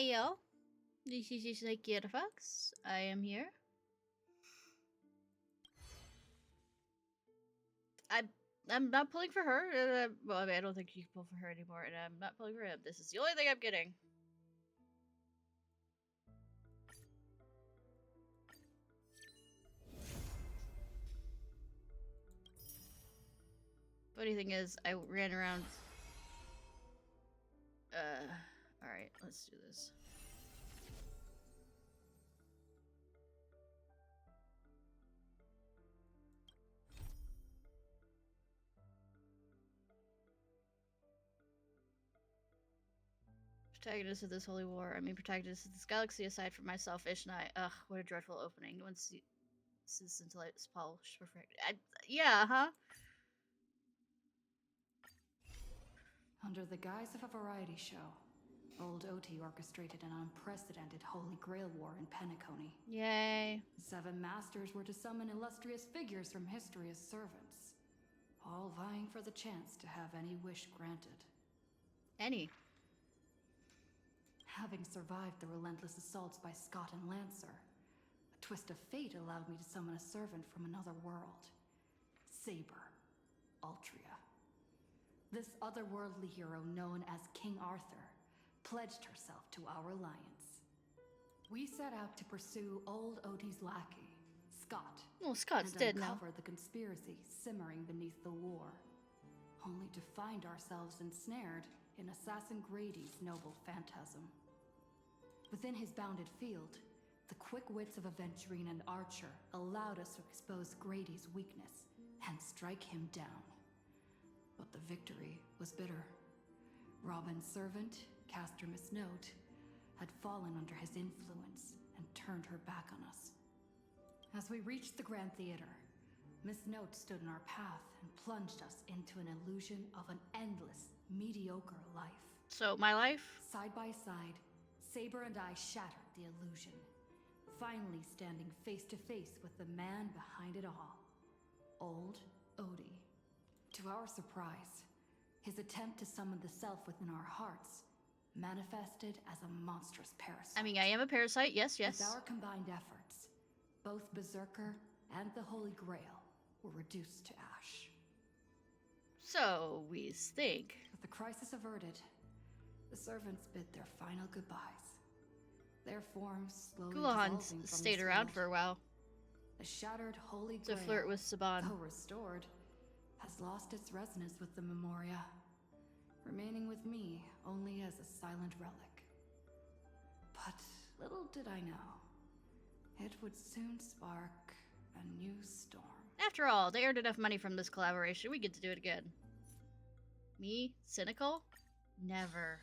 Hey yo, this is Ciarfox. I am here. I'm not pulling for her. Well, I mean, I don't think you can pull for her anymore, and I'm not pulling for him. This is the only thing I'm getting. Funny thing is, I ran around. Alright, let's do this. Protagonist of this holy war. I mean, protagonist of this galaxy aside from myself, Ishnai. Ugh, what a dreadful opening. No one sees this until it's polished perfect. Yeah, huh? Under the guise of a variety show, old Oti orchestrated an unprecedented Holy Grail war in Penacony. Yay. 7 masters were to summon illustrious figures from history as servants, all vying for the chance to have any wish granted. Any. Having survived the relentless assaults by Scott and Lancer, a twist of fate allowed me to summon a servant from another world. Saber. Altria. This otherworldly hero known as King Arthur pledged herself to our alliance. We set out to pursue old Oti's lackey, Scott. Well, Scott's dead now. And uncover the conspiracy simmering beneath the war, only to find ourselves ensnared in Assassin Grady's noble phantasm. Within his bounded field, the quick wits of Aventurine and Archer allowed us to expose Grady's weakness and strike him down. But the victory was bitter. Robin's servant, Caster Miss Note, had fallen under his influence and turned her back on us. As we reached the Grand Theater, Miss Note stood in our path and plunged us into an illusion of an endless, mediocre life. So, my life? Side by side, Saber and I shattered the illusion, finally standing face to face with the man behind it all, old Oti. To our surprise, his attempt to summon the self within our hearts manifested as a monstrous parasite. I mean, I am a parasite, yes. With our combined efforts, both Berserker and the Holy Grail were reduced to ash. So, we think. With the crisis averted, the servants bid their final goodbyes. Their forms slowly Gulahan dissolving from stayed this around world. for a while The shattered Holy to Grail, flirt with Saban. though restored, has lost its resonance with the Memoria, remaining with me only as a silent relic. But little did I know, it would soon spark a new storm. After all, they earned enough money from this collaboration. We get to do it again. Me? Cynical? Never.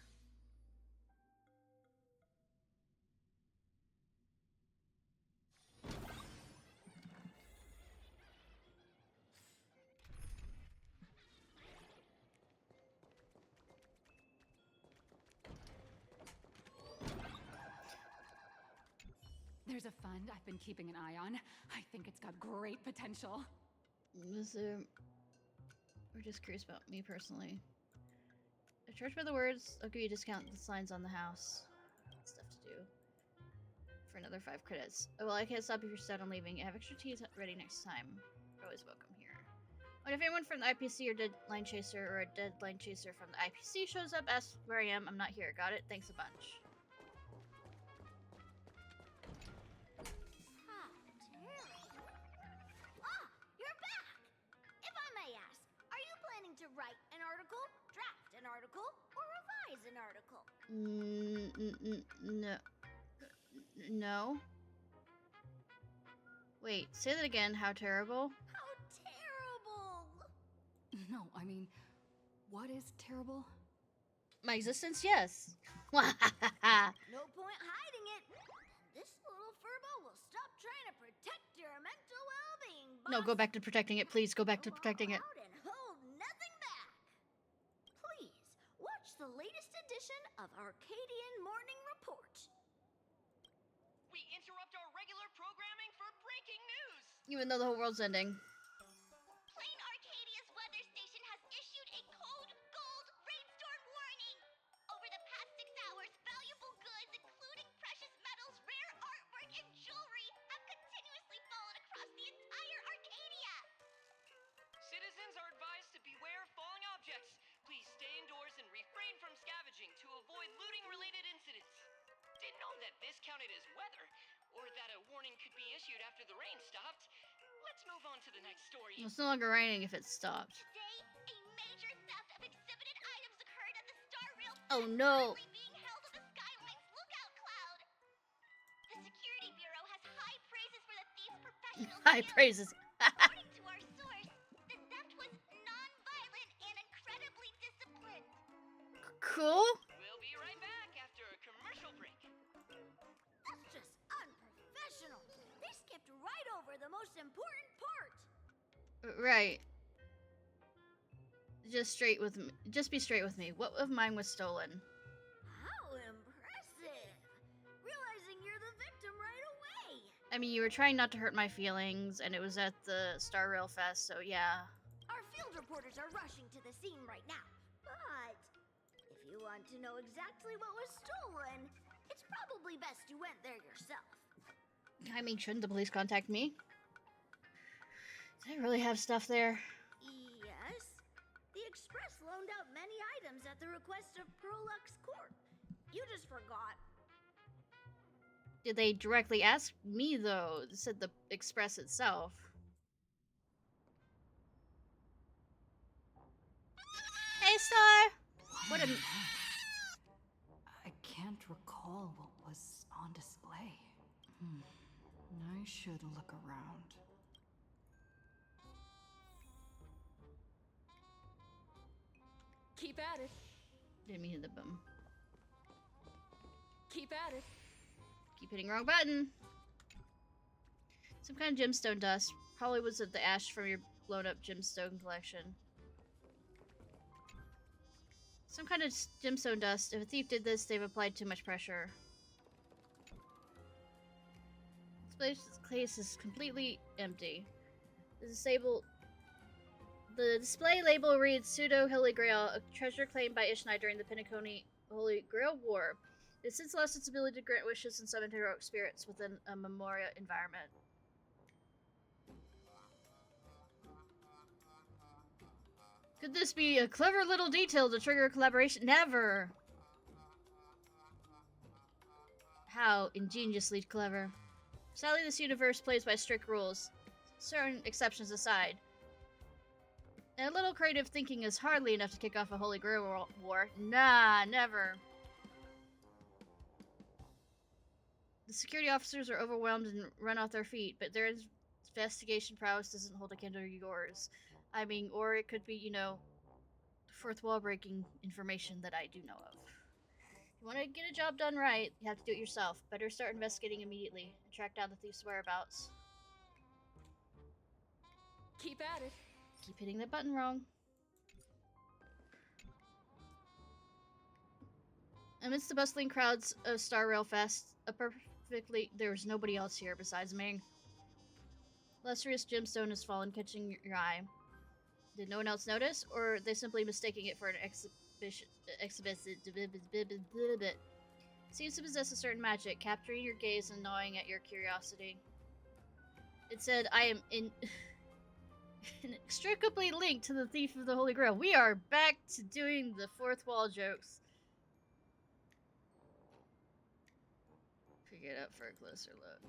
There's a fund I've been keeping an eye on. I think it's got great potential. We're just curious about me personally. I charge by the words. I'll give you a discount with the signs on the house. Stuff to do. For another 5 credits. Oh, well, I can't stop if you're set on leaving. I have extra teas ready next time. You're always welcome here. What if anyone from the IPC or Deadline Chaser or a Deadline Chaser from the IPC shows up, ask where I am. I'm not here. Got it? Thanks a bunch. To write an article, draft an article, or revise an article? No. Wait, say that again. How terrible? How terrible! No, I mean, what is terrible? My existence, yes. No point hiding it. This little furbo will stop trying to protect your mental well-being. No, go back to protecting it, please. Go back to protecting it. And hold nothing back. Please watch the latest edition of Arcadian Morning Report. We interrupt our regular programming for breaking news. Even though the whole world's ending. Plain Arcadia's weather station has issued a code gold rainstorm warning. Over the past 6 hours, valuable goods, this counted as weather, or that a warning could be issued after the rain stopped. Let's move on to the next story. It's no longer raining if it stopped. Today, a major theft of exhibited items occurred at the Star Rail Oh Fest no! currently being held at the Skyline's lookout cloud. The Security Bureau has high praises for the thief's professional High skills. praises. According to our source, the theft was non-violent and incredibly disciplined. Cool? We'll be right back after a commercial break. That's just unprofessional. They skipped right over the most important part. Right. Just straight with me. Just be straight with me. What of mine was stolen? How impressive! Realizing you're the victim right away. I mean, you were trying not to hurt my feelings, and it was at the Star Rail Fest, so yeah. Our field reporters are rushing to the scene right now. But if you want to know exactly what was stolen, it's probably best you went there yourself. I mean, shouldn't the police contact me? Did I really have stuff there? Yes. The Express loaned out many items at the request of Prolux Corp. You just forgot. Did they directly ask me, though? Said the Express itself. Hey, Star! What a... I can't recall what was on display. I should look around. Keep at it. Didn't mean to hit the boom. Keep at it. Keep hitting wrong button. Some kind of gemstone dust. Probably was it the ash from your blown up gemstone collection. Some kind of gemstone dust. If a thief did this, they've applied too much pressure. This place is completely empty. The display label reads Pseudo Holy Grail, a treasure claimed by Ishnai during the Penacony Holy Grail War. It has since lost its ability to grant wishes and summon heroic spirits within a Memoria environment. Could this be a clever little detail to trigger collaboration? Never! How ingeniously clever. Sadly, this universe plays by strict rules, certain exceptions aside. And a little creative thinking is hardly enough to kick off a Holy Grail war. Nah, never. The security officers are overwhelmed and run off their feet, but their investigation prowess doesn't hold a candle to yours. I mean, or it could be, you know, fourth wall breaking information that I do know of. If you want to get a job done right, you have to do it yourself. Better start investigating immediately and track down the thief's whereabouts. Keep at it. Keep hitting that button wrong. Amidst the bustling crowds of Star Rail Fest, there was nobody else here besides me. Lustrous gemstone has fallen, catching your eye. Did no one else notice, or are they simply mistaking it for an exhibition? Seems to possess a certain magic, capturing your gaze and gnawing at your curiosity. It said, I am inextricably linked to the thief of the Holy Grail. We are back to doing the fourth wall jokes. Pick it up for a closer look.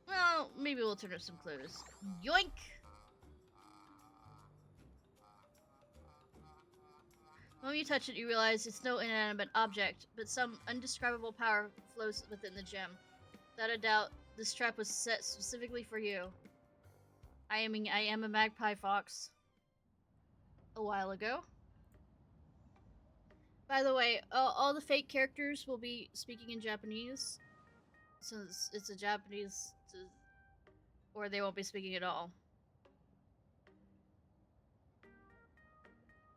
Well, maybe we'll turn up some clues. Yoink! The moment you touch it, you realize it's no inanimate object, but some undescribable power flows within the gem. Without a doubt, this trap was set specifically for you. I am a magpie fox. A while ago. By the way, all the fake characters will be speaking in Japanese. Since it's a Japanese... or they won't be speaking at all.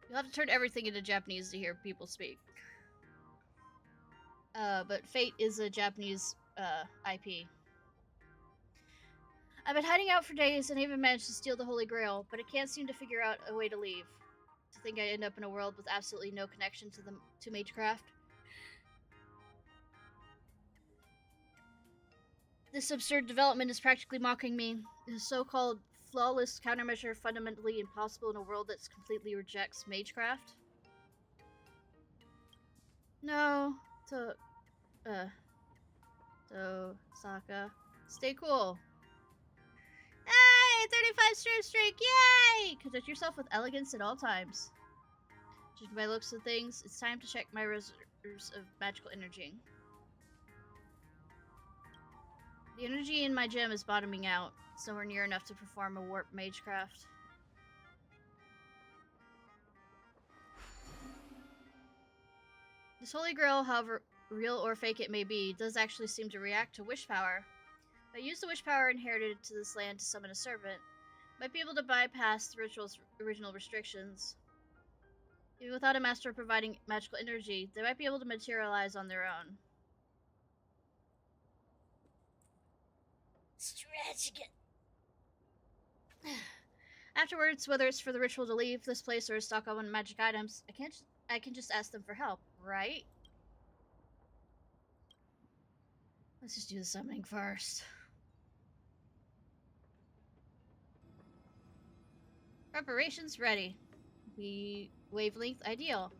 You'll have to turn everything into Japanese to hear people speak. But Fate is a Japanese IP. I've been hiding out for days and even managed to steal the Holy Grail, but I can't seem to figure out a way to leave. To think I end up in a world with absolutely no connection to Magecraft. This absurd development is practically mocking me. The so-called flawless countermeasure fundamentally impossible in a world that completely rejects Magecraft. No, So, Sokka, stay cool. Hey! 35 straight streak! Yay! Conduct yourself with elegance at all times. Judging by the looks of things, it's time to check my reserves of magical energy. The energy in my gem is bottoming out. It's nowhere near enough to perform a warp magecraft. This holy grail, however real or fake it may be, does actually seem to react to wish power. If I use the wish power inherited to this land to summon a servant, I might be able to bypass the ritual's original restrictions. Even without a master providing magical energy, they might be able to materialize on their own. Stretch again. Afterwards, whether it's for the ritual to leave this place or to stock up on magic items, I can just ask them for help, right? Let's just do the summoning first. Preparations ready. Wavelength ideal.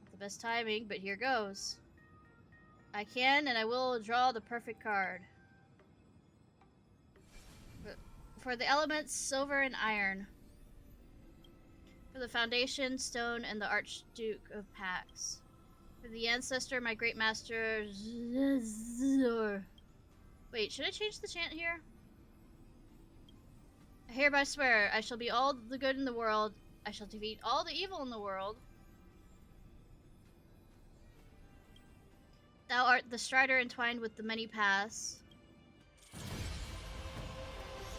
Not the best timing, but here goes. I can and I will draw the perfect card. For the elements, silver and iron. For the foundation, stone and the Archduke of Pax. For the ancestor, my great master, Wait, should I change the chant here? I hereby swear, I shall be all the good in the world. I shall defeat all the evil in the world. Thou art the strider entwined with the many paths.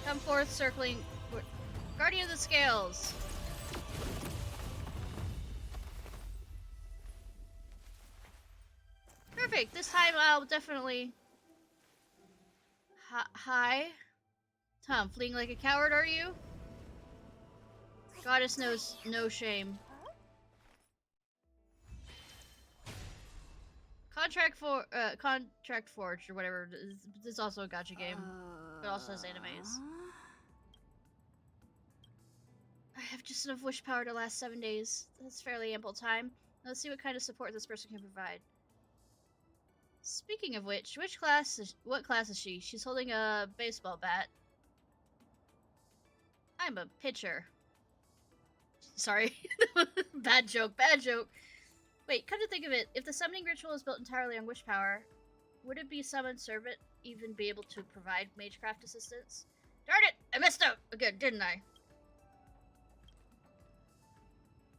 Come forth, circling... Guardian of the Scales! Perfect! This time I'll definitely... Hi? Tom, fleeing like a coward, are you? Goddess knows no shame. Contract Forged, or whatever. This is also a gacha game. But also has animes. I have just enough wish power to last 7 days. That's fairly ample time. Let's see what kind of support this person can provide. Speaking of which, what class is she? She's holding a baseball bat. I'm a pitcher. Sorry. Bad joke, bad joke. Wait, come to think of it, if the summoning ritual is built entirely on wish power, would it be summoned servant even be able to provide magecraft assistance? Darn it! I messed up again, didn't I?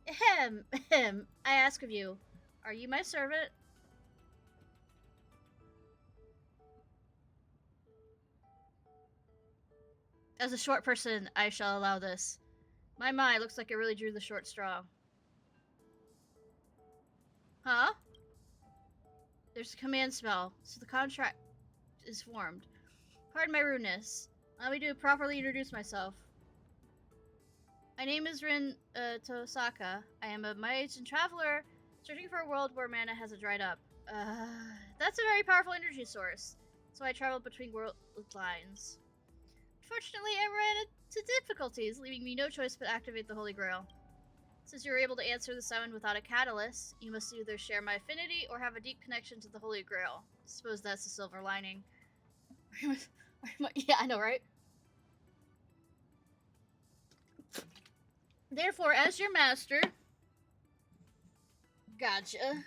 Ahem. I ask of you, are you my servant? As a short person, I shall allow this. My, looks like I really drew the short straw. Huh? There's a command spell, so the contract is formed. Pardon my rudeness. Allow me to properly introduce myself. My name is Rin Tosaka. I am a miHoYo traveler searching for a world where mana hasn't dried up. That's a very powerful energy source, so I traveled between world lines. Unfortunately, I ran into difficulties, leaving me no choice but activate the Holy Grail. Since you were able to answer the summon without a catalyst, you must either share my affinity or have a deep connection to the Holy Grail. Suppose that's the silver lining. Yeah, I know, right? Therefore, as your master... Gotcha.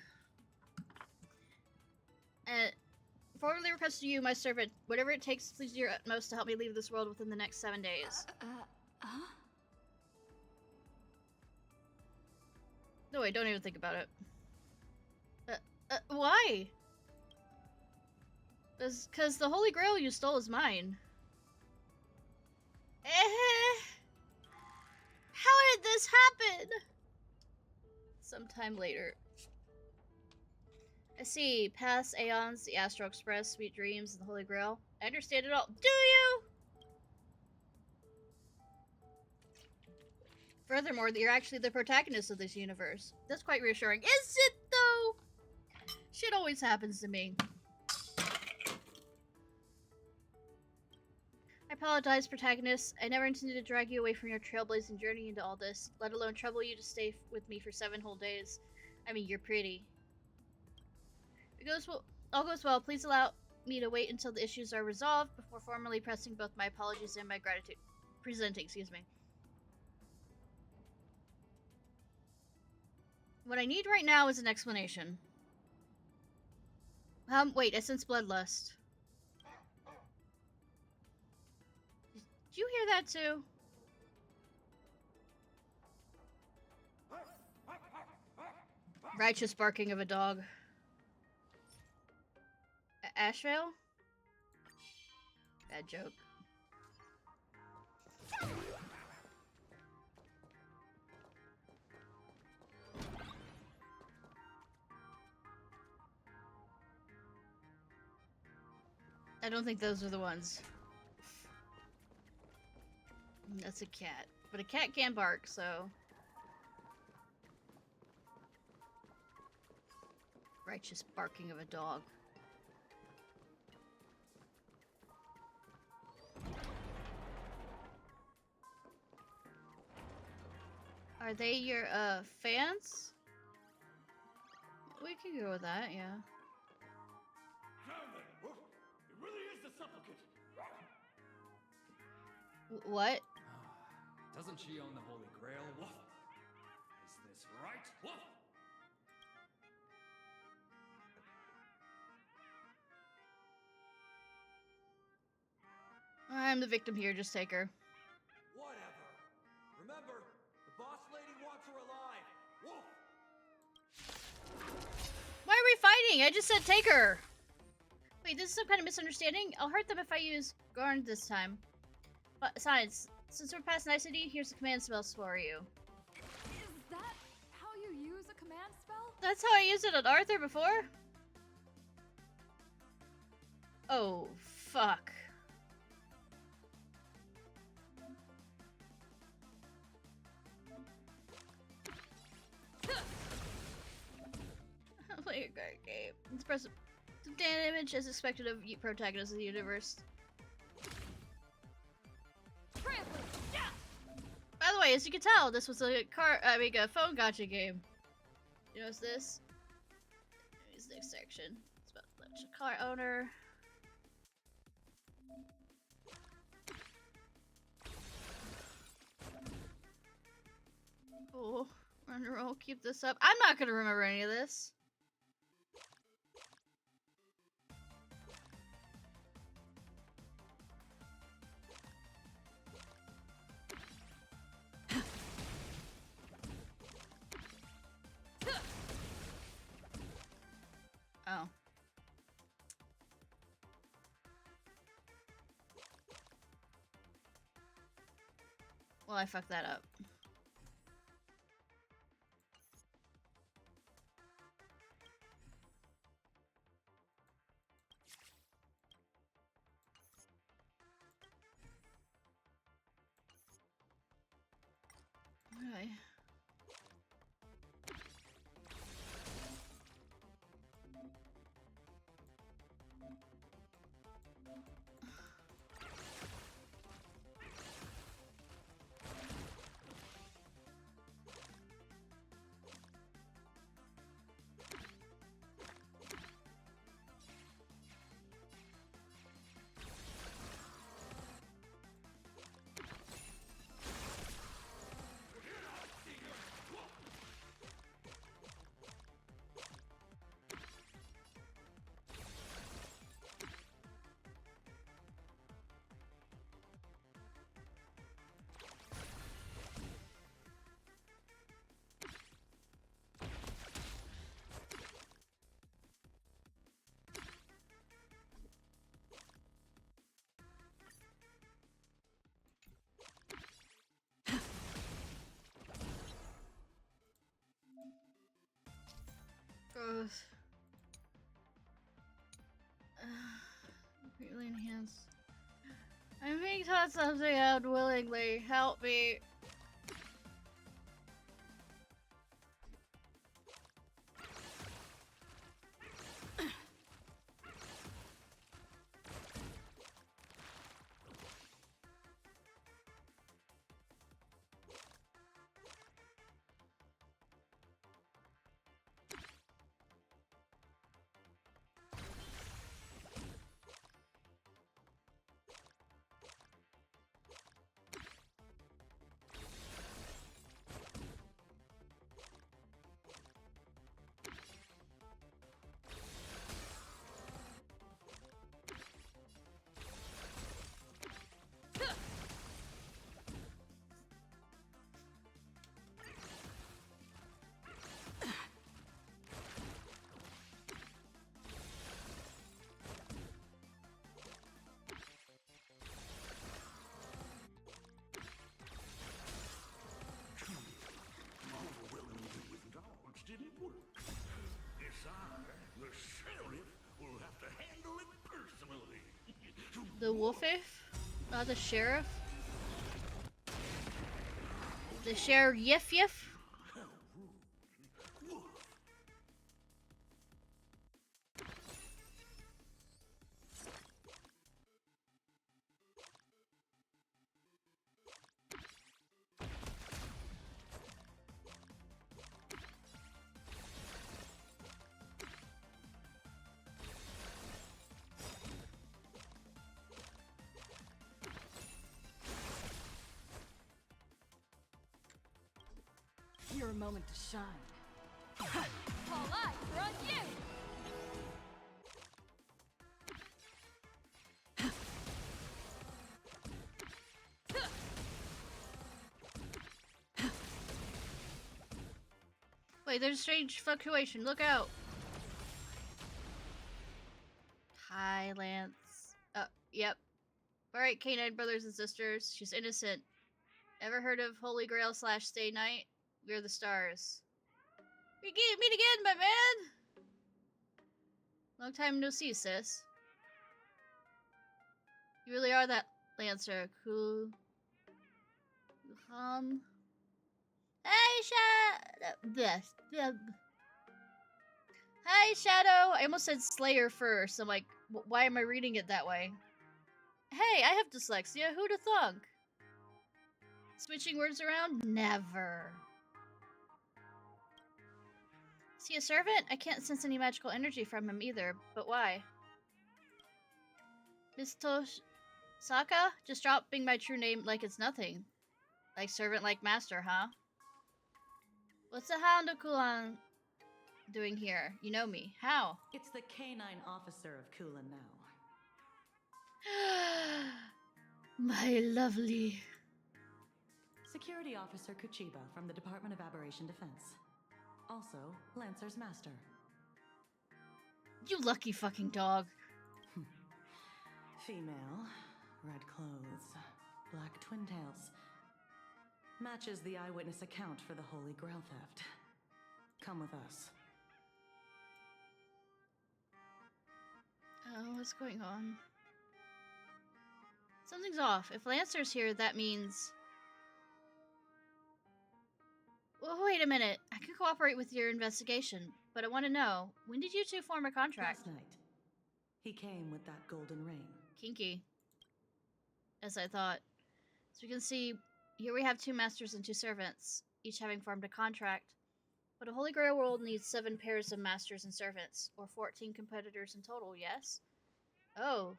Formally request to you, my servant, whatever it takes, please do your utmost to help me leave this world within the next 7 days. No, wait, don't even think about it. Why? Because the Holy Grail you stole is mine. How did this happen? Sometime later. I see. Past aeons, the Astral Express, sweet dreams, and the Holy Grail. I understand it all. Do you? Furthermore, you're actually the protagonist of this universe. That's quite reassuring. Is it, though? Shit always happens to me. I apologize, protagonist. I never intended to drag you away from your trailblazing journey into all this, let alone trouble you to stay with me for 7 whole days. I mean, you're pretty. All goes well. Please allow me to wait until the issues are resolved before formally pressing both my apologies and my gratitude. Presenting, excuse me. What I need right now is an explanation. Wait, I sense bloodlust. Did you hear that too? Righteous barking of a dog. Ashvale? Bad joke. I don't think those are the ones. That's a cat. But a cat can bark, so... Righteous barking of a dog. Are they your, fans? We can go with that, yeah. It really is the supplicant. What? Doesn't she own the Holy Grail? Woof. Is this right? Woof. I'm the victim here, just take her. Whatever. Remember, the boss lady wants her alive. Woof. Why are we fighting? I just said take her! Wait, this is some kind of misunderstanding? I'll hurt them if I use Garn this time. But besides, since we're past nicety, here's the command spells for you. Is that how you use a command spell? That's how I used it on Arthur before? Oh, fuck. Play a card game. Let's press some damage as expected of protagonists of the universe. By the way, as you can tell, this was a a phone gacha game. You notice this? Here's the next section. It's about the car owner. Oh, run and roll, keep this up. I'm not gonna remember any of this. Oh. Well, I fucked that up. Okay. Gross. Greatly enhanced. I'm being taught something unwillingly. Help me. The wolfiff? Not the sheriff? The sheriff Yif? Your moment to shine. All eyes are on you! Wait, there's a strange fluctuation. Look out. Hi, Lance. Yep. Alright, canine brothers and sisters. She's innocent. Ever heard of Holy Grail / Stay Night? We're the stars. We meet again, my man! Long time no see, sis. You really are that Lancer. Cool. Hey, Hi, Shadow! I almost said Slayer first. I'm like, why am I reading it that way? Hey, I have dyslexia. Who'da thunk? Switching words around? Never. See a servant? I can't sense any magical energy from him either, but why? Miss Tosaka? Just dropping my true name like it's nothing. Like servant, like master, huh? What's the Hound of Kulan doing here? You know me. How? It's the canine officer of Kulan now. My lovely. Security Officer Kuchiba from the Department of Aberration Defense. Also, Lancer's master. You lucky fucking dog. Female, red clothes, black twin tails. Matches the eyewitness account for the Holy Grail theft. Come with us. Oh, what's going on? Something's off. If Lancer's here, that means... Well, wait a minute. I can cooperate with your investigation, but I want to know, when did you two form a contract? Last night. He came with that golden ring. Kinky. As I thought. So you can see, here we have 2 masters and 2 servants, each having formed a contract. But a Holy Grail world needs 7 pairs of masters and servants, or 14 competitors in total, yes? Oh.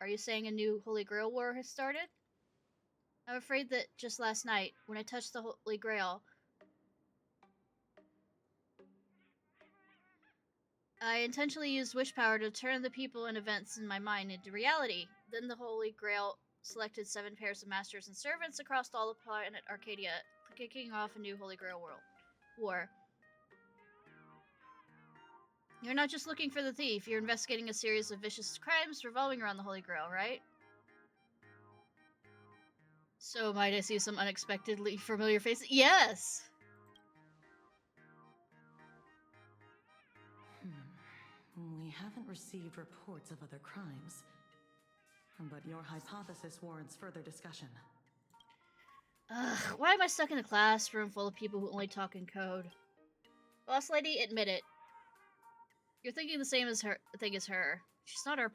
Are you saying a new Holy Grail war has started? I'm afraid that just last night, when I touched the Holy Grail, I intentionally used wish power to turn the people and events in my mind into reality. Then the Holy Grail selected 7 pairs of masters and servants across all the planet Arcadia, kicking off a new Holy Grail war. You're not just looking for the thief, you're investigating a series of vicious crimes revolving around the Holy Grail, right? So might I see some unexpectedly familiar faces? Yes! We haven't received reports of other crimes. But your hypothesis warrants further discussion. Ugh, why am I stuck in a classroom full of people who only talk in code? Boss lady, admit it. You're thinking the same thing as her. She's not our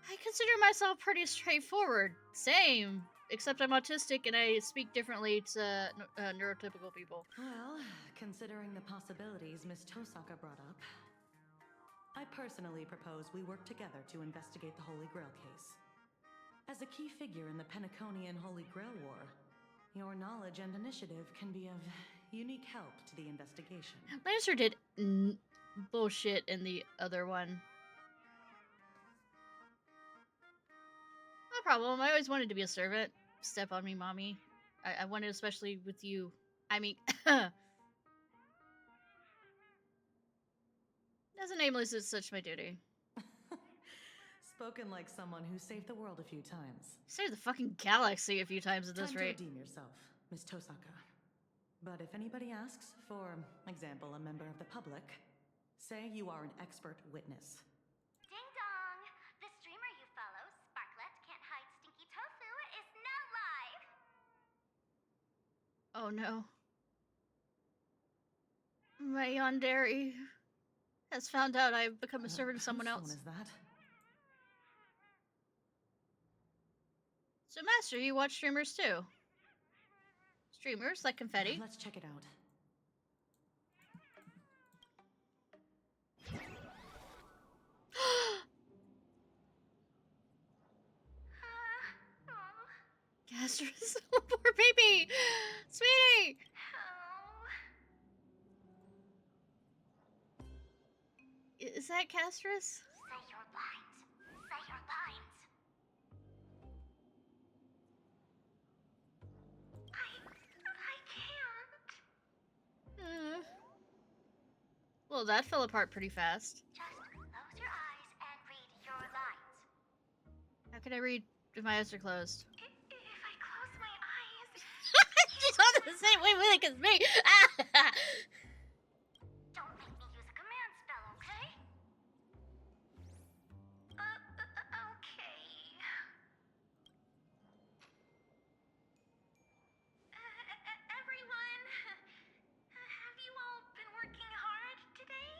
I consider myself pretty straightforward. Same. Except I'm autistic and I speak differently to neurotypical people. Well, considering the possibilities Miss Tosaka brought up, I personally propose we work together to investigate the Holy Grail case. As a key figure in the Penaconian Holy Grail War, your knowledge and initiative can be of unique help to the investigation. Lancer did bullshit in the other one. No problem. I always wanted to be a servant. Step on me, mommy. I wanted, especially with you. I mean, as a nameless, it's such my duty. Spoken like someone who saved the world a few times. Saved the fucking galaxy a few times at this Time rate. to redeem yourself, Miss Tosaka. But if anybody asks, for example, a member of the public, say you are an expert witness. Ding dong! The Oh no. My yandere has found out I've become a servant of someone Whose else. phone is that? So, Master, you watch streamers too? Streamers like confetti? Let's check it out. Castris, poor baby! Sweetie! Is that Castris? Say your lines. Say your lines. I can't. Well, that fell apart pretty fast. Just close your eyes and read your lines. How can I read if my eyes are closed? If I close my eyes... She's on the same wavelength as me! Don't make me use a command spell, okay? Okay. Everyone, have you all been working hard today?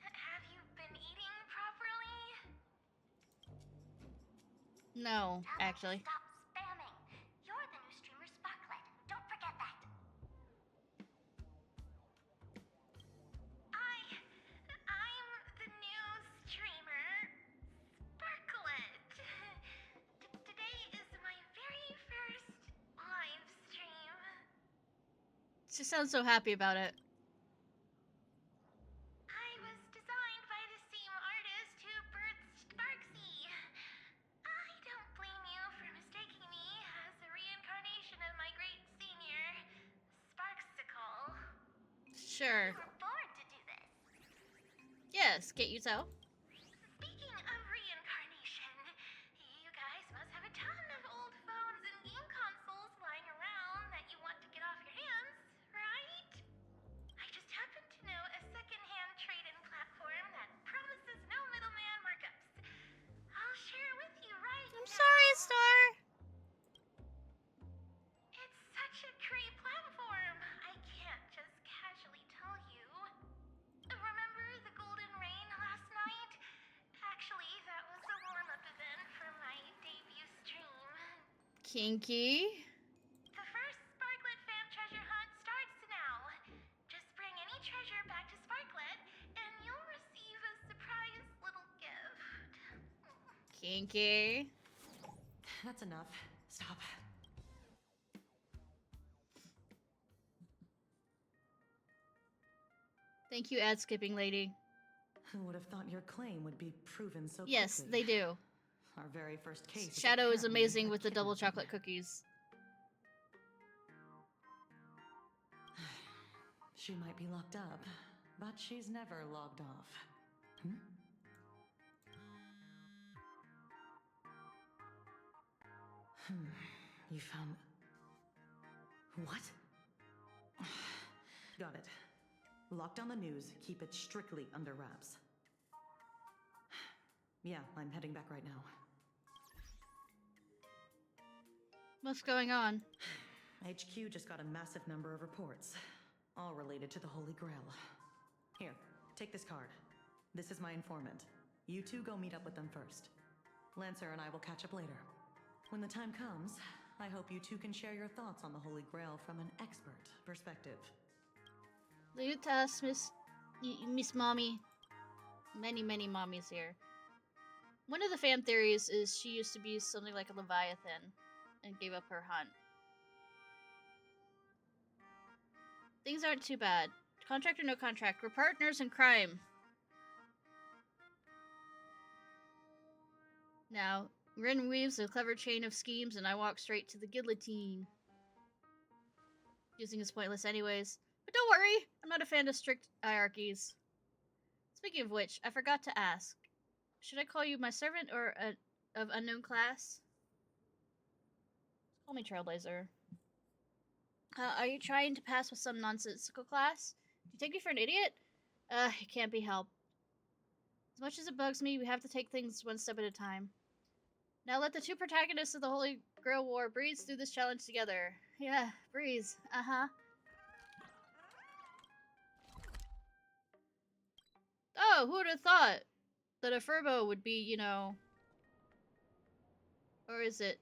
Have you been eating properly? No, actually. Stop spamming. You're the new streamer Sparklet. Don't forget that. I'm the new streamer Sparklet. Today is my very first live stream. She sounds so happy about it. I was designed by the same artist who birthed Sparksy. I don't blame you for mistaking me as a reincarnation of my great senior, Sparksicle. Sure. You were born to do this. Yes, get you so. Speaking of reincarnation, you guys must have a ton of old phones and game consoles lying around that you want to get off your hands, right? I just happen to know a secondhand trade-in platform that promises no middleman markups. I'll share it with you right I'm now. sorry, Star. It's such a great platform. I can't just casually tell you. Remember the Golden Rain last night? Actually, that was a warm-up event for my debut stream. Kinky. The first Sparklet fan treasure hunt starts now. Just bring any treasure back to Sparklet, and you'll receive a surprise little gift. Kinky. That's enough. Stop. Thank you, ad skipping lady. Who would have thought your claim would be proven so Yes, quickly? they do. Our very first case. Shadow is apparently amazing a with the double kidnapping. chocolate cookies. She might be locked up, but she's never logged off. Hmm? You found... What? Got it. Lock down the news, keep it strictly under wraps. Yeah, I'm heading back right now. What's going on? HQ just got a massive number of reports, all related to the Holy Grail. Here, take this card. This is my informant. You two go meet up with them first. Lancer and I will catch up later. When the time comes, I hope you two can share your thoughts on the Holy Grail from an expert perspective. Leave to us, Miss Mommy. Many, many mommies here. One of the fan theories is she used to be something like a Leviathan and gave up her hunt. Things aren't too bad. Contract or no contract, we're partners in crime. Now, Rin weaves a clever chain of schemes and I walk straight to the guillotine. Using is pointless anyways. But don't worry, I'm not a fan of strict hierarchies. Speaking of which, I forgot to ask. Should I call you my servant or of unknown class? Call me Trailblazer. Are you trying to pass with some nonsensical class? Do you take me for an idiot? It can't be helped. As much as it bugs me, we have to take things one step at a time. Now let the two protagonists of the Holy Grail War breeze through this challenge together. Yeah, breeze. Uh-huh. Oh, who would have thought that a Furbo would be, you know... Or is it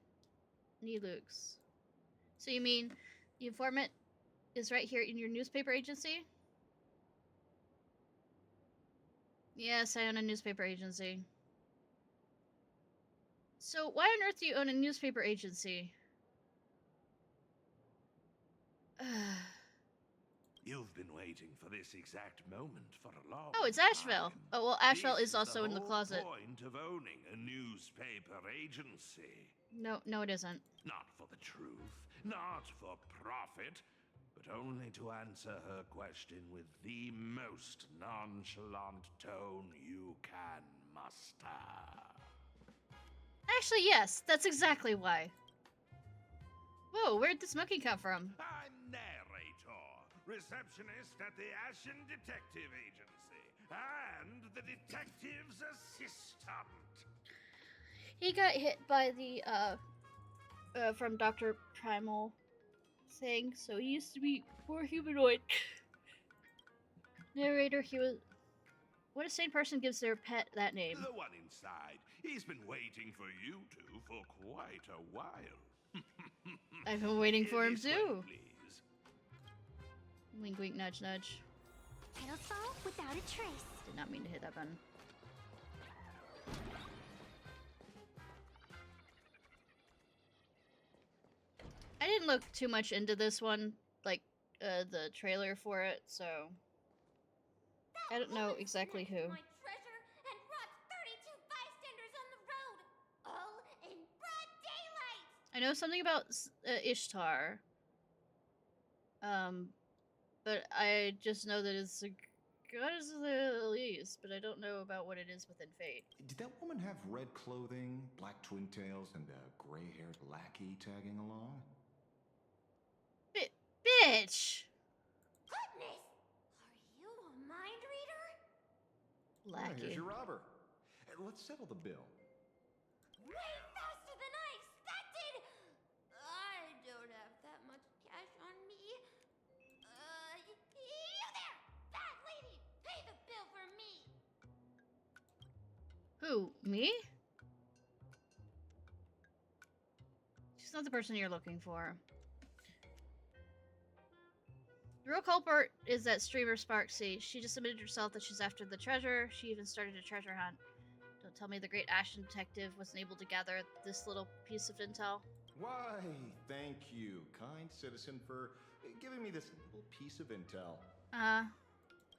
Nilux? So you mean the informant is right here in your newspaper agency? Yes, I own a newspaper agency. So why on earth do you own a newspaper agency? You've been waiting for this exact moment for a long Oh, it's Asheville. time. Oh, well, Asheville This is also in the whole closet. point of owning a newspaper agency. No, it isn't. Not for the truth, not for profit, but only to answer her question with the most nonchalant tone you can muster. Actually, yes, that's exactly why. Whoa, where'd the smoking come from? I'm narrator, receptionist at the Ashen Detective Agency, and the detective's assistant. He got hit by the, from Dr. Primal thing, so he used to be more humanoid. Narrator, he was... What a sane person gives their pet that name? The one inside. He's been waiting for you two for quite a while. I've been waiting for him This way, too. please. Wink, wink, nudge, nudge. It'll solve without a trace. Did not mean to hit that button. I didn't look too much into this one, like, the trailer for it, so... I don't know exactly who. My treasure and brought 32 bystanders on the road, all in broad daylight. I know something about Ishtar. But I just know that it's a goddess of the Elise, but I don't know about what it is within Fate. Did that woman have red clothing, black twin tails, and a gray-haired lackey tagging along? Bitch! Goodness! Are you a mind reader? Lackey. Here's your robber. Let's settle the bill. Way faster than I expected! I don't have that much cash on me. You there! Fat lady! Pay the bill for me! Who? Me? She's not the person you're looking for. The real culprit is that streamer Sparksy. She just admitted herself that she's after the treasure. She even started a treasure hunt. Don't tell me the great Ashen detective wasn't able to gather this little piece of intel. Why, thank you, kind citizen, for giving me this little piece of intel.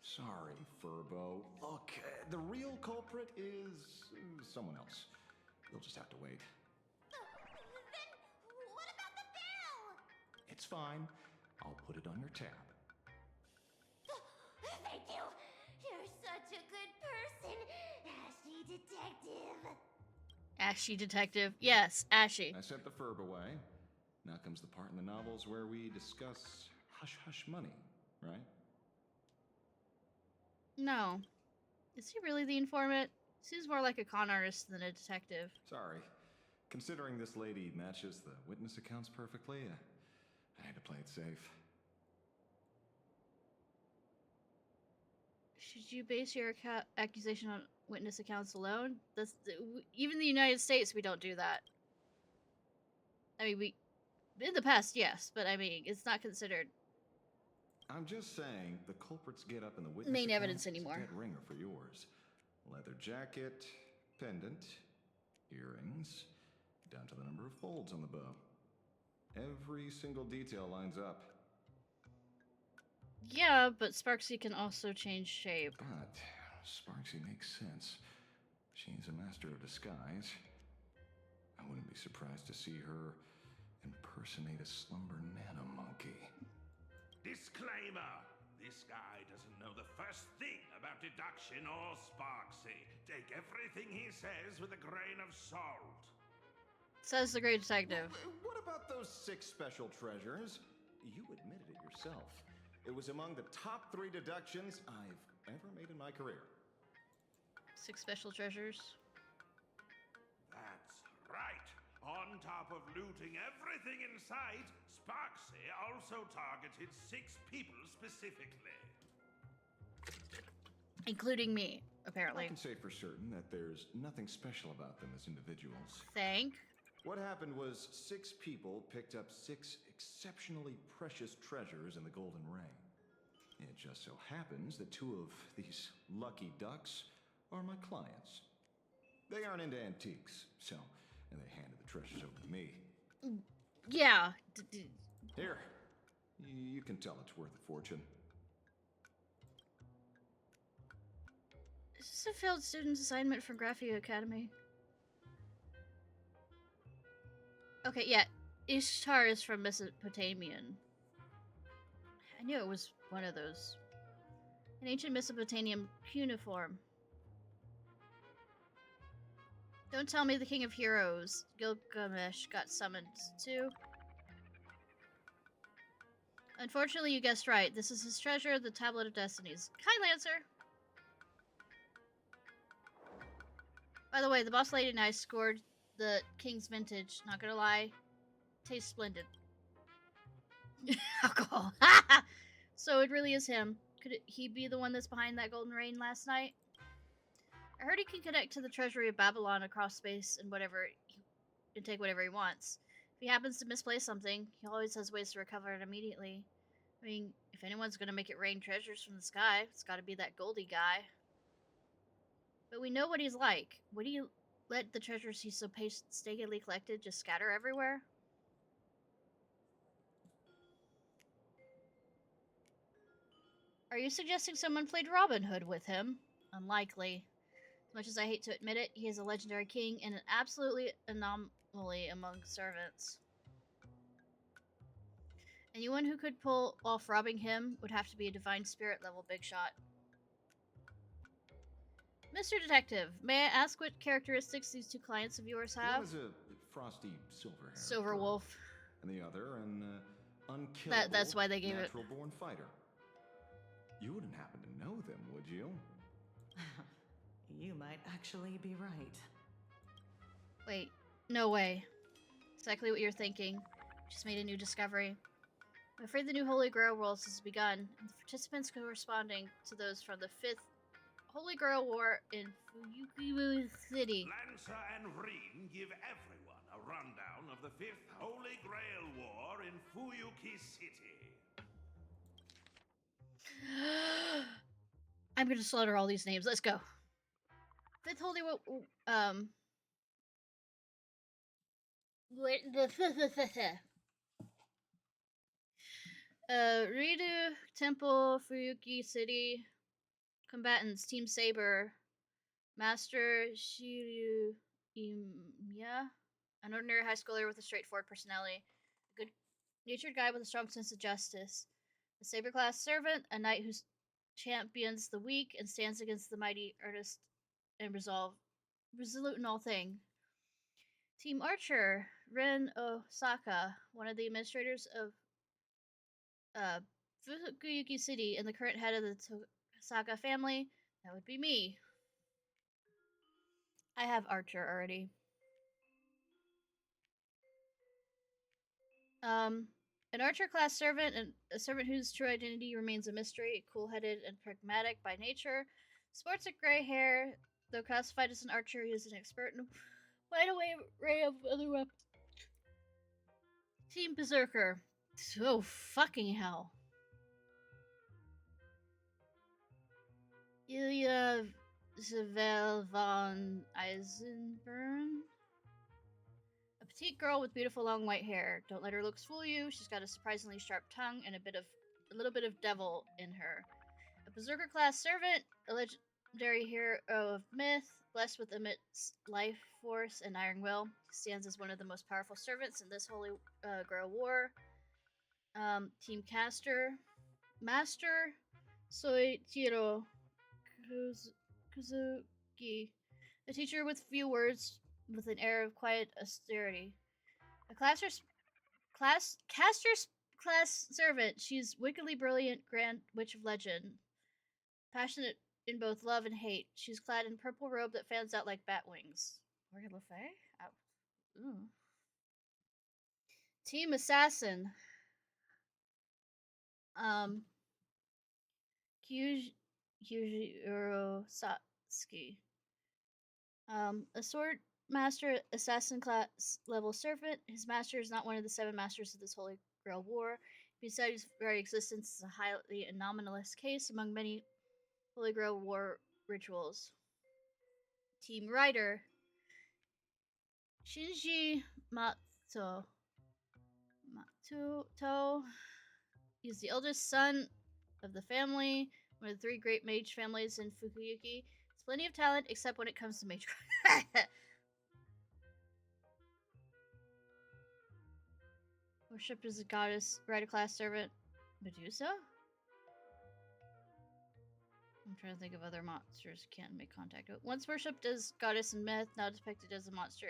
Sorry, Furbo. Look, the real culprit is someone else. You'll just have to wait. Then what about the bill? It's fine. I'll put it on your tab. Thank you. You're such a good person, Ashy Detective. Ashy detective. Yes, Ashy. I sent the Furb away. Now comes the part in the novels where we discuss hush-hush money, right? No. Is he really the informant? Seems more like a con artist than a detective. Sorry. Considering this lady matches the witness accounts perfectly, I had to play it safe. Should you base your accusation on witness accounts alone? Even in the United States, we don't do that. I mean, we... In the past, yes, but I mean, it's not considered I'm just saying, the culprits get up in the witness main accounts, evidence it's a anymore. dead ringer for yours. Leather jacket, pendant, earrings, down to the number of folds on the bow. Every single detail lines up. Yeah, but Sparksy can also change shape. But Sparksy makes sense. She's a master of disguise. I wouldn't be surprised to see her impersonate a slumber nanomonkey. Disclaimer! This guy doesn't know the first thing about deduction or Sparksy. Take everything he says with a grain of salt. Says the great detective. What about those 6 special treasures? You admitted it yourself. It was among the top 3 deductions I've ever made in my career. 6 special treasures. That's right. On top of looting everything in sight, Sparksy also targeted 6 people specifically. Including me, I apparently. can say for certain that there's nothing special about them as individuals. Thank. What happened was 6 people picked up 6 exceptionally precious treasures in the Golden Ring. It just so happens that 2 of these lucky ducks are my clients. They aren't into antiques, so and they handed the treasures over to me. Yeah. Here, you can tell it's worth a fortune. Is this a failed student's assignment from Graphia Academy? Okay, yeah. Ishtar is from Mesopotamian. I knew it was one of those. An ancient Mesopotamian cuneiform. Don't tell me the King of Heroes, Gilgamesh, got summoned too. Unfortunately, you guessed right. This is his treasure, the Tablet of Destinies. Hi, Lancer! By the way, the boss lady and I scored the King's Vintage. Not gonna lie, tastes splendid. Alcohol. So it really is him. Could he be the one that's behind that golden rain last night? I heard he can connect to the treasury of Babylon across space and take whatever he wants. If he happens to misplace something, he always has ways to recover it immediately. I mean, if anyone's gonna make it rain treasures from the sky, it's gotta be that Goldie guy. But we know what he's like. Would he let the treasures he's so painstakingly collected just scatter everywhere? Are you suggesting someone played Robin Hood with him? Unlikely. As much as I hate to admit it, he is a legendary king and an absolutely anomaly among servants. Anyone who could pull off robbing him would have to be a divine spirit level big shot. Mr. Detective, may I ask what characteristics these 2 clients of yours have? One is a frosty Silver wolf. And the other an unkillable That's why they gave it. natural-born fighter. You wouldn't happen to know them, would you? You might actually be right. Wait, no way. Exactly what you're thinking. Just made a new discovery. I'm afraid the new Holy Grail Worlds has begun, and the participants corresponding to those from the 5th Holy Grail War in Fuyuki City. Lancer and Reen give everyone a rundown of the 5th Holy Grail War in Fuyuki City. I'm gonna slaughter all these names. Let's go. 5th Holy War. Ridu Temple, Fuyuki City. Combatants: Team Saber, Master Shiryu Imiya, an ordinary high schooler with a straightforward personality, a good-natured guy with a strong sense of justice. The Saber class servant, a knight who champions the weak and stands against the mighty, earnest and resolute in all things. Team Archer, Ren Osaka, one of the administrators of Fukuyuki City and the current head of the Saga family. That would be me. I have Archer already. An Archer class servant, and a servant whose true identity remains a mystery, cool-headed and pragmatic by nature, sports a gray hair. Though classified as an Archer, he is an expert in a wide array of other weapons. Team Berserker. Oh, fucking hell. Ilya Zavel von Eisenburn. A petite girl with beautiful long white hair. Don't let her looks fool you. She's got a surprisingly sharp tongue and a little bit of devil in her. A berserker class servant, a legendary hero of myth, blessed with immense life force and iron will, stands as one of the most powerful servants in this Holy Grail War. Team Caster, Master Soichiro Kuzuki, a teacher with few words, with an air of quiet austerity. A caster's class servant, she's wickedly brilliant Grand Witch of Legend. Passionate in both love and hate. She's clad in purple robe that fans out like bat wings. Morgan Le Fay? Team Assassin. Kyujiro Satsuki. A sword master, assassin class level servant. His master is not one of the 7 masters of this Holy Grail War. Besides his very existence is a highly anomalous case among many Holy Grail War rituals. Team Rider. Shinji Matuto. He's the eldest son of the family, one of the 3 great mage families in Fukuyuki. Has plenty of talent, except when it comes to mage. Worshipped as a goddess, rider class servant, Medusa? I'm trying to think of other monsters can't make contact with. Once worshipped as goddess in myth, now depicted as a monster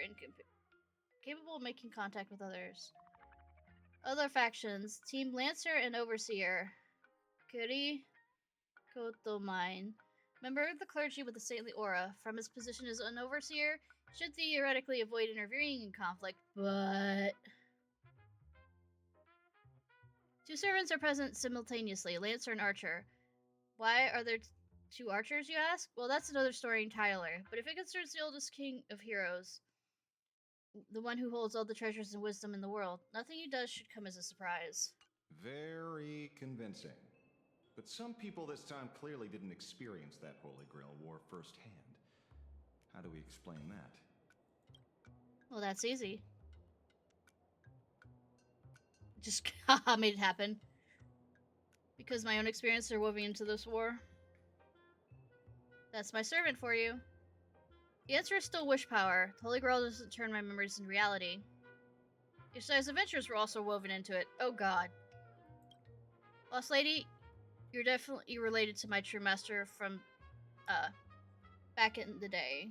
capable of making contact with others. Other factions: Team Lancer and Overseer. Kuri Kotomine. Member of the clergy with a saintly aura. From his position as an overseer, should theoretically avoid interfering in conflict, but 2 servants are present simultaneously, Lancer and Archer. Why are there 2 archers, you ask? Well, that's another story entirely. But if it concerns the oldest king of heroes, the one who holds all the treasures and wisdom in the world, nothing he does should come as a surprise. Very convincing. But some people this time clearly didn't experience that Holy Grail War firsthand. How do we explain that? Well, that's easy. Just made it happen. Because my own experiences are woven into this war. That's my servant for you. The answer is still wish power. The Holy Grail doesn't turn my memories into reality. Ishnai's adventures were also woven into it. Oh god. Lost Lady, you're definitely related to my true master from, back in the day.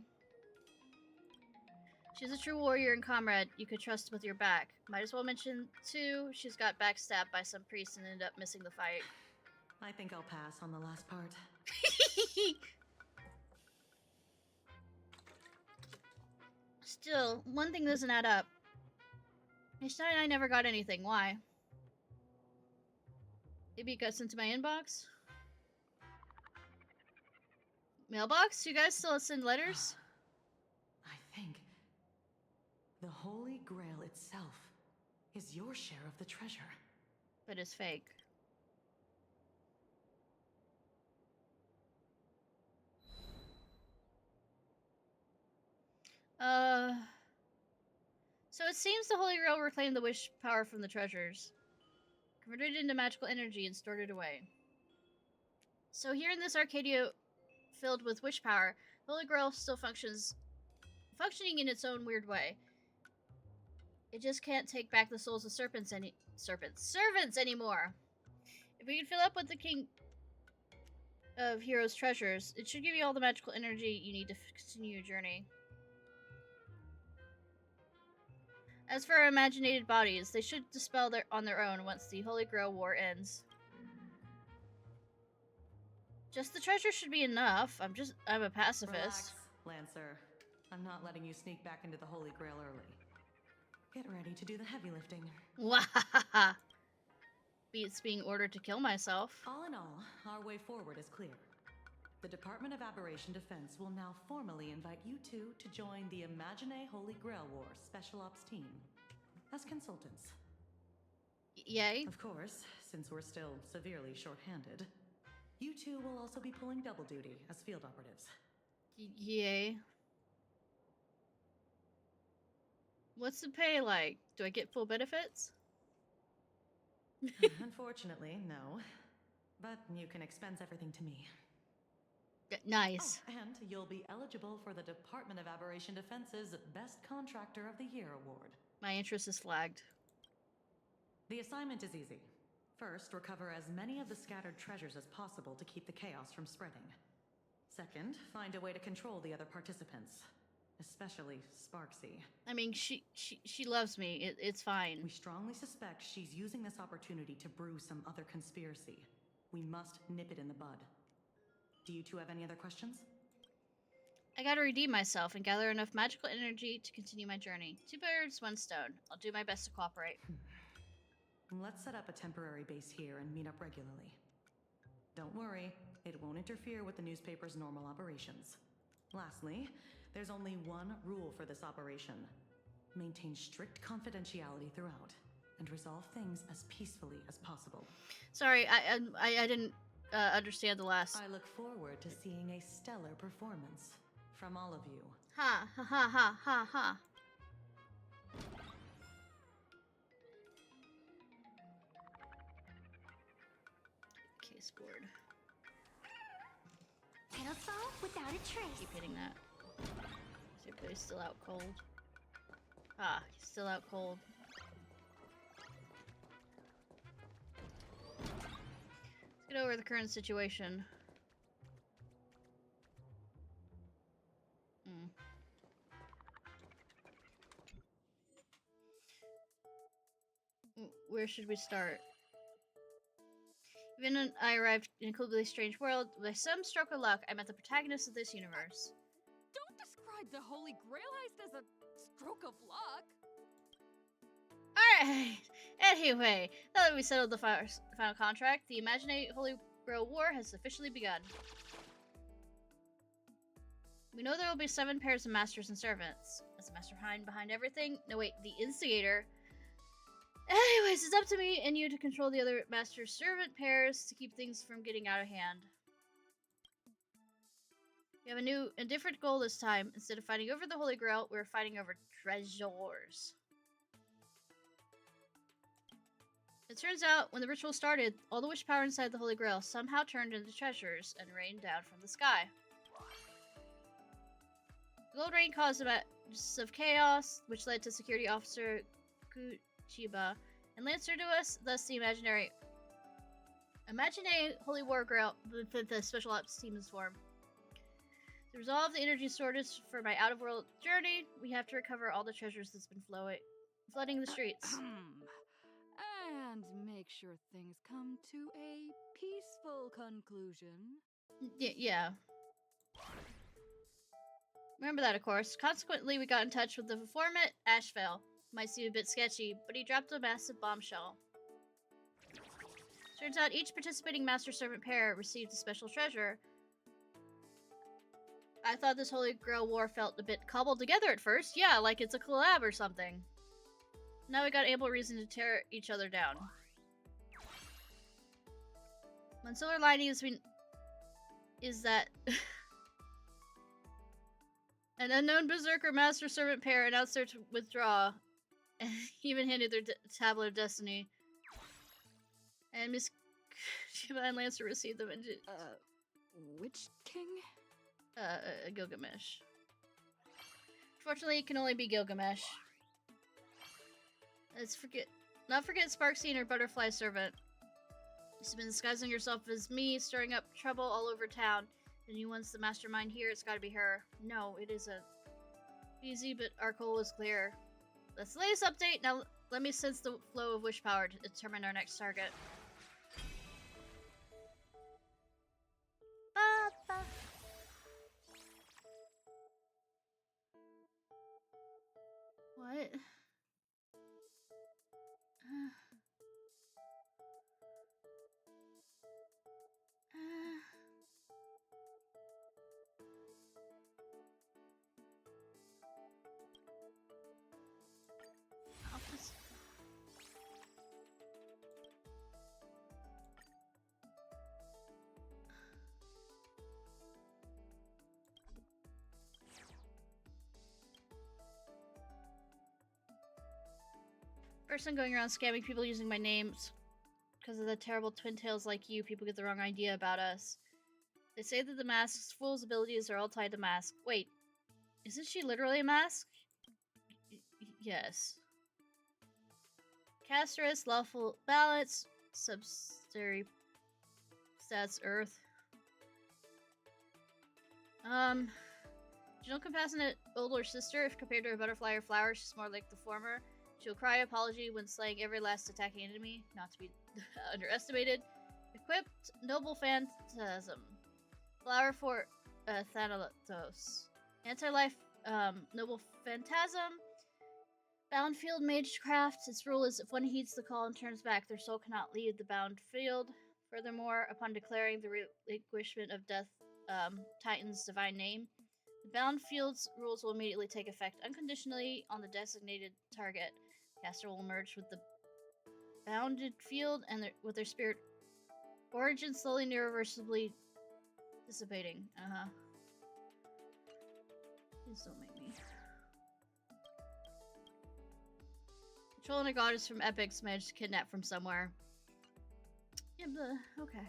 She's a true warrior and comrade you could trust with your back. Might as well mention, too, she's got backstabbed by some priest and ended up missing the fight. I think I'll pass on the last part. Still, one thing doesn't add up. Ishnai and I never got anything. Why? Maybe it got sent to my inbox? Mailbox? You guys still send letters? I think the Holy Grail itself is your share of the treasure. But it's fake. So it seems the Holy Grail reclaimed the wish power from the treasures, converted it into magical energy, and stored it away. So here in this Arcadia filled with wish power, the Holy Grail still functioning in its own weird way. It just can't take back the souls of servants anymore. If we can fill up with the King of Heroes treasures, it should give you all the magical energy you need to continue your journey. As for our imaginated bodies, they should dispel on their own once the Holy Grail War ends. Just the treasure should be enough. I'm a pacifist. Relax, Lancer. I'm not letting you sneak back into the Holy Grail early. Get ready to do the heavy lifting. Wahahaha. Beats being ordered to kill myself. All in all, our way forward is clear. The Department of Aberration Defense will now formally invite you two to join the Imagine Holy Grail War Special Ops team as consultants. Yay. Of course, since we're still severely short-handed, you two will also be pulling double duty as field operatives. Yay. What's the pay like? Do I get full benefits? Unfortunately, no. But you can expense everything to me. Nice. Oh, and you'll be eligible for the Department of Aberration Defense's Best Contractor of the Year award. My interest is flagged. The assignment is easy. First, recover as many of the scattered treasures as possible to keep the chaos from spreading. Second, find a way to control the other participants, especially Sparksy. I mean, she loves me. It's fine. We strongly suspect she's using this opportunity to brew some other conspiracy. We must nip it in the bud. Do you two have any other questions? I gotta redeem myself and gather enough magical energy to continue my journey. 2 birds, 1 stone. I'll do my best to cooperate. Let's set up a temporary base here and meet up regularly. Don't worry, it won't interfere with the newspaper's normal operations. Lastly, there's only one rule for this operation. Maintain strict confidentiality throughout, and resolve things as peacefully as possible. Sorry, I didn't understand the last. I look forward to seeing a stellar performance from all of you. Ha ha ha ha ha ha. Case board. Pedestal without a trace. Keep hitting that. Is everybody still out cold? Ah, he's still out cold. Let's get over the current situation. Where should we start? Even when I arrived in a completely strange world, by some stroke of luck, I met the protagonist of this universe. Don't describe the Holy Grail heist as a stroke of luck. Alright! Anyway, now that we settled the final contract, the imaginary Holy Grail War has officially begun. We know there will be 7 pairs of masters and servants. As the mastermind behind everything? No wait, the instigator. Anyways, it's up to me and you to control the other master-servant pairs to keep things from getting out of hand. We have a new and different goal this time. Instead of fighting over the Holy Grail, we're fighting over treasures. It turns out, when the ritual started, all the wish power inside the Holy Grail somehow turned into treasures and rained down from the sky. The gold rain caused a mass of chaos, which led to security officer Chiba and Lancer to us, thus the imaginary Holy War Grail, the special ops team is formed. To resolve the energy shortage for my out-of-world journey, we have to recover all the treasures that's been flooding the streets. And make sure things come to a peaceful conclusion. Yeah. Remember that, of course. Consequently, we got in touch with the informant, Ashvale. Might seem a bit sketchy, but he dropped a massive bombshell. Turns out each participating master-servant pair received a special treasure. I thought this Holy Grail War felt a bit cobbled together at first. Yeah, like it's a collab or something. Now we got ample reason to tear each other down. One silver lining is that an unknown berserker master-servant pair announced their withdraw, and even handed their tablet of destiny. And Miss Shiva and Lancer received them into Which king? Gilgamesh. Fortunately, it can only be Gilgamesh. Let's not forget Sparksy and her butterfly servant. You've been disguising yourself as me, stirring up trouble all over town. And you wants the mastermind here, it's gotta be her. No, it isn't. Easy, but our goal is clear. That's the latest update. Now let me sense the flow of wish power to determine our next target. Ba-ba. What? Person going around scamming people using my names. Because of the terrible twin tails like you, people get the wrong idea about us. They say that the mask's fool's abilities are all tied to mask. Wait, isn't she literally a mask? Yes. Castress, lawful balance, subsidiary stats, earth. She's no compassionate older sister. If compared to a butterfly or flower, she's more like the former. She'll cry apology when slaying every last attacking enemy, not to be underestimated. Equipped, noble phantasm. Flower for Thanatos. Anti-life, noble phantasm. Bound field magecraft. Its rule is if one heeds the call and turns back, their soul cannot leave the bound field. Furthermore, upon declaring the relinquishment of Death Titan's divine name, the bound field's rules will immediately take effect unconditionally on the designated target. Caster will merge with the bounded field and with their spirit origin slowly and irreversibly dissipating. Please don't make me. Controlling a goddess from Epic's managed to kidnap from somewhere. Yeah, okay.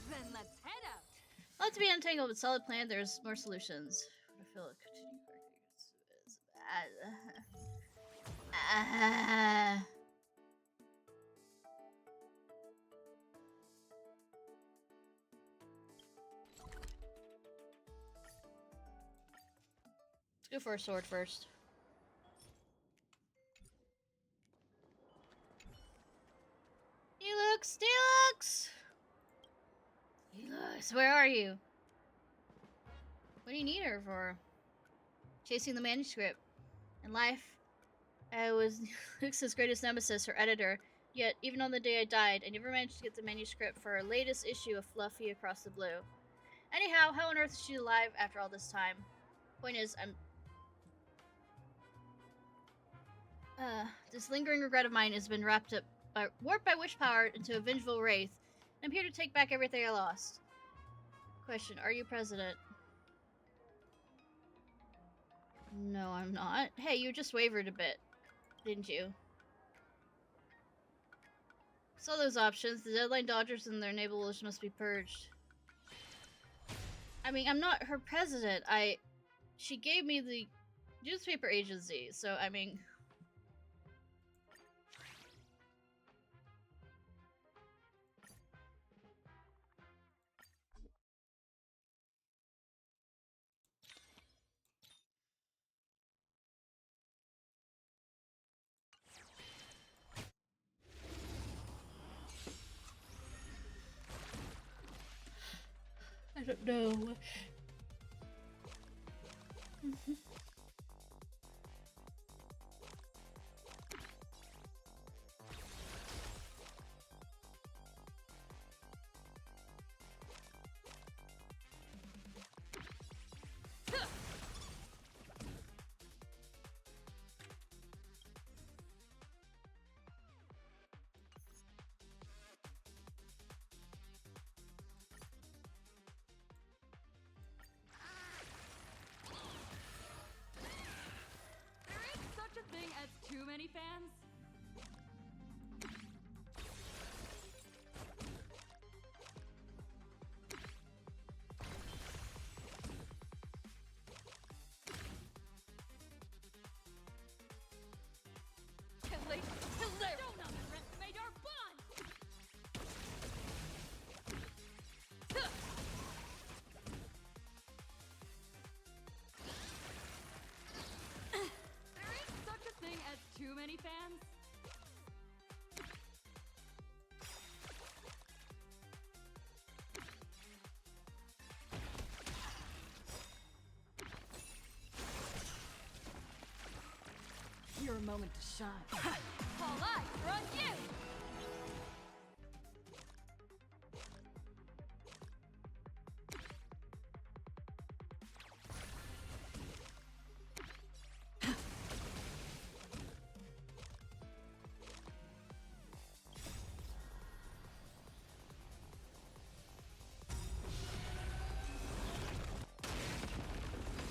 Then let's head out. Not to be untangled with solid plan, there's more solutions. I feel like continuing is bad. Let's go for a sword first. Helix! Helix! Helix, where are you? What do you need her for? Chasing the manuscript. In life, I was Helix's greatest nemesis, her editor. Yet, even on the day I died, I never managed to get the manuscript for her latest issue of Fluffy Across the Blue. Anyhow, how on earth is she alive after all this time? Point is, this lingering regret of mine has been warped by wish power into a vengeful wraith. I'm here to take back everything I lost. Question, are you president? No, I'm not. Hey, you just wavered a bit, didn't you? Saw those options. The deadline dodgers and their enablers must be purged. I mean, I'm not her president. She gave me the newspaper agency, so I mean... I don't know. Thing as too many fans? Don't underestimate our bond! Thing as too many fans? Your moment to shine. All eyes are on you!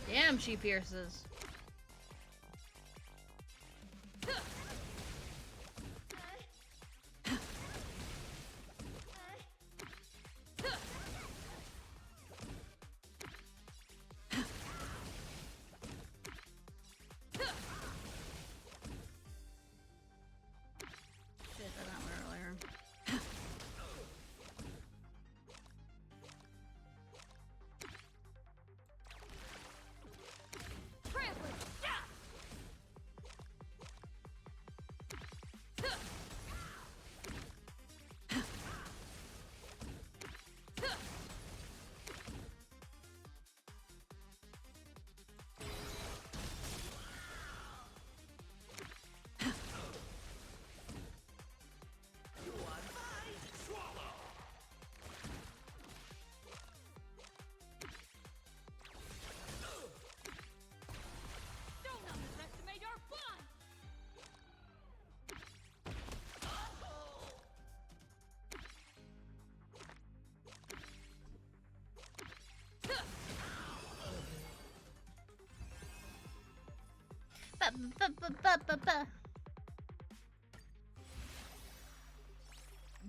Damn, she pierces. Shit, that not earlier. Trail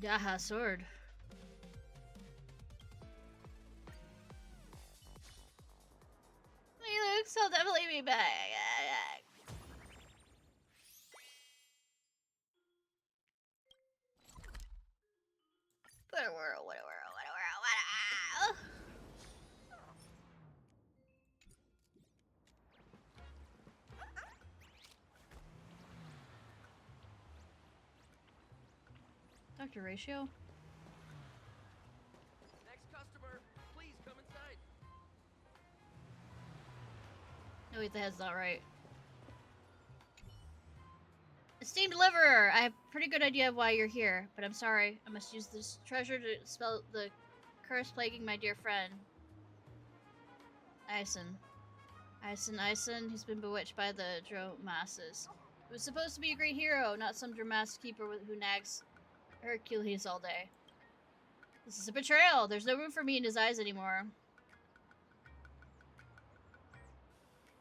Yaha, sword. Hey Luke, so definitely be back. What a world, what a world, what a world, what a world. Dr. Ratio? Next customer, please come inside. No, wait, the head's not right. Esteemed deliverer, I have a pretty good idea of why you're here, but I'm sorry. I must use this treasure to spell the curse plaguing my dear friend. Ison. He's been bewitched by the Dromasses. He was supposed to be a great hero, not some Dromass keeper who nags Hercules all day. This is a betrayal. There's no room for me in his eyes anymore.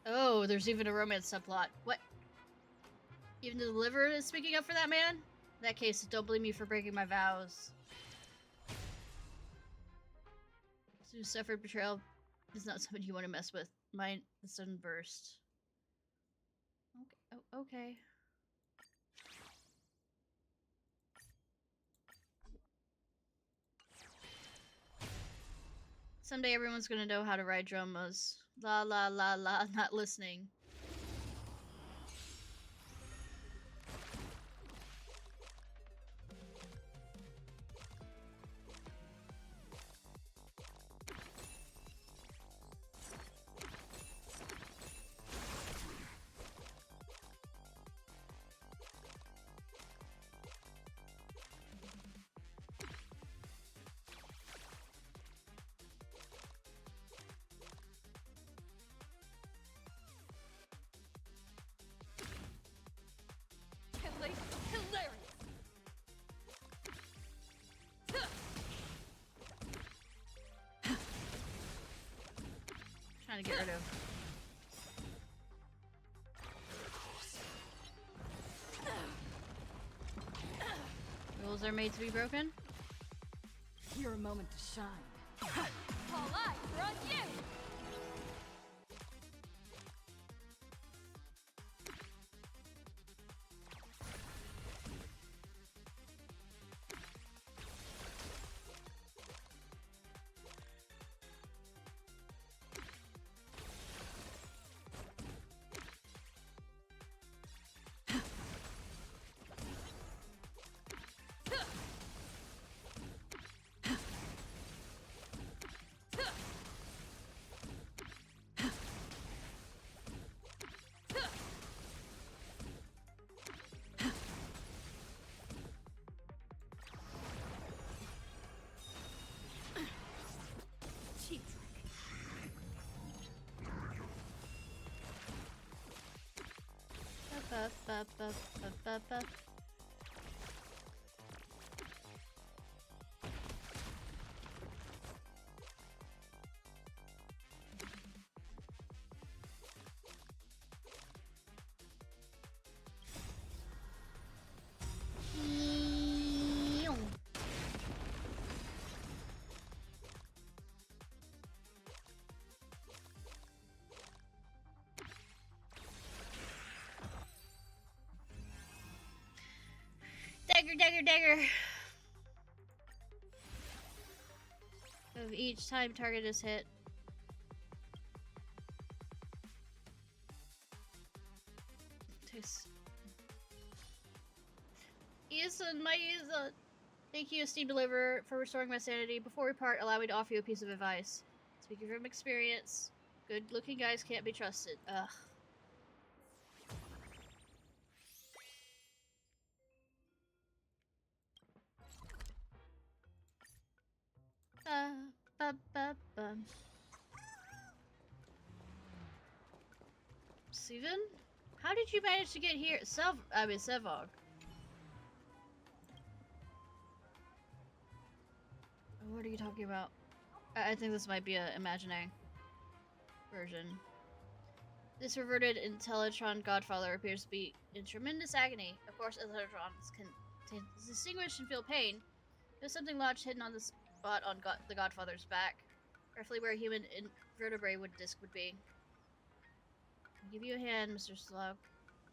Oh, there's even a romance subplot. What? Even the deliverer is speaking up for that man? In that case, don't blame me for breaking my vows. Who suffered betrayal is not someone you want to mess with. Mine, the sudden burst. Okay. Oh, okay. Someday everyone's gonna know how to ride drumas. La la la la, not listening. Trying to get rid of. Rules are made to be broken? Your moment to shine. All eyes are on you! Ba-ba-ba-ba-ba-ba. Dagger, dagger, dagger. Of each time target is hit. Isan, my Isan. Thank you, esteemed deliverer, for restoring my sanity. Before we part, allow me to offer you a piece of advice. Speaking from experience, good-looking guys can't be trusted. Ugh. Ba-ba-ba. Steven? How did you manage to get here? Sevog. What are you talking about? I think this might be an imaginary version. This reverted Intellitron godfather appears to be in tremendous agony. Of course, Intellitrons can distinguish and feel pain. There's something lodged hidden on the spot on the godfather's back, roughly where a human vertebrae disc would be. I'll give you a hand, Mr. Slug.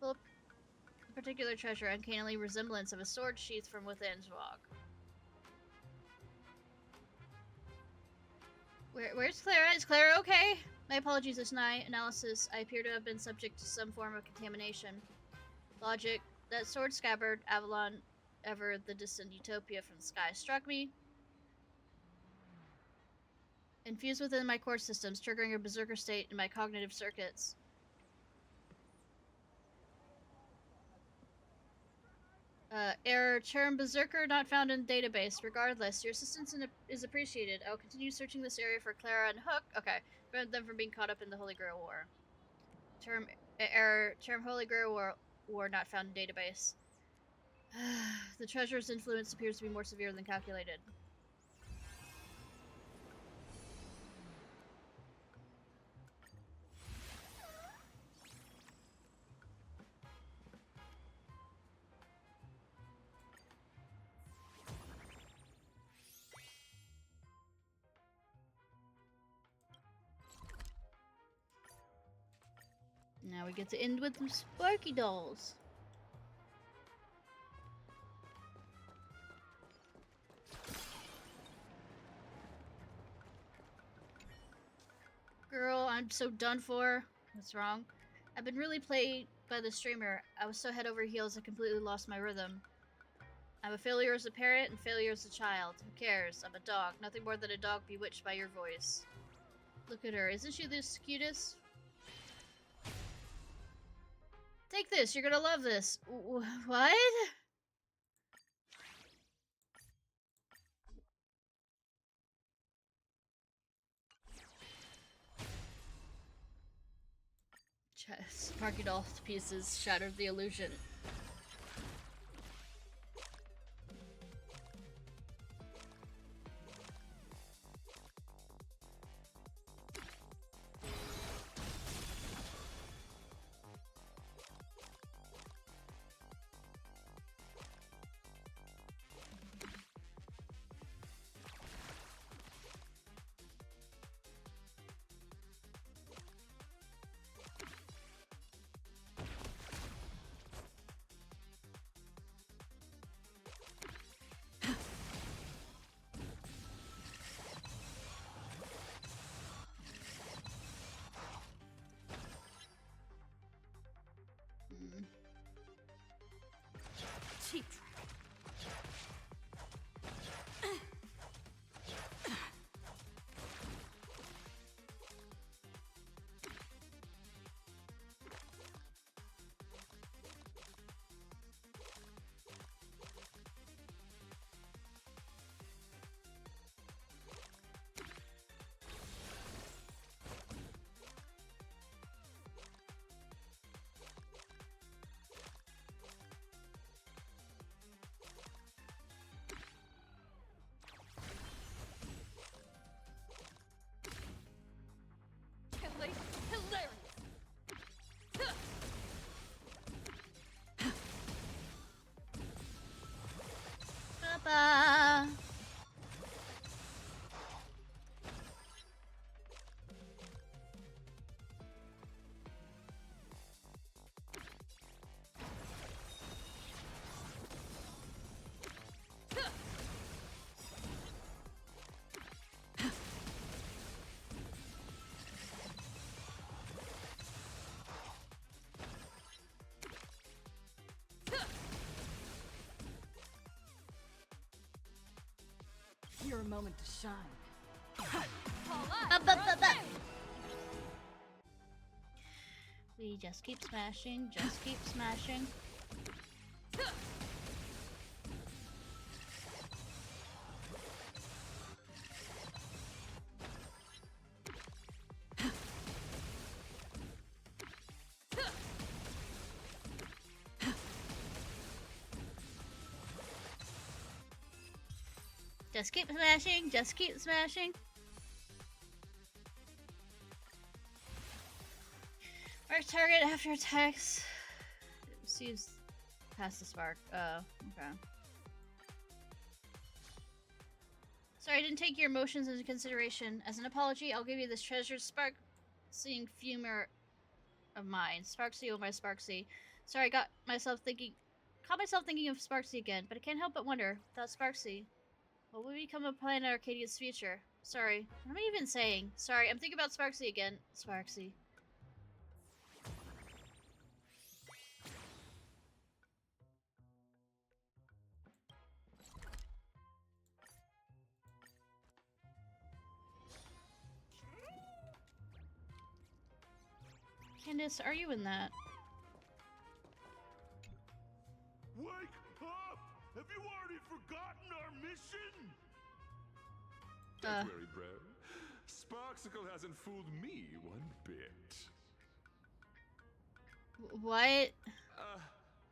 Pull up a particular treasure, uncannily resemblance of a sword sheath from within Zwog. Where's Clara? Is Clara okay? My apologies, Ishnai. Analysis. I appear to have been subject to some form of contamination. Logic. That sword scabbard, Avalon, ever the distant utopia from the sky, struck me. Infused within my core systems, triggering a berserker state in my cognitive circuits. Error. Term Berserker not found in database. Regardless, your assistance is appreciated. I will continue searching this area for Clara and Hook. Okay. Prevent them from being caught up in the Holy Grail War. Error. Term Holy Grail War not found in database. The treasure's influence appears to be more severe than calculated. Now we get to end with some Sparky dolls. Girl, I'm so done for. What's wrong? I've been really played by the streamer. I was so head over heels I completely lost my rhythm. I'm a failure as a parent and failure as a child. Who cares? I'm a dog. Nothing more than a dog bewitched by your voice. Look at her. Isn't she the cutest? Take this. You're gonna love this. What? Sparky doll pieces shattered the illusion. Cheap trick. Hilarious! Papa! Your moment to shine. We just keep smashing, just keep smashing. Just keep smashing, just keep smashing. Mark target after attacks. Sees past the spark. Okay. Sorry, I didn't take your emotions into consideration. As an apology, I'll give you this treasured spark seeing fumer of mine. Sparksy, oh my Sparksy. Sorry, I caught myself thinking of Sparksy again, but I can't help but wonder, without Sparksy, what would become of Planet Arcadia's future? Sorry, what am I even saying? Sorry, I'm thinking about Sparksy again. Sparksy. Candace, are you in that? Wake up! Have you already forgotten our mission? Don't worry, bro. Sparksicle hasn't fooled me one bit. What?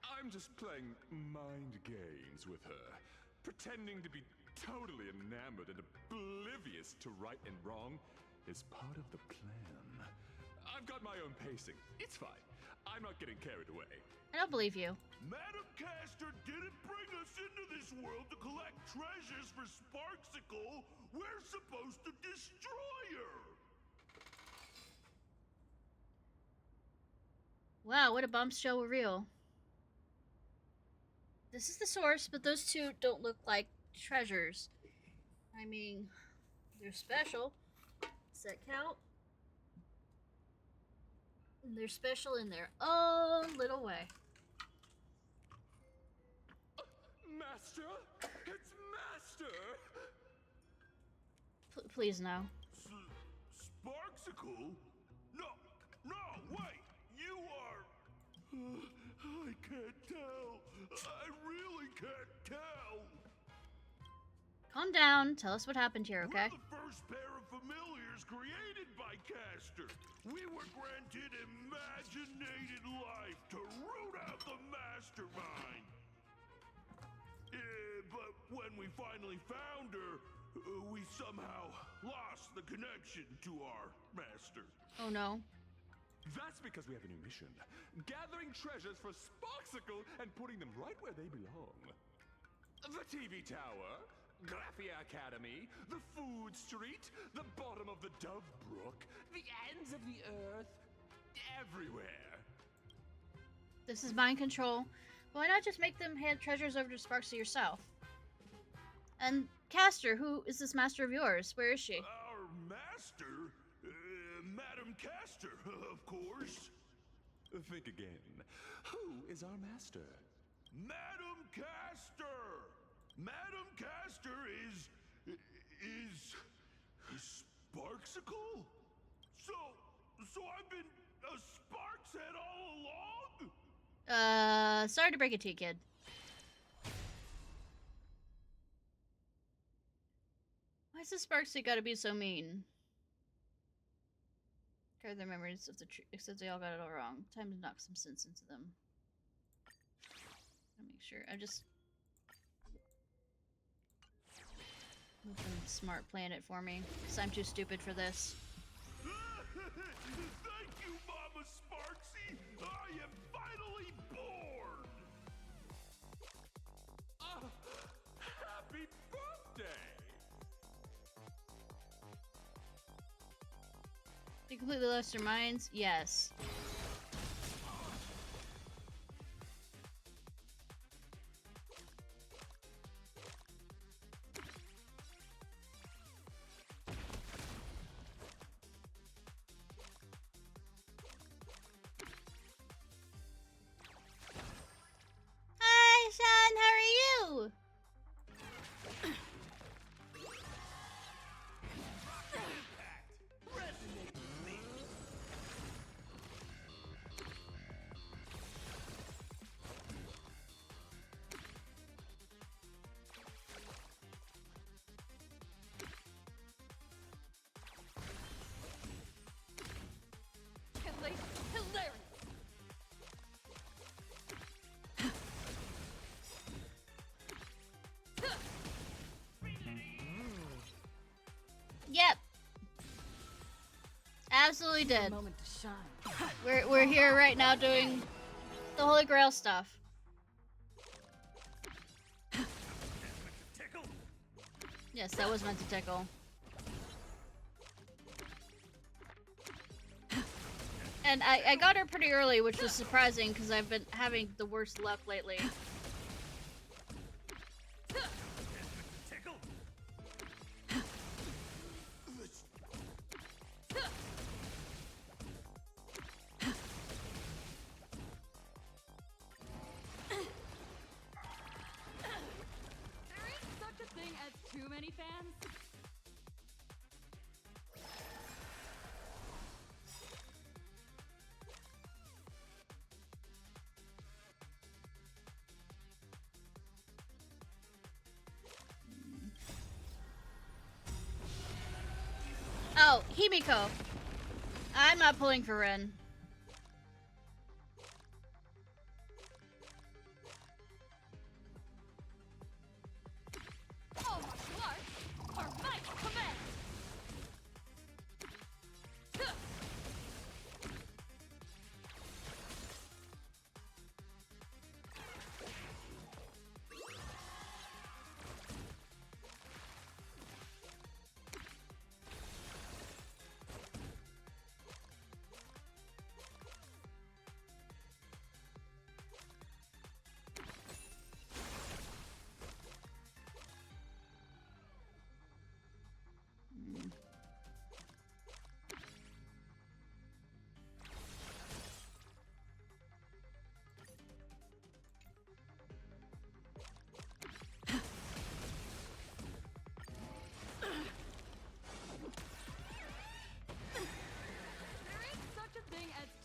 I'm just playing mind games with her, pretending to be totally enamored and oblivious to right and wrong is part of the plan. I've got my own pacing. It's fine. I'm not getting carried away. I don't believe you. Madam Caster didn't bring us into this world to collect treasures for Sparksicle. We're supposed to destroy her. Wow, what a bombshell reveal. This is the source, but those two don't look like treasures. I mean, they're special. Does that count? They're special in their own little way. Master? It's Master! Please, no. Sparksicle? No, wait! You are... I can't tell. I really can't tell. Calm down. Tell us what happened here, okay? We're the first pair of familiars created by Caster. We were granted imaginated life to root out the mastermind. But when we finally found her, we somehow lost the connection to our master. Oh no. That's because we have a new mission. Gathering treasures for Sparksicle and putting them right where they belong. The TV tower, Graphia Academy, the food street, the bottom of the Dove Brook, the ends of the earth, everywhere. This is mind control. Why not just make them hand treasures over to Sparksy yourself? And Caster, who is this master of yours? Where is she? Our master? Madam Caster, of course. Think again. Who is our master? Madam Caster! Madam Caster is Sparksicle? So I've been a Sparks head all along? Sorry to break it to you, kid. Why is the Sparksy gotta be so mean? Carry their memories of the truth, except they all got it all wrong. Time to knock some sense into them. I'll make sure. I just... Smart plan it for me, because I'm too stupid for this. Thank you, Mama Sparksy! I am finally born! Happy birthday! You completely lost your minds? Yes. Hi, Sean, how are you? Hilarious! Yep. Absolutely A did. moment to shine. We're here right now doing the Holy Grail stuff. Yes, that was meant to tickle. And I got her pretty early, which was surprising because I've been having the worst luck lately. Too many fans? Oh, Himiko. I'm not pulling for Ren.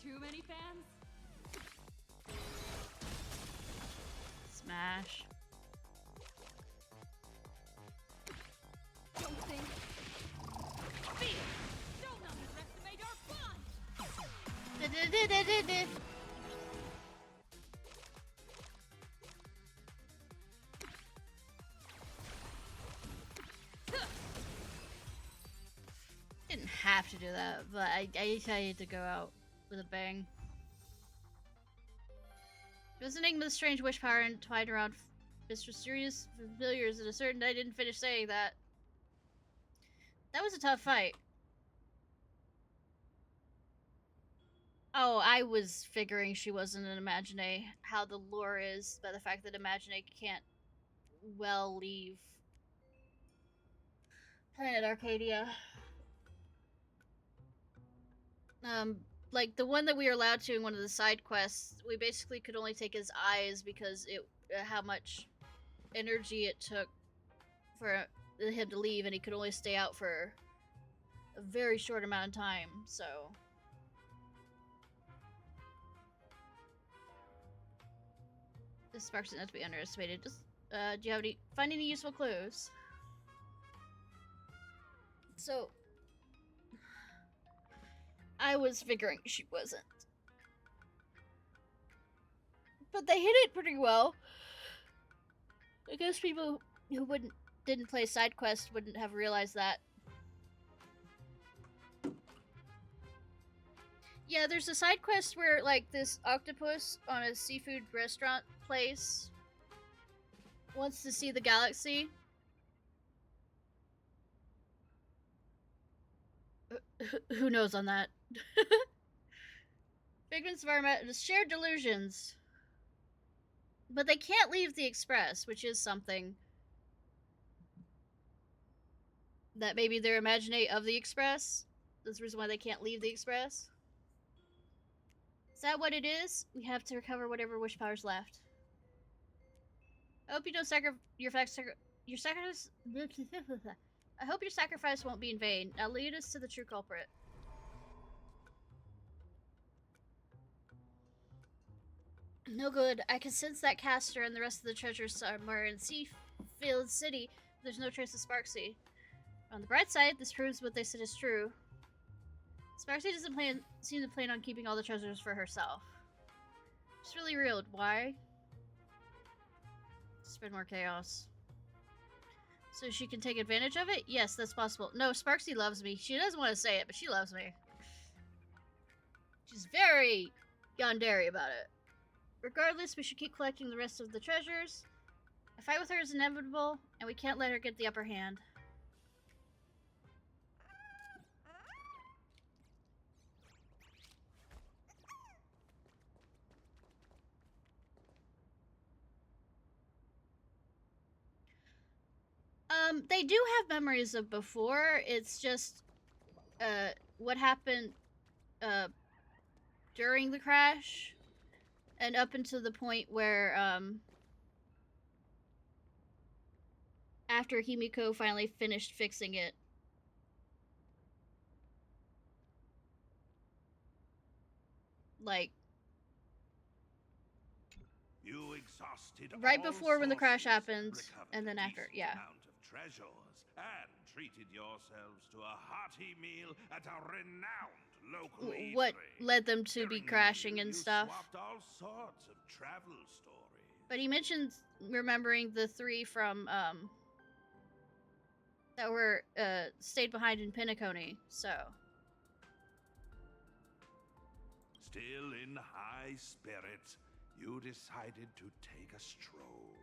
Too many fans? Smash. Don't think. Fear! Don't underestimate our fun! Didn't have to do that, but I decided to go out with a bang. Visiting with a strange wish power entwined around mysterious familiars at a certain I didn't finish saying that. That was a tough fight. Oh, I was figuring she wasn't an Imagine. How the lore is by the fact that Imagine can't well leave Planet Arcadia. Like the one that we were allowed to in one of the side quests, we basically could only take his eyes because it how much energy it took for him to leave, and he could only stay out for a very short amount of time. So this sparks is not to be underestimated. Just do you have find any useful clues? So I was figuring she wasn't. But they hit it pretty well. I guess people who didn't play side quest wouldn't have realized that. Yeah, there's a side quest where like this octopus on a seafood restaurant place wants to see the galaxy. Who knows on that? Figments of our shared delusions. But they can't leave the Express, which is something that maybe they're imagining of the Express. That's the reason why they can't leave the Express. Is that what it is? We have to recover whatever wish power's left. I hope you don't sacrifice your sacrifice. I hope your sacrifice won't be in vain. Now lead us to the true culprit. No good. I can sense that Caster and the rest of the treasures somewhere in Seafield City. There's no trace of Sparksy. On the bright side, this proves what they said is true. Sparksy doesn't seem to plan on keeping all the treasures for herself. She's really real. Why? Spread more chaos. So she can take advantage of it? Yes, that's possible. No, Sparksy loves me. She doesn't want to say it, but she loves me. She's very yandere about it. Regardless, we should keep collecting the rest of the treasures. A fight with her is inevitable, and we can't let her get the upper hand. They do have memories of before. It's just, what happened, during the crash, and up until the point where, after Himiko finally finished fixing it. Like, You exhausted right all before when the crash sources, happened, recovered and then a after, decent yeah. amount of treasures, and treated yourselves to a hearty meal at a renowned local eatery. What led them to be During the crashing meal, and you stuff. swapped all sorts of travel stories. But he mentioned remembering the 3 from, that were, stayed behind in Penacony, so. Still in high spirits, you decided to take a stroll.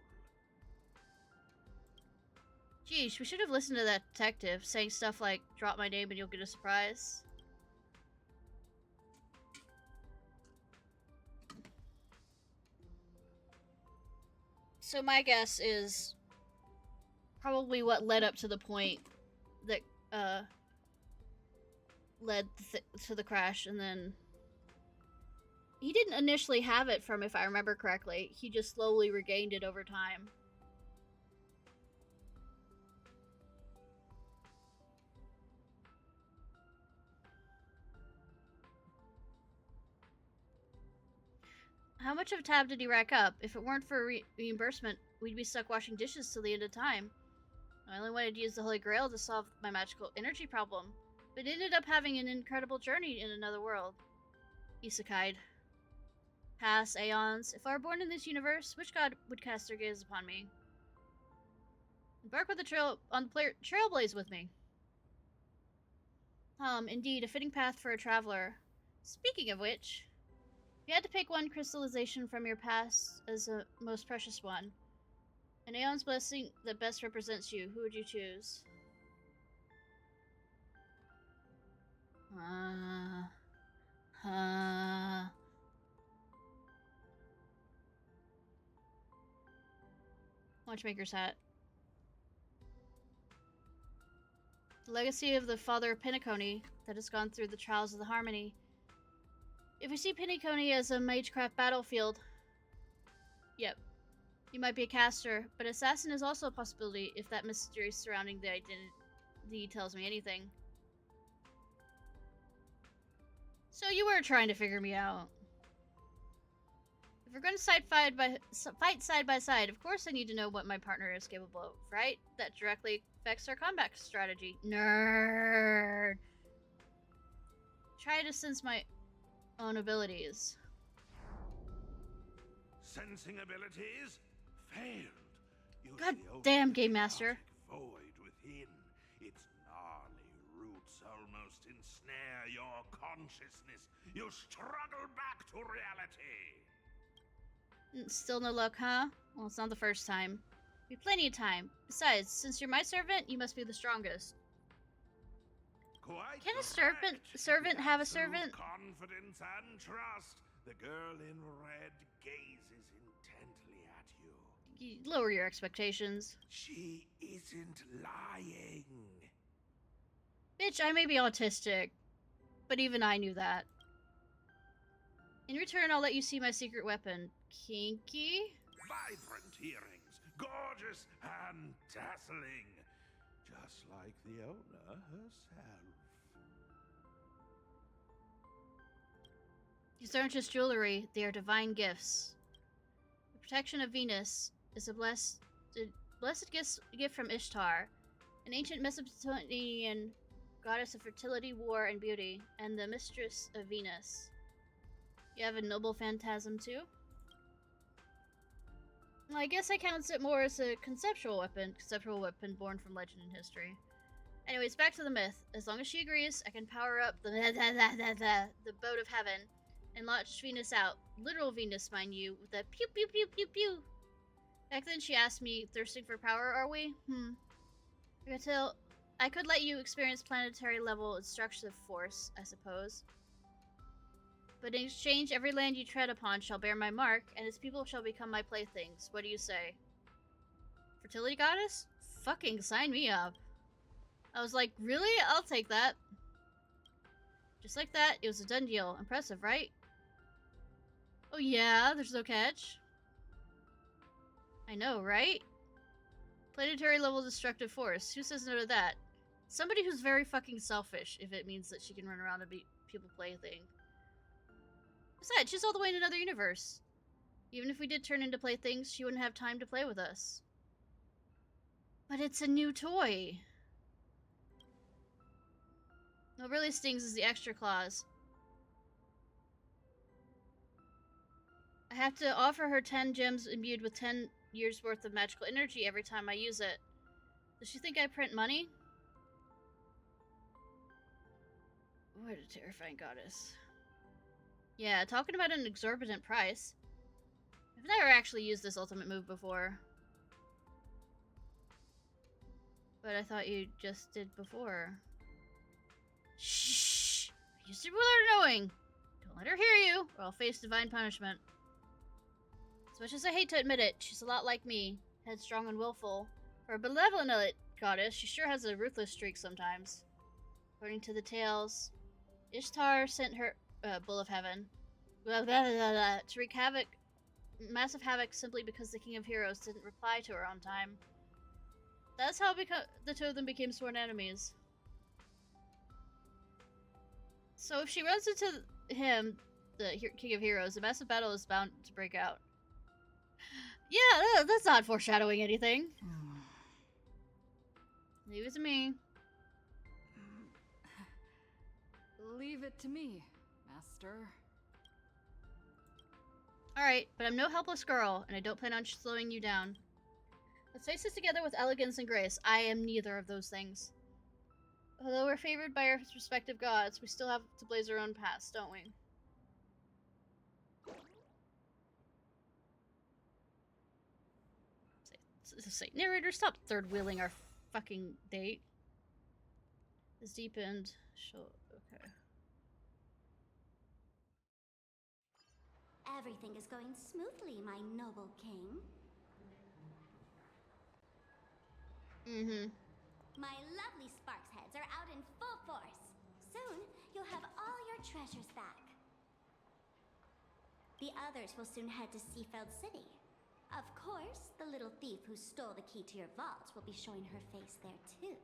Geesh, we should have listened to that detective saying stuff like, drop my name and you'll get a surprise. So my guess is probably what led up to the point that, led to the crash, and then he didn't initially have it from, if I remember correctly, he just slowly regained it over time. How much of a tab did he rack up? If it weren't for reimbursement, we'd be stuck washing dishes till the end of time. I only wanted to use the Holy Grail to solve my magical energy problem, but ended up having an incredible journey in another world. Isekai'd. Past aeons, if I were born in this universe, which god would cast their gaze upon me? Embark with the trailblaze with me. Indeed, a fitting path for a traveler. Speaking of which, if you had to pick one crystallization from your past as a most precious one, an aeon's blessing that best represents you, who would you choose? Watchmaker's hat. The legacy of the father of Penacony that has gone through the trials of the Harmony. If we see Penacony as a magecraft battlefield, yep, you might be a caster, but assassin is also a possibility if that mystery surrounding the identity tells me anything. So you were trying to figure me out. If we're going to fight side by side, of course I need to know what my partner is capable of, right? That directly affects our combat strategy. Nerd! Try to sense my own abilities. Sensing abilities? Failed. You God see only damn, the Game Master. chaotic void within. Its gnarly roots almost ensnare your consciousness. You struggle back to reality. Still no luck, huh? Well, it's not the first time. We have plenty of time. Besides, since you're my servant, you must be the strongest. Quite Can a correct. servant With have a absolute servant? Confidence and trust. The girl in red gazes intently at you. You lower your expectations. She isn't lying. Bitch, I may be autistic, but even I knew that. In return, I'll let you see my secret weapon. Kinky? Vibrant earrings, gorgeous and dazzling. Just like the owner herself. These aren't just jewelry, they are divine gifts. The protection of Venus is a blessed gift from Ishtar, an ancient Mesopotamian goddess of fertility, war, and beauty, and the mistress of Venus. You have a noble phantasm too? Well, I guess I count it more as a conceptual weapon born from legend and history. Anyways, back to the myth. As long as she agrees, I can power up the boat of heaven and launched Venus out. Literal Venus, mind you, with a pew pew pew pew pew. Back then she asked me, thirsting for power, are we? I could let you experience planetary level destructive force, I suppose. But in exchange, every land you tread upon shall bear my mark, and its people shall become my playthings. What do you say? Fertility goddess? Fucking sign me up. I was like, really? I'll take that. Just like that, it was a done deal. Impressive, right? Oh yeah, there's no catch. I know, right? Planetary level destructive force. Who says no to that? Somebody who's very fucking selfish, if it means that she can run around and be people plaything. Besides, she's all the way in another universe. Even if we did turn into playthings, she wouldn't have time to play with us. But it's a new toy. What really stings is the extra clause. I have to offer her 10 gems imbued with 10 years worth of magical energy every time I use it. Does she think I print money? What a terrifying goddess. Yeah, talking about an exorbitant price. I've never actually used this ultimate move before. But I thought you just did before. Shh! I used it without her knowing. Don't let her hear you, or I'll face divine punishment. As much as I hate to admit it, she's a lot like me, headstrong and willful. For a benevolent goddess, she sure has a ruthless streak sometimes. According to the tales, Ishtar sent her Bull of Heaven to wreak massive havoc simply because the King of Heroes didn't reply to her on time. That's how the two of them became sworn enemies. So if she runs into him, the King of Heroes, a massive battle is bound to break out. Yeah, that's not foreshadowing anything. Leave it to me. Leave it to me, Master. Alright, but I'm no helpless girl, and I don't plan on slowing you down. Let's face this together with elegance and grace. I am neither of those things. Although we're favored by our respective gods, we still have to blaze our own paths, don't we? Say, narrator, stop third-wheeling our fucking date. Is deepened. Okay. Everything is going smoothly, my noble king. My lovely Sparks heads are out in full force. Soon, you'll have all your treasures back. The others will soon head to Seafeld City. Of course, the little thief who stole the key to your vault will be showing her face there too.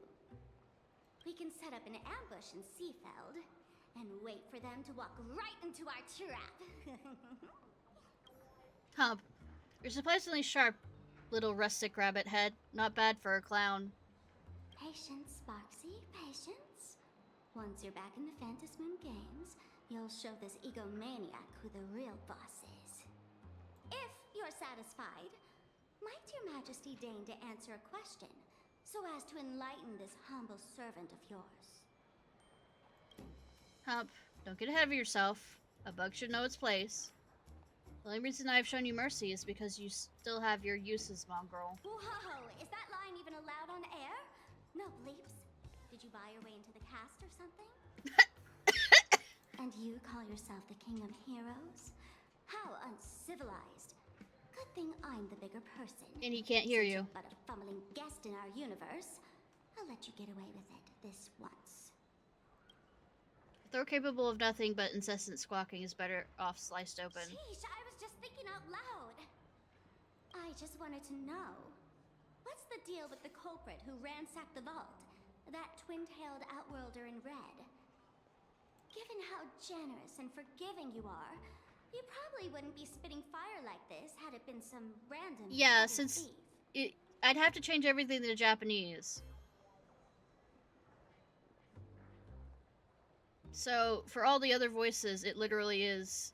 We can set up an ambush in Seafeld and wait for them to walk right into our trap. Hump, you're surprisingly sharp, little rustic rabbit head. Not bad for a clown. Patience, Sparksy, patience. Once you're back in the Phantasmoon Games, you'll show this egomaniac who the real boss is. If you're satisfied, might your majesty deign to answer a question, so as to enlighten this humble servant of yours? Hump, don't get ahead of yourself. A bug should know its place. The only reason I've shown you mercy is because you still have your uses, mongrel. Whoa, is that line even allowed on air? No bleeps. Did you buy your way into the cast or something? And you call yourself the King of Heroes? How uncivilized. Good thing I'm the bigger person. And he can't hear you. But a fumbling guest in our universe. I'll let you get away with it this once. A throat capable of nothing but incessant squawking is better off sliced open. Sheesh, I was just thinking out loud. I just wanted to know. What's the deal with the culprit who ransacked the vault? That twin-tailed outworlder in red. Given how generous and forgiving you are, you probably wouldn't be spitting fire like this had it been some random since thief. I'd have to change everything to Japanese. So, for all the other voices, it literally is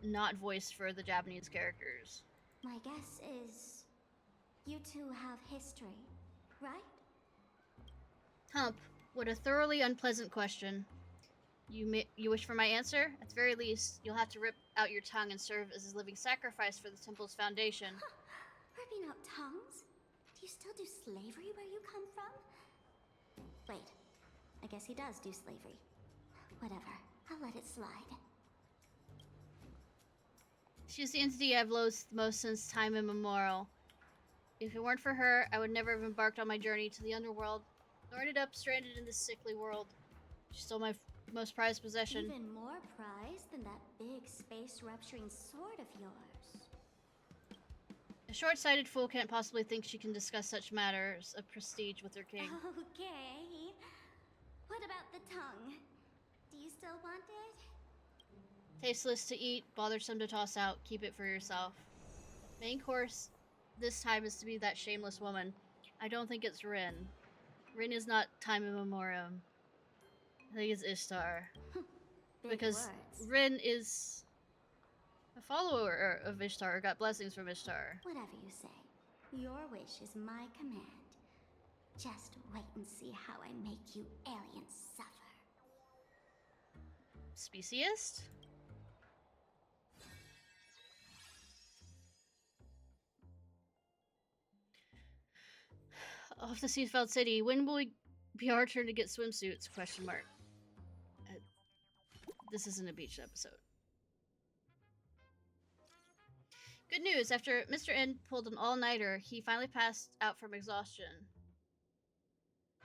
not voiced for the Japanese characters. My guess is you two have history, right? Hump, what a thoroughly unpleasant question. You wish for my answer? At the very least, you'll have to rip out your tongue and serve as a living sacrifice for the temple's foundation. Ripping out tongues? Do you still do slavery where you come from? Wait, I guess he does do slavery. Whatever, I'll let it slide. She's the entity I've loathed most since time immemorial. If it weren't for her, I would never have embarked on my journey to the underworld, nor ended up stranded in this sickly world. She stole my most prized possession. Even more prized than that big space-rupturing sword of yours. A short-sighted fool can't possibly think she can discuss such matters of prestige with her king. Okay. What about the tongue? Do you still want it? Tasteless to eat, bothersome to toss out, keep it for yourself. Main course this time is to be that shameless woman. I don't think it's Rin. Rin is not time immemorial. I think it's Ishtar. Because words. Rin is a follower of Ishtar, or got blessings from Ishtar. Whatever you say. Your wish is my command. Just wait and see how I make you aliens suffer. Speciest? Off the Seafeld City, when will we be our turn to get swimsuits? Question mark. This isn't a beach episode. Good news, after Mr. N pulled an all-nighter, he finally passed out from exhaustion.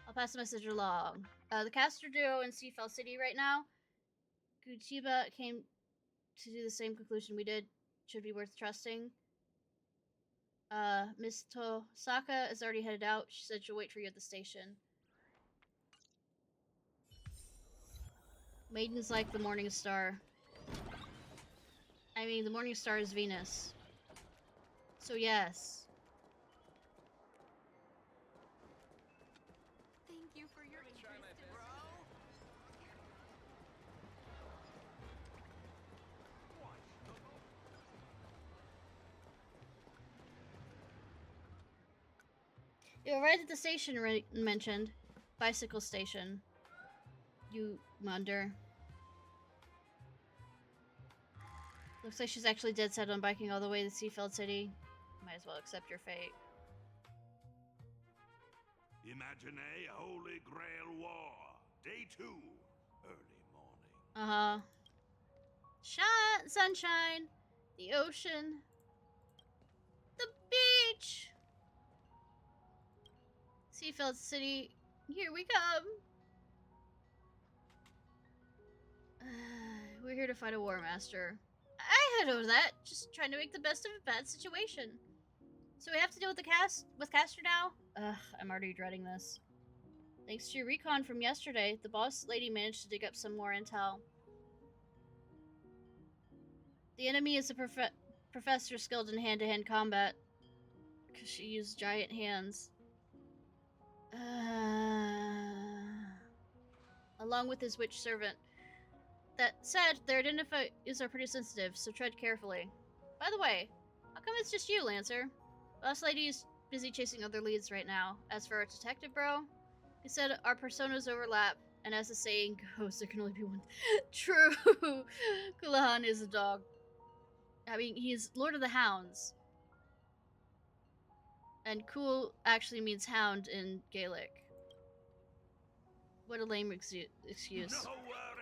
I'll pass the message along. The caster duo in Seafell City right now. Guchiba came to do the same conclusion we did. Should be worth trusting. Miss Tosaka is already headed out. She said she'll wait for you at the station. Maidens like the morning star. I mean, the morning star is Venus. So yes. Thank you for your interest. You arrived at the station mentioned. Bicycle station. You munder. Looks like she's actually dead set on biking all the way to Seafeld City. Might as well accept your fate. Imagine a Holy Grail War. Day 2. Early morning. Uh-huh. Sunshine. The ocean. The beach. Seafeld City. Here we come. We're here to fight a war master. I had over that. Just trying to make the best of a bad situation. So we have to deal with Caster now? Ugh, I'm already dreading this. Thanks to your recon from yesterday, the boss lady managed to dig up some more intel. The enemy is a professor skilled in hand-to-hand combat. Because she used giant hands. Along with his witch servant. That said, their identifiers are pretty sensitive, so tread carefully. By the way, how come it's just you, Lancer? Boss lady is busy chasing other leads right now. As for our detective bro, he said our personas overlap, and as the saying goes, there can only be one. True! Kulahan is a dog. I mean, he's Lord of the Hounds. And Kul actually means hound in Gaelic. What a lame excuse. No worries.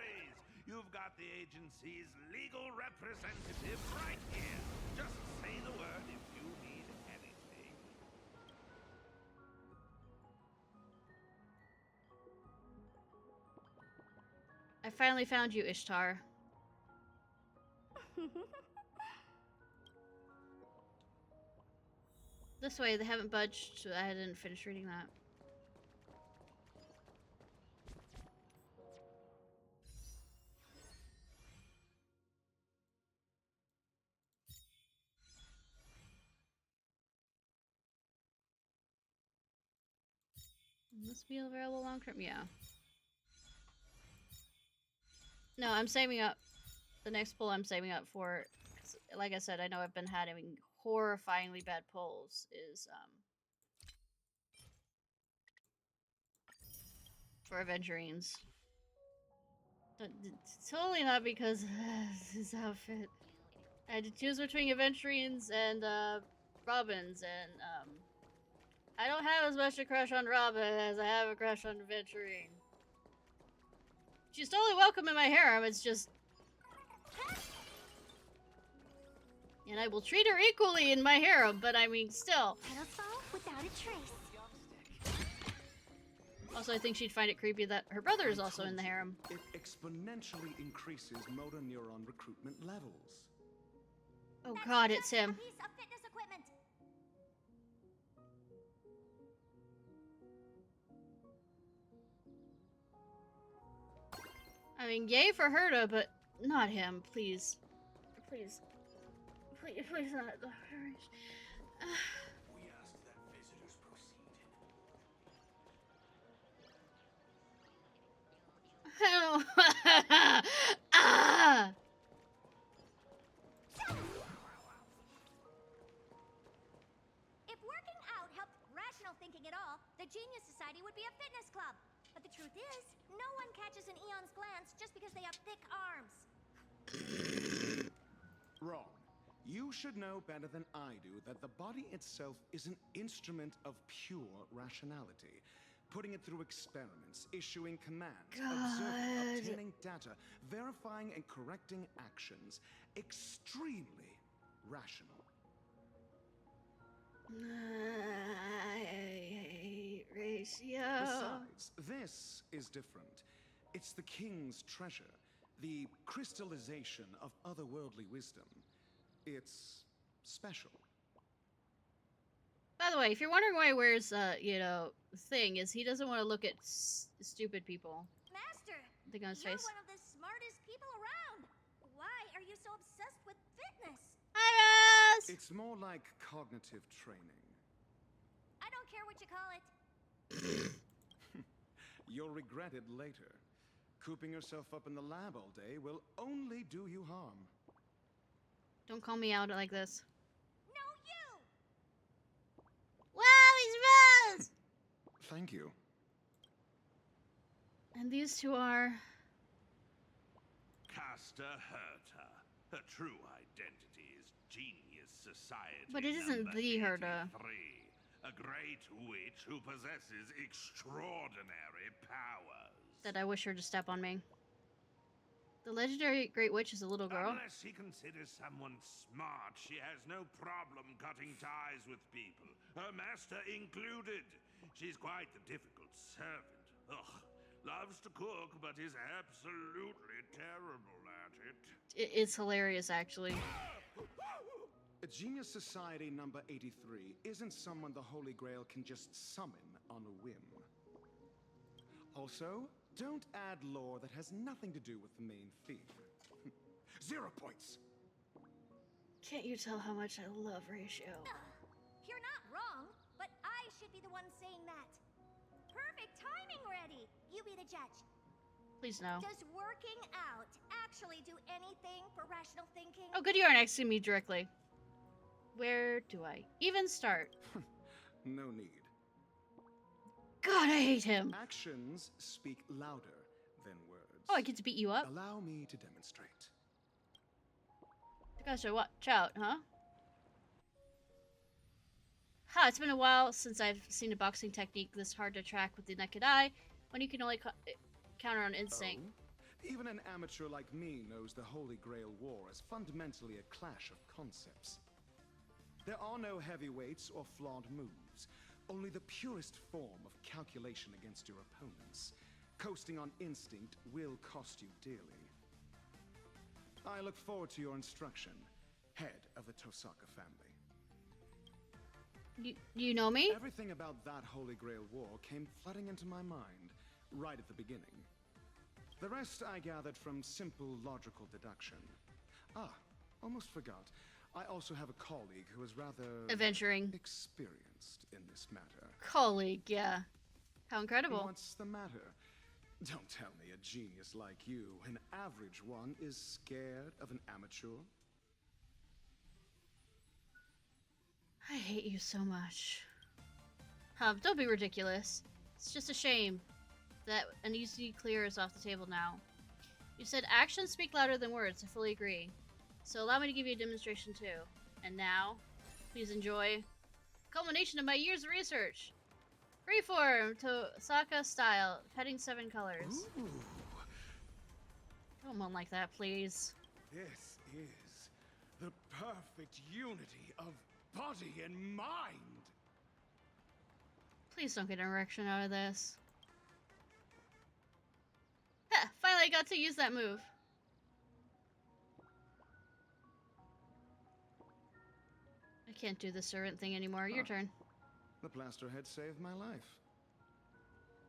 You've got the agency's legal representative right here. Just say the word if you need anything. I finally found you, Ishtar. This way, they haven't budged, so I didn't finish reading that. Must be available long term, yeah. No, I'm saving up. The next pull I'm saving up for, 'cause like I said, I know I've been having horrifyingly bad pulls, is, for Avengerines. Totally not because of his outfit. I had to choose between Aventurines and Robins, and I don't have as much a crush on Robin as I have a crush on Aventurine. She's totally welcome in my harem, it's just... And I will treat her equally in my harem, but I mean, still. Pedestal without a trace. Also, I think she'd find it creepy that her brother is also in the harem. It exponentially increases motor neuron recruitment levels. Oh god, it's him. A piece of fitness equipment. I mean, yay for Herta, but not him, please. Please. Please not. We ask that visitors proceed. Ah! If working out helped rational thinking at all, the Genius Society would be a fitness club. But the truth is, no one catches an Eon's glance just because they have thick arms. Wrong. You should know better than I do that the body itself is an instrument of pure rationality. Putting it through experiments, issuing commands, observing, obtaining data, verifying and correcting actions. Extremely rational. I hate ratio. Besides, this is different. It's the king's treasure, the crystallization of otherworldly wisdom. It's special. By the way, if you're wondering why he wears, you know, thing, is he doesn't want to look at stupid people. Master, Thing on his you're face. one of the smartest people around. Why are you so obsessed with fitness? Hi, Ross! It's more like cognitive training. I don't care what you call it. You'll regret it later. Cooping yourself up in the lab all day will only do you harm. Don't call me out like this. No, you! Wow, he's Ross! Thank you. And these two are... Caster Herta. Her true identity is Genius Society. But it isn't number the Herta. 83, a great witch who possesses extraordinary powers. that I wish her to step on me. The legendary Great Witch is a little girl. Unless she considers someone smart, she has no problem cutting ties with people, her master included. She's quite the difficult servant. Ugh, loves to cook, but is absolutely terrible at it. It's hilarious, actually. A Genius Society number 83 isn't someone the Holy Grail can just summon on a whim. Also, don't add lore that has nothing to do with the main theme. 0 points! Can't you tell how much I love Ratio? You're not wrong, but I should be the one saying that. Perfect timing, Reddy. You be the judge. Please no. Does working out actually do anything for rational thinking? Oh, good, you aren't asking me directly. Where do I even start? No need. God, I hate him. Actions speak louder than words. Oh, I get to beat you up? Allow me to demonstrate. Gosh, watch out, huh? Ha, it's been a while since I've seen a boxing technique this hard to track with the naked eye, when you can only counter on instinct. Oh? Even an amateur like me knows the Holy Grail War is fundamentally a clash of concepts. There are no heavyweights or flawed moves, only the purest form of calculation against your opponents. Coasting on instinct will cost you dearly. I look forward to your instruction, head of the Tosaka family. You know me? Everything about that Holy Grail War came flooding into my mind, right at the beginning. The rest I gathered from simple logical deduction. Ah, almost forgot. I also have a colleague who is rather... adventuring. ...experienced in this matter. Colleague, yeah. How incredible. What's the matter? Don't tell me a genius like you, an average one, is scared of an amateur. I hate you so much. Don't be ridiculous. It's just a shame that an easy clear is off the table now. You said actions speak louder than words. I fully agree. So allow me to give you a demonstration too. And now, please enjoy culmination of my years of research. Freeform to Saka style, petting 7 colors. Ooh. Come on like that, please. This is the perfect unity of body and mind. Please don't get an erection out of this. Ha! Finally I got to use that move. I can't do the servant thing anymore. Your turn. The plaster head saved my life.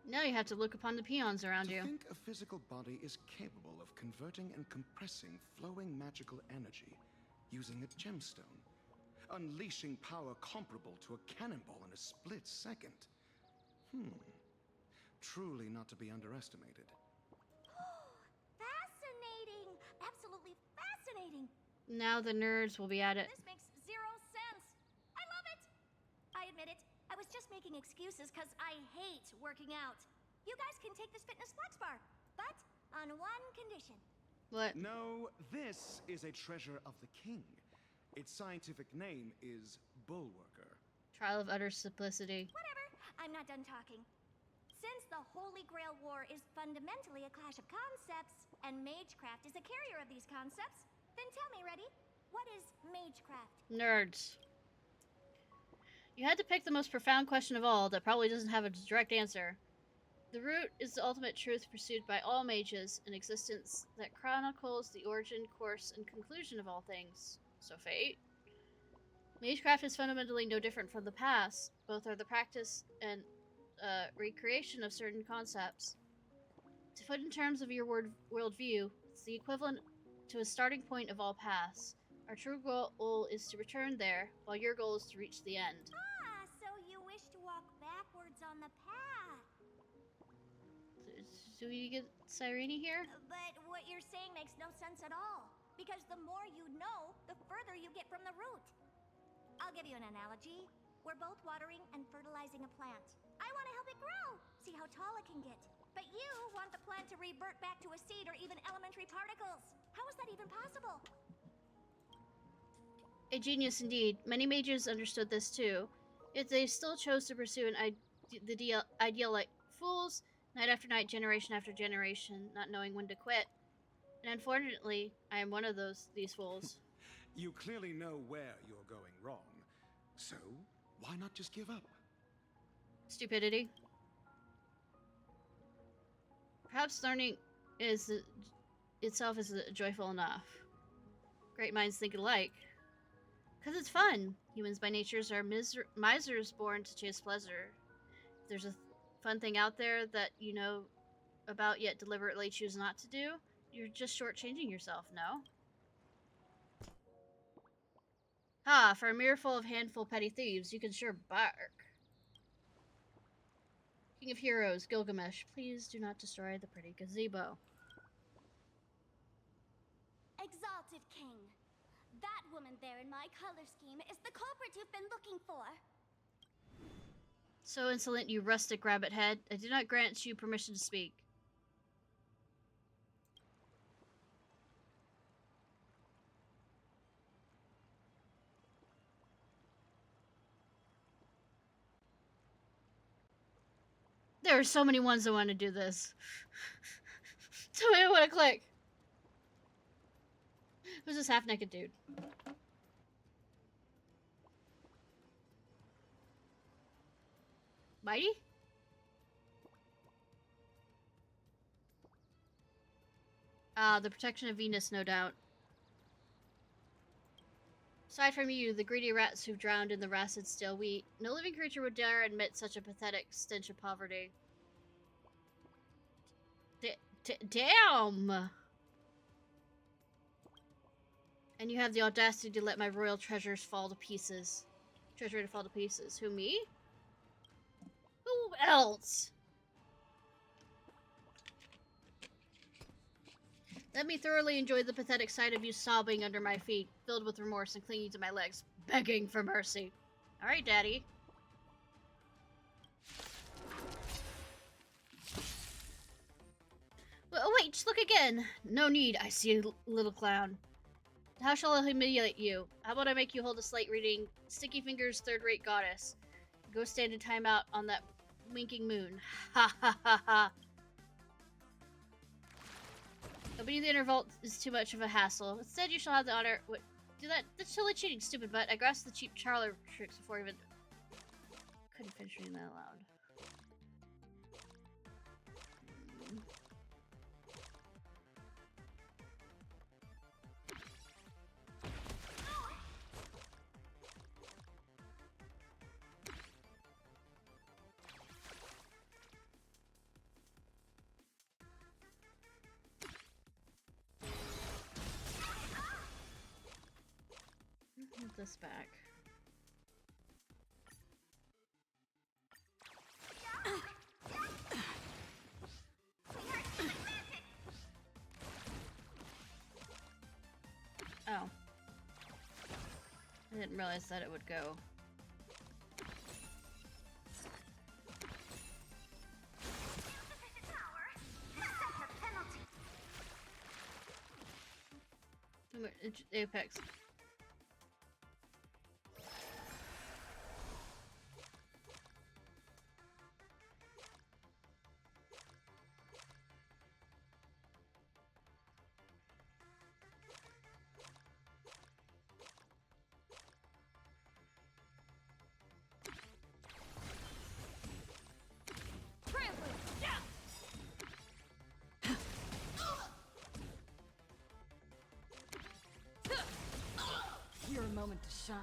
Now you have to look upon the peons around you. To think a physical body is capable of converting and compressing flowing magical energy using a gemstone, unleashing power comparable to a cannonball in a split second. Truly not to be underestimated. Fascinating! Absolutely fascinating! Now the nerds will be at it. This makes zero sense. I love it! I admit it. I was just making excuses because I hate working out. You guys can take this fitness flex bar, but on one condition. What? No, this is a treasure of the king. Its scientific name is Bullworker. Trial of utter simplicity. Whatever. I'm not done talking. Since the Holy Grail War is fundamentally a clash of concepts, and Magecraft is a carrier of these concepts, then tell me, Reddy, what is Magecraft? Nerds. You had to pick the most profound question of all that probably doesn't have a direct answer. The root is the ultimate truth pursued by all mages, an existence that chronicles the origin, course, and conclusion of all things. So fate? Magecraft is fundamentally no different from the past. Both are the practice and recreation of certain concepts. To put in terms of your worldview, it's the equivalent to a starting point of all paths. Our true goal is to return there, while your goal is to reach the end. Ah, so you wish to walk backwards on the path. Do we get Cyrene here? But what you're saying makes no sense at all. Because the more you know, the further you get from the root. I'll give you an analogy. We're both watering and fertilizing a plant. I want to help it grow, see how tall it can get. But you want the plant to revert back to a seed or even elementary particles. How is that even possible? A genius indeed. Many mages understood this too. Yet they still chose to pursue the ideal like fools, night after night, generation after generation, not knowing when to quit. And unfortunately, I am one of these fools. You clearly know where you're going wrong. So, why not just give up? Stupidity. Perhaps learning itself is joyful enough. Great minds think alike. Because it's fun. Humans by nature are misers born to chase pleasure. If there's a fun thing out there that you know about yet deliberately choose not to do, you're just shortchanging yourself, no? Ha, for a mere full of handful petty thieves, you can sure bark. King of Heroes, Gilgamesh, please do not destroy the pretty gazebo. Exalted King, that woman there in my color scheme is the culprit you've been looking for. So insolent, you rustic rabbit head. I do not grant you permission to speak. There are so many ones that want to do this. So many want to click. Who's this half-naked dude? Mighty? The protection of Venus, no doubt. Aside from you, the greedy rats who've drowned in the rancid stale wheat, no living creature would dare admit such a pathetic stench of poverty. Damn! And you have the audacity to let my royal treasures fall to pieces. Treasure to fall to pieces. Who, me? Who else? Let me thoroughly enjoy the pathetic sight of you sobbing under my feet, filled with remorse and clinging to my legs, begging for mercy. Alright, Daddy. Oh, wait, just look again. No need, I see, little clown. How shall I humiliate you? How about I make you hold a slate reading Sticky Fingers Third-Rate Goddess? Go stand in timeout on that winking moon. Ha ha ha ha. Opening the inner vault is too much of a hassle. Instead, you shall have the honor. What? Do that? That's totally cheating, stupid butt. I grasped the cheap charler tricks before even. Couldn't finish reading that aloud. Put this back. Oh. I didn't realize that it would go. Apex. Your moment to shine.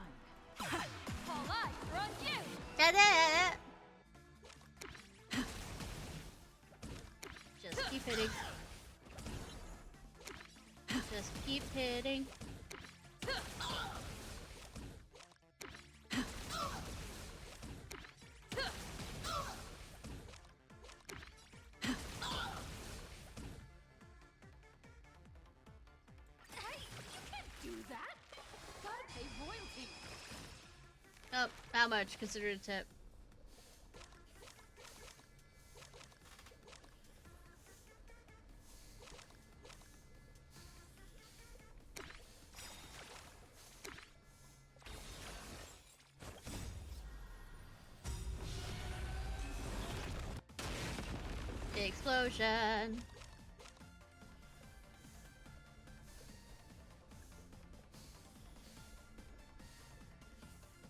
All eyes are on you. Ta-da! Just keep hitting. Just keep hitting. Oh, how much? Consider it a tip. Explosion.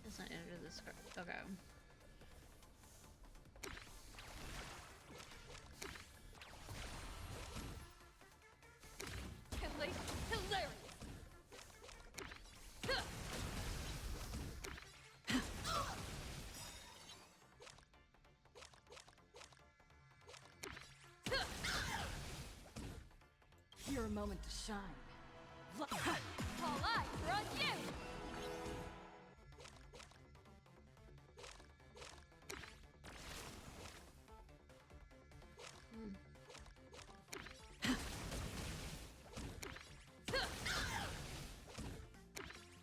Let's not enter this card. Okay. Hilarious. Your moment to shine. All eyes are on you.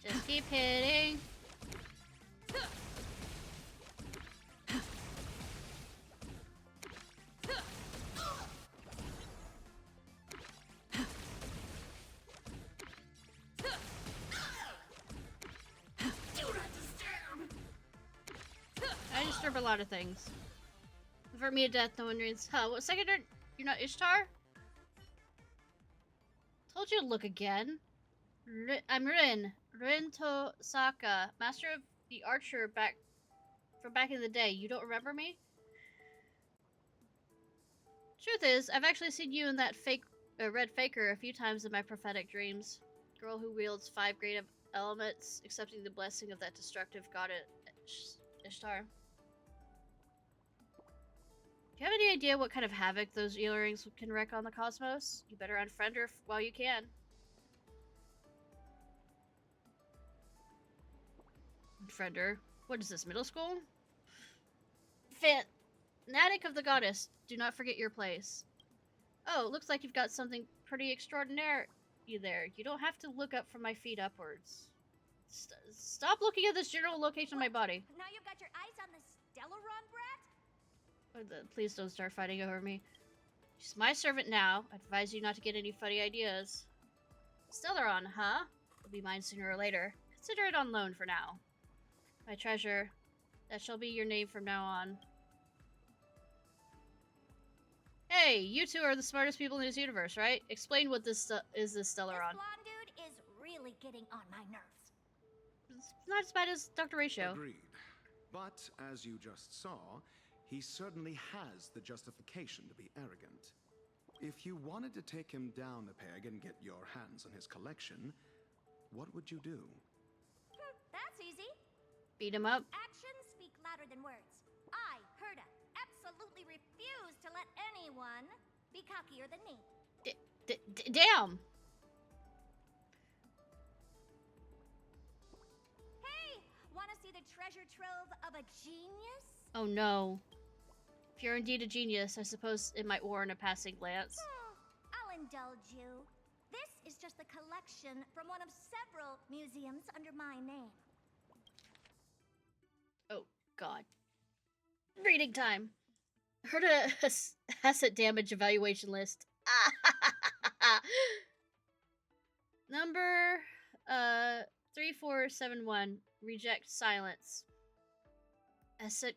Just keep hitting. I disturb a lot of things. For me to death, no one reads. Huh, what second you're not Ishtar? Told you to look again. I'm Rin Tosaka, master of the archer from back in the day. You don't remember me? Truth is, I've actually seen you in that red faker a few times in my prophetic dreams. Girl who wields 5 great elements, accepting the blessing of that destructive goddess Ishtar. Do you have any idea what kind of havoc those earrings can wreak on the cosmos? You better unfriend her while you can. Unfriend her? What is this, middle school? Fanatic of the goddess, do not forget your place. Oh, looks like you've got something pretty extraordinary there. You don't have to look up from my feet upwards. Stop looking at this general location of my body. Now you've got your eyes on the Stellaron brat? Please don't start fighting over me. She's my servant now. I advise you not to get any funny ideas. Stellaron, huh? Will be mine sooner or later. Consider it on loan for now. My treasure. That shall be your name from now on. Hey, you two are the smartest people in this universe, right? Explain what this is this Stellaron. This blonde dude is really getting on my nerves. It's not as bad as Dr. Ratio. Agreed. But, as you just saw, he certainly has the justification to be arrogant. If you wanted to take him down a peg and get your hands on his collection, what would you do? That's easy. Beat him up. Actions speak louder than words. I, Herda, absolutely refuse to let anyone be cockier than me. Damn! Hey, wanna see the treasure trove of a genius? Oh no. If you're indeed a genius, I suppose it might warrant a passing glance. I'll indulge you. This is just a collection from one of several museums under my name. Oh god. Reading time. Heard a asset damage evaluation list. Number 3471. Reject silence. Asset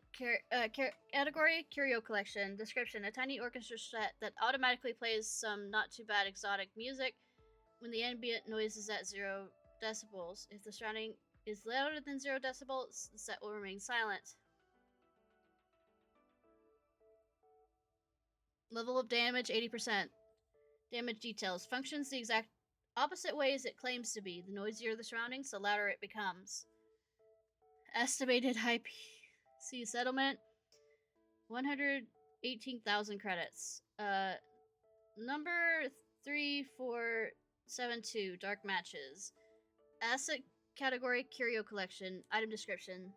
category Curio collection. Description: a tiny orchestra set that automatically plays some not too bad exotic music when the ambient noise is at 0 decibels. If the surrounding is louder than 0 decibels, the set will remain silent. Level of damage 80%. Damage details. Functions the exact opposite way as it claims to be. The noisier the surroundings, the louder it becomes. Estimated IPC settlement 118,000 credits. Number 3472. Dark matches. Asset category Curio collection. Item description.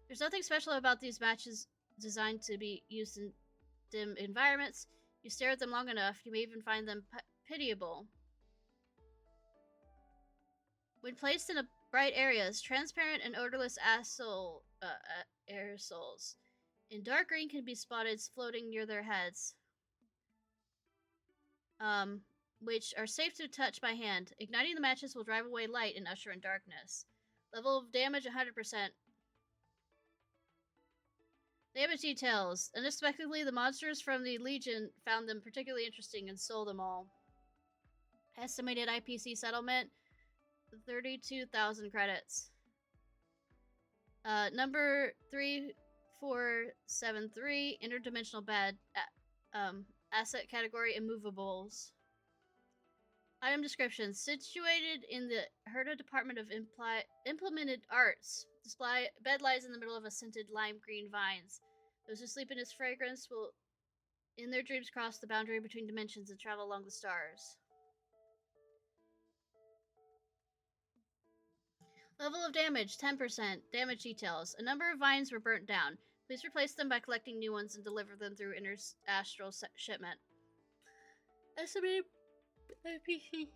There's nothing special about these matches designed to be used in dim environments. You stare at them long enough, you may even find them pitiable. When placed in bright areas, transparent and odorless aerosols in dark green can be spotted floating near their heads, which are safe to touch by hand. Igniting the matches will drive away light and usher in darkness. Level of damage 100%. Damage details. Unexpectedly, the monsters from the Legion found them particularly interesting and sold them all. Estimated IPC settlement 32,000 credits. Number 3473. Interdimensional bad. Asset category immovables. Item description: situated in the Herda Department of Implemented Arts. This bed lies in the middle of a scented lime green vines. Those who sleep in its fragrance will, in their dreams, cross the boundary between dimensions and travel along the stars. Level of damage 10%. Damage details: a number of vines were burnt down. Please replace them by collecting new ones and deliver them through interastral shipment. Estimated IPC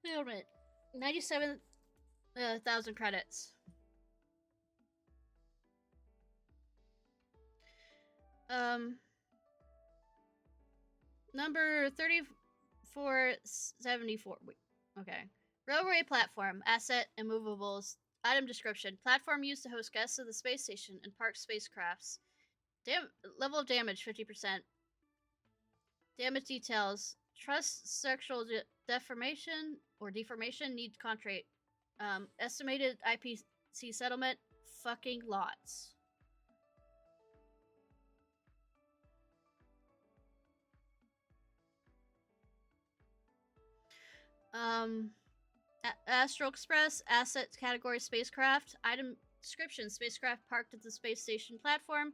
settlement 97,000 credits. Number 3474. Wait, okay. Railway platform. Asset and movables. Item description: platform used to host guests of the space station and park spacecrafts. Level of damage 50%. Damage details: truss structural deformation or deformation need contract. Estimated IPC settlement fucking lots. Astral Express. Asset category spacecraft. Item description: spacecraft parked at the space station platform.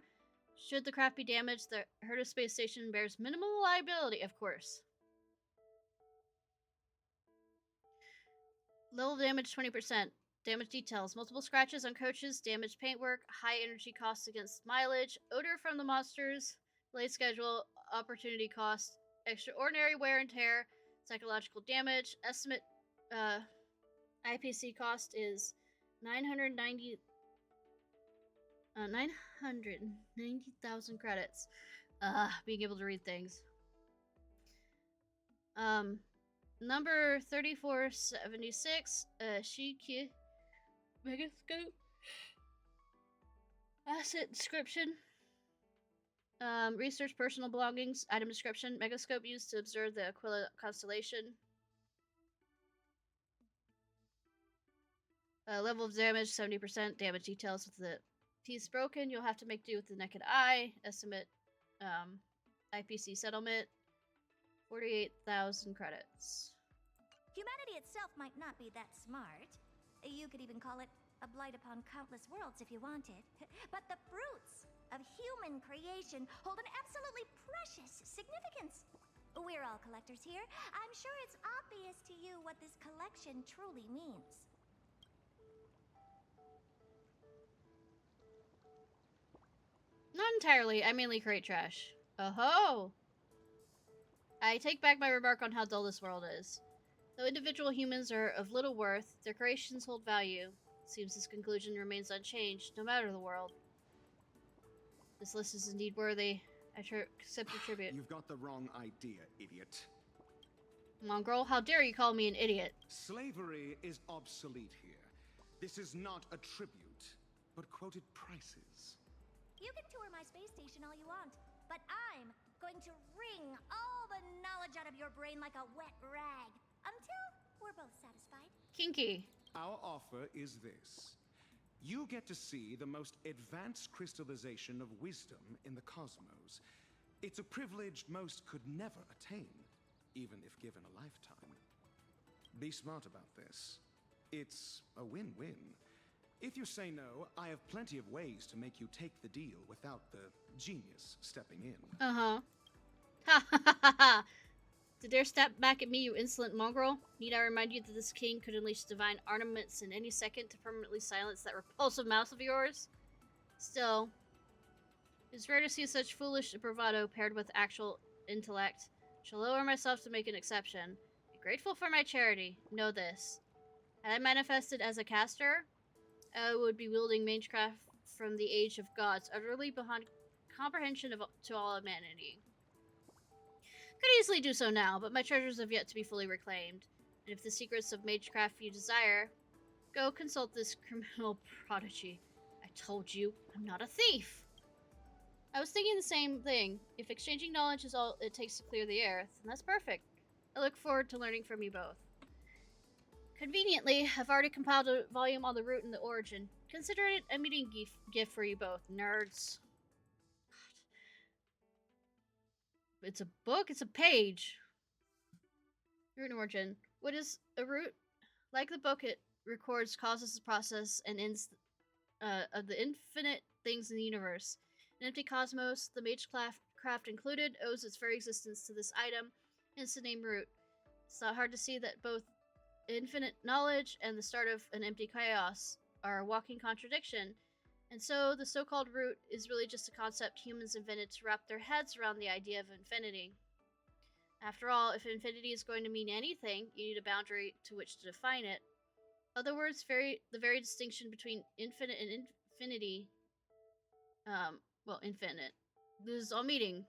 Should the craft be damaged, the Herda space station bears minimal liability, of course. Level damage 20%. Damage details: multiple scratches on coaches, damaged paintwork, high energy costs against mileage, odor from the monsters, delayed schedule, opportunity cost, extraordinary wear and tear, psychological damage. Estimate IPC cost is 990,000 credits. Being able to read things. Number 3476, Shiki Megascope. Asset description. Research personal belongings. Item description. Megascope used to observe the Aquila constellation. Level of damage, 70%. Damage details with the piece broken. You'll have to make do with the naked eye. Estimate IPC settlement. 48,000 credits. Humanity itself might not be that smart. You could even call it a blight upon countless worlds if you wanted. But the fruits of human creation hold an absolutely precious significance. We're all collectors here. I'm sure it's obvious to you what this collection truly means. Not entirely. I mainly create trash. Oh-ho! I take back my remark on how dull this world is. Though individual humans are of little worth, their creations hold value. It seems this conclusion remains unchanged, no matter the world. This list is indeed worthy. I accept your tribute. You've got the wrong idea, idiot. Mongrel, how dare you call me an idiot? Slavery is obsolete here. This is not a tribute, but quoted prices. You can tour my space station all you want, but I'm going to wring all the knowledge out of your brain like a wet rag, until we're both satisfied. Kinky. Our offer is this. You get to see the most advanced crystallization of wisdom in the cosmos. It's a privilege most could never attain, even if given a lifetime. Be smart about this. It's a win-win. If you say no, I have plenty of ways to make you take the deal without the genius stepping in. Uh-huh. Ha ha ha ha ha! To dare step back at me, you insolent mongrel? Need I remind you that this king could unleash divine armaments in any second to permanently silence that repulsive mouth of yours? Still, it's rare to see such foolish bravado paired with actual intellect. Shall lower myself to make an exception. Be grateful for my charity. Know this. Had I manifested as a caster, I would be wielding magecraft from the age of gods, utterly beyond comprehension to all humanity. Could easily do so now, but my treasures have yet to be fully reclaimed. And if the secrets of magecraft you desire, go consult this criminal prodigy. I told you, I'm not a thief! I was thinking the same thing. If exchanging knowledge is all it takes to clear the air, then that's perfect. I look forward to learning from you both. Conveniently, I've already compiled a volume on the root and the origin. Consider it a meeting gift for you both, nerds. It's a book? It's a page. Root and origin. What is a root? Like the book, it records causes, process, and ends of the infinite things in the universe. An empty cosmos, the magecraft included, owes its very existence to this item, hence the name root. It's not hard to see that both infinite knowledge and the start of an empty chaos are a walking contradiction. And so, the so-called root is really just a concept humans invented to wrap their heads around the idea of infinity. After all, if infinity is going to mean anything, you need a boundary to which to define it. In other words, the very distinction between infinite and infinity, infinite. This is all meaning.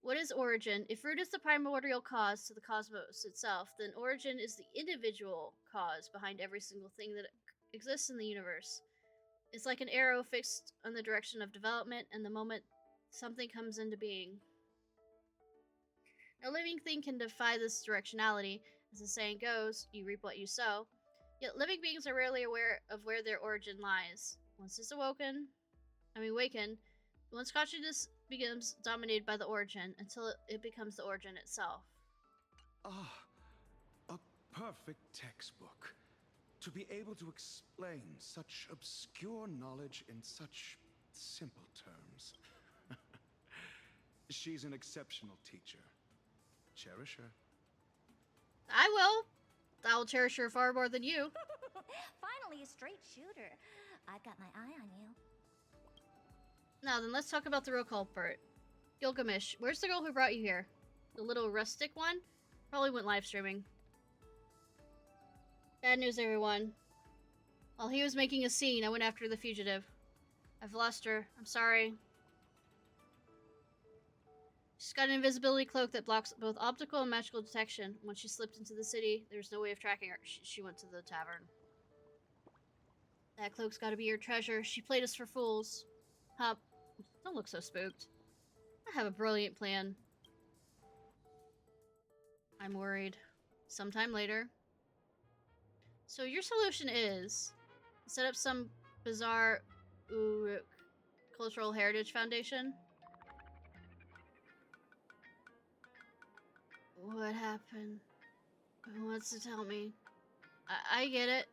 What is origin? If root is the primordial cause to the cosmos itself, then origin is the individual cause behind every single thing that exists in the universe. It's like an arrow fixed on the direction of development, and the moment something comes into being. No living thing can defy this directionality. As the saying goes, you reap what you sow. Yet living beings are rarely aware of where their origin lies. Once it's awakened, once consciousness becomes dominated by the origin, until it becomes the origin itself. Ah, a perfect textbook. To be able to explain such obscure knowledge in such simple terms. She's an exceptional teacher. Cherish her. I will. I will cherish her far more than you. Finally, a straight shooter. I've got my eye on you. Now then, let's talk about the real culprit. Gilgamesh. Where's the girl who brought you here? The little rustic one? Probably went live streaming. Bad news, everyone. While he was making a scene, I went after the fugitive. I've lost her. I'm sorry. She's got an invisibility cloak that blocks both optical and magical detection. Once she slipped into the city, there's no way of tracking her. She went to the tavern. That cloak's gotta be your treasure. She played us for fools. Huh. Don't look so spooked. I have a brilliant plan. I'm worried. Sometime later. So your solution is set up some bizarre Uruk Cultural Heritage Foundation. What happened? Who wants to tell me? I get it.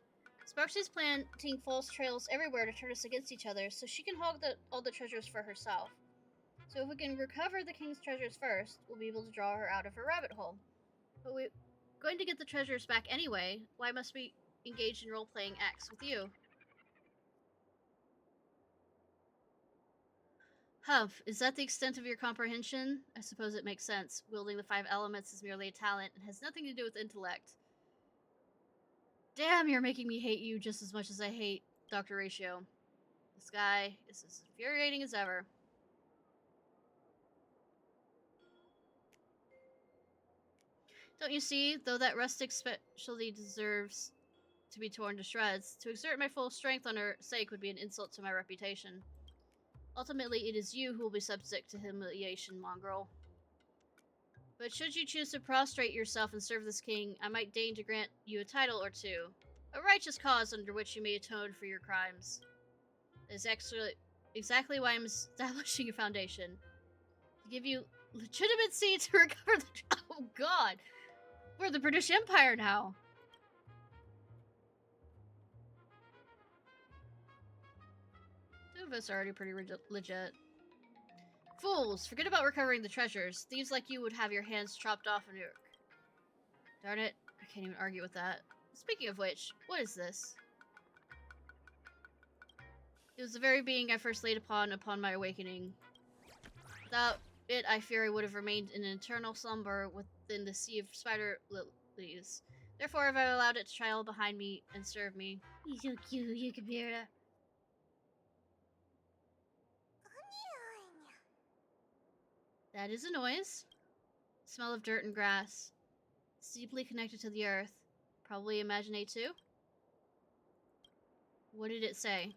Sparksy's planting false trails everywhere to turn us against each other, so she can hog all the treasures for herself. So if we can recover the king's treasures first, we'll be able to draw her out of her rabbit hole. But we're going to get the treasures back anyway. Why must we engage in role-playing acts with you? Humph, is that the extent of your comprehension? I suppose it makes sense. Wielding the 5 elements is merely a talent and has nothing to do with intellect. Damn, you're making me hate you just as much as I hate Dr. Ratio. This guy is as infuriating as ever. Don't you see, though that rustic specialty deserves to be torn to shreds, to exert my full strength on her sake would be an insult to my reputation. Ultimately, it is you who will be subject to humiliation, mongrel. But should you choose to prostrate yourself and serve this king, I might deign to grant you a title or two. A righteous cause under which you may atone for your crimes. That is exactly why I'm establishing a foundation. To give you legitimacy to recover the... Oh god! We're the British Empire now! Two of us are already pretty legit. Fools! Forget about recovering the treasures. Thieves like you would have your hands chopped off in Uruk. Darn it. I can't even argue with that. Speaking of which, what is this? It was the very being I first laid upon my awakening. Without it, I fear I would have remained in an eternal slumber within the sea of spider lilies. Therefore, have I allowed it to trail behind me and serve me. He's so cute, Yukabira. That is a noise. Smell of dirt and grass. It's deeply connected to the earth. Probably Imagine A2? What did it say?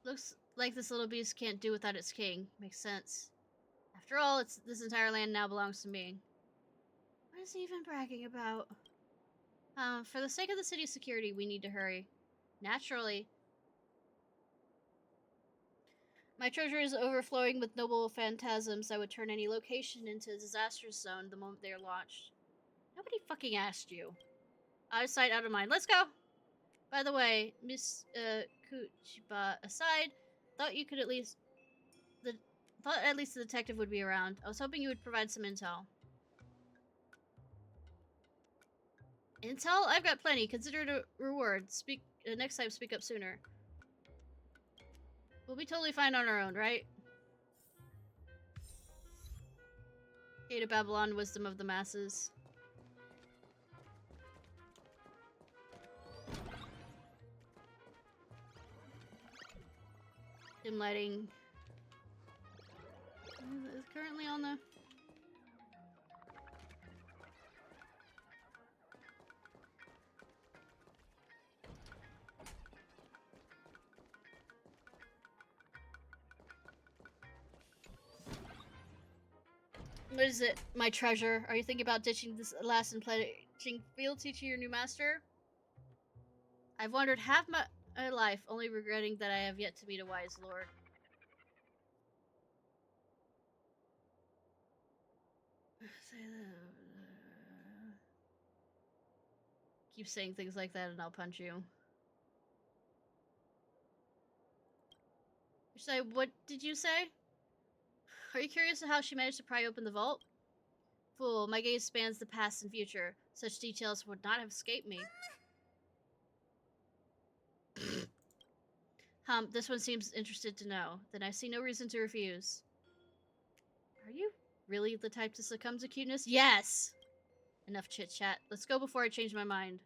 Looks like this little beast can't do without its king. Makes sense. After all, this entire land now belongs to me. What is he even bragging about? For the sake of the city's security, we need to hurry. Naturally. My treasure is overflowing with noble phantasms that would turn any location into a disaster zone the moment they are launched. Nobody fucking asked you. Out of sight, out of mind. Let's go! By the way, Miss Kuchiba aside, thought at least the detective would be around. I was hoping you would provide some intel. Intel? I've got plenty. Consider it a reward. Next time, speak up sooner. We'll be totally fine on our own, right? Gate of Babylon, wisdom of the masses. Dim lighting. Is currently on the... What is it, my treasure? Are you thinking about ditching this last and pledging fealty to your new master? I've wandered half my life, only regretting that I have yet to meet a wise lord. Keep saying things like that and I'll punch you. What did you say? Are you curious of how she managed to pry open the vault? Fool, my gaze spans the past and future. Such details would not have escaped me. This one seems interested to know. Then I see no reason to refuse. Are you really the type to succumb to cuteness? Yes! Enough chit-chat. Let's go before I change my mind.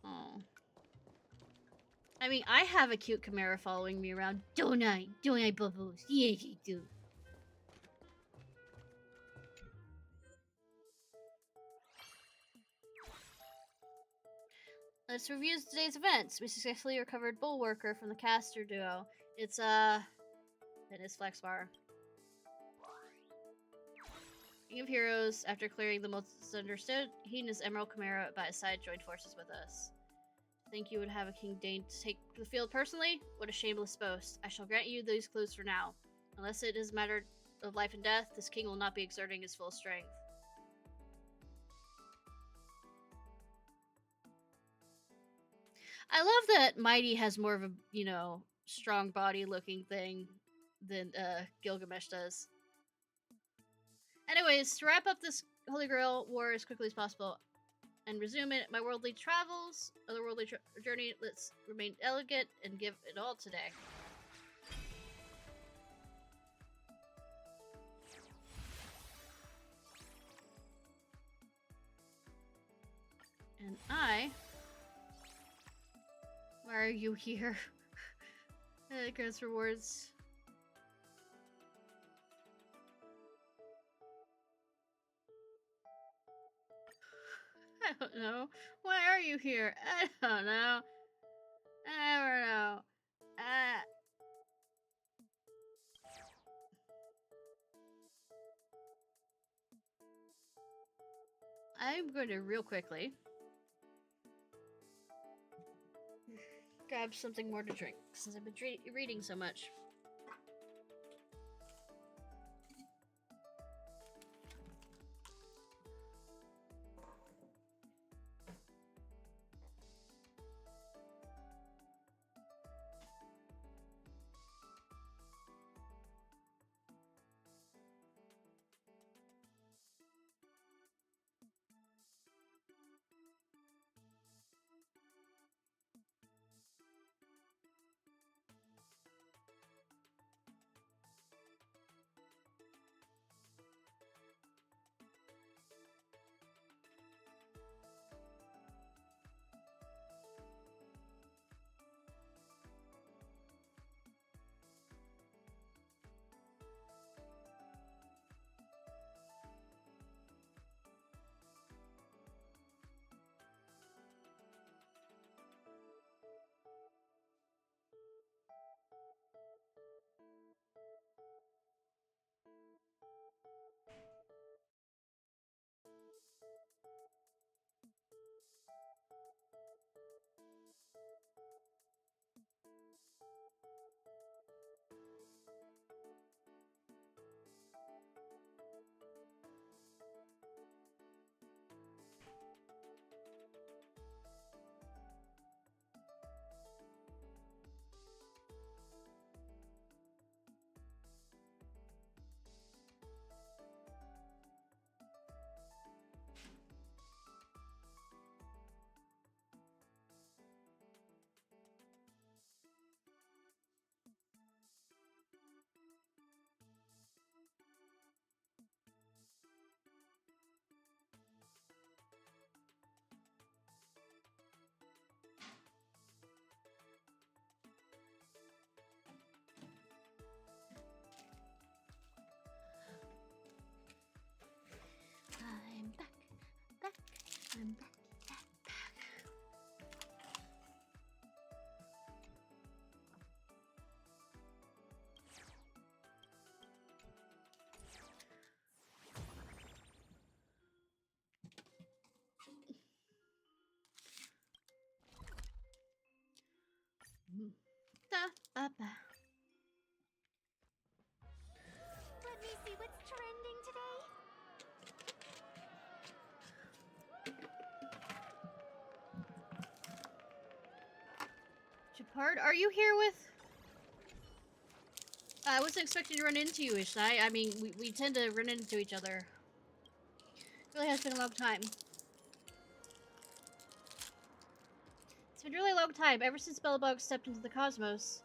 Oh. I mean, I have a cute Chimera following me around, don't I? Don't I, Bubbles? Yes, you do. Let's review today's events. We successfully recovered Bullworker from the caster duo. It's, it is Flexbar. King of Heroes, after clearing the misunderstood, he and his Emerald Chimera by his side joined forces with us. Think you would have a king deign to take the field personally? What a shameless boast. I shall grant you these clues for now. Unless it is a matter of life and death, this king will not be exerting his full strength. I love that Mighty has more of a, you know, strong body looking thing than Gilgamesh does. Anyways, to wrap up this Holy Grail war as quickly as possible and resume it, my worldly travels, otherworldly journey, let's remain elegant and give it all today. And why are you here? Grants rewards. I don't know. Why are you here? I don't know. I never know. I'm going to real quickly grab something more to drink since I've been reading so much. I'm back. I'm back. Let me see what's trending today. Japard, are you here with? I wasn't expecting to run into you, Ishnai. I mean, we tend to run into each other. It really has been a long time. It's been a really long time, ever since Bellabug stepped into the cosmos.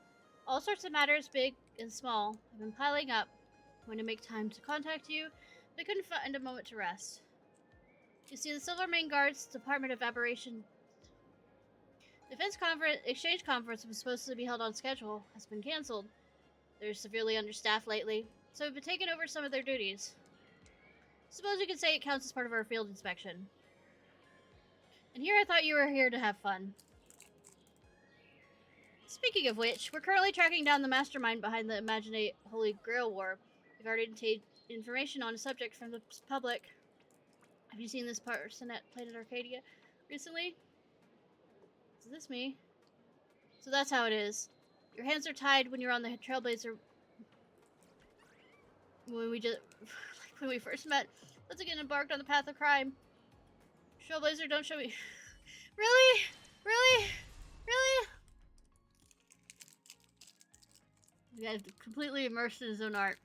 All sorts of matters, big and small, have been piling up. I want to make time to contact you, but I couldn't find a moment to rest. You see, the Silvermane Guard's Department of Aberration Exchange Conference was supposed to be held on schedule, has been cancelled. They're severely understaffed lately, so we've been taking over some of their duties. Suppose you could say it counts as part of our field inspection. And here I thought you were here to have fun. Speaking of which, we're currently tracking down the mastermind behind the imaginate Holy Grail War. We've already obtained information on the subject from the public. Have you seen this person at Planet Arcadia recently? Is this me? So that's how it is. Your hands are tied when you're on the Trailblazer. When we first met, let's again embarked on the path of crime. Trailblazer, don't show me. Really? Really? Really? The guy's completely immersed in his own art.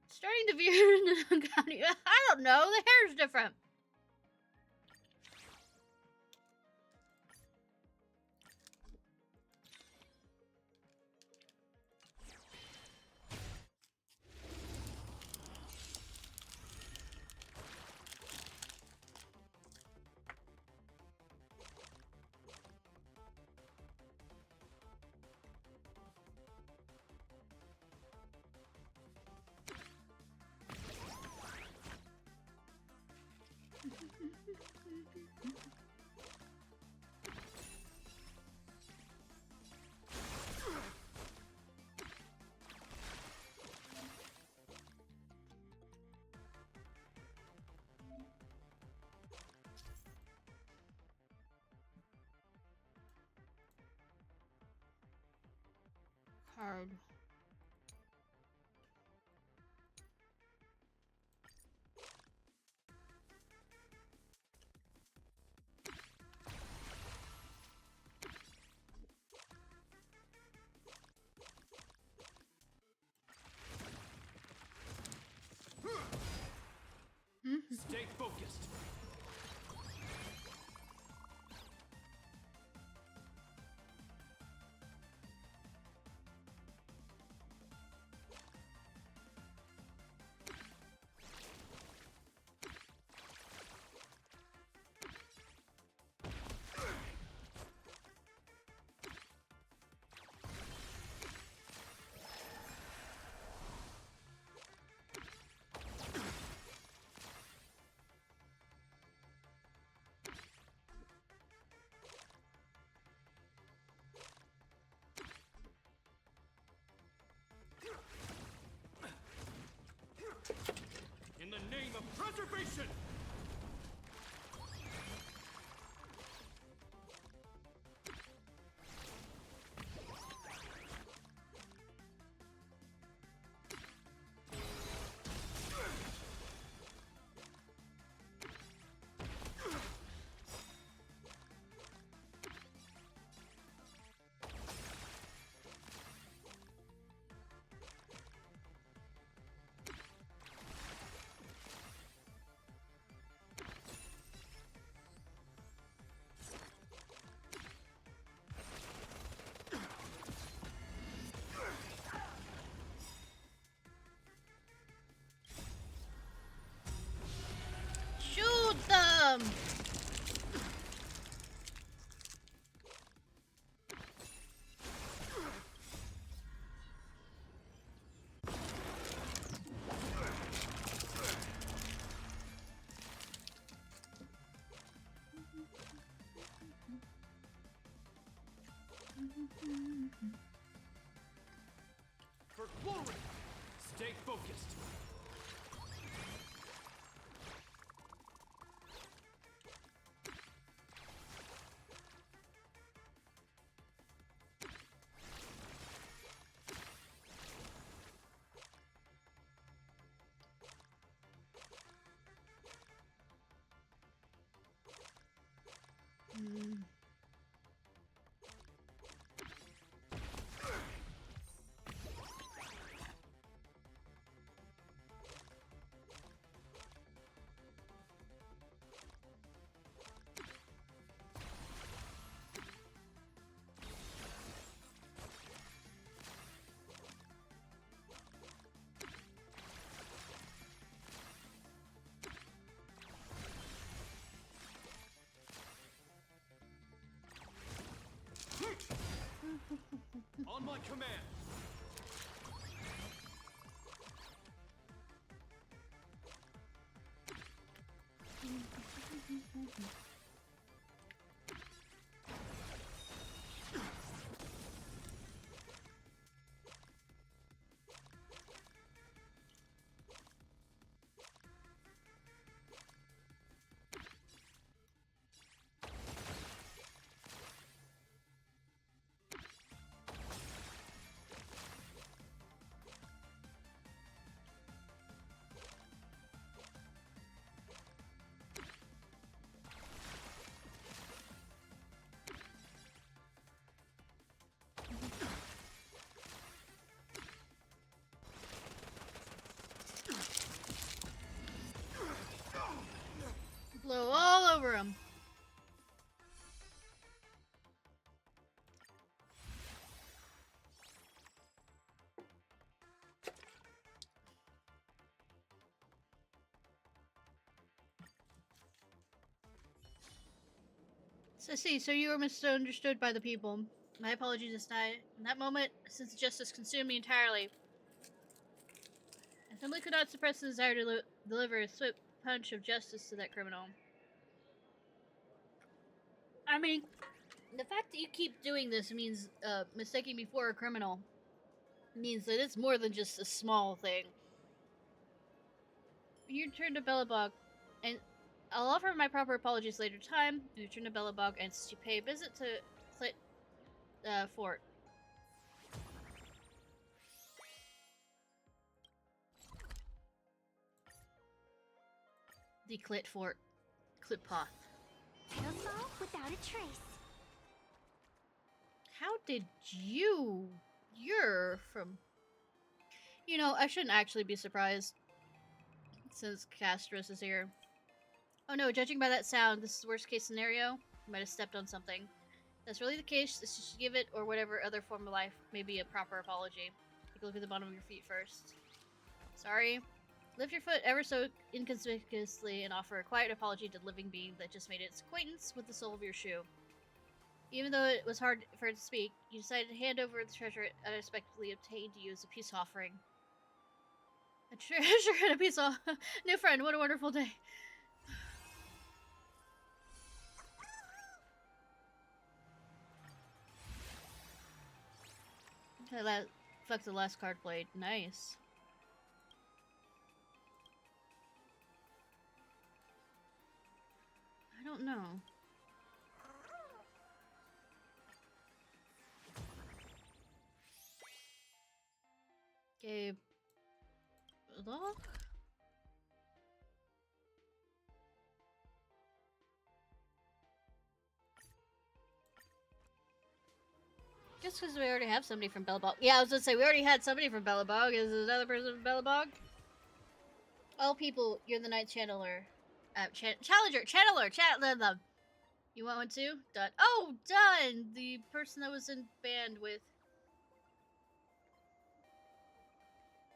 Starting to view in the county. I don't know. The hair's different. Hard. Stay focused. In the name of preservation! Shoot them! For glory! Stay focused. Blow all over him. So see, so you were misunderstood by the people. My apologies, Ishnai. In that moment, since justice consumed me entirely, I simply could not suppress the desire to deliver a swift punch of justice to that criminal. I mean, the fact that you keep doing this means, mistaking me for a criminal, means that it's more than just a small thing. You turn to Bellabog, and I'll offer my proper apologies later time. You return to Bellabog and to pay a visit to Clit Fort. The Clit Fort. Clitpoth. No fall without a trace. How did you're from... You know, I shouldn't actually be surprised, since Castros is here. Oh no, judging by that sound, this is the worst case scenario. You might have stepped on something. If that's really the case, this should give it, or whatever other form of life, maybe a proper apology. Take a look at the bottom of your feet first. Sorry. Lift your foot ever so inconspicuously and offer a quiet apology to the living being that just made its acquaintance with the sole of your shoe. Even though it was hard for it to speak, you decided to hand over the treasure it unexpectedly obtained to you as a peace offering. A treasure and a peace offering. New friend, what a wonderful day. Okay, fuck the last card played. Nice. I don't know. Okay. Look. Just because we already have somebody from Bellabog. Yeah, I was gonna say, we already had somebody from Bellabog. Is there another person from Bellabog? All people, you're the Night Channeler. Challenger! Channeler! You want one too? Done. Oh, done! The person that was in band with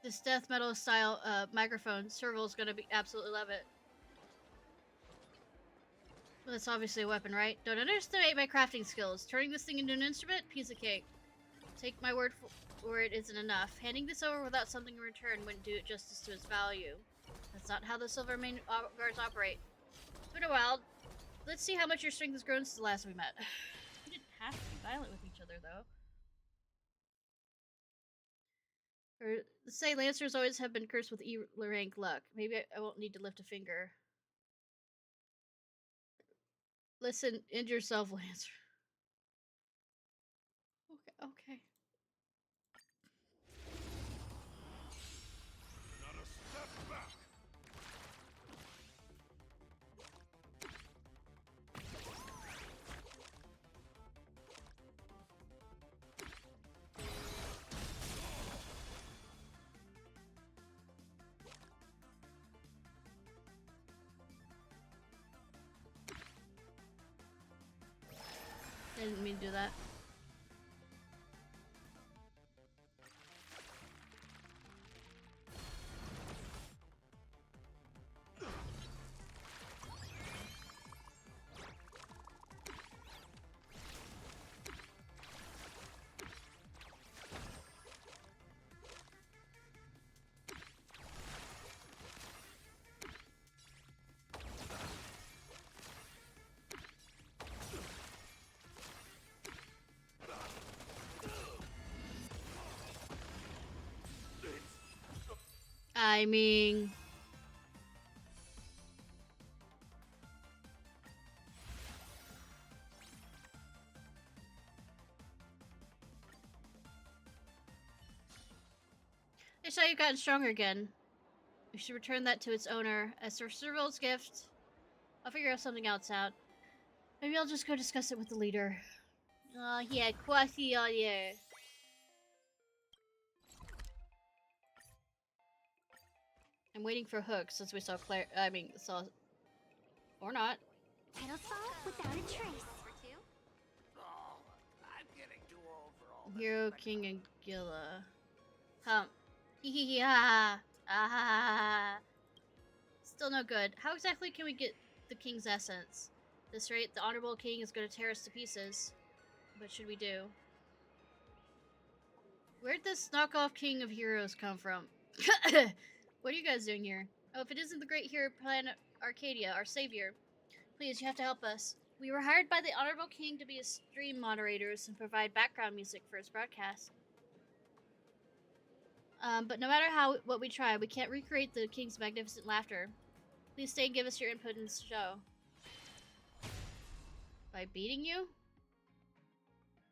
this death metal style microphone. Serval's gonna absolutely love it. Well, that's obviously a weapon, right? Don't underestimate my crafting skills. Turning this thing into an instrument? Piece of cake. Take my word for it isn't enough. Handing this over without something in return wouldn't do it justice to its value. That's not how the Silver Main Guards operate. It's been a while. Let's see how much your strength has grown since the last we met. We didn't have to be violent with each other, though. Or say Lancers always have been cursed with E-rank luck. Maybe I won't need to lift a finger. Listen, end yourself, Lancer. Okay. Not a step back. I didn't mean to do that. Timing. I saw you've gotten stronger again. We should return that to its owner as her survival's gift. I'll figure out something else out. Maybe I'll just go discuss it with the leader. Oh yeah, quasi on yeah. I'm waiting for Hook since we saw Claire. Saw. Or not. It'll fall without a trace. Hero, King, and Gilla. Yeah. Ah. Still no good. How exactly can we get the King's essence? At this rate, the Honorable King is going to tear us to pieces. What should we do? Where'd this knockoff King of Heroes come from? What are you guys doing here? Oh, if it isn't the great hero planet Arcadia, our savior. Please, you have to help us. We were hired by the Honorable King to be his stream moderators and provide background music for his broadcast. But no matter what we try, we can't recreate the King's magnificent laughter. Please stay and give us your input in this show. By beating you?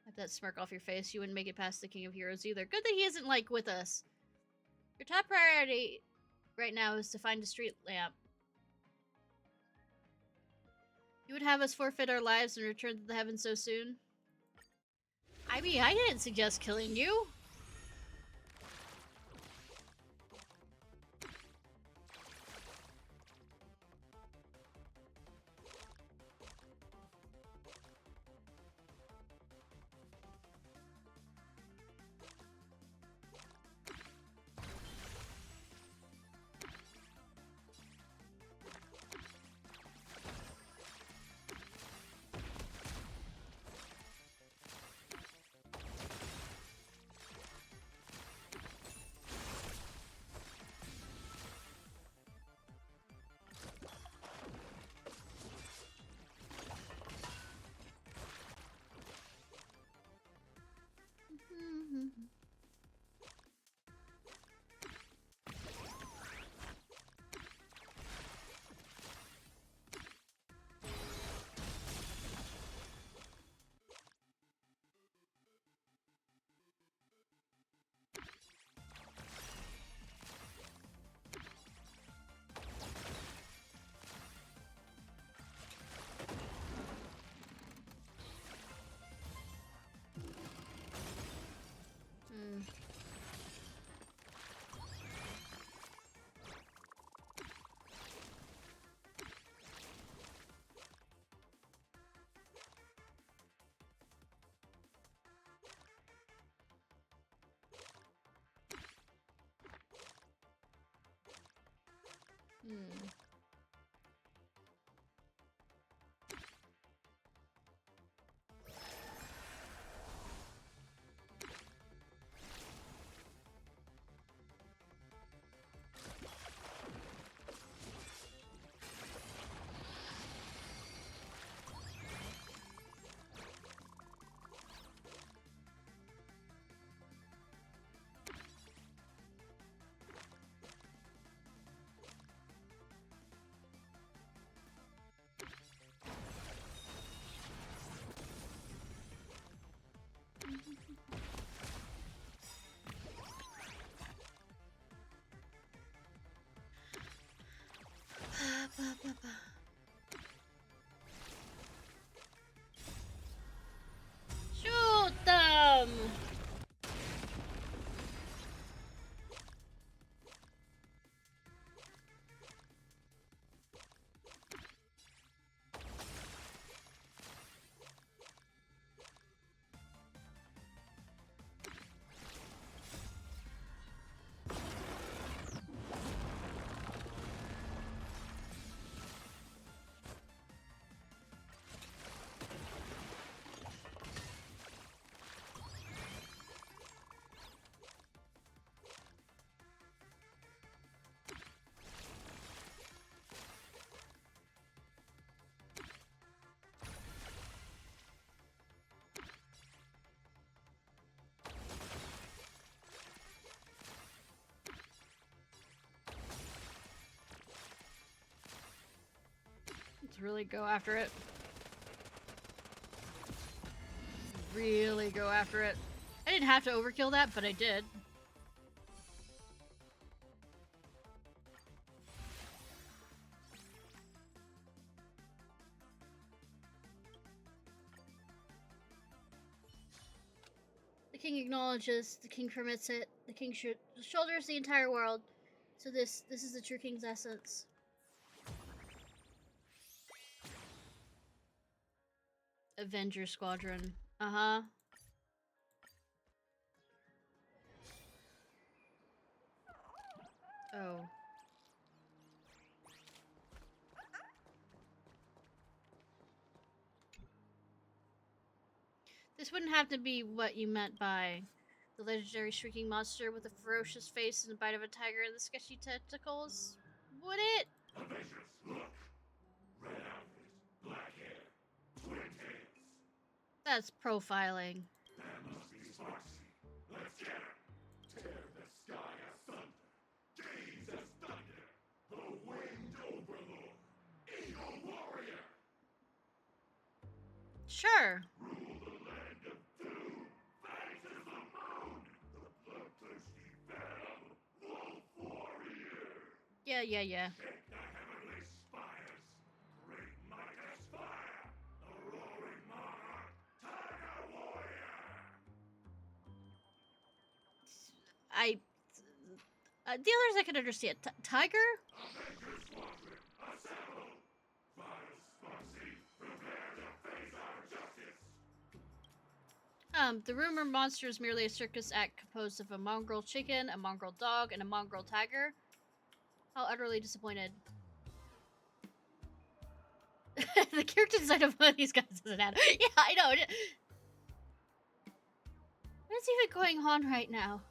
Wipe that smirk off your face. You wouldn't make it past the King of Heroes either. Good that he isn't, like, with us. Your top priority right now is to find a street lamp. You would have us forfeit our lives and return to the heavens so soon? I mean, I didn't suggest killing you. Let's really go after it. Really go after it. I didn't have to overkill that, but I did. The king acknowledges, the king permits it, the king shoulders the entire world. So this is the true king's essence. Avenger Squadron. Uh-huh. Oh. This wouldn't have to be what you meant by the legendary shrieking monster with a ferocious face and the bite of a tiger and the sketchy tentacles, would it? Avengers, look! Red outfit, black hair, twin tails. That's profiling. That must be Sparksy. Let's get her! Tear the sky as thunder, gaze as thunder, the winged overlord, eagle warrior! Sure. Rule the land of doom, faces the moon, the bloodthirsty battle, wolf warrior! Yeah. Take the heavenly spires, great might as fire, the roaring monarch, tiger warrior! The others I can understand. Tiger? Avengers Squadron, assemble! Vile Sparksy, prepare to face our justice! The rumored monster is merely a circus act composed of a mongrel chicken, a mongrel dog, and a mongrel tiger. How utterly disappointed. The character design of one of these guys doesn't add. Yeah, I know. What's even going on right now?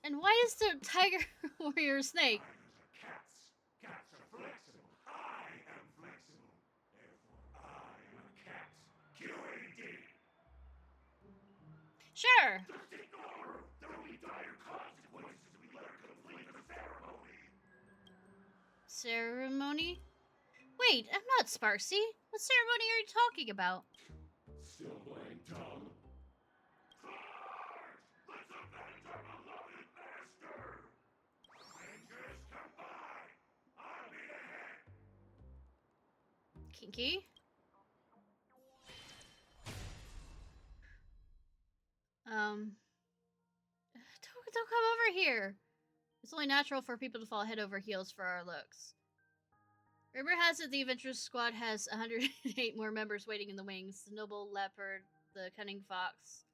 And why is the tiger warrior a snake? Cats. Cats are flexible. I am flexible. Therefore, I am a cat. QAD. Sure. Just ignore her. There will be dire consequences if we let her complete the ceremony. Ceremony? Wait, I'm not Sparksy. What ceremony are you talking about? Still playing dumb? Forward! Let's avenge our beloved master! Avengers combine! I'll be ahead! Kinky? Don't come over here. It's only natural for people to fall head over heels for our looks. Rumor has it the Adventurous Squad has 108 more members waiting in the wings. The noble leopard, the cunning fox,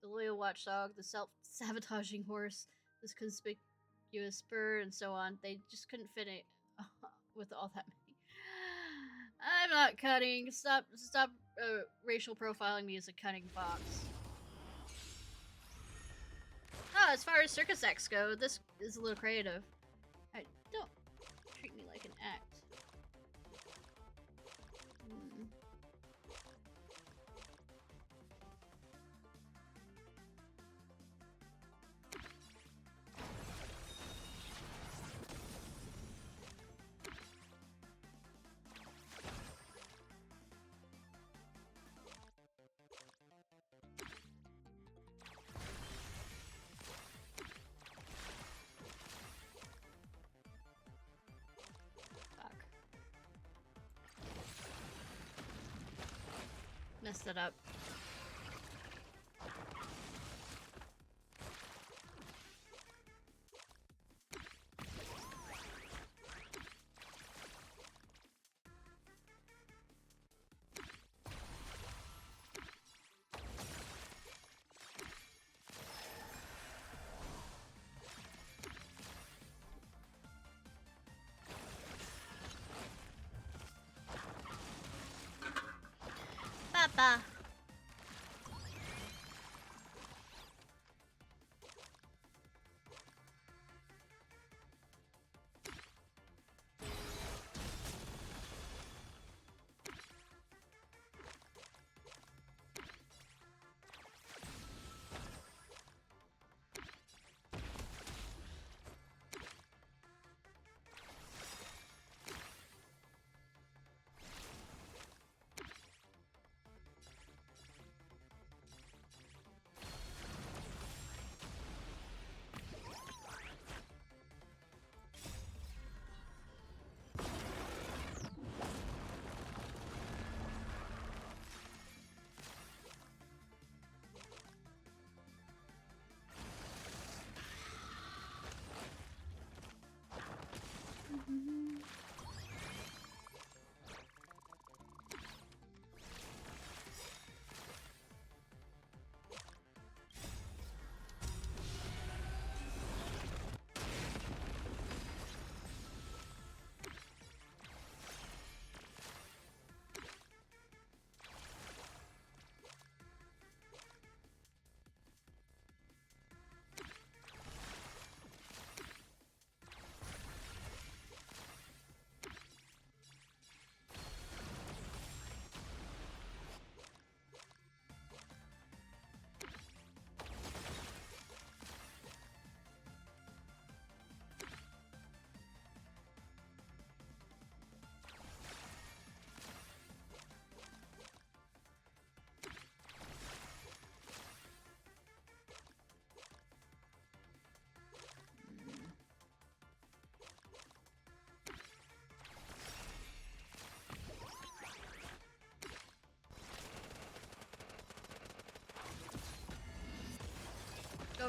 the loyal watchdog, the self-sabotaging horse, this conspicuous bird, and so on. They just couldn't fit it with all that many. I'm not cutting. Stop racial profiling me as a cunning fox. Oh, as far as circus acts go, this is a little creative. Don't treat me like an act. Messed it up. Papa.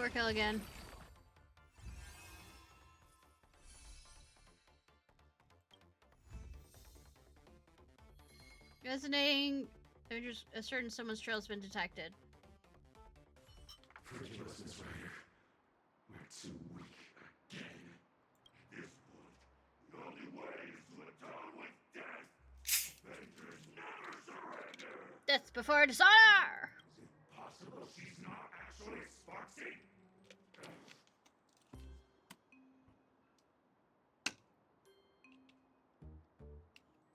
Overkill again. Resonating. There's a certain someone's trail has been detected. Ridiculousness, Ryder. We're too weak again. This would. The only way is to atone with death. Avengers never surrender. Death before dishonor! Is it possible she's not actually Sparksy?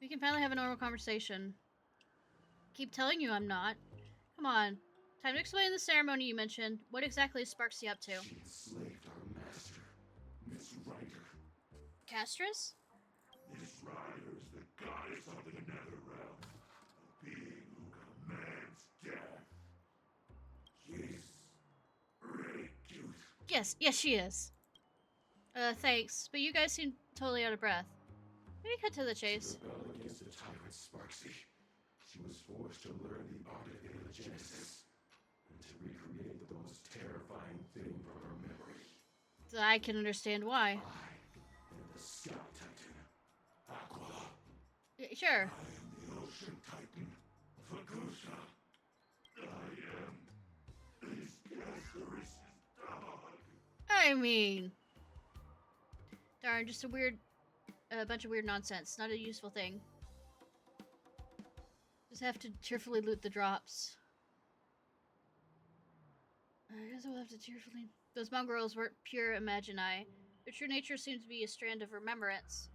We can finally have a normal conversation. Keep telling you I'm not. Come on. Time to explain the ceremony you mentioned. What exactly is Sparksy up to? She enslaved our master, Miss Ryder. Castris? Miss Ryder is the goddess of the Netherrealm, a being who commands death. She's really cute. Yes, she is. Thanks, but you guys seem totally out of breath. Maybe cut to the chase. She rebelled against the tyrant Sparksy. She was forced to learn the art of illegenesis and to recreate the most terrifying thing from her memory. I can understand why. I am the Sky Titan, Aquila. Sure. I am the Ocean Titan, Fagusa. I am this Castor's dog. I mean... Darn, just a bunch of weird nonsense. Not a useful thing. Just have to cheerfully loot the drops. I guess we'll have to cheerfully... Those mongrels weren't pure Imagini. Their true nature seems to be a strand of remembrance.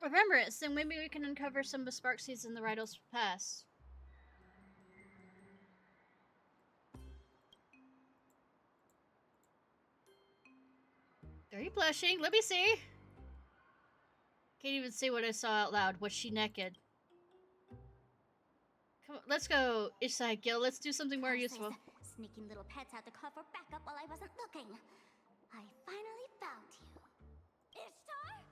Remembrance? Then maybe we can uncover some of Sparksy's in the Rydell's past. Are you blushing? Let me see! Can't even say what I saw out loud. Was she naked? Come on, let's go, Ishnai Gil. Let's do something more useful. Sneaking little pets had to cover backup while I wasn't looking. I finally found you. Ishtar?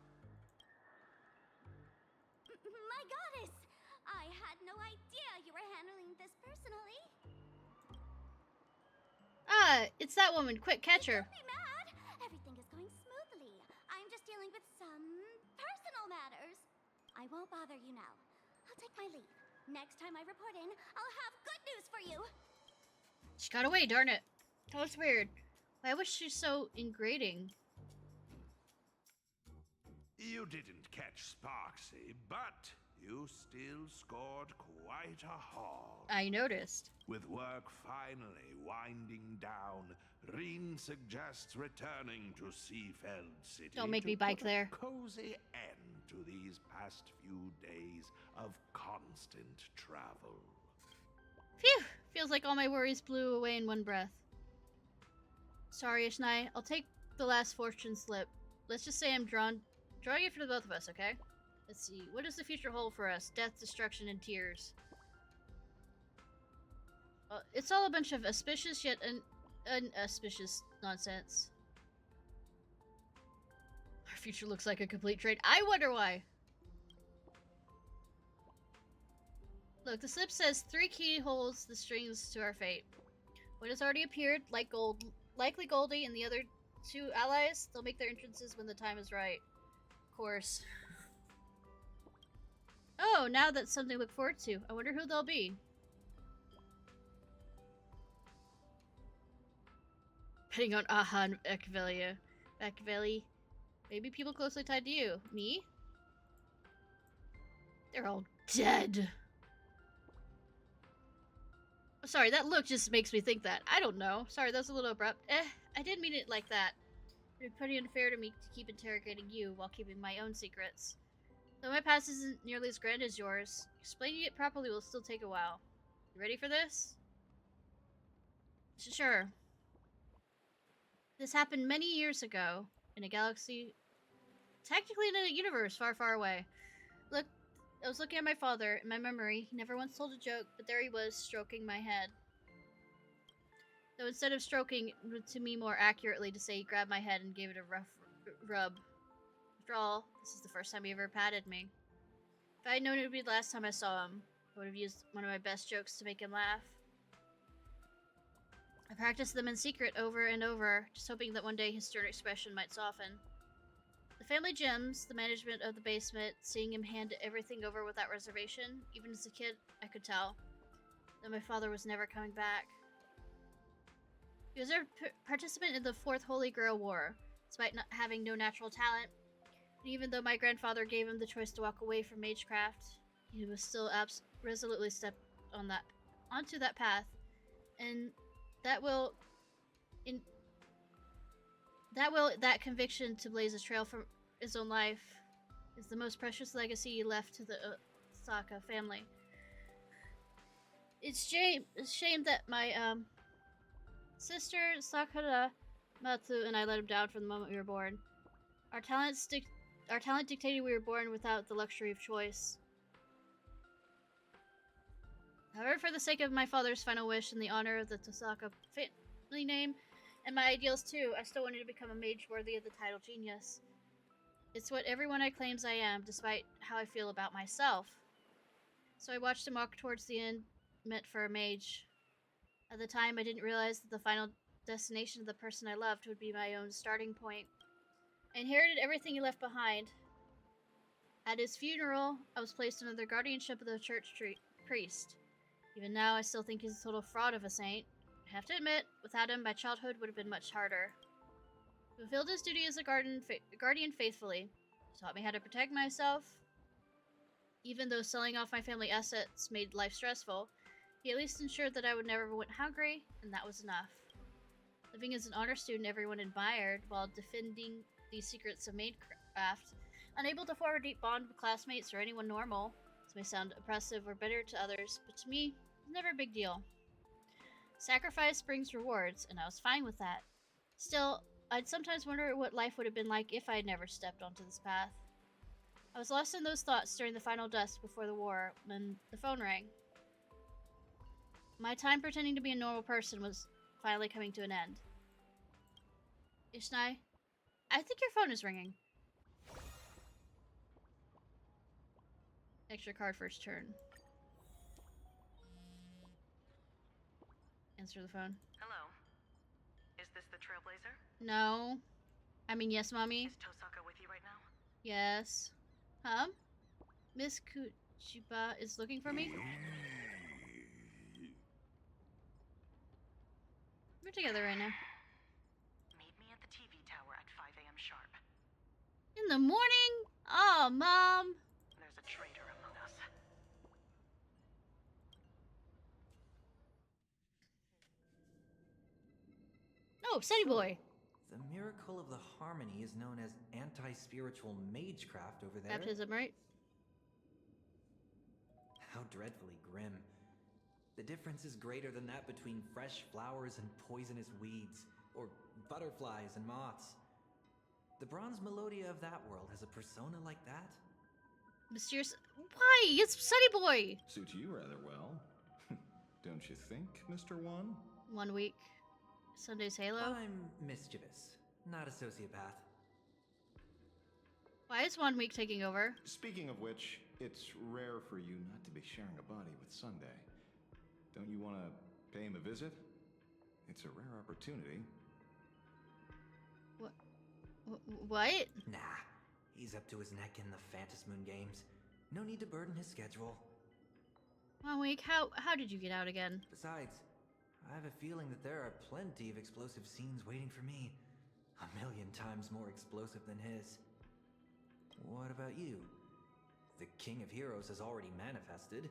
My goddess! I had no idea you were handling this personally. Ah, it's that woman. Quick, catch her. Don't be mad. Everything is going smoothly. I'm just dealing with some personal matters. I won't bother you now. I'll take my leave. Next time I report in, I'll have good news for you. She got away, darn it. That was weird. Why was she so ingrating? You didn't catch Sparksy, but you still scored quite a haul. I noticed. With work finally winding down, Reen suggests returning to Seafeld City. Don't make to me bike put a there. cozy end to these past few days of constant travel. Phew! Feels like all my worries blew away in one breath. Sorry, Ishnai. I'll take the last fortune slip. Let's just say I'm drawing it for the both of us, okay? Let's see. What does the future hold for us? Death, destruction, and tears. Well, it's all a bunch of auspicious yet unauspicious nonsense. Our future looks like a complete trade. I wonder why. Look, the slip says 3 key holds the strings to our fate. What has already appeared, likely Goldie and the other 2 allies, they'll make their entrances when the time is right. Of course. Oh, now that's something to look forward to. I wonder who they'll be. Betting on Aha and Machiavelli. Maybe people closely tied to you. Me? They're all dead. Sorry, that look just makes me think that. I don't know. Sorry, that was a little abrupt. I didn't mean it like that. It would be pretty unfair to me to keep interrogating you while keeping my own secrets. Though my past isn't nearly as grand as yours, explaining it properly will still take a while. You ready for this? Sure. This happened many years ago, in a galaxy, technically in a universe far, far away. Look, I was looking at my father. In my memory, he never once told a joke, but there he was, stroking my head. Though instead of stroking, to me more accurately to say he grabbed my head and gave it a rough rub. After all, this is the first time he ever patted me. If I had known it would be the last time I saw him, I would have used one of my best jokes to make him laugh. I practiced them in secret over and over, just hoping that one day his stern expression might soften. The family gems, the management of the basement, seeing him hand everything over without reservation, even as a kid, I could tell that my father was never coming back. He was a participant in the Fourth Holy Grail War, despite not having no natural talent. And even though my grandfather gave him the choice to walk away from magecraft, he was still resolutely stepped onto that path, and that conviction to blaze a trail for his own life is the most precious legacy he left to the Osaka family. It's a shame that my sister Sakura Matsu and I let him down from the moment we were born. Our talent dictated we were born without the luxury of choice. However, for the sake of my father's final wish and the honor of the Tosaka family name, and my ideals too, I still wanted to become a mage worthy of the title genius. It's what everyone I claims I am, despite how I feel about myself. So I watched him walk towards the end meant for a mage. At the time, I didn't realize that the final destination of the person I loved would be my own starting point. I inherited everything he left behind. At his funeral, I was placed under the guardianship of the church priest. Even now, I still think he's a total fraud of a saint. I have to admit, without him, my childhood would have been much harder. He fulfilled his duty as a guardian faithfully. He taught me how to protect myself. Even though selling off my family assets made life stressful, he at least ensured that I would never went hungry, and that was enough. Living as an honor student everyone admired, while defending the secrets of magecraft, unable to form a deep bond with classmates or anyone normal. This may sound oppressive or bitter to others, but to me, it's never a big deal. Sacrifice brings rewards, and I was fine with that. Still, I'd sometimes wonder what life would have been like if I had never stepped onto this path. I was lost in those thoughts during the final dusk before the war, when the phone rang. My time pretending to be a normal person was finally coming to an end. Ishnai, I think your phone is ringing. Extra card first turn. Answer the phone. Hello. Is this the Trailblazer? No. I mean, yes, Mommy. Is Tosaka with you right now? Yes. Huh? Miss Kuchiba is looking for me? We're together right now. Meet me at the TV tower at 5 a.m. sharp. In the morning? Oh, Mom. There's a traitor among us. Oh, Sunny Boy. The miracle of the harmony is known as anti-spiritual magecraft over there. Baptism, right? How dreadfully grim. The difference is greater than that between fresh flowers and poisonous weeds, or butterflies and moths. The bronze melodia of that world has a persona like that? Mysterious. Why? It's Sunny Boy! Suits you rather well. Don't you think, Mr. One? 1 week. Sunday's Halo. I'm mischievous, not a sociopath. Why is 1 week taking over? Speaking of which, it's rare for you not to be sharing a body with Sunday. Don't you want to pay him a visit? It's a rare opportunity. What? Nah, he's up to his neck in the Phantasmoon games. No need to burden his schedule. 1 week? How did you get out again? Besides, I have a feeling that there are plenty of explosive scenes waiting for me. 1,000,000 times more explosive than his. What about you? The King of Heroes has already manifested.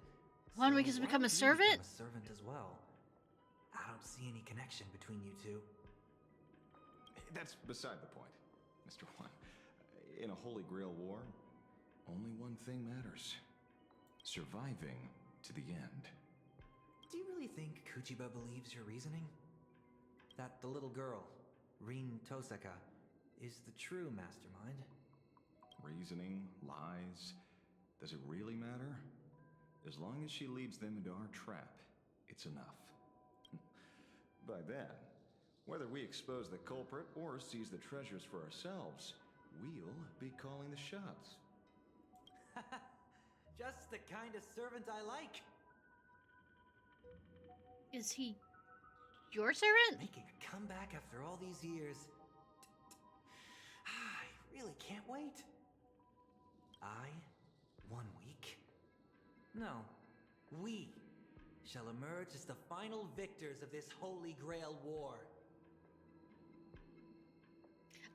1 week has become a servant? A servant as well. I don't see any connection between you two. That's beside the point, Mr. One. In a Holy Grail war, only one thing matters. Surviving to the end. Do you really think Kuchiba believes your reasoning? That the little girl, Rin Tosaka, is the true mastermind? Reasoning, lies, does it really matter? As long as she leads them into our trap, it's enough. By then, whether we expose the culprit or seize the treasures for ourselves, we'll be calling the shots. Just the kind of servant I like. Is he Your servant? Making a comeback after all these years. I really can't wait. 1 week? No, we shall emerge as the final victors of this Holy Grail War.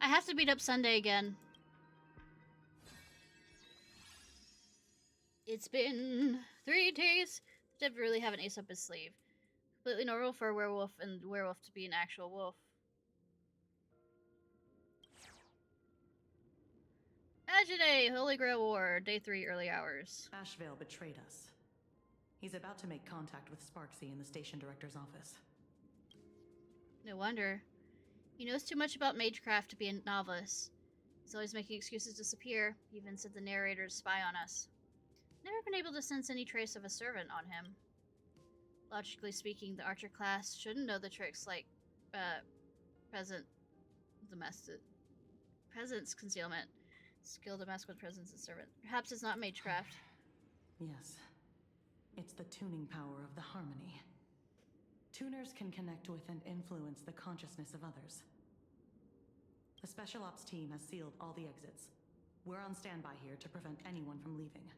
I have to beat up Sunday again. It's been 3 days. Dev really have an ace up his sleeve. Completely normal for a werewolf and werewolf to be an actual wolf. Agite, Holy Grail War, Day 3, early hours. Ashvale betrayed us. He's about to make contact with Sparksy in the station director's office. No wonder. He knows too much about magecraft to be a novice. He's always making excuses to disappear. He even said the narrators spy on us. Never been able to sense any trace of a servant on him. Logically speaking, the archer class shouldn't know the tricks like, presence concealment. Skill to mask with presence and servant. Perhaps it's not magecraft. Yes. It's the tuning power of the harmony. Tuners can connect with and influence the consciousness of others. The Special Ops team has sealed all the exits. We're on standby here to prevent anyone from leaving.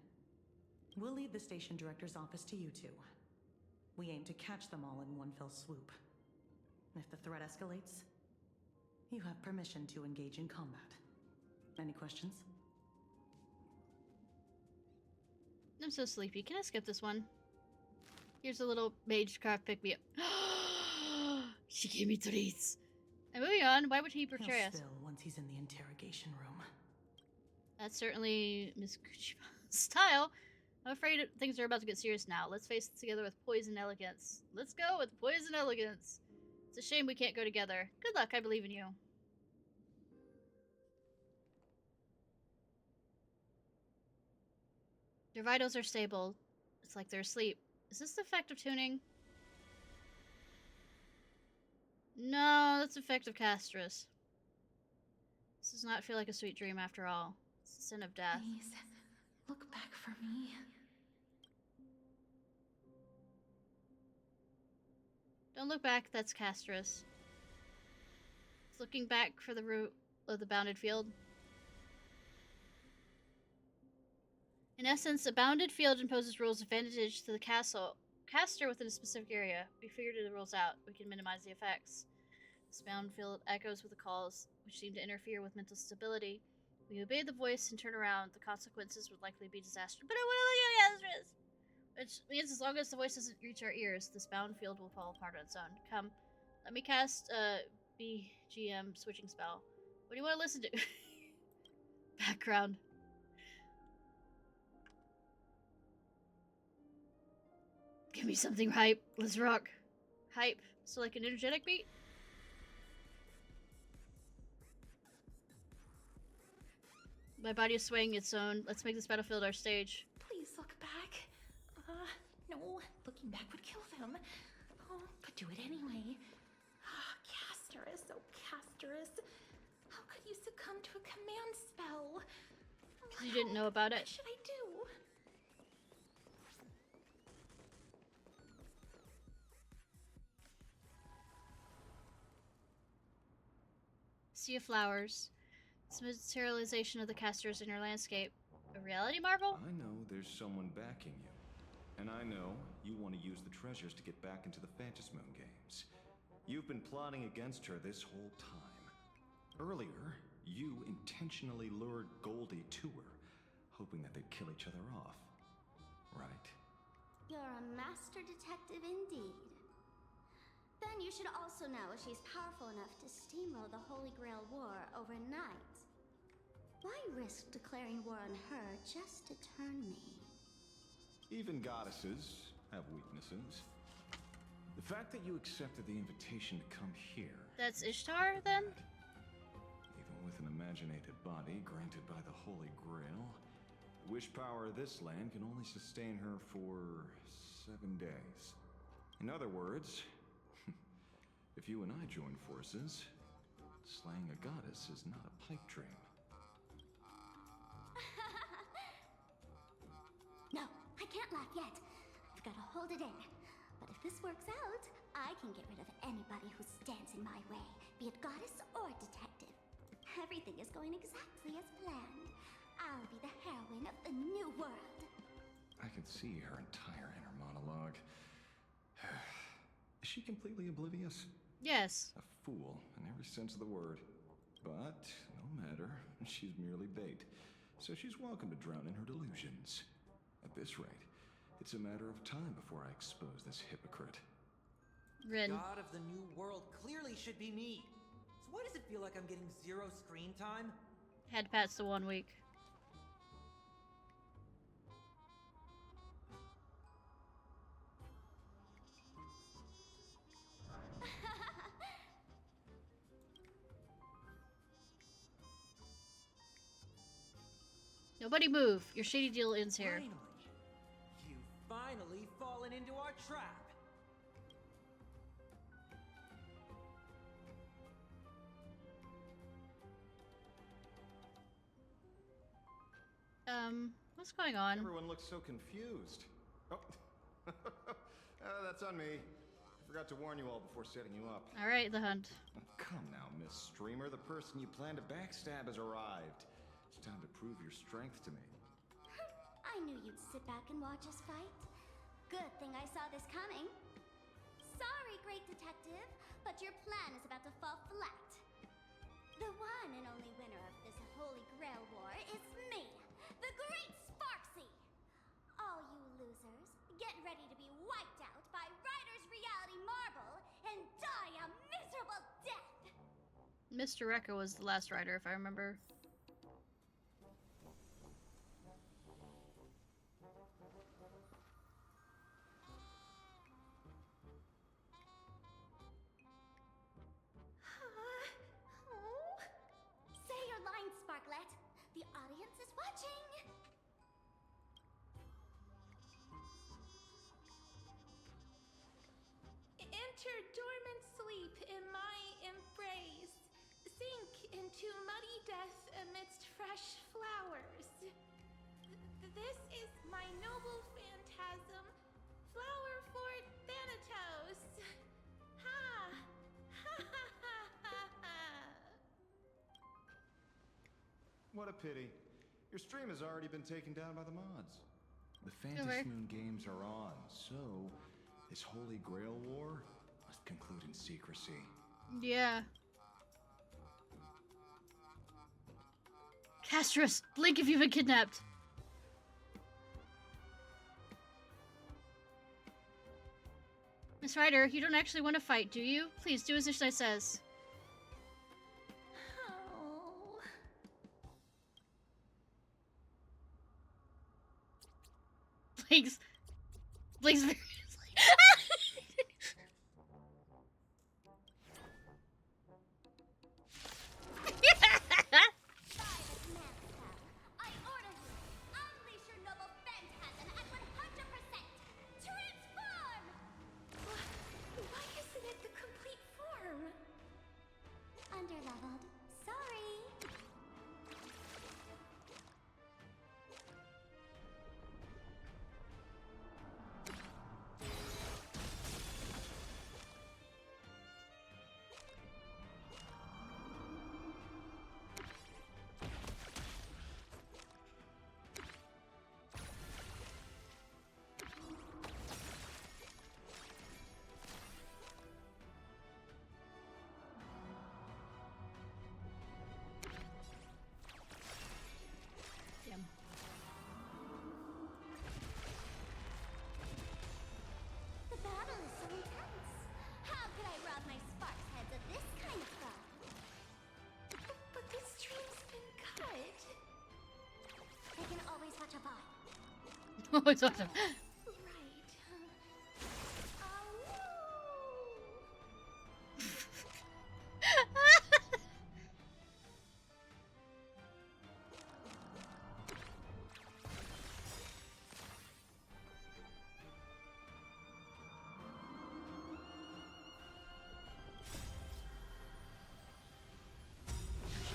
We'll leave the station director's office to you two. We aim to catch them all in one fell swoop. If the threat escalates, you have permission to engage in combat. Any questions? I'm so sleepy. Can I skip this one? Here's a little magecraft pick-me-up. She gave me treats. And moving on, why would he betray us? He'll spill once he's in the interrogation room. That's certainly Miss Kuchima's style. I'm afraid things are about to get serious now. Let's face it together with poise and elegance. Let's go with poise and elegance. It's a shame we can't go together. Good luck, I believe in you. Their vitals are stable. It's like they're asleep. Is this the effect of tuning? No, that's the effect of castress. This does not feel like a sweet dream after all. It's the sin of death. Please, look back for me. Don't look back, that's castress. It's looking back for the root of the bounded field. In essence, a bounded field imposes rules of advantage to the caster within a specific area. We figured the rules out. We can minimize the effects. This bound field echoes with the calls, which seem to interfere with mental stability. We obey the voice and turn around. The consequences would likely be disaster. But I want to look at castress! Which means as long as the voice doesn't reach our ears, this bound field will fall apart on its own. Come, let me cast a BGM switching spell. What do you want to listen to? Background. Give me something hype. Let's rock. Hype. So like an energetic beat? My body is swaying its own. Let's make this battlefield our stage. Please look back. No, looking back would kill them. Oh, but do it anyway. Casterous, oh Casterous. How could you succumb to a command spell? You didn't know about it. What should I do? Sea of flowers. It's a materialization of the caster's inner landscape. A reality marvel? I know there's someone backing you. And I know you want to use the treasures to get back into the Phantasmoon games. You've been plotting against her this whole time. Earlier, you intentionally lured Goldie to her, hoping that they'd kill each other off. Right? You're a master detective indeed. Then you should also know she's powerful enough to steamroll the Holy Grail War overnight. Why risk declaring war on her just to turn me? Even goddesses have weaknesses. The fact that you accepted the invitation to come here... That's Ishtar, then? Even with an imaginated body granted by the Holy Grail, the wish power of this land can only sustain her for 7 days. In other words, if you and I join forces, slaying a goddess is not a pipe dream. No, I can't laugh yet. I've got to hold it in. But if this works out, I can get rid of anybody who stands in my way, be it goddess or detective. Everything is going exactly as planned. I'll be the heroine of the new world. I could see her entire inner monologue. Is she completely oblivious? Yes. A fool in every sense of the word. But, no matter, she's merely bait. So she's welcome to drown in her delusions. At this rate, it's a matter of time before I expose this hypocrite. Rin. God of the new world clearly should be me. So why does it feel like I'm getting 0 screen time? Head pats the 1 week. Nobody move. Your shady deal ends here. Finally. You've finally fallen into our trap. What's going on? Everyone looks so confused. Oh, that's on me. I forgot to warn you all before setting you up. All right, the hunt. Come now, Miss Streamer. The person you plan to backstab has arrived. It's time to prove your strength to me. I knew you'd sit back and watch us fight. Good thing I saw this coming. Sorry, great detective, but your plan is about to fall flat. The one and only winner of this Holy Grail War is me, the Great Sparksy! All you losers, get ready to be wiped out by Ryder's Reality Marble and die a miserable death! Mr. Rekka was the last rider, if I remember. Say your line, Sparklet. The audience is watching. Enter dormant sleep in my embrace. Sink into muddy death amidst fresh flowers. This is my noble phantasm, flower for Thanatos. Ha! Ha ha ha ha ha! What a pity. Your stream has already been taken down by the mods. The Okay. Fantasy Moon games are on, so this Holy Grail War must conclude in secrecy. Yeah. Castris, blink if you've been kidnapped. Miss Ryder, you don't actually want to fight, do you? Please do as Ishnai says. Oh. Blink's very I order you, unleash your noble phantasm at 100%. Transform! Why isn't it the complete form? Underleveled. Sorry. Damn. The battle is so intense. How could I rob my Sparks heads of this kind of fun? But the stream's been cut. I can always watch a bot. Oh, it's awesome. Right.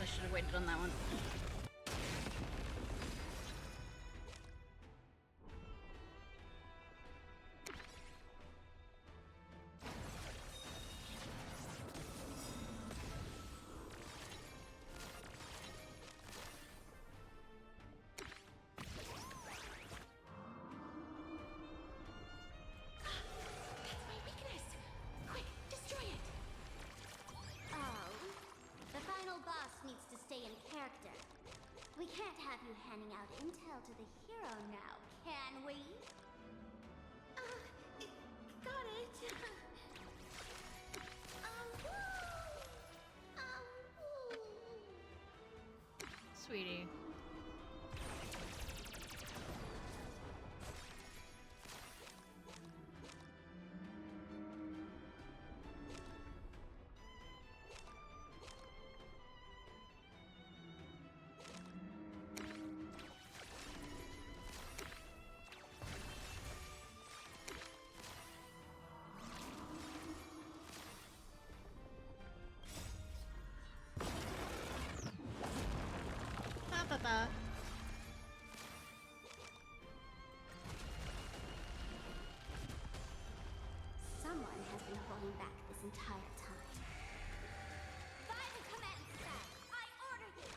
I should have waited on that one. tell to the hero now, can we? Got it. Sweetie. Ba-ba-ba. Someone has been holding back this entire time. By the command staff, I order you!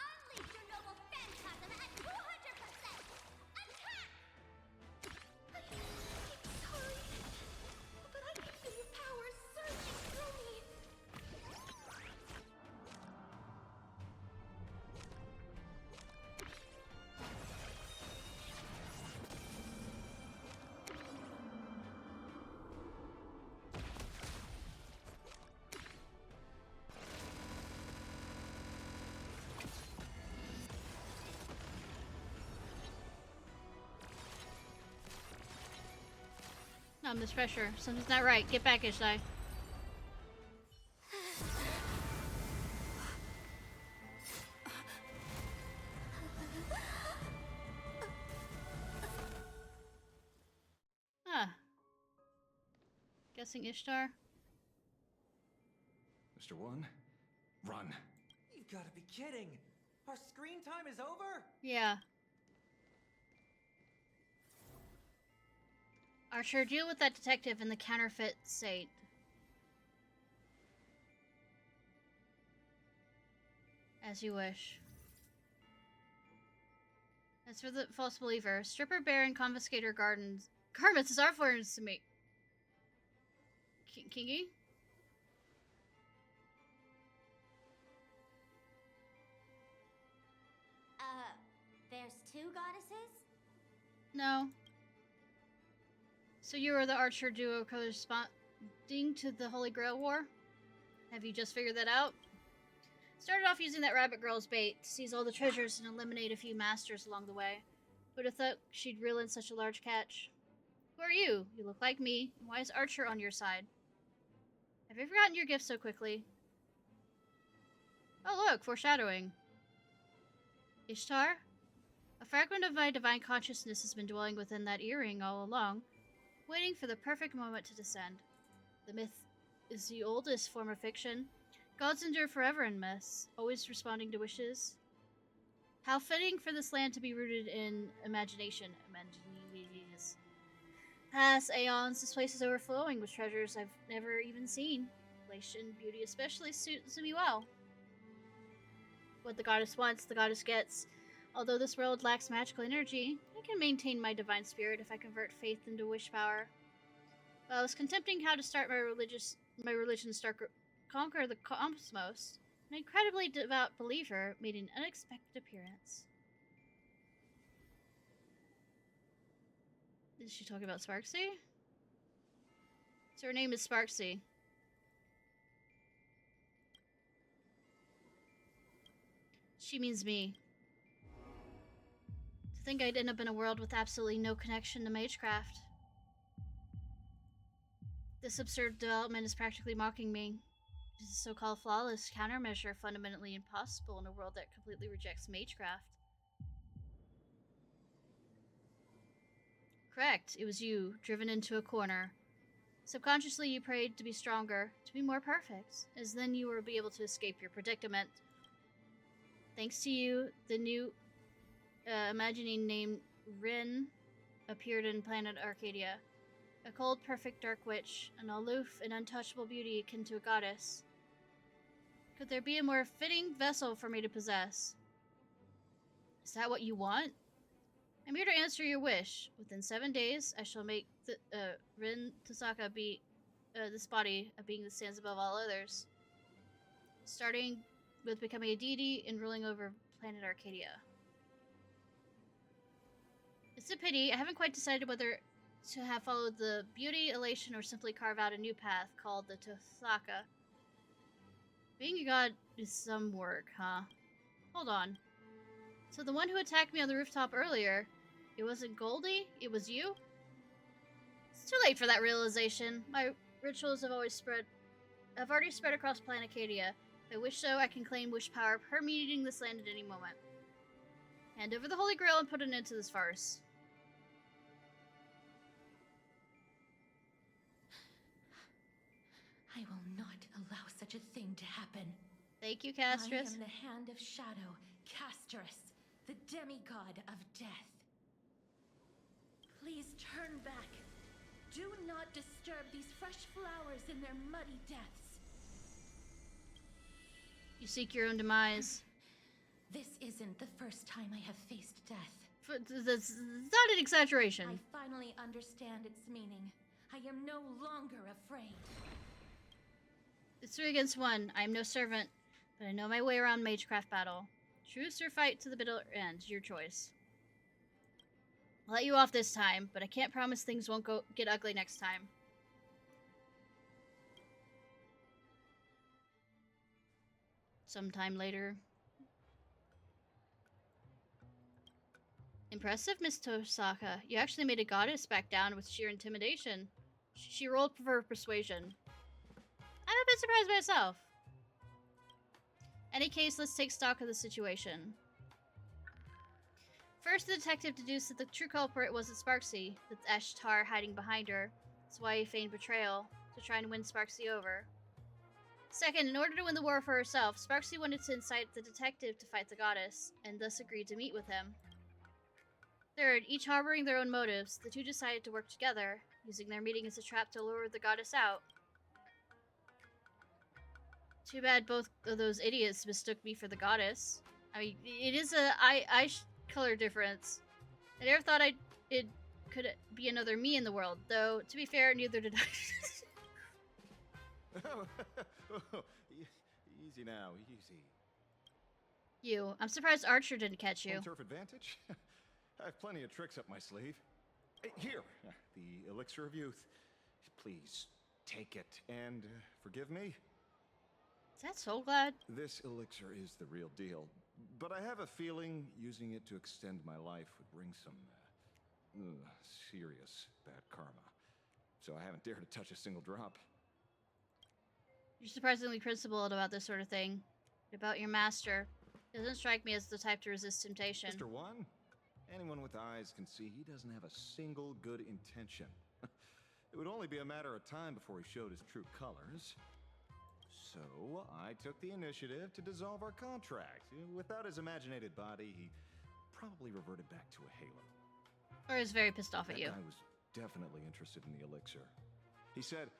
Unleash your noble phantasm at 200%! Attack! I'm sorry, but I can feel your power surging through me. No, I'm this pressure. Something's not right. Get back, Ishnai. Huh. Guessing Ishtar? Mr. One, run. You've got to be kidding! Our screen time is over? Yeah. Archer, deal with that detective and the counterfeit saint. As you wish. As for the false believer, stripper, bear, and confiscator garments is our forms to make. Kingy? There's two goddesses? No. So you are the archer duo corresponding to the Holy Grail War? Have you just figured that out? Started off using that rabbit girl as bait to seize all the treasures and eliminate a few masters along the way. Who'd have thought she'd reel in such a large catch? Who are you? You look like me. Why is Archer on your side? Have you forgotten your gift so quickly? Oh look, foreshadowing. Ishtar? A fragment of my divine consciousness has been dwelling within that earring all along, waiting for the perfect moment to descend. The myth is the oldest form of fiction. Gods endure forever in myths, always responding to wishes. How fitting for this land to be rooted in imagination. Past aeons, this place is overflowing with treasures I've never even seen. Relation beauty especially suits me well. What the goddess wants, the goddess gets. Although this world lacks magical energy, I can maintain my divine spirit if I convert faith into wish power. While I was contemplating how to start my religion conquer the cosmos, an incredibly devout believer made an unexpected appearance. Is she talking about Sparksy? So her name is Sparksy. She means me. To think I'd end up in a world with absolutely no connection to magecraft. This absurd development is practically mocking me. It is a so-called flawless countermeasure fundamentally impossible in a world that completely rejects magecraft. Correct, it was you, driven into a corner. Subconsciously you prayed to be stronger, to be more perfect, as then you would be able to escape your predicament. Thanks to you, the new imagining named Rin appeared in planet Arcadia. A cold, perfect dark witch, an aloof and untouchable beauty akin to a goddess. Could there be a more fitting vessel for me to possess? Is that what you want? I'm here to answer your wish. Within 7 days, I shall make Rin Tosaka be this body a being that stands above all others. Starting with becoming a deity and ruling over planet Arcadia. It's a pity. I haven't quite decided whether to have followed the beauty, elation, or simply carve out a new path called the Tosaka. Being a god is some work, huh? Hold on. So the one who attacked me on the rooftop earlier, it wasn't Goldie? It was you? It's too late for that realization. My rituals have already spread across planet Acadia. If I wish so, I can claim wish power permeating this land at any moment. Hand over the Holy Grail and put an end to this farce. I will not allow such a thing to happen. Thank you, Castrus. I am the Hand of Shadow, Castrus, the demigod of death. Please turn back. Do not disturb these fresh flowers in their muddy depths. You seek your own demise. This isn't the first time I have faced death. That's not an exaggeration. I finally understand its meaning. I am no longer afraid. It's 3 against 1. I am no servant, but I know my way around magecraft battle. Truce or fight to the bitter end, your choice. I'll let you off this time, but I can't promise things won't get ugly next time. Sometime later. Impressive, Miss Tosaka. You actually made a goddess back down with sheer intimidation. She rolled for persuasion. I'm a bit surprised myself. Any case, let's take stock of the situation. First, the detective deduced that the true culprit wasn't Sparksy, with Ashtar hiding behind her. That's why he feigned betrayal, to try and win Sparksy over. Second, in order to win the war for herself, Sparksy wanted to incite the detective to fight the goddess, and thus agreed to meet with him. Third, each harboring their own motives, the two decided to work together, using their meeting as a trap to lure the goddess out. Too bad both of those idiots mistook me for the goddess. I mean, it is a eye color difference. I never thought it could be another me in the world, though, to be fair, neither did I. Easy now, easy. You. I'm surprised Archer didn't catch you. Home turf advantage? I have plenty of tricks up my sleeve. Here, the elixir of youth. Please, take it and forgive me. Is that so glad? This elixir is the real deal, but I have a feeling using it to extend my life would bring some serious bad karma. So I haven't dared to touch a single drop. You're surprisingly principled about this sort of thing. About your master. It doesn't strike me as the type to resist temptation. Mr. One? Anyone with eyes can see he doesn't have a single good intention. It would only be a matter of time before he showed his true colors. So, I took the initiative to dissolve our contract. Without his imaginated body, he probably reverted back to a halo. Or is very pissed off at you. That guy was definitely interested in the elixir. He said,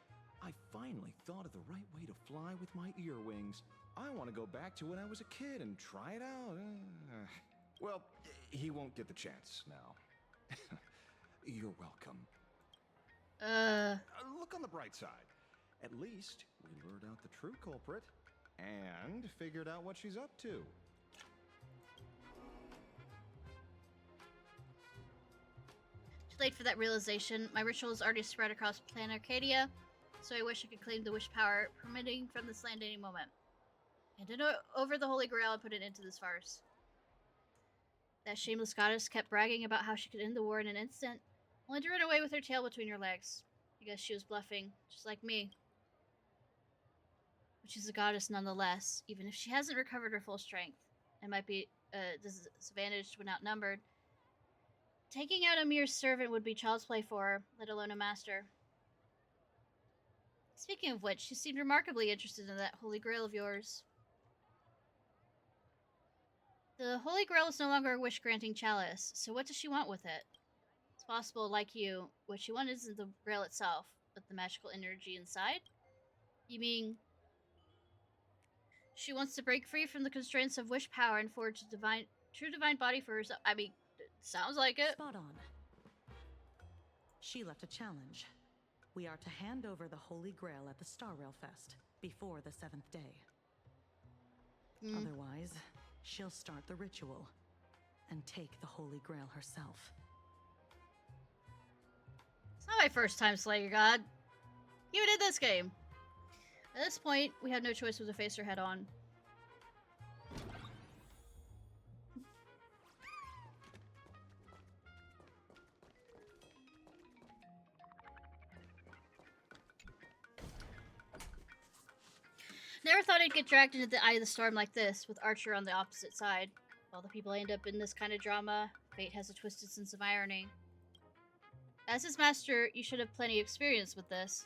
I finally thought of the right way to fly with my ear wings. I want to go back to when I was a kid and try it out. Well, he won't get the chance now. You're welcome. Look on the bright side. At least we lured out the true culprit and figured out what she's up to. Too late for that realization. My ritual is already spread across planet Arcadia, so I wish I could claim the wish power permitting from this land any moment. Hand it over the Holy Grail and put it into this farce. That shameless goddess kept bragging about how she could end the war in an instant, only to run away with her tail between her legs. I guess she was bluffing, just like me. But she's a goddess nonetheless, even if she hasn't recovered her full strength, and might be disadvantaged when outnumbered. Taking out a mere servant would be child's play for her, let alone a master. Speaking of which, she seemed remarkably interested in that Holy Grail of yours. The Holy Grail is no longer a wish-granting chalice, so what does she want with it? It's possible, like you, what she wants isn't the Grail itself, but the magical energy inside? You mean she wants to break free from the constraints of wish power and forge a true divine body for herself? I mean, it sounds like it. Spot on. She left a challenge. We are to hand over the Holy Grail at the Star Rail Fest before the 7th day. Otherwise, she'll start the ritual and take the Holy Grail herself. Not my first time slaying a god. Even in this game. At this point, we had no choice but to face her head on. Never thought I'd get dragged into the eye of the storm like this, with Archer on the opposite side. All the people end up in this kind of drama, fate has a twisted sense of irony. As his master, you should have plenty of experience with this.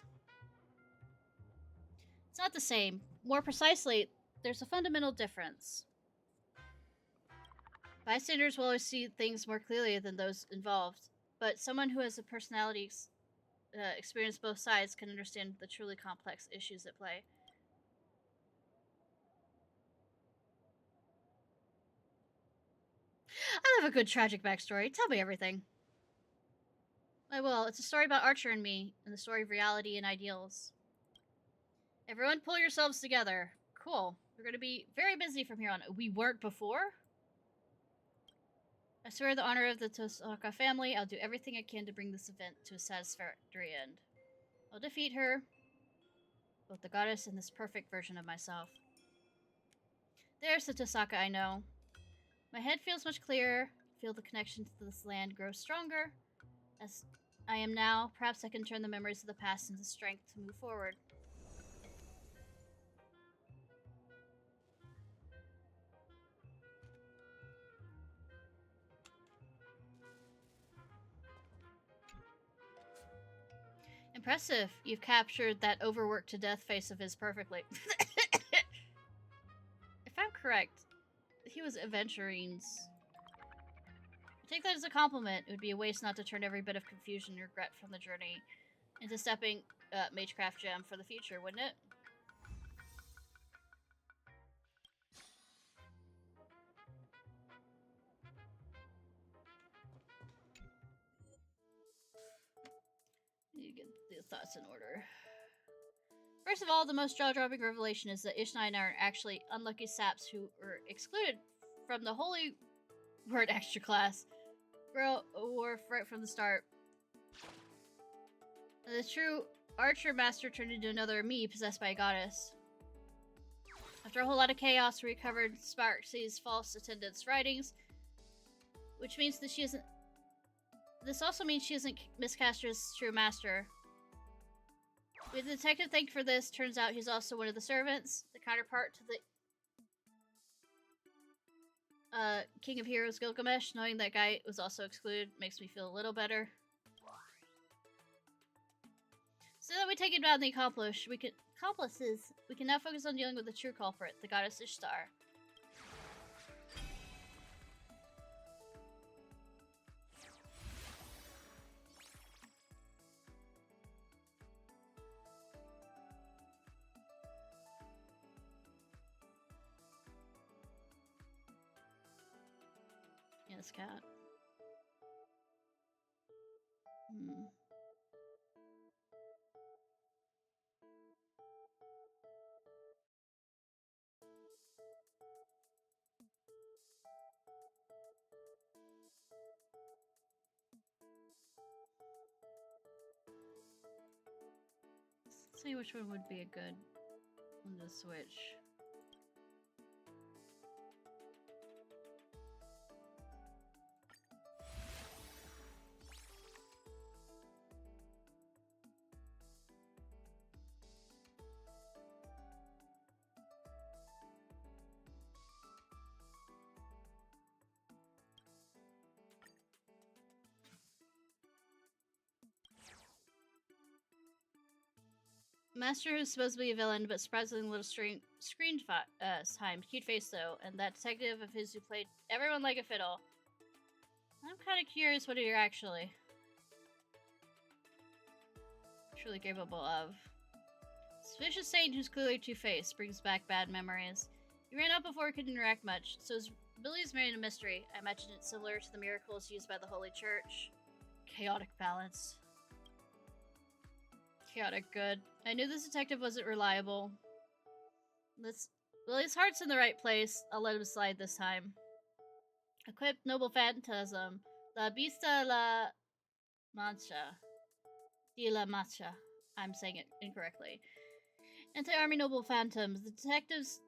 It's not the same. More precisely, there's a fundamental difference. Bystanders will always see things more clearly than those involved, but someone who has a personality experience both sides can understand the truly complex issues at play. I love a good tragic backstory. Tell me everything. I will. It's a story about Archer and me, and the story of reality and ideals. Everyone pull yourselves together. Cool. We're going to be very busy from here on. We weren't before? I swear in the honor of the Tosaka family, I'll do everything I can to bring this event to a satisfactory end. I'll defeat her, both the goddess and this perfect version of myself. There's the Tosaka I know. My head feels much clearer. Feel the connection to this land grow stronger. As I am now, perhaps I can turn the memories of the past into strength to move forward. Impressive. You've captured that overworked to death face of his perfectly. If I'm correct, he was Aventurines. Take that as a compliment. It would be a waste not to turn every bit of confusion and regret from the journey into stepping Magecraft Gem for the future, wouldn't it? Need to get the thoughts in order. First of all, the most jaw-dropping revelation is that Ishnai are actually unlucky saps who were excluded from the Holy Word extra class. Girl, war right from the start. The true Archer Master turned into another me possessed by a goddess. After a whole lot of chaos, we recovered Sparksy's false attendant's writings, which means that she isn't. This also means she isn't Miss Castra's true master. With the detective thanked for this, turns out he's also one of the servants, the counterpart to the King of Heroes Gilgamesh. Knowing that guy was also excluded makes me feel a little better. So that we take it down the accomplices, we can now focus on dealing with the true culprit, the goddess Ishtar. Yes, cat. Let's see which one would be a good one to switch. Master who's supposed to be a villain, but surprisingly little screen time. Cute face though, and that detective of his who played everyone like a fiddle. I'm kind of curious what you're actually truly capable of. Suspicious saint who's clearly two-faced brings back bad memories. He ran out before he could interact much, so his abilities remain a mystery. I imagine it's similar to the miracles used by the Holy Church. Chaotic balance. Chaotic good. I knew this detective wasn't reliable. Well, his heart's in the right place. I'll let him slide this time. Equip Noble Phantasm. La Vista La Mancha. De la Macha. I'm saying it incorrectly. Anti-army noble phantoms. The detectives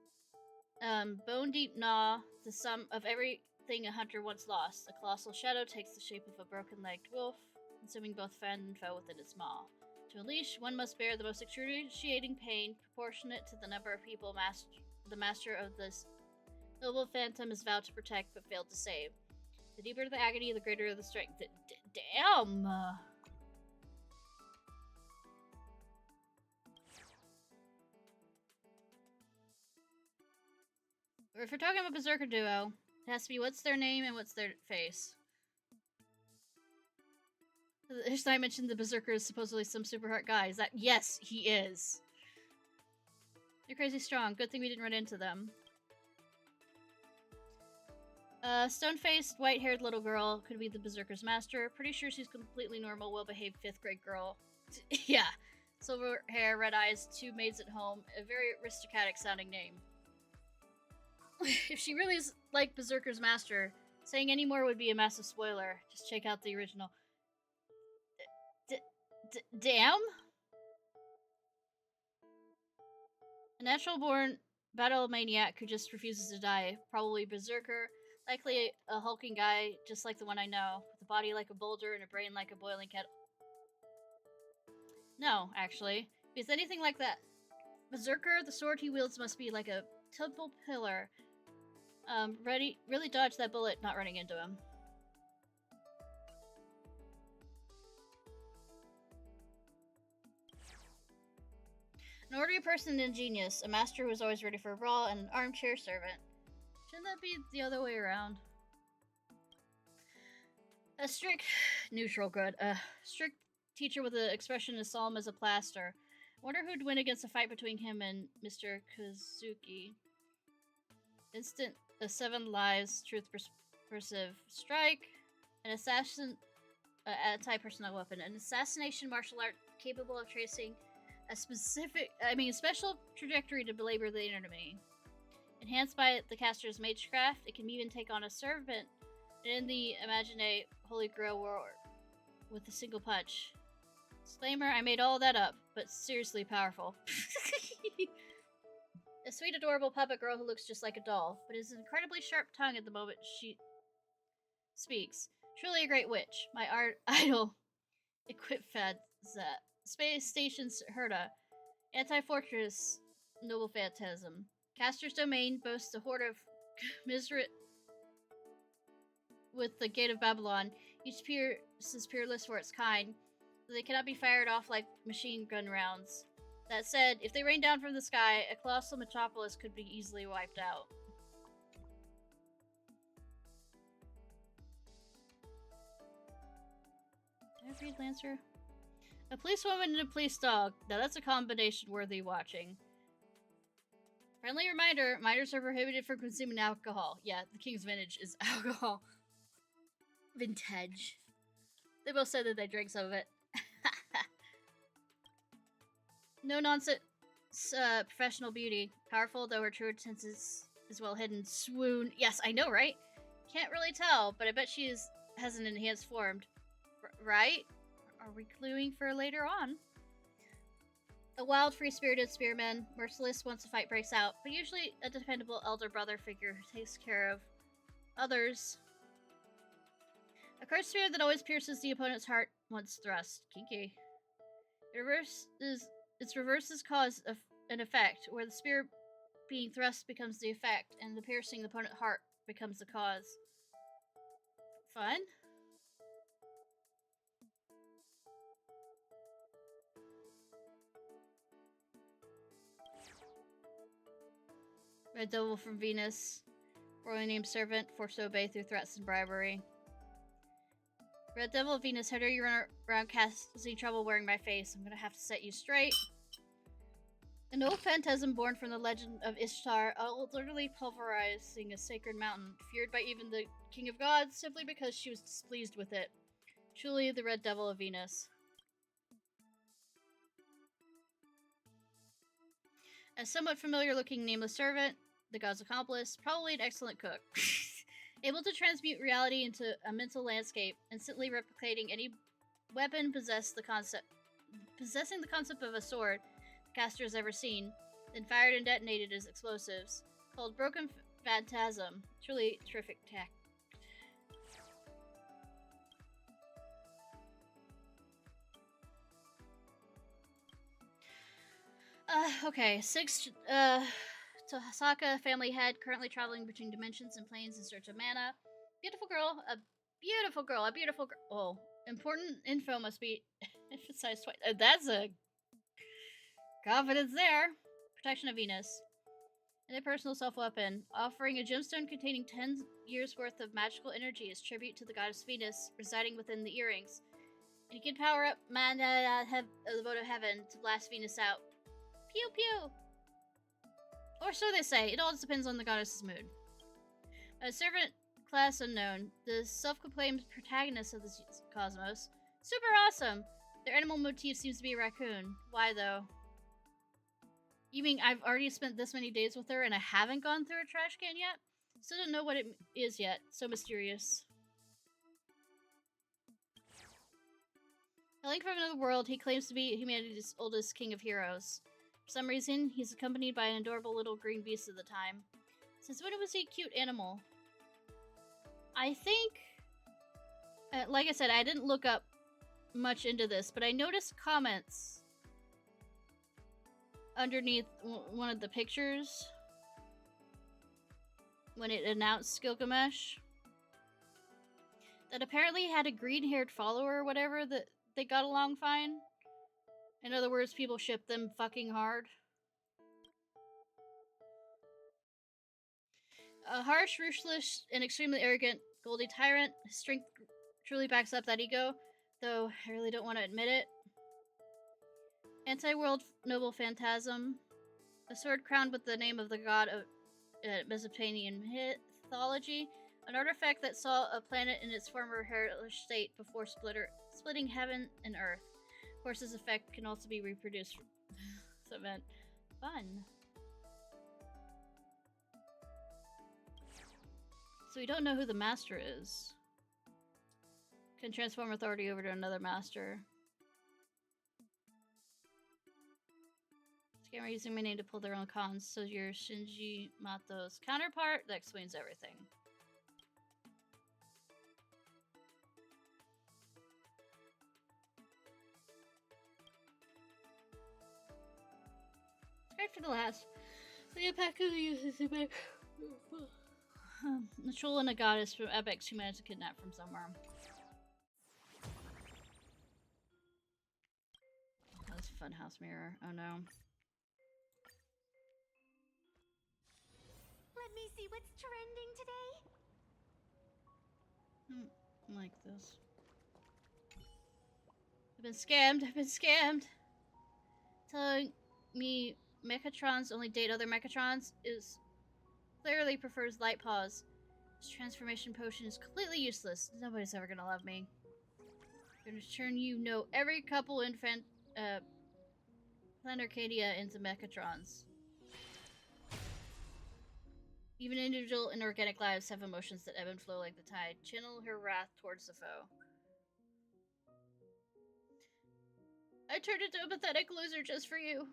bone deep gnaw the sum of everything a hunter once lost. A colossal shadow takes the shape of a broken-legged wolf, consuming both friend and foe within its maw. To unleash, one must bear the most excruciating pain proportionate to the number of people the master of this noble phantom is vowed to protect but failed to save. The deeper the agony, the greater the strength. Damn! If we're talking about Berserker Duo, it has to be what's their name and what's their face. Ishnai mentioned the Berserker is supposedly some super hot guy. Is that? Yes, he is. They're crazy strong. Good thing we didn't run into them. Stone-faced, white-haired little girl could be the Berserker's master. Pretty sure she's completely normal, well-behaved 5th grade girl. Yeah. Silver hair, red eyes, 2 maids at home. A very aristocratic sounding name. If she really is like Berserker's master, saying any more would be a massive spoiler. Just check out the original. Damn? A natural-born battle maniac who just refuses to die. Probably Berserker. Likely a hulking guy, just like the one I know. With a body like a boulder and a brain like a boiling kettle. No, actually. If he's anything like that Berserker, the sword he wields must be like a temple pillar. Really dodge that bullet not running into him. An orderly person and genius, a master who is always ready for a brawl, and an armchair servant. Shouldn't that be the other way around? A strict, neutral good, strict teacher with an expression as solemn as a plaster. Wonder who'd win against a fight between him and Mr. Kazuki. Instant, a 7 lives, truth persive strike, an assassin, anti-personnel weapon, an assassination martial art capable of tracing a special trajectory to belabor the enemy. Enhanced by the caster's magecraft, it can even take on a servant in the Imagine Holy Grail war with a single punch. Disclaimer, I made all that up, but seriously powerful. A sweet, adorable puppet girl who looks just like a doll, but is incredibly sharp tongue at the moment she speaks. Truly a great witch. My art idol, Equipfad Space Station's Herda. Anti-fortress, noble phantasm. Caster's domain boasts a horde of commiserate with the Gate of Babylon. Each piece is peerless for its kind. They cannot be fired off like machine gun rounds. That said, if they rain down from the sky, a colossal metropolis could be easily wiped out. Did I read Lancer? A policewoman and a police dog. Now that's a combination worthy watching. Friendly reminder, minors are prohibited from consuming alcohol. Yeah, the King's Vintage is alcohol. Vintage. They both said that they drank some of it. No nonsense, professional beauty. Powerful, though her true intent is well hidden. Swoon. Yes, I know, right? Can't really tell, but I bet she has an enhanced form. Right? Are we cluing for later on? A wild, free-spirited spearman, merciless once a fight breaks out, but usually a dependable elder brother figure who takes care of others. A cursed spear that always pierces the opponent's heart once thrust. Kinky. Its reverses cause an effect, where the spear being thrust becomes the effect, and the piercing the opponent's heart becomes the cause. Fun? Red Devil from Venus. Royally named servant, forced to obey through threats and bribery. Red Devil of Venus, how dare you run around casting trouble wearing my face? I'm gonna have to set you straight. An old phantasm born from the legend of Ishtar, utterly pulverizing a sacred mountain, feared by even the King of Gods simply because she was displeased with it. Truly the Red Devil of Venus. A somewhat familiar-looking nameless servant, the god's accomplice, probably an excellent cook. Able to transmute reality into a mental landscape, instantly replicating any weapon possessed the concept possessing the concept of a sword the caster has ever seen, then fired and detonated as explosives. Called Broken Phantasm. Truly terrific tech. Okay, 6, Tosaka family head, currently traveling between dimensions and planes in search of mana. Beautiful girl, a beautiful girl, a beautiful girl. Oh, important info must be emphasized twice. That's a confidence there. Protection of Venus. And a personal self-weapon, offering a gemstone containing 10 years worth of magical energy as tribute to the goddess Venus, residing within the earrings. And you can power up mana the vote of heaven to blast Venus out. Pew pew! Or so they say, it all just depends on the goddess's mood. A servant class unknown, the self-proclaimed protagonist of the cosmos. Super awesome! Their animal motif seems to be a raccoon. Why though? You mean I've already spent this many days with her and I haven't gone through a trash can yet? Still don't know what it is yet. So mysterious. Hailing from another world, he claims to be humanity's oldest king of heroes. For some reason, he's accompanied by an adorable little green beast at the time. Since when was he a cute animal? I think... like I said, I didn't look up much into this, but I noticed comments underneath one of the pictures when it announced Gilgamesh that apparently had a green-haired follower or whatever that they got along fine. In other words, people ship them fucking hard. A harsh, ruthless, and extremely arrogant Goldie tyrant. His strength truly backs up that ego, though I really don't want to admit it. Anti-world noble phantasm. A sword crowned with the name of the god of Mesopotamian mythology. An artifact that saw a planet in its former hellish state before splitting heaven and earth. Of course, this effect can also be reproduced. So meant fun. So we don't know who the master is. Can transform authority over to another master. Scammer using my name to pull their own cons, so you're Shinji Mato's counterpart. That explains everything. Right for the last. The impact of the uses a troll and a goddess from Abex who managed to kidnap from somewhere. That's a funhouse mirror. Oh no. Let me see what's trending today. Like this. I've been scammed. I've been scammed. Telling me Mechatrons only date other Mechatrons is clearly prefers Light Paws. This transformation potion is completely useless. Nobody's ever gonna love me. I'm gonna turn every couple in Planarcadia into Mechatrons. Even individual inorganic lives have emotions that ebb and flow like the tide. Channel her wrath towards the foe. I turned into a pathetic loser just for you.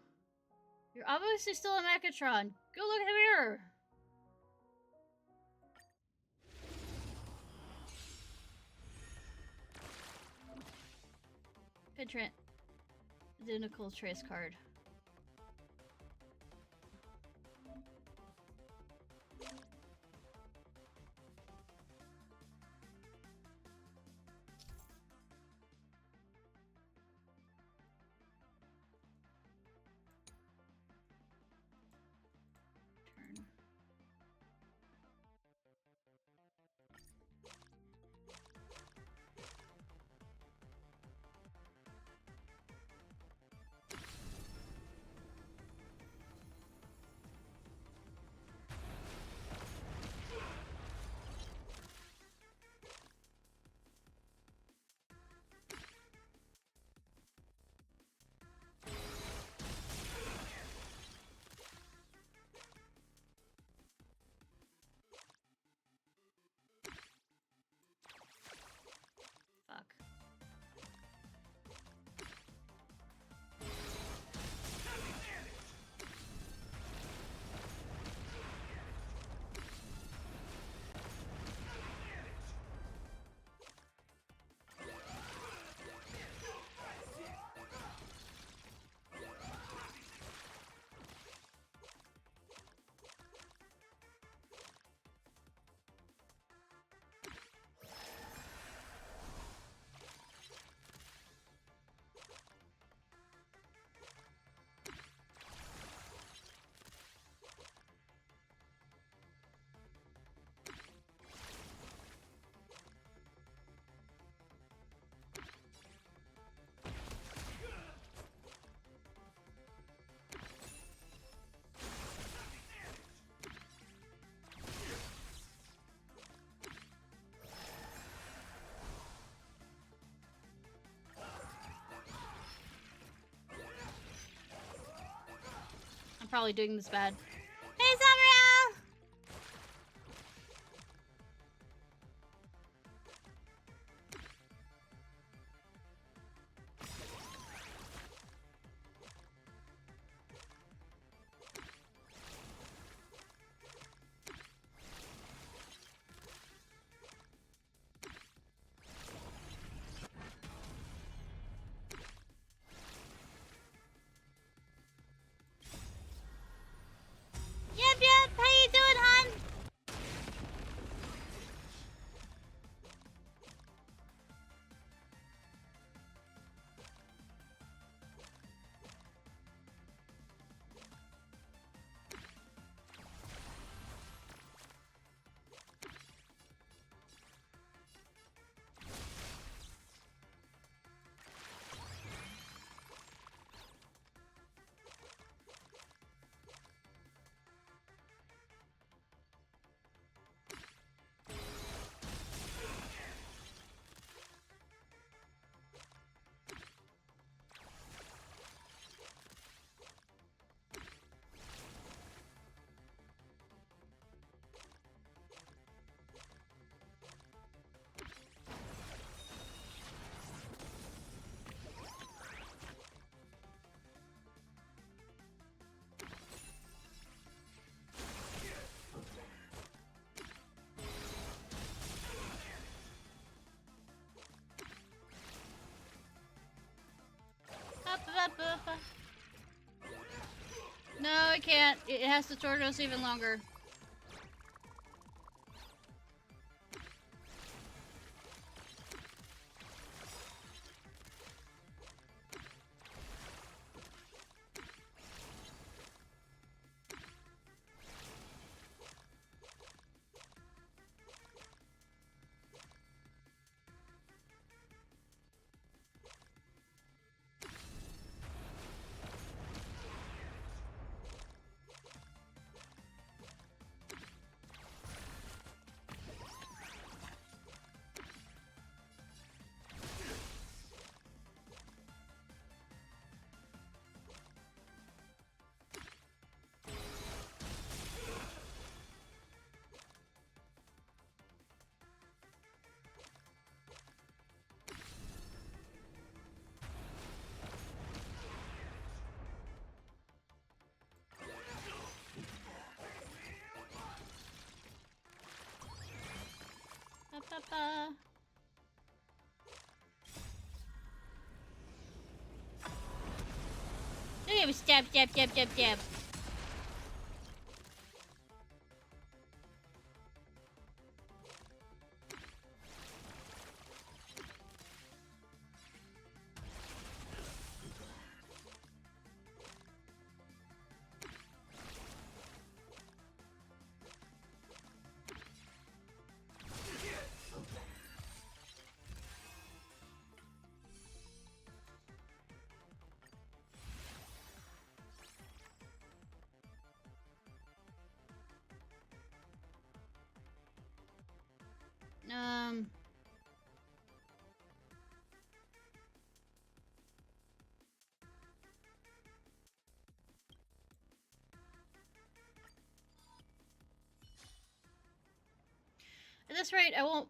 You're obviously still a Mechatron. Go look in the mirror. Good identical trace card. probably doing this bad. Hey, Summerall! Yep, how you doing, hon? No, it can't. It has to torture us even longer. Look at him stab, stab, stab, stab, stab. At this rate, I won't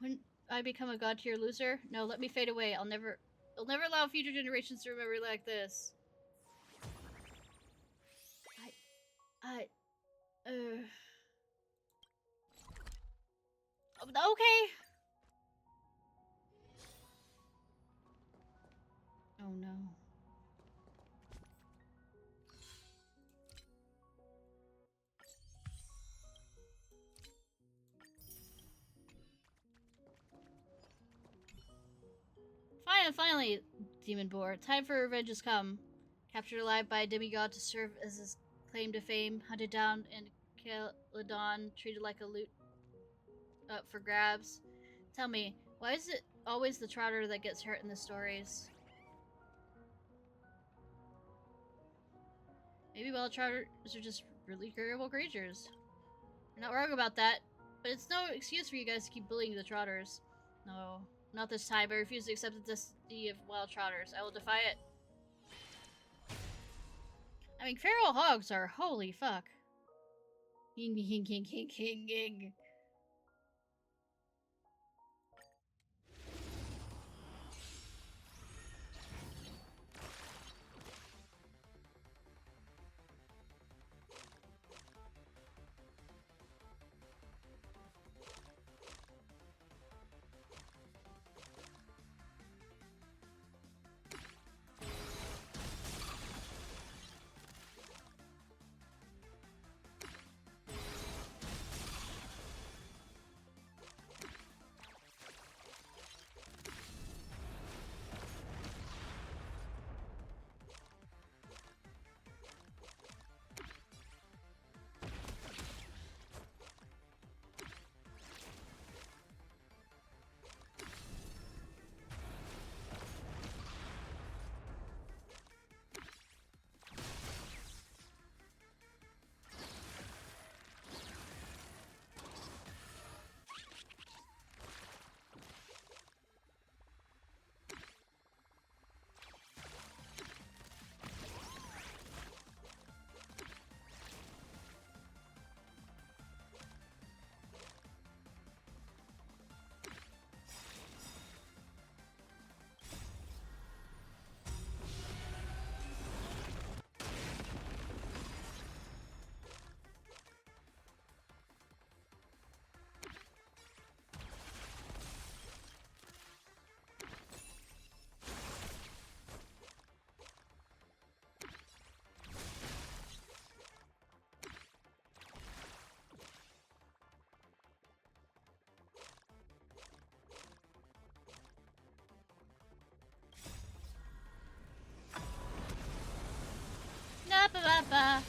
when I become a god tier loser. No, let me fade away. I'll never allow future generations to remember like this. Okay. Oh no. Finally, Demon Boar. Time for revenge has come. Captured alive by a demigod to serve as his claim to fame, hunted down in Caledon, treated like a loot up for grabs. Tell me, why is it always the trotter that gets hurt in the stories? Maybe wild trotters are just really agreeable creatures. You're not wrong about that, but it's no excuse for you guys to keep bullying the trotters. No, not this time. I refuse to accept the destiny of wild trotters. I will defy it. I mean, feral hogs are holy fuck. King. Ba.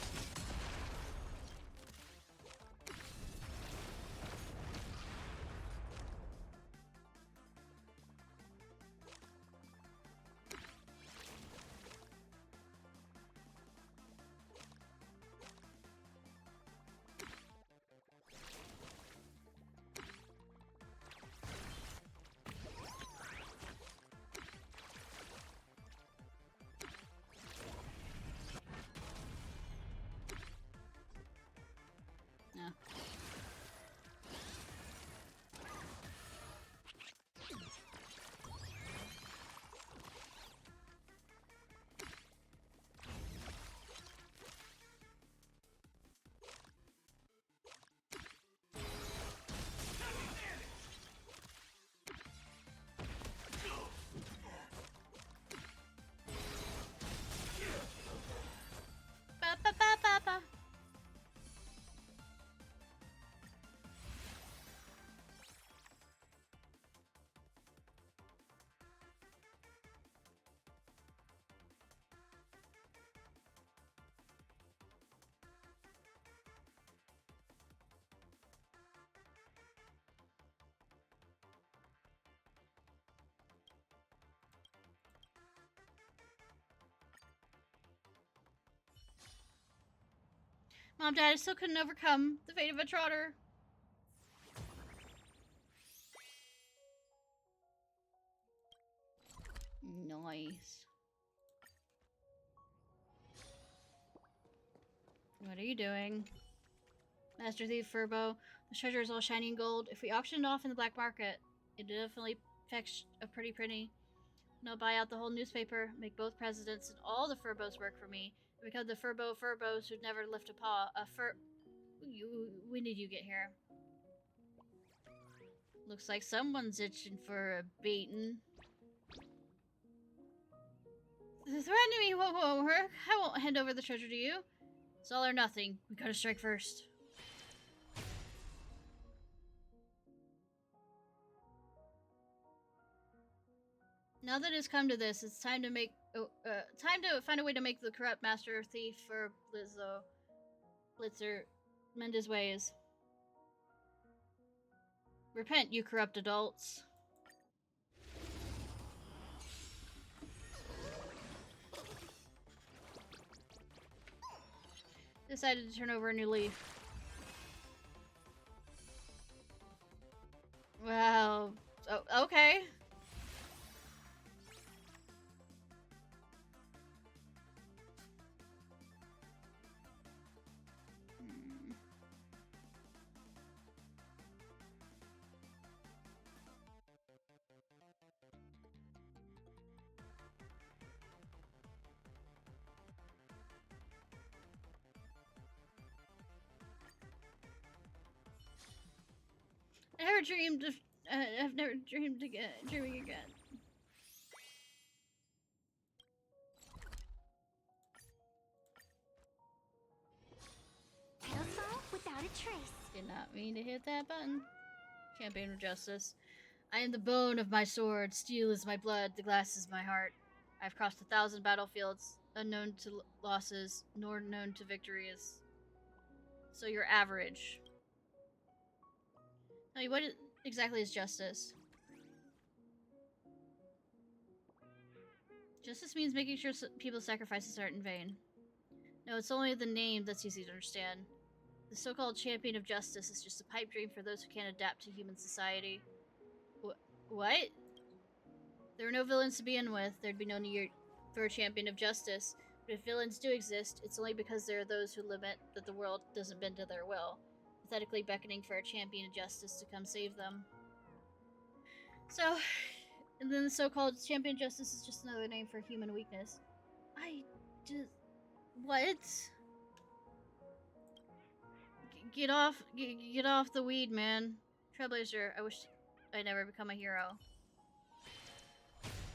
No. Ba. Mom, Dad, I still couldn't overcome the fate of a trotter. Nice. What are you doing? Master Thief Furbo. The treasure is all shiny and gold. If we auction it off in the black market, it'd definitely fetch a pretty penny. No, buy out the whole newspaper, make both presidents and all the Furbos work for me, and become the Furbos who'd never lift a paw. When did you get here? Looks like someone's itching for a beating. Threaten me, whoa, I won't hand over the treasure to you. It's all or nothing. We gotta strike first. Now that it's come to this, it's time to find a way to make the corrupt master thief for Blitzer mend his ways. Repent, you corrupt adults. Decided to turn over a new leaf. Well, okay. I've never dreamed again. Dreaming again. Pedestal without a trace. Did not mean to hit that button. Champion of justice. I am the bone of my sword. Steel is my blood. The glass is my heart. I've crossed 1,000 battlefields, unknown to losses, nor known to victories. So you're average. Now, what exactly is justice? Justice means making sure people's sacrifices aren't in vain. No, it's only the name that's easy to understand. The so-called champion of justice is just a pipe dream for those who can't adapt to human society. What? There are no villains to begin with. There'd be no need for a champion of justice. But if villains do exist, it's only because there are those who lament that the world doesn't bend to their will, pathetically beckoning for a champion of justice to come save them. So, and then the so-called champion of justice is just another name for human weakness. What? Get off the weed, man. Trailblazer, I wish I'd never become a hero.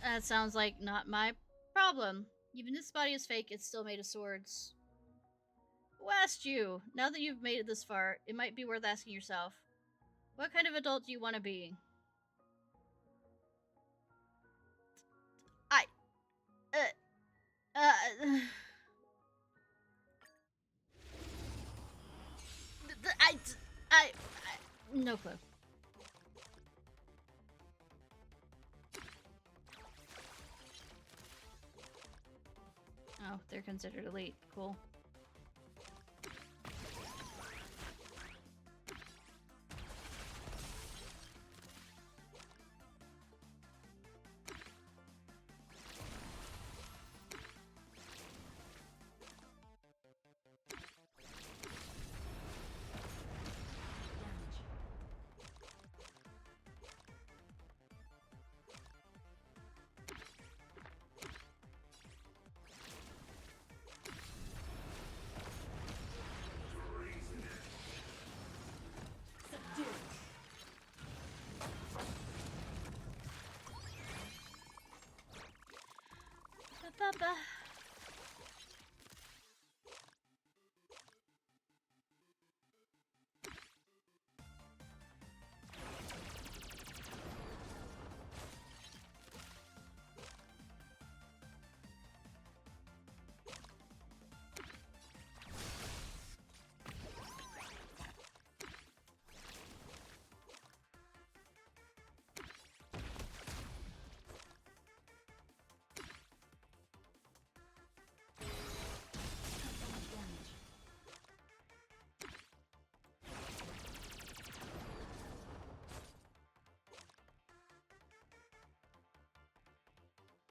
That sounds like not my problem. Even if this body is fake, it's still made of swords. Who asked you? Now that you've made it this far, it might be worth asking yourself. What kind of adult do you want to be? No clue. Oh, they're considered elite. Cool. Papa.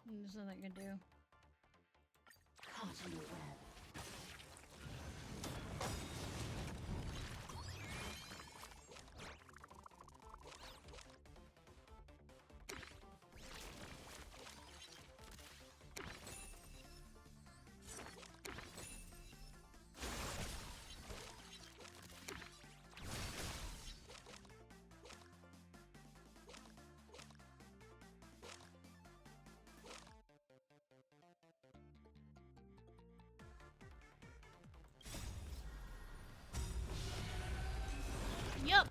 There's nothing I can do. Caught in the web. Yup.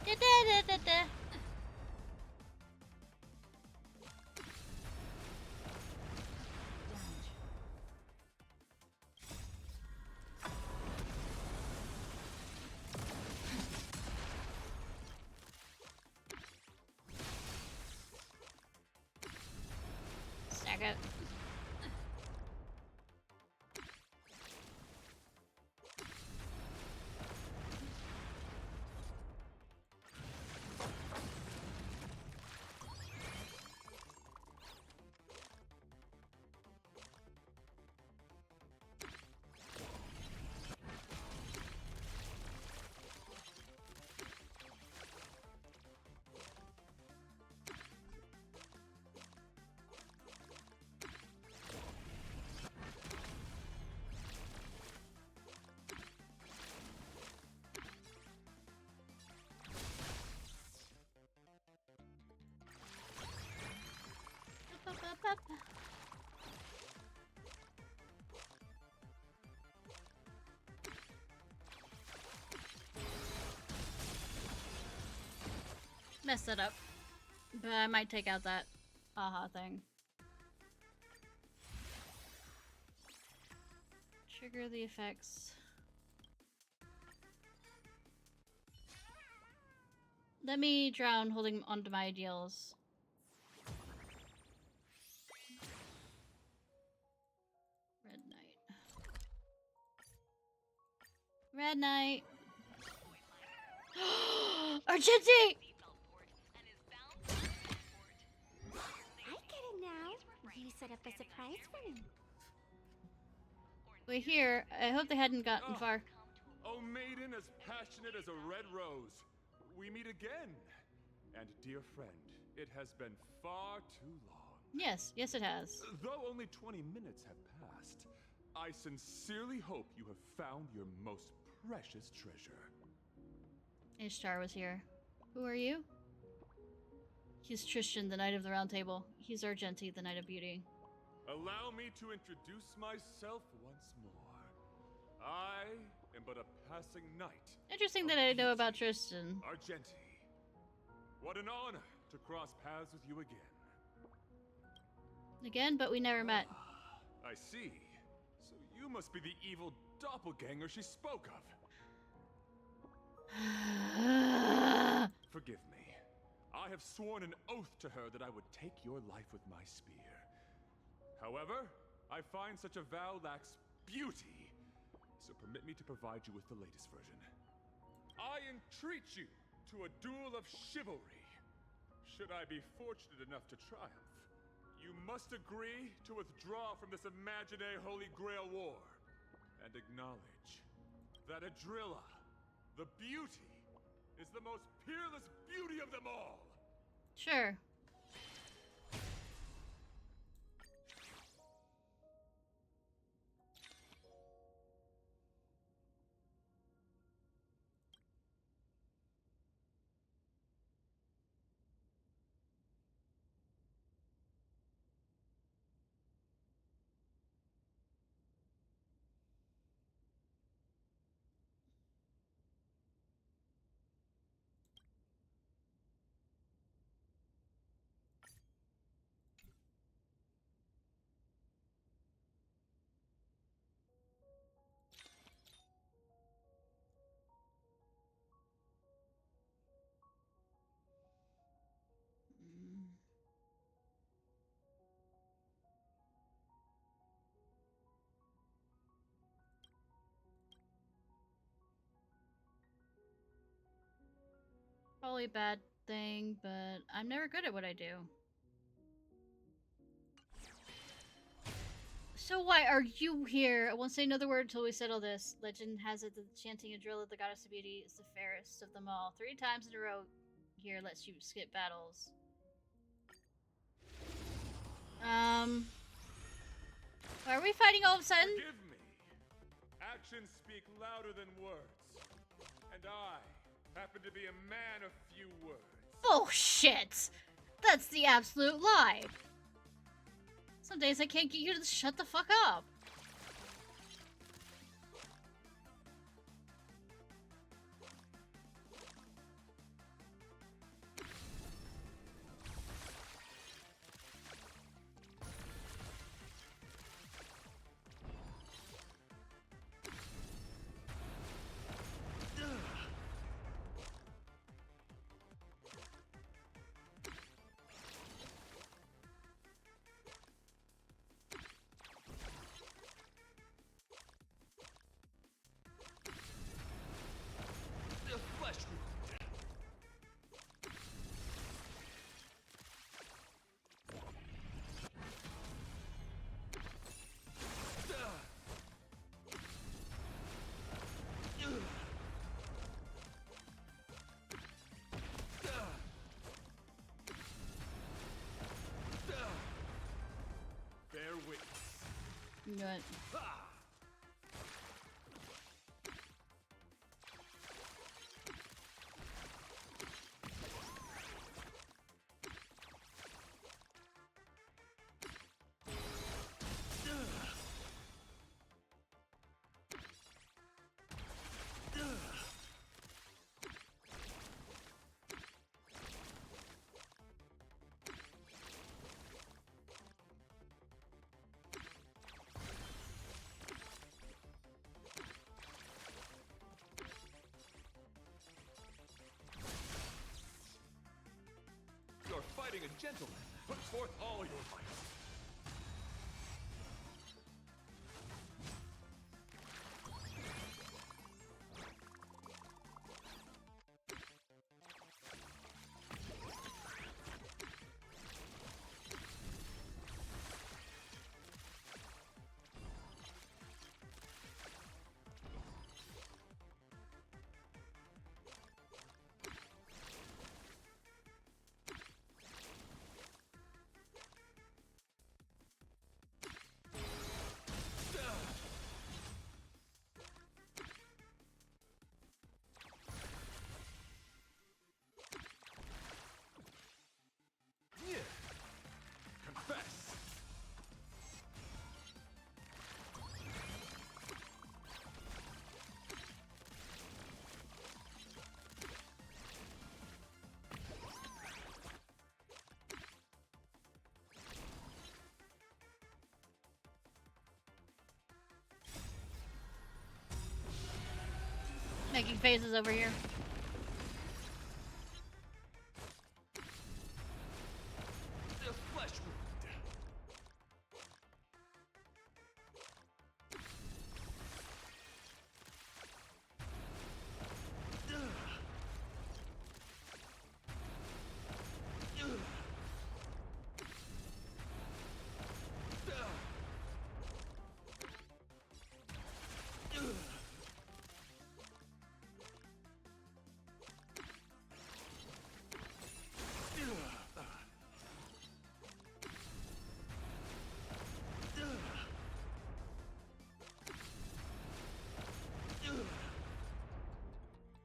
Da-da-da-da-da. Stack it. up. Messed it up. But I might take out that aha thing. Trigger the effects. Let me drown holding onto my ideals. Red Knight. Red Knight. Argenti! I get it now. You set up a surprise for me. We're here. I hope they hadn't gotten far. Oh, maiden as passionate as a red rose. We meet again. And dear friend, it has been far too long. Yes, yes it has. Though only 20 minutes have passed, I sincerely hope you have found your most precious treasure. Ishtar was here. Who are you? He's Tristan, the Knight of the Round Table. He's Argenti, the Knight of Beauty. Allow me to introduce myself once more. I am but a passing knight. Interesting that I know about Tristan. Argenti. What an honor to cross paths with you again. Again, but we never met. I see. So you must be the evil doppelganger she spoke of. Forgive me. I have sworn an oath to her that I would take your life with my spear. However, I find such a vow lacks beauty, so permit me to provide you with the latest version. I entreat you to a duel of chivalry. Should I be fortunate enough to triumph, you must agree to withdraw from this imaginary Holy Grail war and acknowledge that Adrilla, the beauty, is the most peerless beauty of them all. Sure. Probably a bad thing, but I'm never good at what I do. So why are you here? I won't say another word until we settle this. Legend has it that chanting Adrilla, the goddess of beauty, is the fairest of them all. 3 times in a row here lets you skip battles. Why are we fighting all of a sudden? Forgive me. Actions speak louder than words. And I happen to be a man of few words. Bullshit! That's the absolute lie. Some days I can't get you to shut the fuck up. Bear witness. Good. fighting a gentleman. Put forth all your might. Confess! Making faces over here. The flesh wound.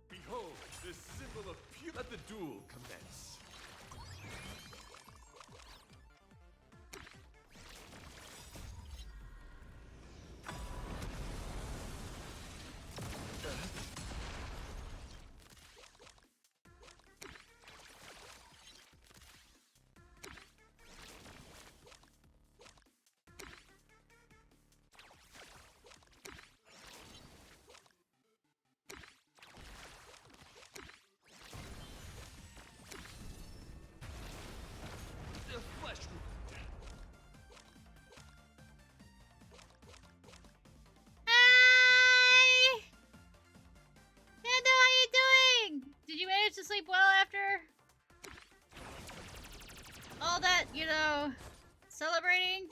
Behold, this symbol of pure. Let the duel commence. The flesh wound. Hi! Panda, how you doing? Did you manage to sleep well after all that, you know, celebrating?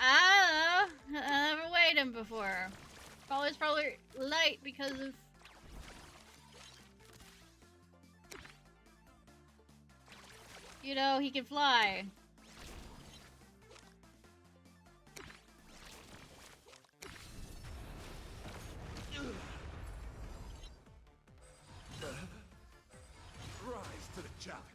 I don't know. I never weighed him before. Probably light because of... You know, he can fly. Rise to the challenge.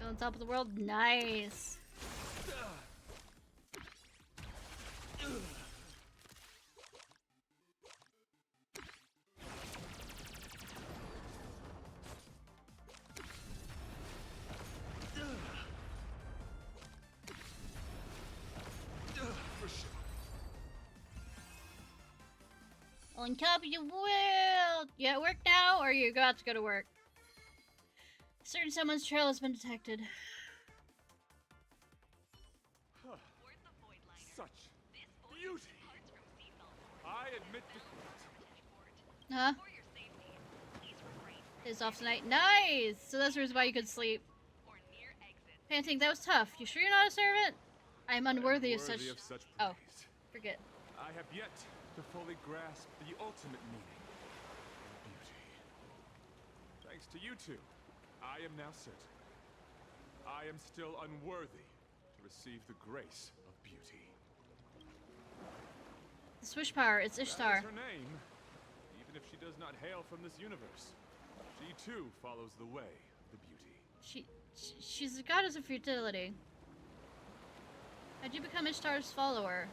On top of the world, nice. For sure. On top of the world! You at work now, or are you about to go to work? Certain someone's trail has been detected. Such beauty. I admit defeat. Huh? It's off tonight. Nice! So that's the reason why you could sleep. Panting, that was tough. You sure you're not a servant? I am unworthy of such... Oh, forget. I have yet to fully grasp the ultimate meaning of beauty. Thanks to you two, I am now certain. I am still unworthy receive the grace of beauty. The Swish Power, it's Ishtar. That is her name. Even if she does not hail from this universe, she too follows the way of the beauty. She's a goddess of fertility. How'd you become Ishtar's follower?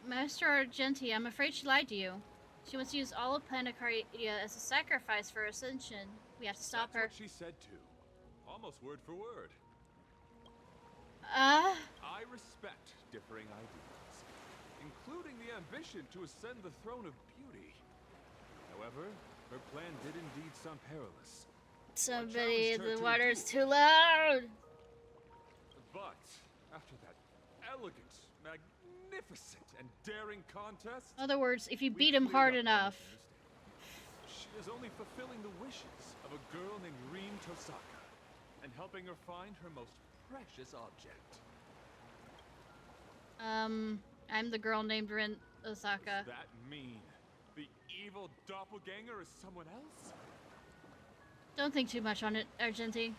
Master Argenti, I'm afraid she lied to you. She wants to use all of Planetardia as a sacrifice for Ascension. We have to stop her. That's what she said too. Almost word for word. I respect differing ideas, including the ambition to ascend the throne of beauty. However, her plan did indeed sound perilous. Somebody, the water's too loud! But, after that elegant, magnificent, and daring contest... In other words, if you beat him hard enough... She is only fulfilling the wishes of a girl named Rin Tosaka, and helping her find her most precious object. I'm the girl named Rin Osaka. Does that mean the evil doppelganger is someone else? Don't think too much on it, Argenti.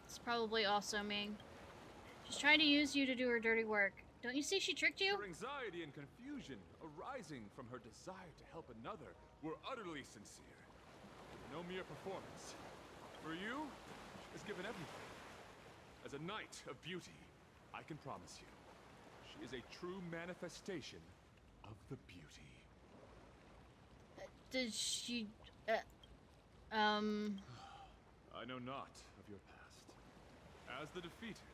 It's probably also me. She's trying to use you to do her dirty work. Don't you see she tricked you? Her anxiety and confusion arising from her desire to help another were utterly sincere. No mere performance. For you, she has given everything. As a knight of beauty, I can promise you, she is a true manifestation of the beauty. Did she... I know not of your past. As the defeated,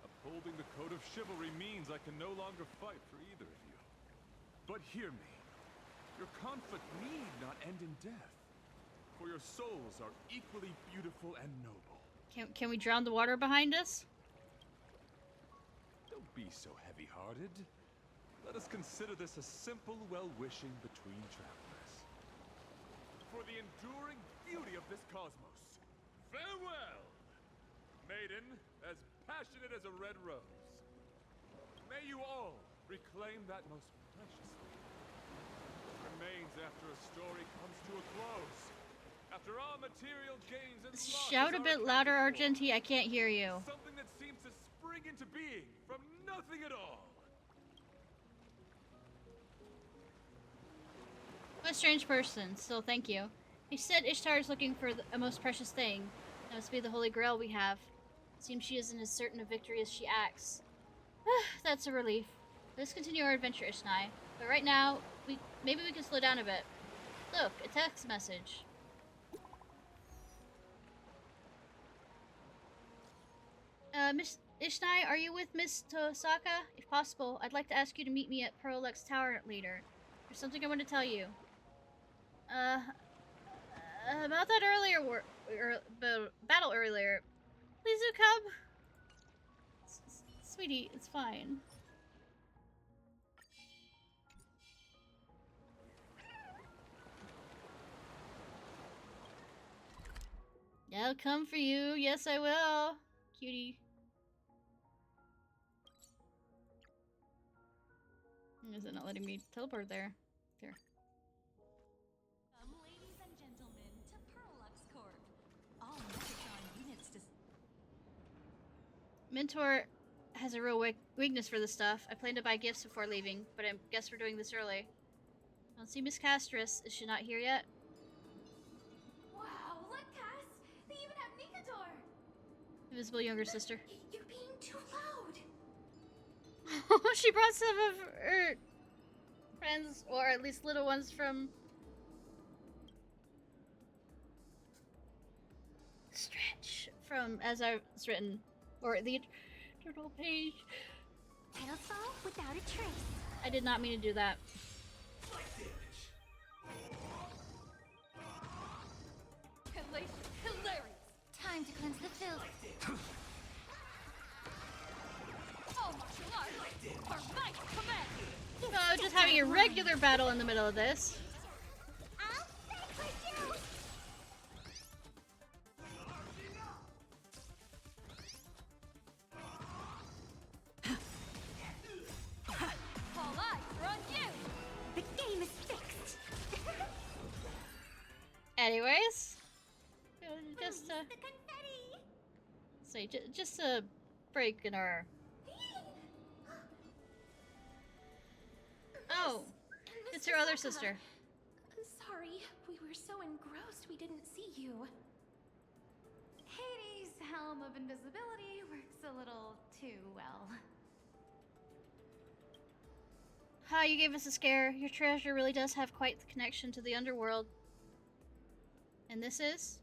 upholding the code of chivalry means I can no longer fight for either of you. But hear me. Your conflict need not end in death, for your souls are equally beautiful and noble. Can we drown the water behind us? Don't be so heavy-hearted. Let us consider this a simple well-wishing between travelers. For the enduring beauty of this cosmos, farewell! Maiden, as passionate as a red rose. May you all reclaim that most precious thing. What remains after a story comes to a close. After all material gains and losses Shout a bit louder, Argenti. I can't hear you. Something that seems to spring into being from nothing at all. What a strange person. Still, thank you. He said Ishtar is looking for a most precious thing. That must be the Holy Grail we have. Seems she isn't as certain of victory as she acts. That's a relief. Let's continue our adventure, Ishnai. But right now, maybe we can slow down a bit. Look, a text message. Miss Ishnai, are you with Miss Tosaka? If possible, I'd like to ask you to meet me at Pearlux Tower later. There's something I want to tell you. About that battle earlier. Please do come. Sweetie, it's fine. I'll come for you. Yes, I will. Cutie. Is it not letting me teleport there? There. Ladies and gentlemen, to Pearlux Corp. All Megatron units Mentor has a real weakness for this stuff. I plan to buy gifts before leaving, but I guess we're doing this early. I don't see Miss Castris. Is she not here yet? Wow, look, Cass! They even have Nikador! Invisible younger sister. You're being too loud! She brought some of her friends, or at least little ones from Stretch, from as I've written, or the internal page. Title fall without a trace. I did not mean to do that. Hilarious! Time to cleanse the filth. Oh, martial arts! For my command! No, just having a regular battle in the middle of this. I'll stay with you! All eyes are on you! The game is fixed! Anyways, just the confetti! say just to breaking her. Oh, it's her other sister. Sorry, we were so engrossed we didn't see you. Hades' helm of invisibility works a little too well. Hi, you gave us a scare. Your treasure really does have quite the connection to the underworld. And this is?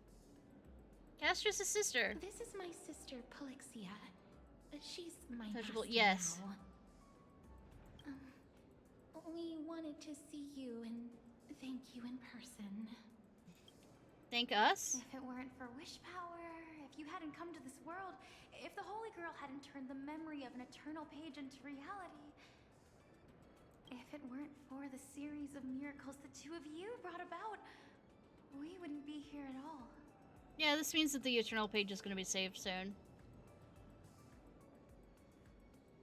Castra's sister. This is my sister, Polixia. She's my Touchable, master yes. now. We wanted to see you and thank you in person. Thank us? If it weren't for wish power, if you hadn't come to this world, if the Holy Grail hadn't turned the memory of an eternal page into reality, if it weren't for the series of miracles the two of you brought about, we wouldn't be here at all. Yeah, this means that the eternal page is going to be saved soon.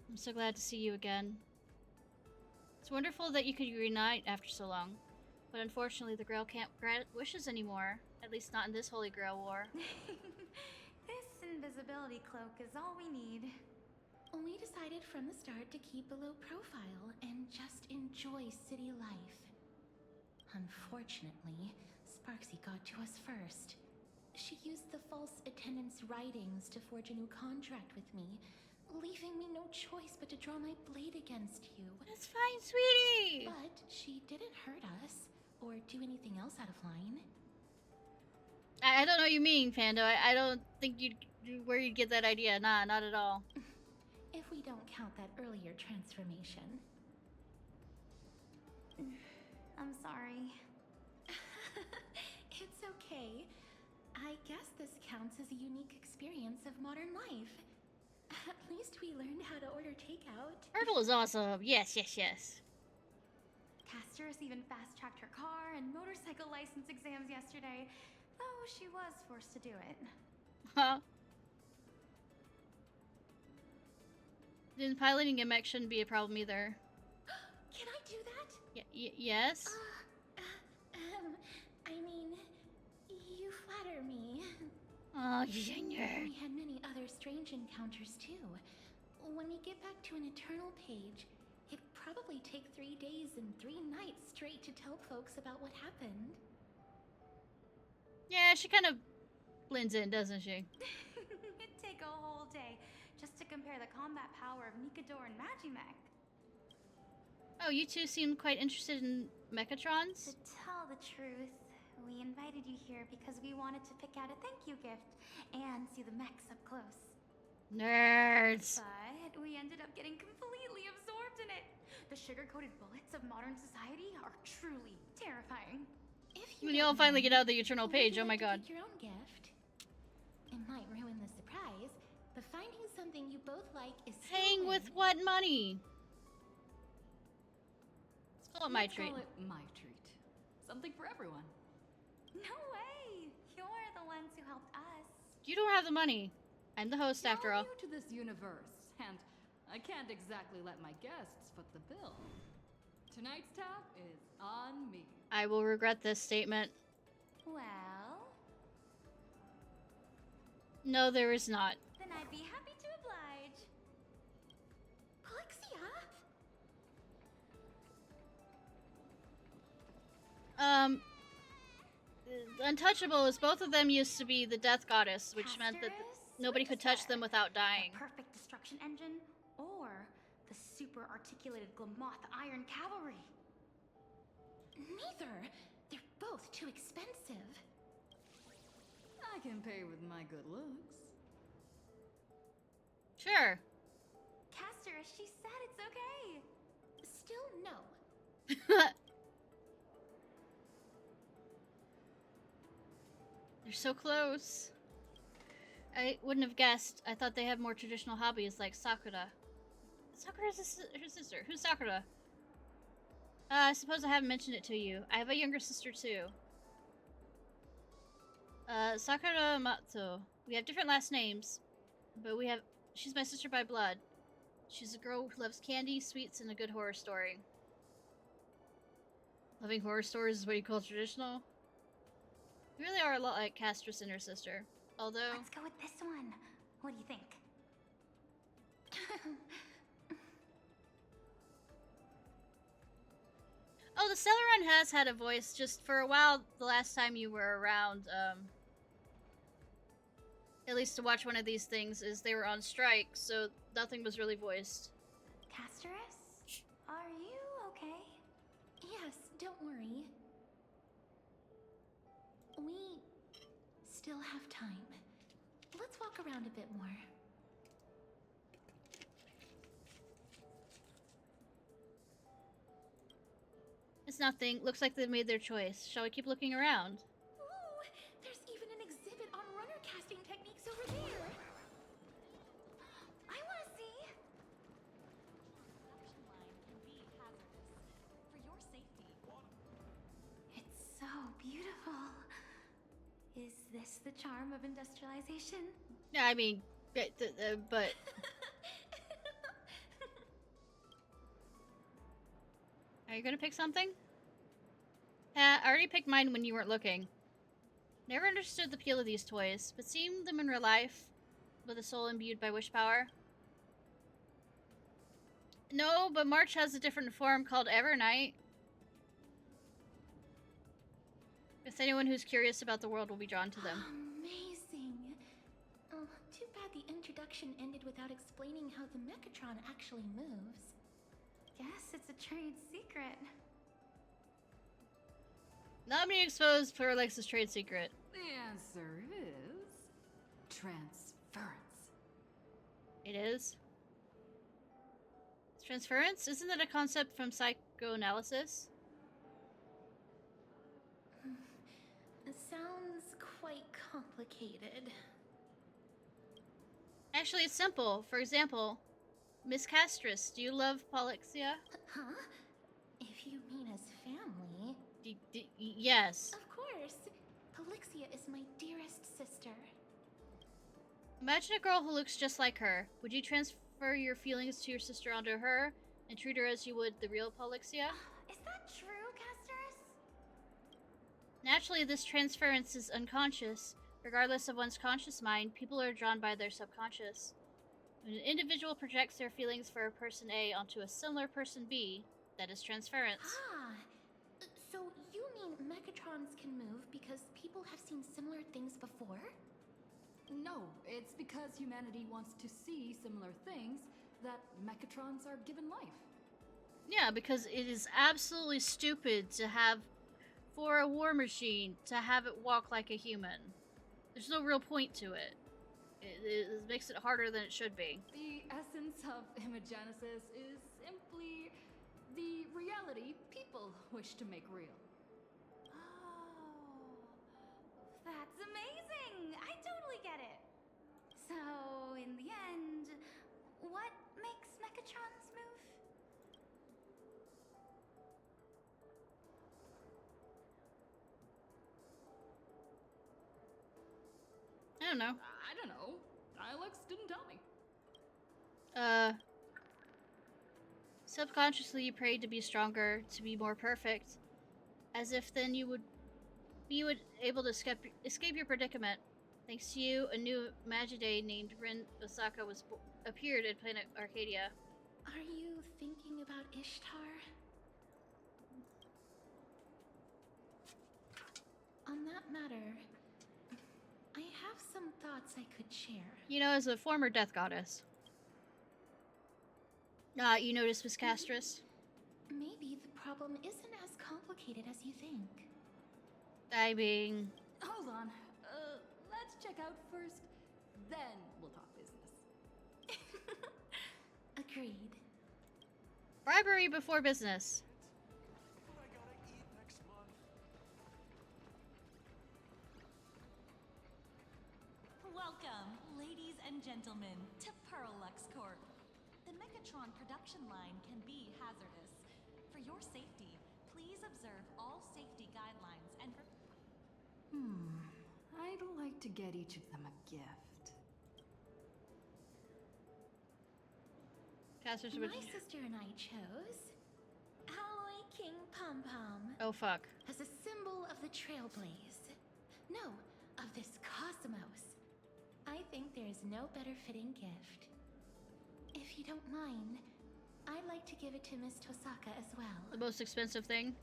I'm so glad to see you again. It's wonderful that you could reunite after so long, but unfortunately the Grail can't grant wishes anymore, at least not in this Holy Grail war. This invisibility cloak is all we need. We decided from the start to keep a low profile and just enjoy city life. Unfortunately, Sparksy got to us first. She used the false attendant's writings to forge a new contract with me, leaving me no choice but to draw my blade against you. That's fine, sweetie! But she didn't hurt us, or do anything else out of line. I don't know what you mean, Pando. I don't think where you'd get that idea. Nah, not at all. If we don't count that earlier transformation. I'm sorry. It's okay. I guess this counts as a unique experience of modern life. At least we learned how to order takeout. Erdal is awesome. Yes, yes, yes. Caster's even fast-tracked her car and motorcycle license exams yesterday, though she was forced to do it. Huh? Then piloting a mech shouldn't be a problem either. Can I do that? Yes? I mean, you flatter me. Oh, Junior. We had many other strange encounters too. When we get back to an eternal page, it'd probably take 3 days and 3 nights straight to tell folks about what happened. Yeah, she kind of blends in, doesn't she? It'd take a whole day just to compare the combat power of Nikador and Magimech. Oh, you two seem quite interested in mechatrons? To tell the truth, we invited you here because we wanted to pick out a thank you gift and see the mechs up close. Nerds! But we ended up getting completely absorbed in it. The sugar-coated bullets of modern society are truly terrifying. When you all finally get out of the eternal page, oh my god. Pick your own gift. It might ruin the surprise, but finding something you both like is Paying with what money? Let's call it my treat. Call it my treat. Something for everyone. No way! You're the ones who helped us. You don't have the money. I'm the host after all. I'm new to this universe, and I can't exactly let my guests foot the bill. Tonight's tab is on me. I will regret this statement. Well? No, there is not. Then I'd be happy to oblige. Polixia? Untouchables, both of them used to be the death goddess, which meant that nobody could touch them without dying. The perfect destruction engine, or the super articulated Glamoth Iron Cavalry? Neither. They're both too expensive. I can pay with my good looks. Sure. Caster, she said it's okay. Still no. They're so close. I wouldn't have guessed. I thought they had more traditional hobbies like Sakura. Sakura's her sister. Who's Sakura? I suppose I haven't mentioned it to you. I have a younger sister too. Sakura Matsu. We have different last names, but she's my sister by blood. She's a girl who loves candy, sweets, and a good horror story. Loving horror stories is what you call traditional? We really are a lot like Castrus and her sister. Although... Let's go with this one. What do you think? No, the Celeron has had a voice just for a while. The last time you were around, at least to watch one of these things, is they were on strike, so nothing was really voiced. Casterus? Are you okay? Yes, don't worry. We still have time. Let's walk around a bit more. It's nothing. Looks like they've made their choice. Shall we keep looking around? Ooh, there's even an exhibit on runner casting techniques over there. I want to see. It's so beautiful. Is this the charm of industrialization? Yeah, I mean, but... Are you gonna pick something? I already picked mine when you weren't looking. Never understood the appeal of these toys, but seeing them in real life, with a soul imbued by wish power. No, but March has a different form called Evernight. If anyone who's curious about the world will be drawn to them. Amazing. Oh, too bad the introduction ended without explaining how the Mechatron actually moves. Guess it's a trade secret. Not being exposed for Alexa's trade secret. The answer is transference. It is? Transference? Isn't that a concept from psychoanalysis? It sounds quite complicated. Actually, it's simple. For example, Miss Castris, do you love Polixia? Huh? If you mean as family... Yes. Of course. Polixia is my dearest sister. Imagine a girl who looks just like her. Would you transfer your feelings to your sister onto her and treat her as you would the real Polixia? Is that true, Casterus? Naturally, this transference is unconscious. Regardless of one's conscious mind, people are drawn by their subconscious. When an individual projects their feelings for a person A onto a similar person B, that is transference. Ah, so you mean Mechatrons can move because people have seen similar things before? No, it's because humanity wants to see similar things that Mechatrons are given life. Yeah, because it is absolutely stupid to have, for a war machine, to have it walk like a human. There's no real point to it. It makes it harder than it should be. The essence of imagenesis is simply the reality people wish to make real. Oh, that's amazing! I totally get it. So, in the end, what makes Mechatrons move? I don't know. I don't know. Alex didn't tell me. Subconsciously you prayed to be stronger, to be more perfect. As if then you would be able to escape your predicament. Thanks to you, a new Magidae named Rin Osaka appeared in Planet Arcadia. Are you thinking about Ishtar? On that matter, I have some thoughts I could share. You know, as a former death goddess. You notice, Miss Castris? Maybe the problem isn't as complicated as you think. I mean... Hold on. Let's check out first, then we'll talk business. Agreed. Bribery before business. Welcome, ladies and gentlemen, to Pearlux Corp. The Mechatron production line can be hazardous. For your safety, please observe all safety guidelines and... I'd like to get each of them a gift. Castris, My sister and I chose Alloy King Pom Pom. Oh, fuck. As a symbol of the Trailblaze. No, of this cosmos. I think there is no better fitting gift. If you don't mind, I'd like to give it to Miss Tosaka as well. The most expensive thing?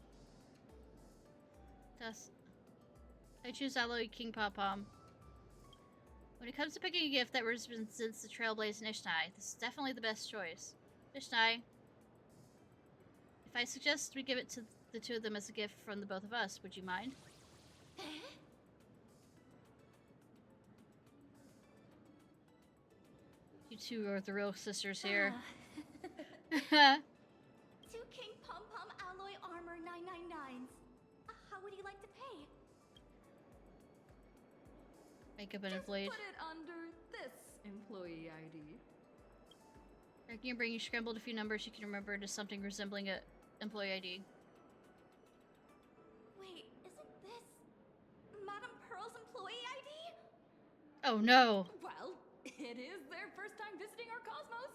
Yes. I choose Alloy King Pom-Pom. When it comes to picking a gift that represents the Trailblaze and Ishnai, this is definitely the best choice. Ishnai, if I suggest we give it to the two of them as a gift from the both of us, would you mind? You two are the real sisters here. 2 King Pom-Pom Alloy Armor 999s. How would you like to pay? Makeup and a blade. Put it under this employee ID. I can bring you scrambled a few numbers you can remember to something resembling a employee ID. Wait, isn't this Madame Pearl's employee ID? Oh no! Well, it is their first time visiting our cosmos.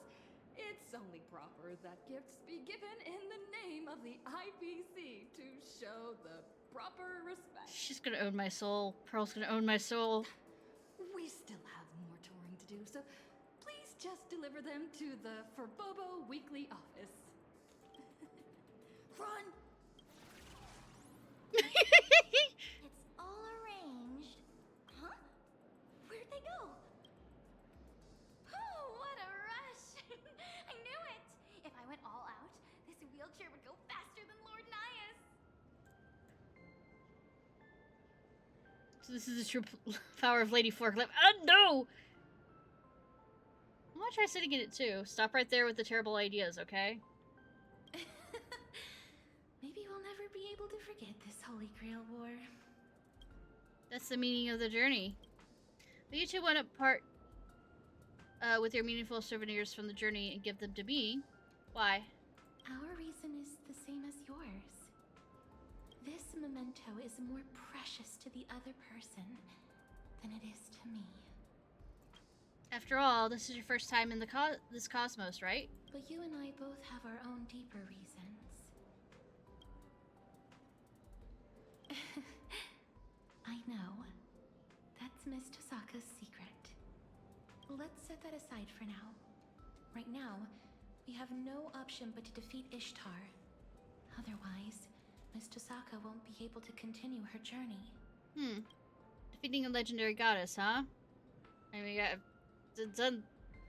It's only proper that gifts be given in the name of the IPC to show the proper respect. She's gonna own my soul. Pearl's gonna own my soul. We still have more touring to do, so please just deliver them to the Forbobo Weekly office. Run! It's all arranged. Huh? Where'd they go? Oh, what a rush! I knew it! If I went all out, this wheelchair would go faster than Lord Nias. So this is the true power of Lady Forklift. Oh no! I'm gonna try sitting in it too. Stop right there with the terrible ideas, okay? Maybe we'll never be able to forget this Holy Grail War. That's the meaning of the journey. But you two want to part with your meaningful souvenirs from the journey and give them to me. Why? Our reason is the same as yours. This memento is more precious to the other person than it is to me. After all, this is your first time in the this cosmos, right? But you and I both have our own deeper reasons. I know. That's Miss Tosaka's secret. Let's set that aside for now. Right now, we have no option but to defeat Ishtar. Otherwise, Miss Tosaka won't be able to continue her journey. Defeating a legendary goddess, huh? I mean, I've done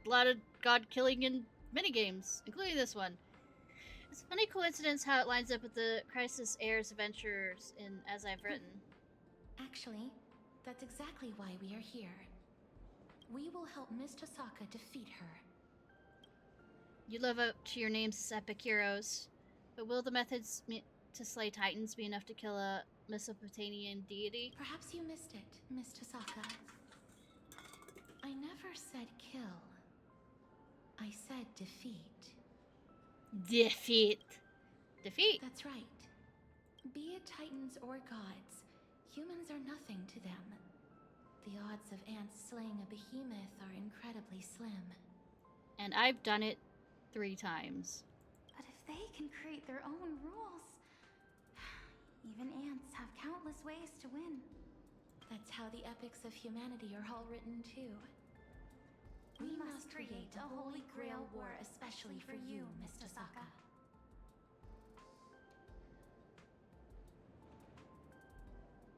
a lot of god killing in minigames, including this one. It's a funny coincidence how it lines up with the Crisis Heirs adventures in As I've Written. Actually, that's exactly why we are here. We will help Miss Tosaka defeat her. You live up to your names as epic heroes, but will the methods to slay titans be enough to kill a Mesopotamian deity? Perhaps you missed it, Miss Tosaka. I never said kill. I said defeat. Defeat. Defeat? That's right. Be it titans or gods, humans are nothing to them. The odds of ants slaying a behemoth are incredibly slim. And I've done it 3 times. But if they can create their own rules, even ants have countless ways to win. That's how the epics of humanity are all written too. We must create a Holy Grail War especially for you, Miss Tosaka.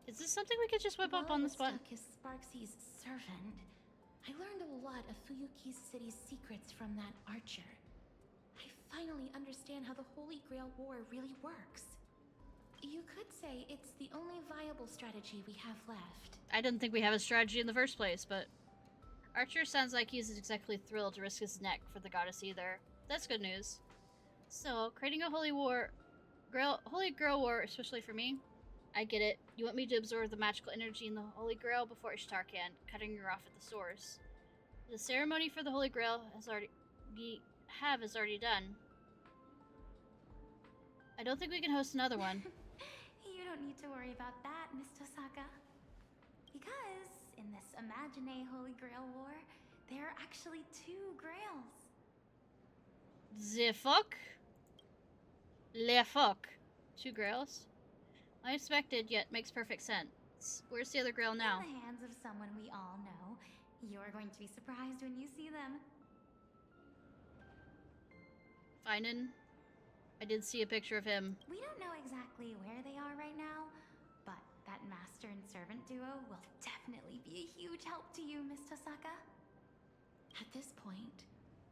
Is this something we could just whip up on the spot? Stuck is Sparksy's servant. I learned a lot of Fuyuki's city's secrets from that archer. I finally understand how the Holy Grail War really works. You could say it's the only viable strategy we have left. I didn't think we have a strategy in the first place, but Archer sounds like he's exactly thrilled to risk his neck for the goddess either. That's good news. So, creating a Holy Grail War, especially for me, I get it. You want me to absorb the magical energy in the Holy Grail before Ishtar can, cutting her off at the source. The ceremony for the Holy Grail is already done. I don't think we can host another one. You don't need to worry about that, Miss Tosaka. Because in this Imagine Holy Grail War, there are actually 2 grails. The fuck? Le fuck. 2 grails? Unexpected, yet makes perfect sense. Where's the other grail now? In the hands of someone we all know. You're going to be surprised when you see them. Finan? I did see a picture of him. We don't know exactly where they are right now, but that master and servant duo will definitely be a huge help to you, Miss Tosaka. At this point,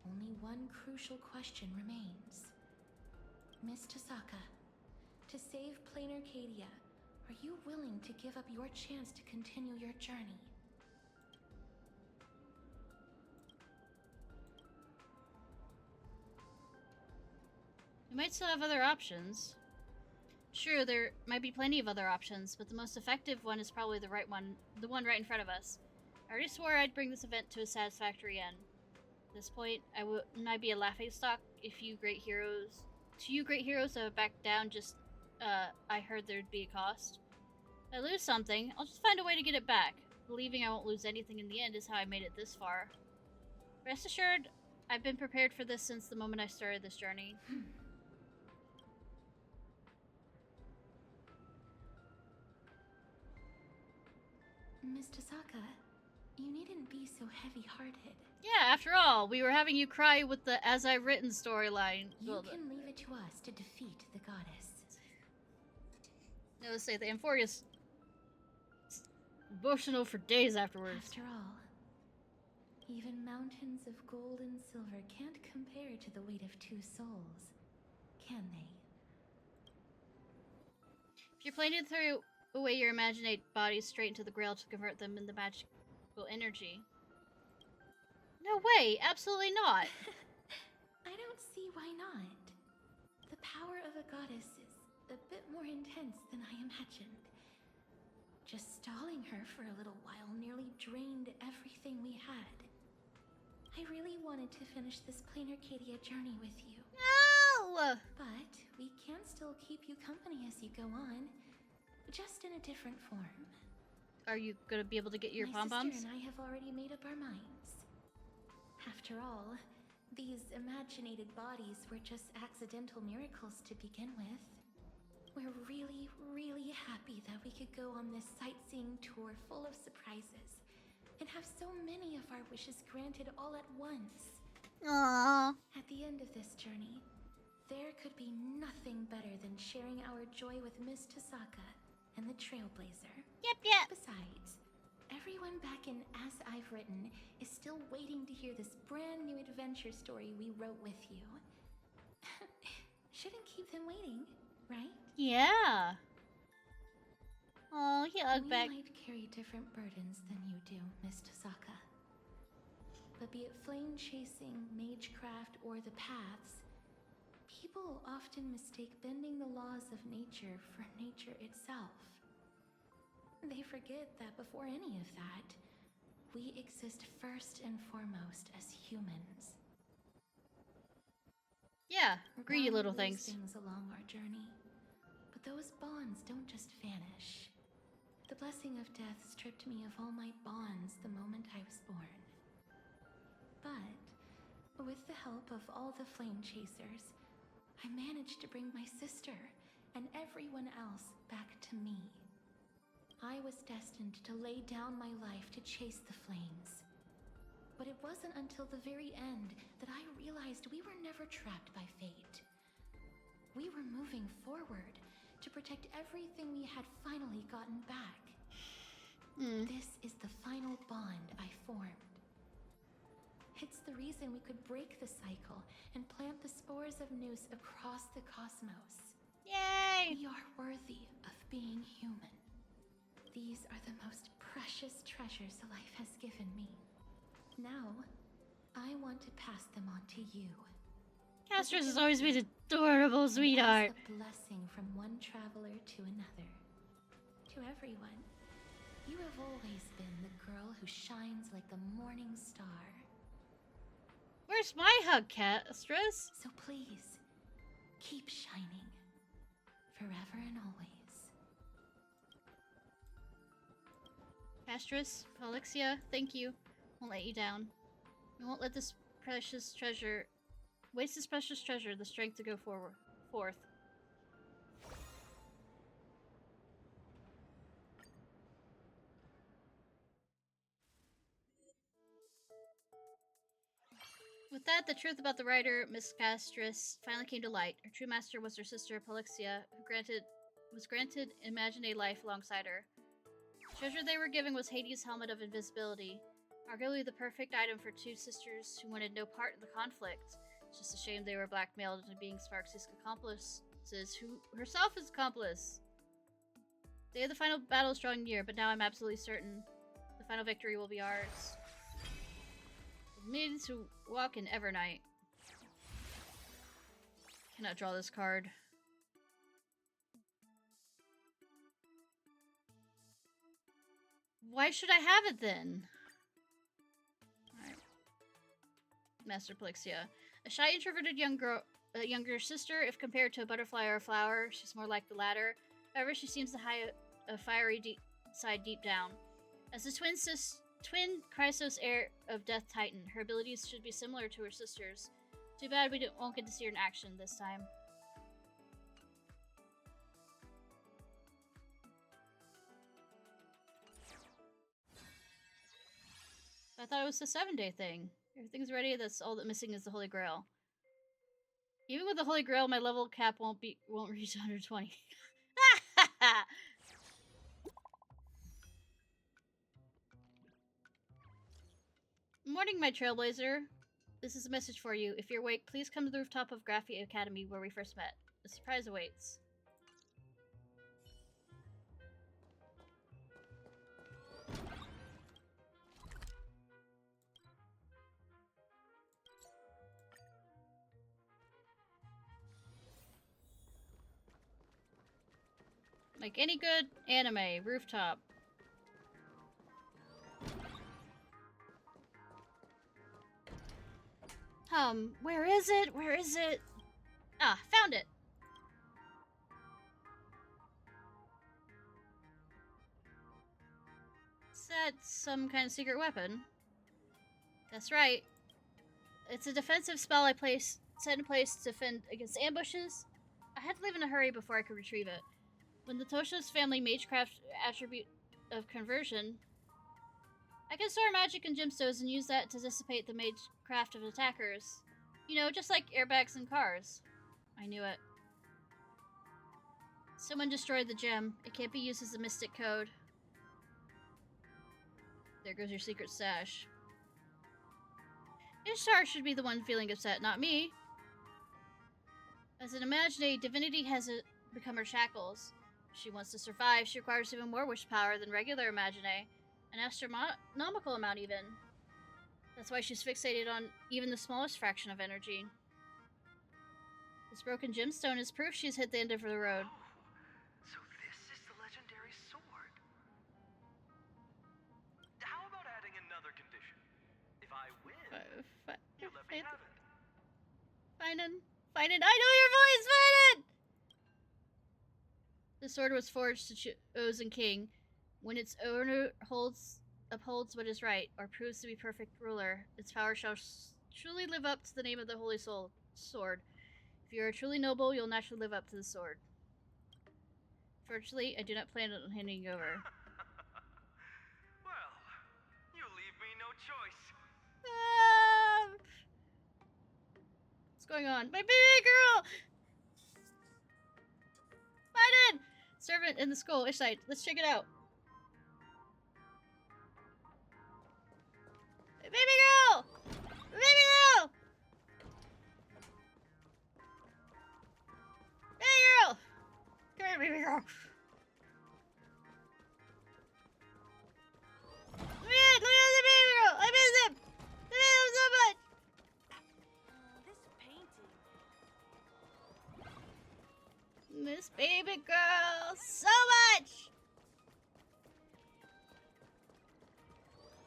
only one crucial question remains. Miss Tosaka, to save Plain Arcadia, are you willing to give up your chance to continue your journey? We might still have other options. Sure, there might be plenty of other options, but the most effective one is probably the right one, the one right in front of us. I already swore I'd bring this event to a satisfactory end. At this point, wouldn't I be a laughingstock if you great heroes backed down just, I heard there'd be a cost? If I lose something, I'll just find a way to get it back. Believing I won't lose anything in the end is how I made it this far. Rest assured, I've been prepared for this since the moment I started this journey. Miss Tosaka, you needn't be so heavy-hearted. Yeah, after all, we were having you cry with the As I've Written storyline. You can leave it to us to defeat the goddess. No, let's say the Amphoria's emotional for days afterwards. After all, even mountains of gold and silver can't compare to the weight of two souls, can they? If you're planning to throw away your imaginate bodies straight into the Grail to convert them into magical energy. No way! Absolutely not! I don't see why not. The power of a goddess is a bit more intense than I imagined. Just stalling her for a little while nearly drained everything we had. I really wanted to finish this Plain Arcadia journey with you. No! But we can still keep you company as you go on. Just in a different form. Are you gonna be able to get your pom-poms? My sister and I have already made up our minds. After all, these imaginated bodies were just accidental miracles to begin with. We're really, really happy that we could go on this sightseeing tour full of surprises and have so many of our wishes granted all at once. Aww. At the end of this journey, there could be nothing better than sharing our joy with Miss Tosaka and the Trailblazer. Yep. Besides, everyone back in As I've Written is still waiting to hear this brand new adventure story we wrote with you. Shouldn't keep them waiting, right? Yeah. Oh, he looked back. We might carry different burdens than you do, Miss Tosaka. But be it flame chasing, magecraft, or the paths, people often mistake bending the laws of nature for nature itself. They forget that before any of that, we exist first and foremost as humans. Yeah, greedy Bound little to lose things. along our journey, but those bonds don't just vanish. The blessing of death stripped me of all my bonds the moment I was born. But with the help of all the flame chasers, I managed to bring my sister and everyone else back to me. I was destined to lay down my life to chase the flames. But it wasn't until the very end that I realized we were never trapped by fate. We were moving forward to protect everything we had finally gotten back. This is the final bond I formed. It's the reason we could break the cycle and plant the spores of Noose across the cosmos. Yay! We are worthy of being human. These are the most precious treasures life has given me. Now, I want to pass them on to you. Castros has always been adorable, sweetheart. As a blessing from one traveler to another. To everyone, you have always been the girl who shines like the morning star. Where's my hug, Castros? So please, keep shining. Forever and always. Castros, Alexia, thank you. Won't let you down. We won't let this precious treasure waste this precious treasure, the strength to go forth. With that, the truth about the writer, Miss Castros, finally came to light. Her true master was her sister, Polixia, who was granted imaginary life alongside her. treasure they were given was Hades' helmet of invisibility, arguably the perfect item for two sisters who wanted no part in the conflict. It's just a shame they were blackmailed into being Sparks' accomplices, who herself is accomplice. The day of the final battle is drawing near, but now I'm absolutely certain the final victory will be ours. It means to walk in Evernight. Cannot draw this card. Why should I have it then? Alright. Master Plixia. A shy, introverted younger sister, if compared to a butterfly or a flower, she's more like the latter. However, she seems to hide a fiery side deep down. As the twin Chrysos heir of Death Titan, her abilities should be similar to her sister's. Too bad we won't get to see her in action this time. I thought it was a 7-day thing. Everything's ready, that's all that missing is the Holy Grail. Even with the Holy Grail, my level cap won't reach 120. Morning, my trailblazer. This is a message for you. If you're awake, please come to the rooftop of Graphia Academy where we first met. A surprise awaits. Like any good anime, rooftop. Where is it? Where is it? Ah, found it! Is that some kind of secret weapon? That's right. It's a defensive spell I set in place to defend against ambushes. I had to leave in a hurry before I could retrieve it. When the Tosha's family magecraft attribute of conversion, I can store magic in gemstones and use that to dissipate the magecraft of attackers. You know, just like airbags in cars. I knew it. Someone destroyed the gem. It can't be used as a mystic code. There goes your secret stash. Ishtar should be the one feeling upset, not me. As an Imaginary, divinity has become her shackles. If she wants to survive, she requires even more wish power than regular Imaginary. An astronomical amount, even. That's why she's fixated on even the smallest fraction of energy. This broken gemstone is proof she's hit the end of the road. Oh, so this is the legendary sword. How about adding another condition? If I win, you let me have it. Finan. I know your voice, Finan! The sword was forged to Chosen King. When its owner upholds what is right, or proves to be perfect ruler, its power shall truly live up to the name of the Holy Sword. If you are truly noble, you'll naturally live up to the sword. Fortunately, I do not plan on handing you over. Well, you leave me no choice. What's going on? My baby girl! Biden! Servant in the school, Ishnai. Let's check it out. Baby girl! Baby girl! Baby girl! Come here, baby girl. Look at the baby girl! I miss him! I miss him so much! This painting. Miss baby girl so much!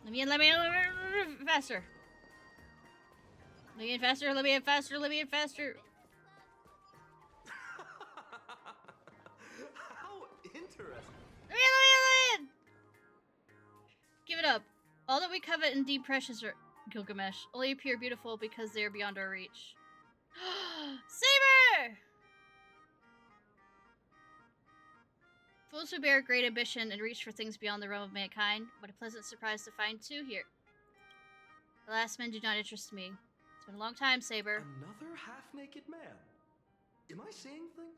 Let me in faster. Let me in faster, let me in faster, let me in faster. How interesting. Let me in! Give it up. All that we covet and deem precious are Gilgamesh only appear beautiful because they are beyond our reach. Saber! Fools who bear great ambition and reach for things beyond the realm of mankind. What a pleasant surprise to find two here. The last men do not interest me. It's been a long time, Saber. Another half-naked man. Am I seeing things?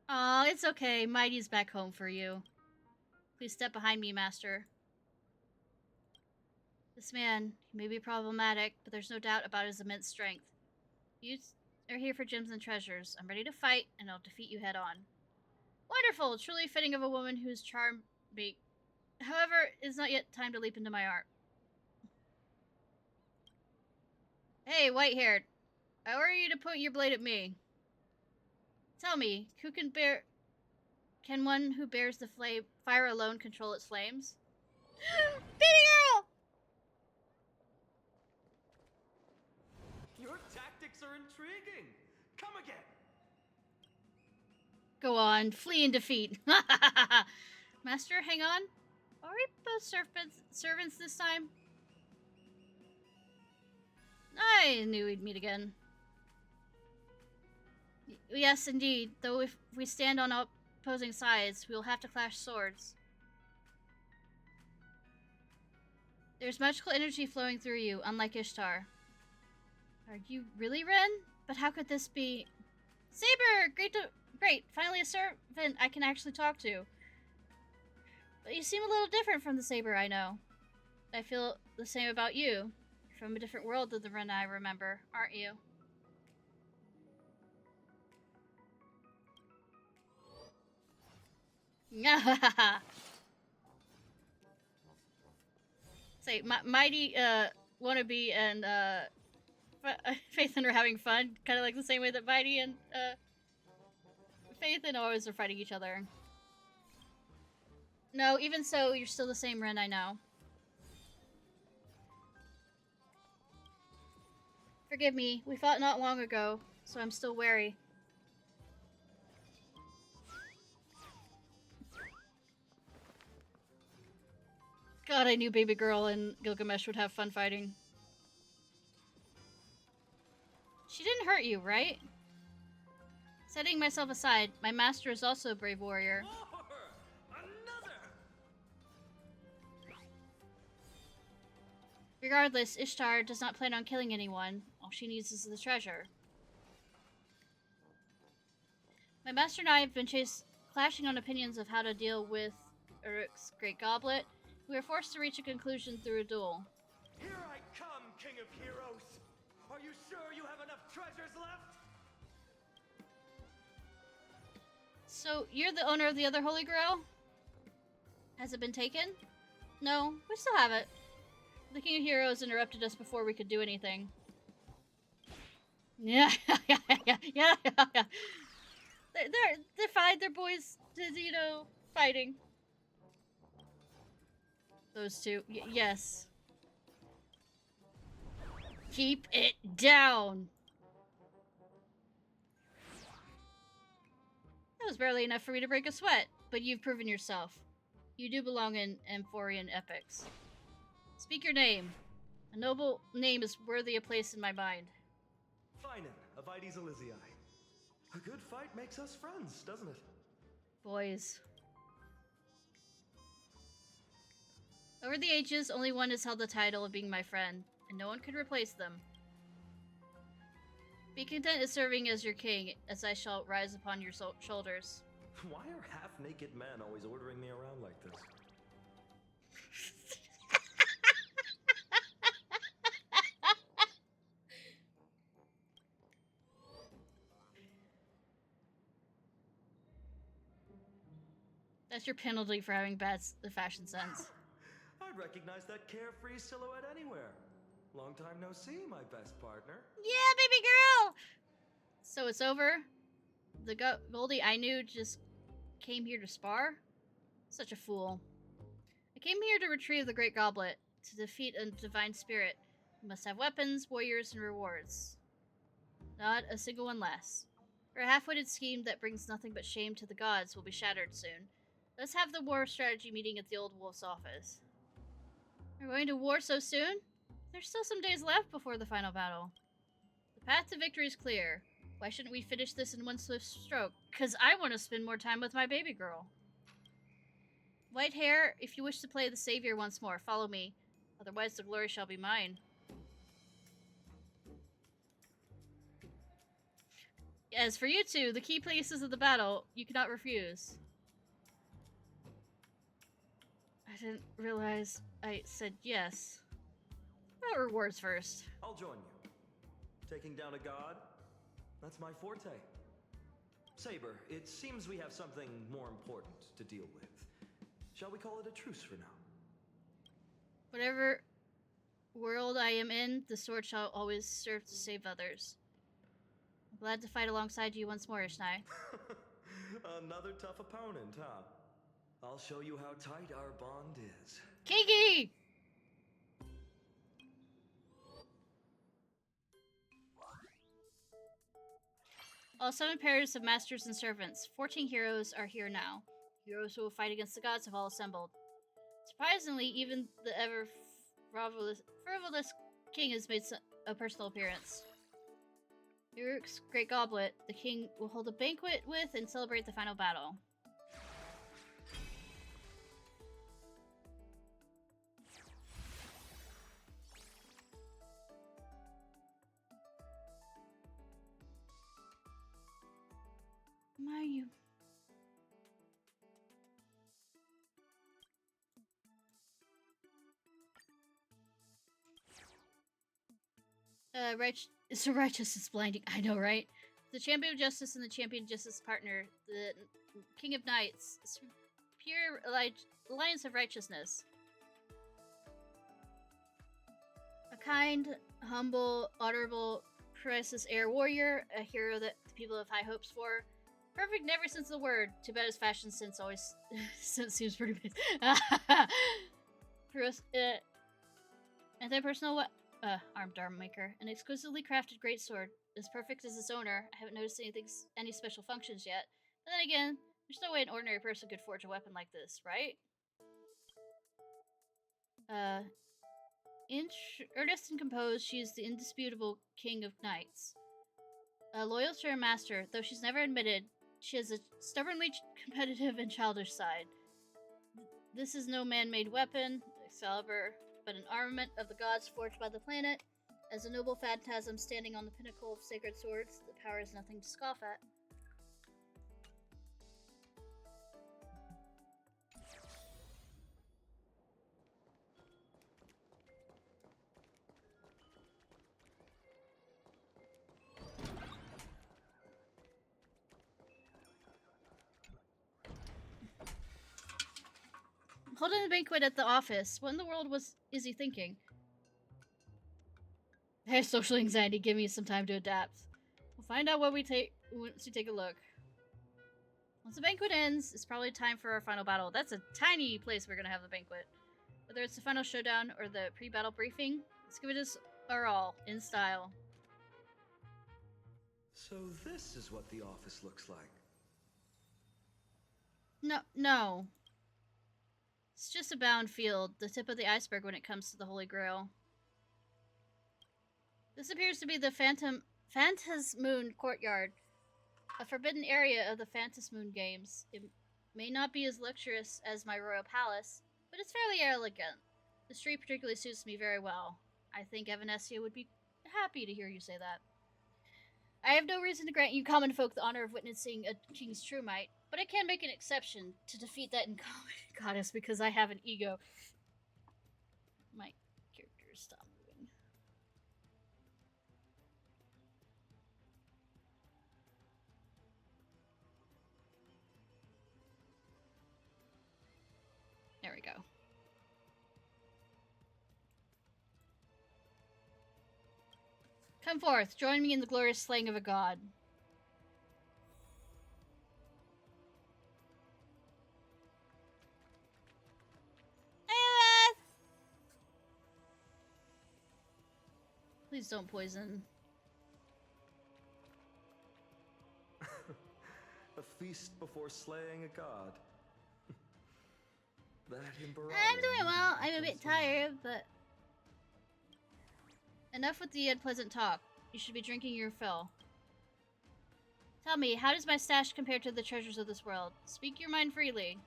Aw, it's okay. Mighty's back home for you. Please step behind me, Master. This man, he may be problematic, but there's no doubt about his immense strength. You are here for gems and treasures. I'm ready to fight, and I'll defeat you head on. Wonderful! Truly fitting of a woman whose charm me. However, it's not yet time to leap into my art. Hey, white-haired. I order you to point your blade at me. Tell me, who can bear... Can one who bears the fire alone control its flames? Baby girl! Your tactics are intriguing. Come again. Go on, flee and defeat. Master, hang on. Are we both servants this time? I knew we'd meet again. Yes, indeed. Though if we stand on opposing sides, we'll have to clash swords. There's magical energy flowing through you, unlike Ishtar. Are you really Ren? But how could this be? Saber! Great! Finally a servant I can actually talk to. But you seem a little different from the Saber I know. I feel the same about you. You're from a different world than the Ren I remember, aren't you? Say, Mighty, Wannabe and, Faith and are having fun, kind of like the same way that Mighty and, Faith and always are fighting each other. No, even so, you're still the same Ren I know. Forgive me, we fought not long ago, so I'm still wary. God, I knew Baby Girl and Gilgamesh would have fun fighting. She didn't hurt you, right? Setting myself aside, my master is also a brave warrior. Regardless, Ishtar does not plan on killing anyone. All she needs is the treasure. My master and I have been clashing on opinions of how to deal with Uruk's Great Goblet. We were forced to reach a conclusion through a duel. Here I come, King of Heroes! Are you sure you have enough treasures left? So, you're the owner of the other Holy Grail? Has it been taken? No, we still have it. The King of Heroes interrupted us before we could do anything. Yeah. They're fine. They're boys, you know, fighting. Those two. Yes. Keep it down. That was barely enough for me to break a sweat, but you've proven yourself. You do belong in Amphorian epics. Speak your name. A noble name is worthy a place in my mind. Finan of Ides Elysiae. A good fight makes us friends, doesn't it? Boys. Over the ages, only one has held the title of being my friend, and no one can replace them. Be content as serving as your king, as I shall rise upon your shoulders. Why are half-naked men always ordering me around like this? That's your penalty for having bad fashion sense. I'd recognize that carefree silhouette anywhere. Long time no see, my best partner. Yeah, baby girl! So it's over? The Goldie I knew just came here to spar? Such a fool. I came here to retrieve the Great Goblet, to defeat a divine spirit. We must have weapons, warriors, and rewards. Not a single one less. For a half-witted scheme that brings nothing but shame to the gods will be shattered soon. Let's have the war strategy meeting at the old wolf's office. We're going to war so soon? There's still some days left before the final battle. The path to victory is clear. Why shouldn't we finish this in one swift stroke? 'Cause I want to spend more time with my baby girl. White hair, if you wish to play the savior once more, follow me. Otherwise the glory shall be mine. As for you two, the key places of the battle, you cannot refuse. didn't realize I said yes. About rewards first. I'll join you. Taking down a god? That's my forte. Saber, it seems we have something more important to deal with. Shall we call it a truce for now? Whatever world I am in, the sword shall always serve to save others. I'm glad to fight alongside you once more, Ishnai. Another tough opponent, huh? I'll show you how tight our bond is. Kiki! All 7 pairs of masters and servants. 14 heroes are here now. Heroes who will fight against the gods have all assembled. Surprisingly, even the ever frivolous king has made a personal appearance. Uruk's great goblet, the king will hold a banquet with and celebrate the final battle. miHoYo. It's a righteousness blinding. I know, right? The champion of justice and the champion of justice partner, the king of knights, pure alliance of righteousness. A kind, humble, honorable, priceless air warrior, a hero that the people have high hopes for. Perfect in every sense of the word. Too bad his fashion sense always seems pretty big. Anti-personal armed armor maker. An exquisitely crafted greatsword. As perfect as its owner. I haven't noticed any special functions yet. But then again, there's no way an ordinary person could forge a weapon like this, right? Earnest and composed, she is the indisputable king of knights. Loyal to her master, though she's never admitted, she has a stubbornly competitive and childish side. This is no man-made weapon, Excalibur, but an armament of the gods forged by the planet. As a noble phantasm standing on the pinnacle of sacred swords, the power is nothing to scoff at. Holding the banquet at the office. What in the world is he thinking? I have social anxiety. Give me some time to adapt. We'll find out what once we take a look. Once the banquet ends, it's probably time for our final battle. That's a tiny place we're gonna have the banquet. Whether it's the final showdown or the pre-battle briefing, let's give it our all, in style. So this is what the office looks like. No. It's just a bound field, the tip of the iceberg when it comes to the Holy Grail. This appears to be the Phantasmoon Courtyard, a forbidden area of the Phantasmoon games. It may not be as luxurious as my royal palace, but it's fairly elegant. The street particularly suits me very well. I think Evanescia would be happy to hear you say that. I have no reason to grant you common folk the honor of witnessing a king's true might, but I can make an exception to defeat that incommon goddess because I have an ego. My character stopped moving. There we go. Come forth, join me in the glorious slaying of a god. Please don't poison. A feast before slaying a god. That Emperor. I'm doing well. I'm a bit tired, but enough with the unpleasant talk. You should be drinking your fill. Tell me, how does my stash compare to the treasures of this world? Speak your mind freely.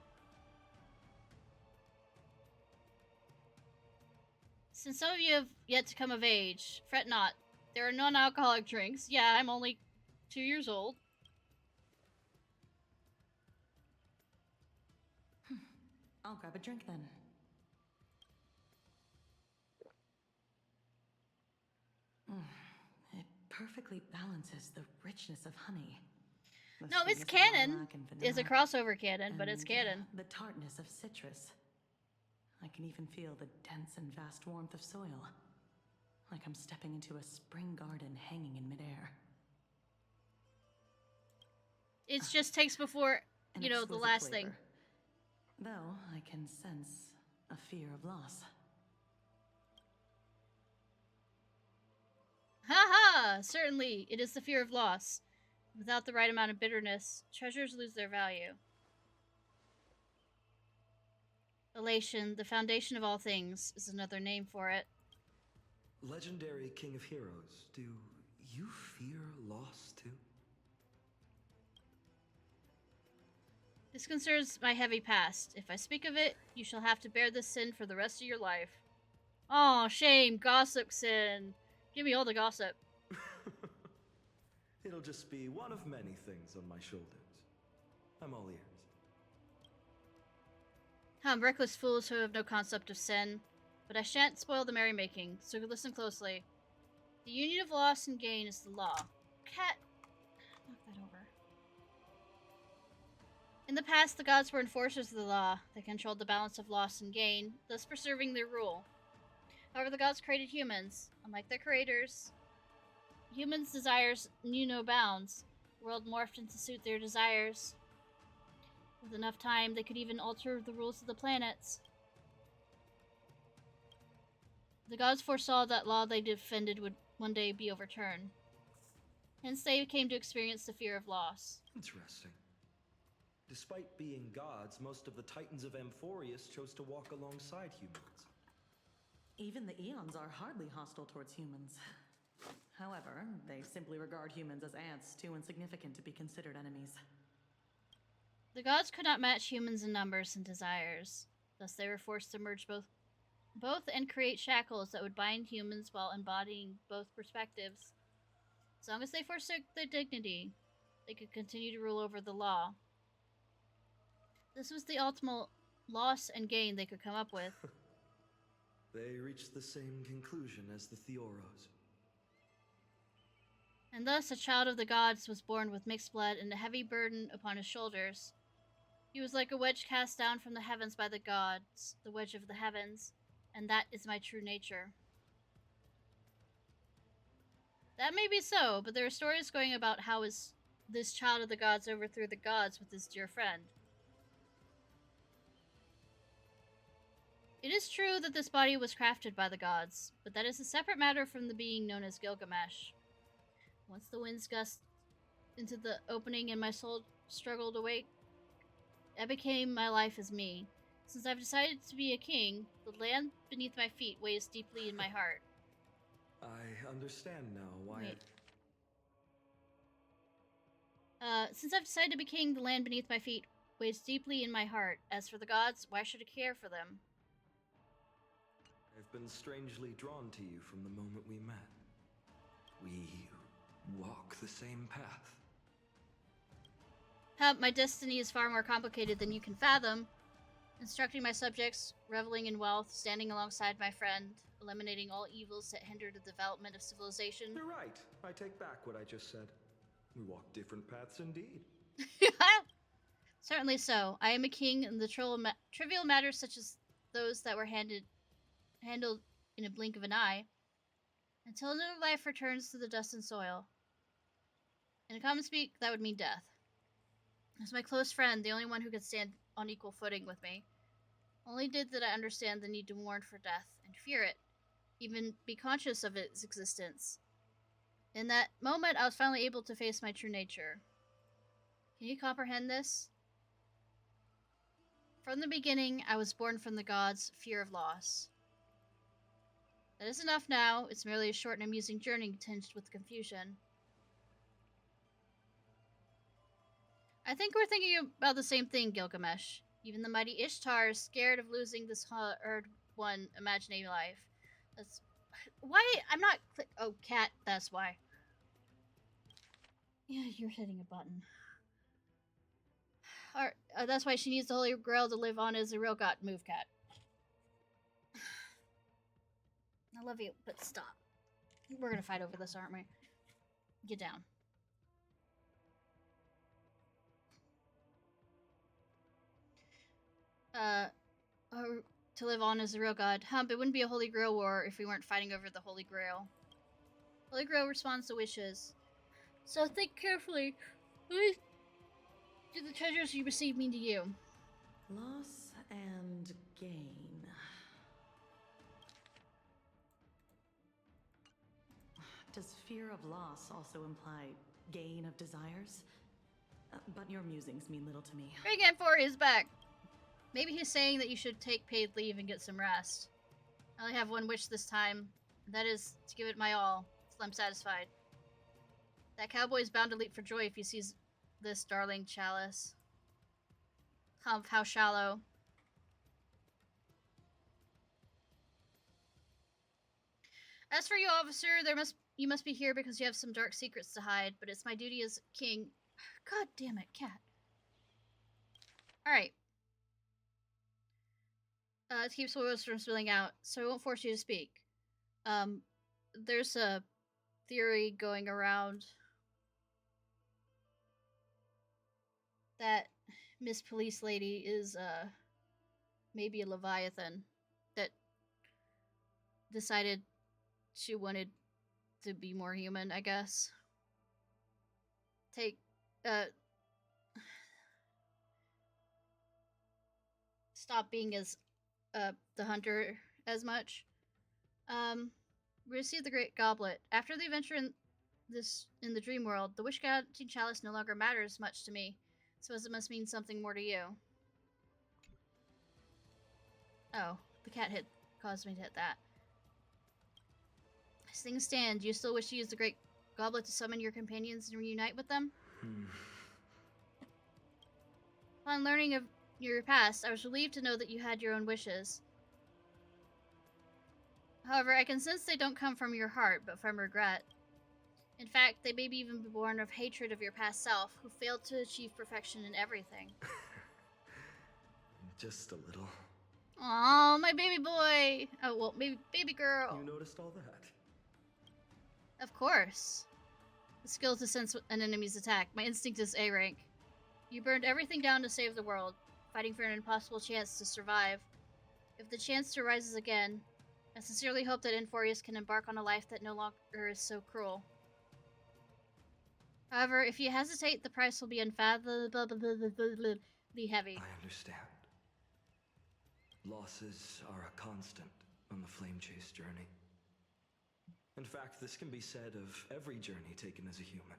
Since some of you have yet to come of age, fret not. There are non-alcoholic drinks. Yeah, I'm only 2 years old. I'll grab a drink then. It perfectly balances the richness of honey. The No, it's sweetness of canon. lilac and It's a vanilla, crossover canon, but it's and, canon. The tartness of citrus. I can even feel the dense and vast warmth of soil. Like I'm stepping into a spring garden hanging in midair. It just takes before, An you know, the exquisite last flavor. thing. Though I can sense a fear of loss. Haha! Certainly, it is the fear of loss. Without the right amount of bitterness, treasures lose their value. Elation, the foundation of all things, is another name for it. Legendary King of Heroes, do you fear loss too? This concerns my heavy past. If I speak of it, you shall have to bear this sin for the rest of your life. Aw, shame, gossip sin. Give me all the gossip. It'll just be one of many things on my shoulders. I'm all ears. Reckless fools who have no concept of sin. But I shan't spoil the merrymaking, so listen closely. The union of loss and gain is the law. Cat, knock that over. In the past, the gods were enforcers of the law. They controlled the balance of loss and gain, thus preserving their rule. However, the gods created humans. Unlike their creators, humans' desires knew no bounds. The world morphed into suit their desires. With enough time, they could even alter the rules of the planets. The gods foresaw that law they defended would one day be overturned. Hence, they came to experience the fear of loss. Interesting. Despite being gods, most of the Titans of Amphorius chose to walk alongside humans. Even the Eons are hardly hostile towards humans. However, they simply regard humans as ants, too insignificant to be considered enemies. The gods could not match humans in numbers and desires. Thus, they were forced to merge both and create shackles that would bind humans while embodying both perspectives. As long as they forsook their dignity, they could continue to rule over the law. This was the ultimate loss and gain they could come up with. They reached the same conclusion as the Theoros. And thus a child of the gods was born with mixed blood and a heavy burden upon his shoulders. He was like a wedge cast down from the heavens by the gods, the wedge of the heavens, and that is my true nature. That may be so, but there are stories going about how this child of the gods overthrew the gods with his dear friend. It is true that this body was crafted by the gods, but that is a separate matter from the being known as Gilgamesh. Once the winds gust into the opening and my soul struggled awake, I became my life as me. Since I've decided to be a king, the land beneath my feet weighs deeply in my heart. I understand now why. Since I've decided to be king, the land beneath my feet weighs deeply in my heart. As for the gods, why should I care for them? I've been strangely drawn to you from the moment we met. We walk the same path. My destiny is far more complicated than you can fathom. Instructing my subjects, reveling in wealth, standing alongside my friend, eliminating all evils that hinder the development of civilization. You're right. I take back what I just said. We walk different paths indeed. Certainly so. I am a king, and the trivial matters such as those that were handled in a blink of an eye, until new life returns to the dust and soil. In common speak, that would mean death. As my close friend, the only one who could stand on equal footing with me, only did that I understand the need to mourn for death and fear it, even be conscious of its existence. In that moment, I was finally able to face my true nature. Can you comprehend this? From the beginning, I was born from the gods' fear of loss. That is enough now. It's merely a short and amusing journey tinged with confusion. I think we're thinking about the same thing, Gilgamesh. Even the mighty Ishtar is scared of losing this hard-won imaginary life. That's why I'm not. Oh, cat. That's why. Yeah, you're hitting a button. That's why she needs the Holy Grail to live on as a real god. Move, cat. I love you, but stop. We're gonna fight over this, aren't we? Get down. To live on as a real god. Hump, it wouldn't be a Holy Grail war if we weren't fighting over the Holy Grail. Holy Grail responds to wishes. So think carefully. What do the treasures you receive mean to you? Loss and gain. Does fear of loss also imply gain of desires? But your musings mean little to me. Bring Amphor is back. Maybe he's saying that you should take paid leave and get some rest. I only have one wish this time, and that is to give it my all, till I'm satisfied. That cowboy is bound to leap for joy if he sees this darling chalice. Humph, how shallow. As for you, officer, you must be here because you have some dark secrets to hide, but it's my duty as king. God damn it, cat. Alright. To keep spoilers from spilling out, so I won't force you to speak. There's a theory going around that Miss Police Lady is, maybe a Leviathan that decided she wanted to be more human, I guess. Stop being as, the hunter as much. Receive the Great Goblet. After the adventure in the dream world, the wish-granting chalice no longer matters much to me, so as it must mean something more to you. Oh, the cat caused me to hit that. As things stand, do you still wish to use the Great Goblet to summon your companions and reunite with them? Upon learning of your past, I was relieved to know that you had your own wishes. However, I can sense they don't come from your heart, but from regret. In fact, they may be even born of hatred of your past self, who failed to achieve perfection in everything. Just a little. Aww, my baby boy! Oh, well, maybe baby girl. You noticed all that? Of course. The skill to sense an enemy's attack. My instinct is A rank. You burned everything down to save the world, fighting for an impossible chance to survive. If the chance arises again, I sincerely hope that Inforius can embark on a life that no longer is so cruel. However, if you hesitate, the price will be unfathomably heavy. I understand. Losses are a constant on the Flame Chase journey. In fact, this can be said of every journey taken as a human.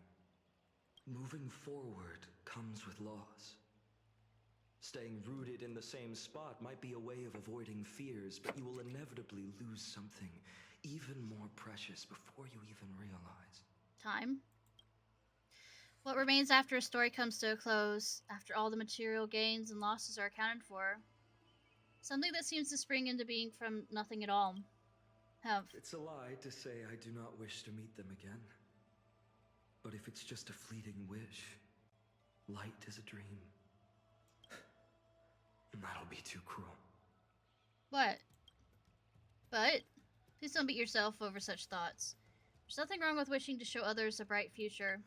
Moving forward comes with loss. Staying rooted in the same spot might be a way of avoiding fears, but you will inevitably lose something even more precious before you even realize. Time. What remains after a story comes to a close, after all the material gains and losses are accounted for? Something that seems to spring into being from nothing at all. It's a lie to say I do not wish to meet them again. But if it's just a fleeting wish, light is a dream. That'll be too cruel. What? But, please don't beat yourself over such thoughts. There's nothing wrong with wishing to show others a bright future.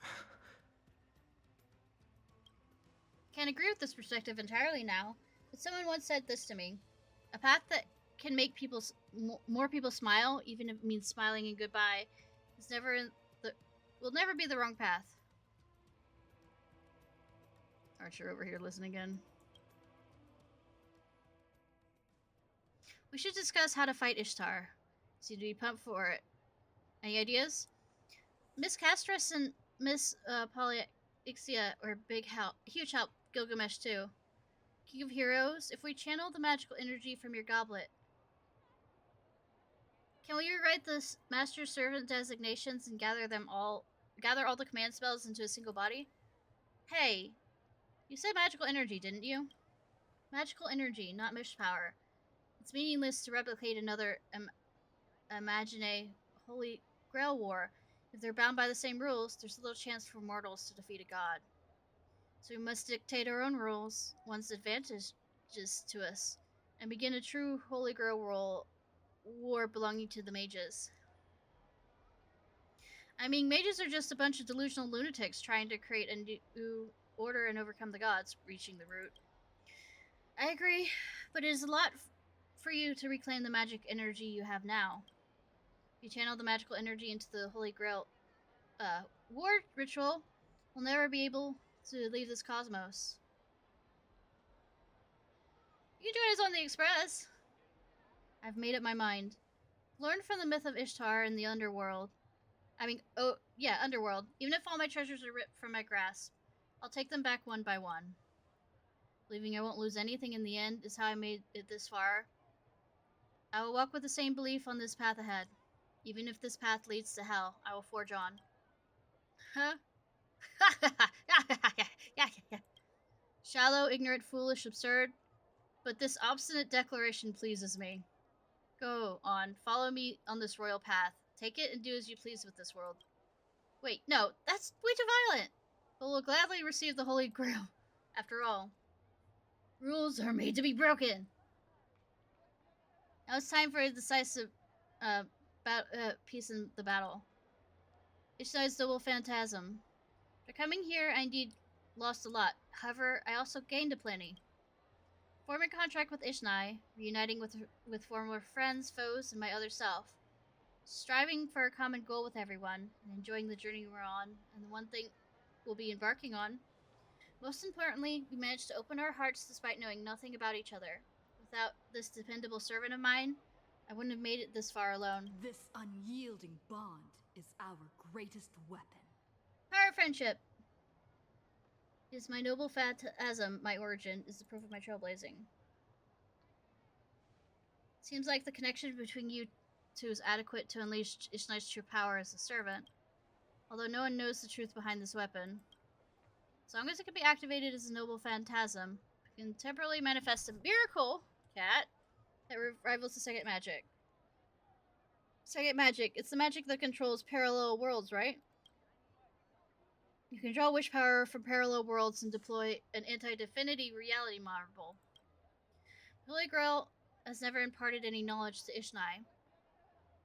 Can't agree with this perspective entirely now, but someone once said this to me. A path that can make more people smile, even if it means smiling and goodbye, is will never be the wrong path. Archer over here listening again. We should discuss how to fight Ishtar. Seem to be pumped for it. Any ideas? Miss Castris and Miss Polyxia are huge help. Gilgamesh too. King of Heroes, if we channel the magical energy from your goblet, can we rewrite the master servant designations and gather all the command spells into a single body? Hey, you said magical energy, didn't you? Magical energy, not wish power. It's meaningless to replicate another imagine Holy Grail war. If they're bound by the same rules, there's little chance for mortals to defeat a god. So we must dictate our own rules, one's advantages to us, and begin a true Holy Grail war belonging to the mages. I mean, mages are just a bunch of delusional lunatics trying to create a new order and overcome the gods, reaching the root. I agree, but it is a lot for you to reclaim the magic energy you have now. If you channel the magical energy into the Holy Grail war ritual, we'll never be able to leave this cosmos. You can join us on the Express. I've made up my mind. Learn from the myth of Ishtar in the underworld. Underworld. Even if all my treasures are ripped from my grasp, I'll take them back one by one. Believing I won't lose anything in the end is how I made it this far. I will walk with the same belief on this path ahead. Even if this path leads to hell, I will forge on. Huh? Shallow, ignorant, foolish, absurd. But this obstinate declaration pleases me. Go on, follow me on this royal path. Take it and do as you please with this world. Wait, no, that's way too violent. But we'll gladly receive the Holy Grail. After all, rules are made to be broken. Now it's time for a decisive piece in the battle. Ishnai's double phantasm. By coming here, I indeed lost a lot. However, I also gained a plenty. Forming contract with Ishnai, reuniting with former friends, foes, and my other self. Striving for a common goal with everyone, and enjoying the journey we're on, and the one thing we'll be embarking on. Most importantly, we managed to open our hearts despite knowing nothing about each other. Without this dependable servant of mine, I wouldn't have made it this far alone. This unyielding bond is our greatest weapon. Our friendship! Is my noble phantasm my origin, is the proof of my trailblazing. Seems like the connection between you two is adequate to unleash Ishnai's true power as a servant. Although no one knows the truth behind this weapon. As long as it can be activated as a noble phantasm, it can temporarily manifest a miracle cat that rivals the second magic. Second magic. It's the magic that controls parallel worlds, right? You can draw wish power from parallel worlds and deploy an anti-divinity reality marble. The Holy Grail has never imparted any knowledge to Ishnai.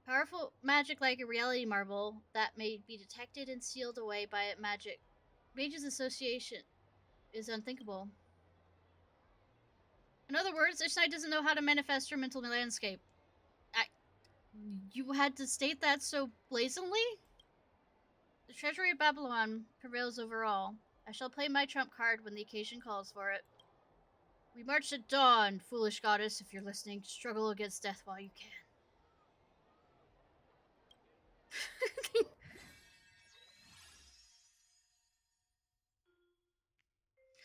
Powerful magic like a reality marble that may be detected and sealed away by a mage's association is unthinkable. In other words, Ishnai doesn't know how to manifest her mental landscape. You had to state that so blazingly? The treasury of Babylon prevails over all. I shall play my trump card when the occasion calls for it. We march at dawn, foolish goddess, if you're listening. Struggle against death while you can.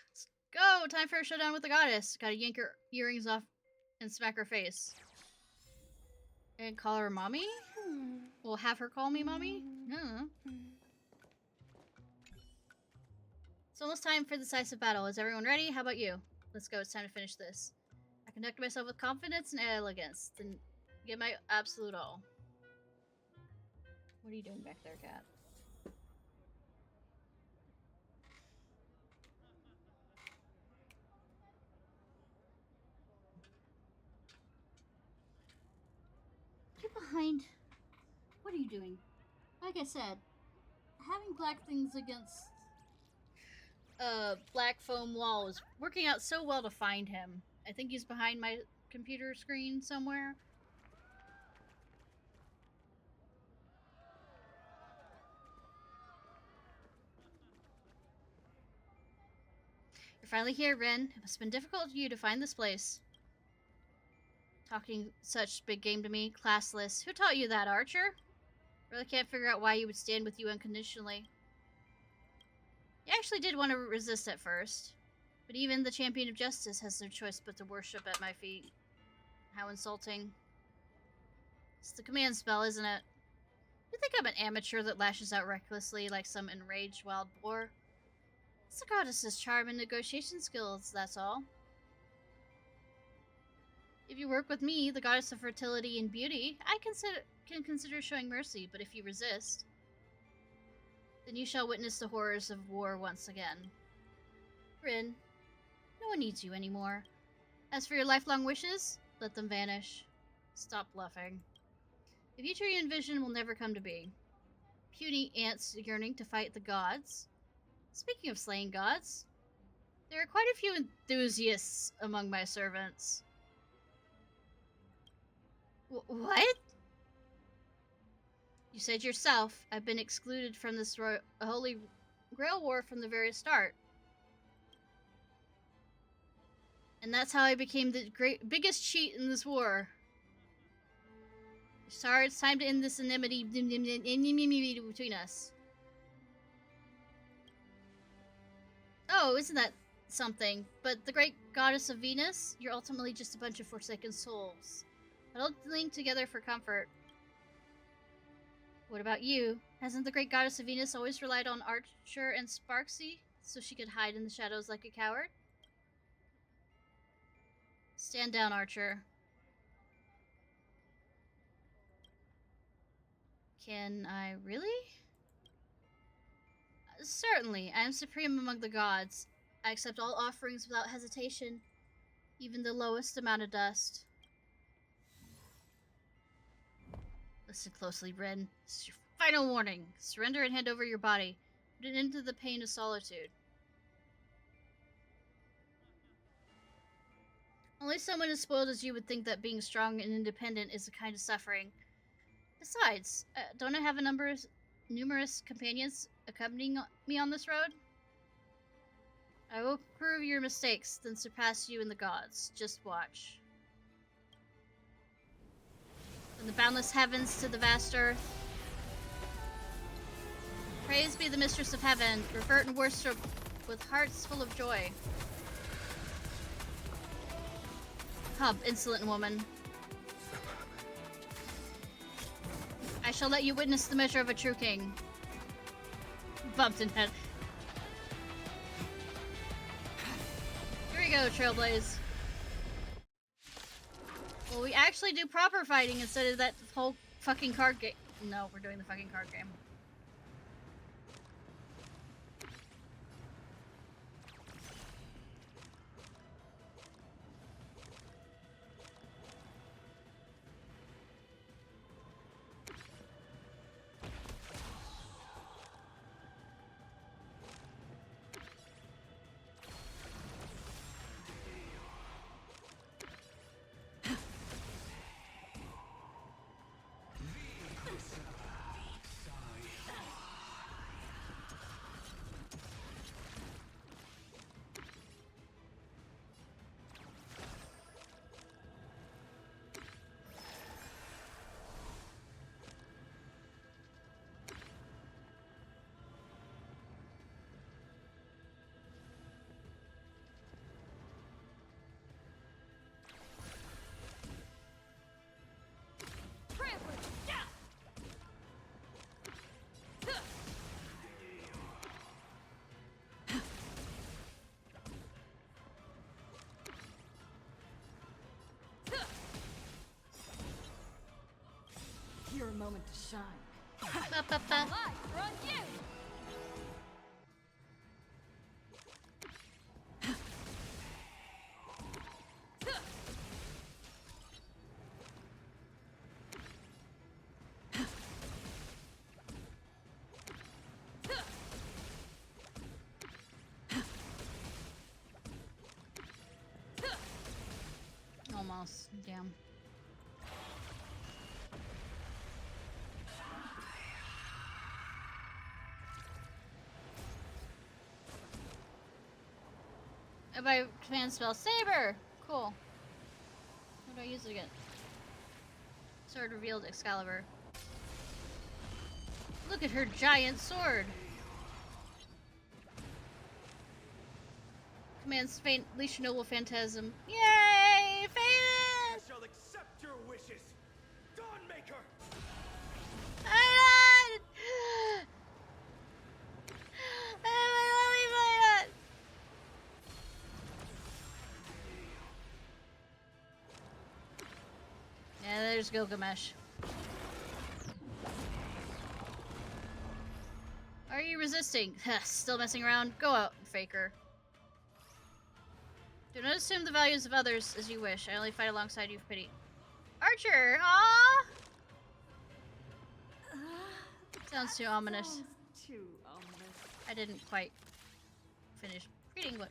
Let's go! Time for a showdown with the goddess. Gotta yank her earrings off and smack her face. And call her mommy? We'll have her call me mommy? It's almost time for the decisive battle. Is everyone ready? How about you? Let's go. It's time to finish this. I conduct myself with confidence and elegance, then give my absolute all. What are you doing back there, cat? Get behind. What are you doing? Like I said, having black things against black foam wall is working out so well to find him. I think he's behind my computer screen somewhere. You're finally here, Rin. It must have been difficult for you to find this place. Talking such big game to me, classless. Who taught you that, Archer? Really can't figure out why you would stand with you unconditionally. You actually did want to resist at first, but even the champion of justice has no choice but to worship at my feet. How insulting. It's the command spell, isn't it? You think I'm an amateur that lashes out recklessly like some enraged wild boar? It's the goddess's charm and negotiation skills, that's all. If you work with me, the goddess of fertility and beauty, I can consider showing mercy, but if you resist, then you shall witness the horrors of war once again. Rin, no one needs you anymore. As for your lifelong wishes, let them vanish. Stop bluffing. The future you envision will never come to be. puny ants yearning to fight the gods. Speaking of slaying gods, there are quite a few enthusiasts among my servants. What? You said yourself, I've been excluded from this Holy Grail War from the very start. And that's how I became the biggest cheat in this war. Sorry, it's time to end this enmity between us. Oh, isn't that something? But the great goddess of Venus, you're ultimately just a bunch of forsaken souls, huddling together for comfort. What about you? Hasn't the great goddess of Venus always relied on Archer and Sparksy so she could hide in the shadows like a coward? Stand down, Archer. Can I really? Certainly, I am supreme among the gods. I accept all offerings without hesitation, even the lowest amount of dust. Listen closely, Ren. This is your final warning. Surrender and hand over your body. Put it into the pain of solitude. Only someone as spoiled as you would think that being strong and independent is a kind of suffering. Besides, don't I have numerous companions accompanying me on this road? I will prove your mistakes, then surpass you and the gods. Just watch. From the boundless heavens to the vast earth. Praise be the mistress of heaven. Revert and worship with hearts full of joy. Come, insolent woman. I shall let you witness the measure of a true king. Bumped in head. Here we go, Trailblaze. Well, we actually do proper fighting instead of that whole fucking card game. No, we're doing the fucking card game. Your moment to shine. Ba-ba-ba. Light from you. Almost. Damn. If I command spell Saber! Cool. What do I use it again? Sword revealed Excalibur. Look at her giant sword! Commands faint Leash Noble Phantasm. Yay! Faint! Shall accept your wishes. Dawnmaker! Yeah, there's Gilgamesh. Are you resisting? Still messing around? Go out, faker. Do not assume the values of others as you wish. I only fight alongside you for pity. Archer! Aww! Sounds too ominous. Sounds too ominous. I didn't quite finish reading what.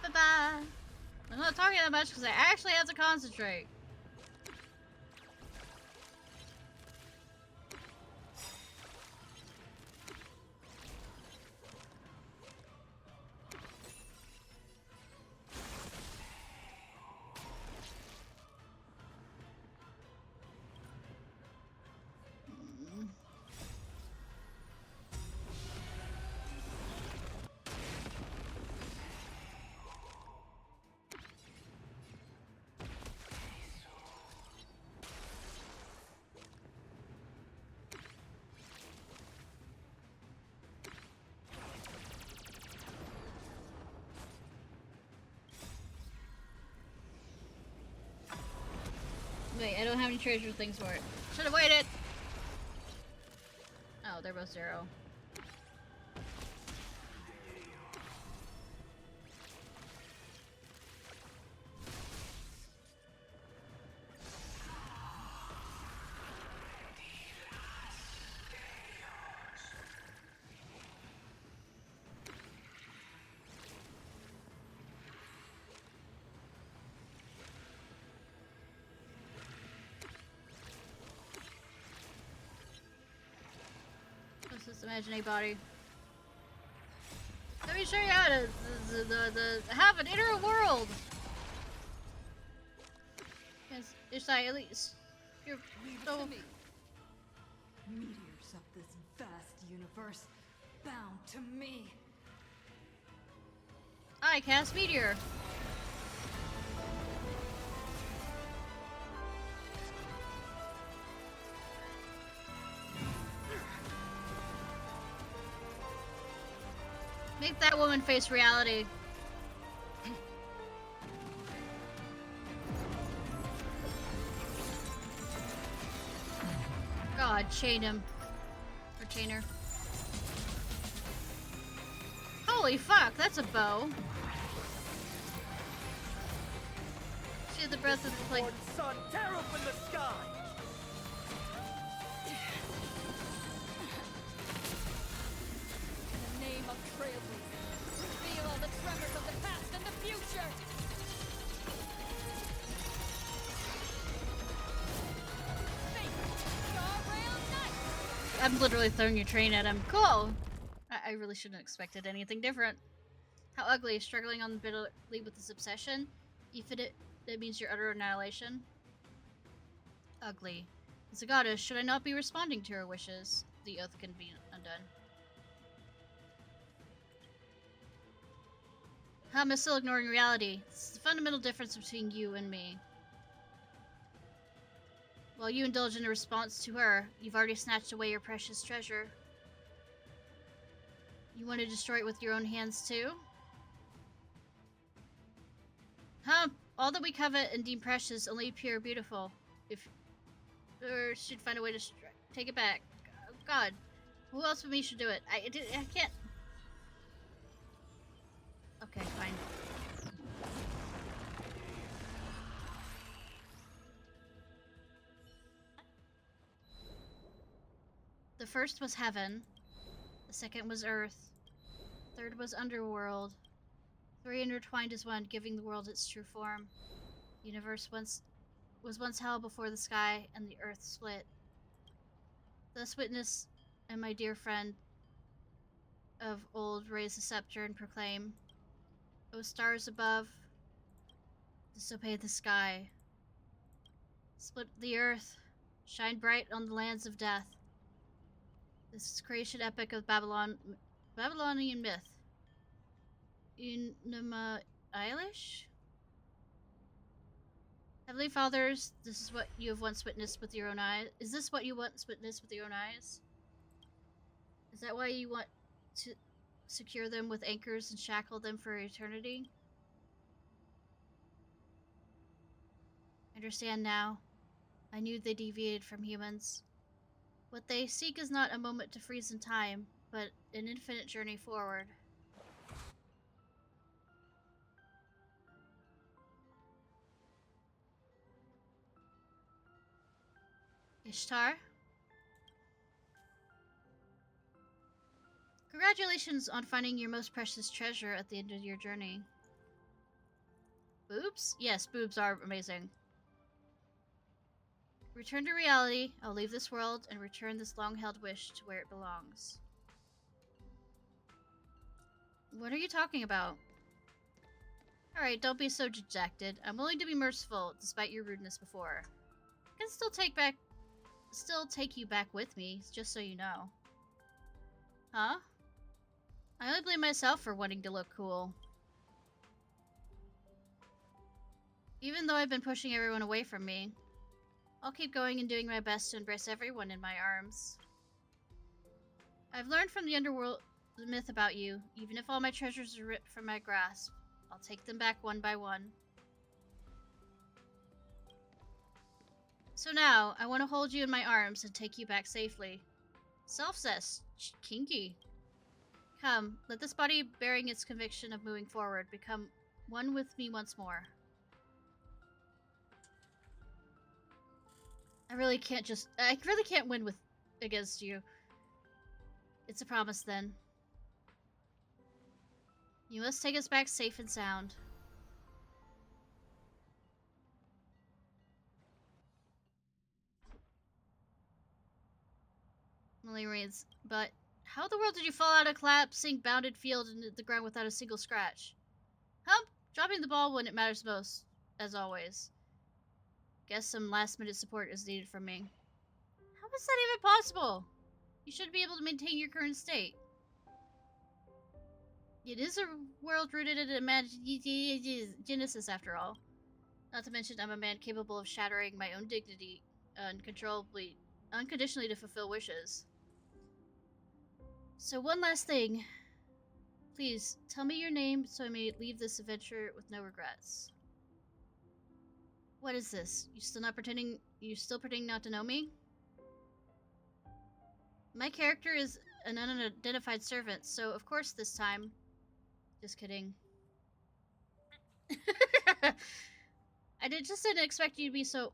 Bye-bye. I'm not talking that much because I actually have to concentrate. Wait, I don't have any treasure things for it. Should have waited! Oh, they're both 0. What's this imaginary body? Let me show you how to have an inner world. Yes, Ishnai, at least you're so. Meteors of this vast universe, bound to me. I cast meteor. Make that woman face reality. God, chain him. Or chain her. Holy fuck, that's a bow. She had the breath of the flame. Sun, tear open the sky! In the name of Trailblazer, reveal all the tremors of the past and the future! I'm literally throwing your train at him. Cool! I really shouldn't have expected anything different. How ugly, struggling on bitterly with this obsession. Even it means your utter annihilation. Ugly. As a goddess, should I not be responding to her wishes? The oath can be undone. How am I still ignoring reality? This is the fundamental difference between you and me. While you indulge in a response to her, you've already snatched away your precious treasure. You want to destroy it with your own hands too? Huh? All that we covet and deem precious, only pure, beautiful. Or should find a way to take it back. Oh, God, who else but me should do it? I can't. Okay, fine. The first was heaven. The second was earth. Third was underworld. 3 intertwined as one, giving the world its true form. The universe was once hell before the sky and the earth split. Thus witness and my dear friend of old raise the scepter and proclaim, O stars above, disobey the sky. Split the earth, shine bright on the lands of death. This is creation epic of Babylonian myth. Unima Eilish? Heavenly Fathers, this is what you have once witnessed with your own eyes. Is this what you once witnessed with your own eyes? Is that why you want to secure them with anchors and shackle them for eternity? I understand now. I knew they deviated from humans. What they seek is not a moment to freeze in time, but an infinite journey forward. Ishtar? Congratulations on finding your most precious treasure at the end of your journey. Boobs? Yes, boobs are amazing. Return to reality. I'll leave this world and return this long-held wish to where it belongs. What are you talking about? Alright, don't be so dejected. I'm willing to be merciful, despite your rudeness before. I can still take you back with me, just so you know. Huh? I only blame myself for wanting to look cool. Even though I've been pushing everyone away from me, I'll keep going and doing my best to embrace everyone in my arms. I've learned from the underworld the myth about you. Even if all my treasures are ripped from my grasp, I'll take them back one by one. So now, I want to hold you in my arms and take you back safely. Self-cess. Kinky. Come, let this body bearing its conviction of moving forward become one with me once more. I really can't win against you. It's a promise then. You must take us back safe and sound. Molly reads, but how in the world did you fall out of collapsing bounded field into the ground without a single scratch? Hump! Dropping the ball when it matters most, as always. Guess some last-minute support is needed from me. How is that even possible? You should be able to maintain your current state. It is a world rooted in Genesis, after all. Not to mention, I'm a man capable of shattering my own dignity unconditionally to fulfill wishes. So one last thing. Please, tell me your name so I may leave this adventure with no regrets. What is this? You still pretending not to know me? My character is an unidentified servant, so of course this time... Just kidding. I just didn't expect you to be so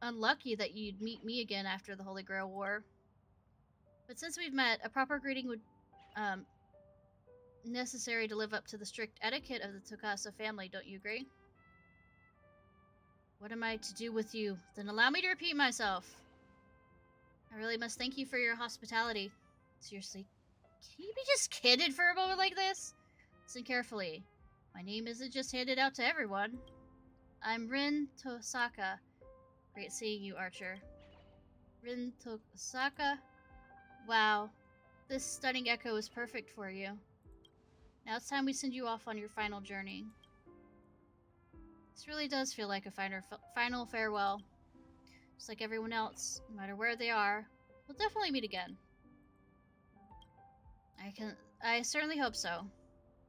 unlucky that you'd meet me again after the Holy Grail War. But since we've met, a proper greeting would necessary to live up to the strict etiquette of the Tokasa family, don't you agree? What am I to do with you? Then allow me to repeat myself. I really must thank you for your hospitality. Seriously, can you be just candid for a moment like this? Listen carefully. My name isn't just handed out to everyone. I'm Rin Tosaka. Great seeing you, Archer. Rin Tosaka? Wow. This stunning echo is perfect for you. Now it's time we send you off on your final journey. This really does feel like a final farewell. Just like everyone else, no matter where they are, we'll definitely meet again. I certainly hope so.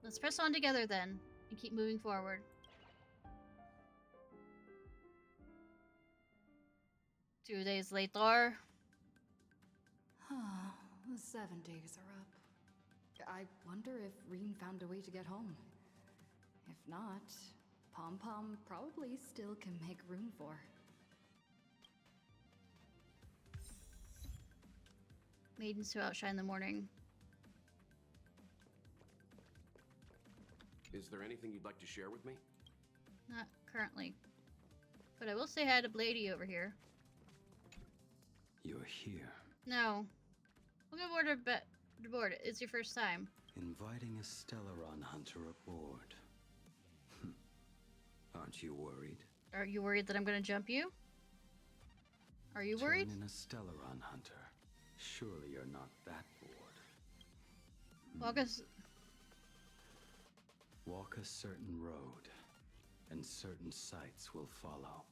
Let's press on together then, and keep moving forward. Two days later. The 7 days are up. I wonder if Reen found a way to get home. If not, Pom Pom probably still can make room for. Maidens who outshine the morning. Is there anything you'd like to share with me? Not currently. But I will say hi to Blady over here. You're here. No. Welcome aboard. It's your first time. Inviting a Stellaron hunter aboard. Aren't you worried? Are you worried that I'm gonna jump you? Are you worried? Turn in a Stellaron hunter. Surely you're not that bored. Walk a certain road, and certain sights will follow.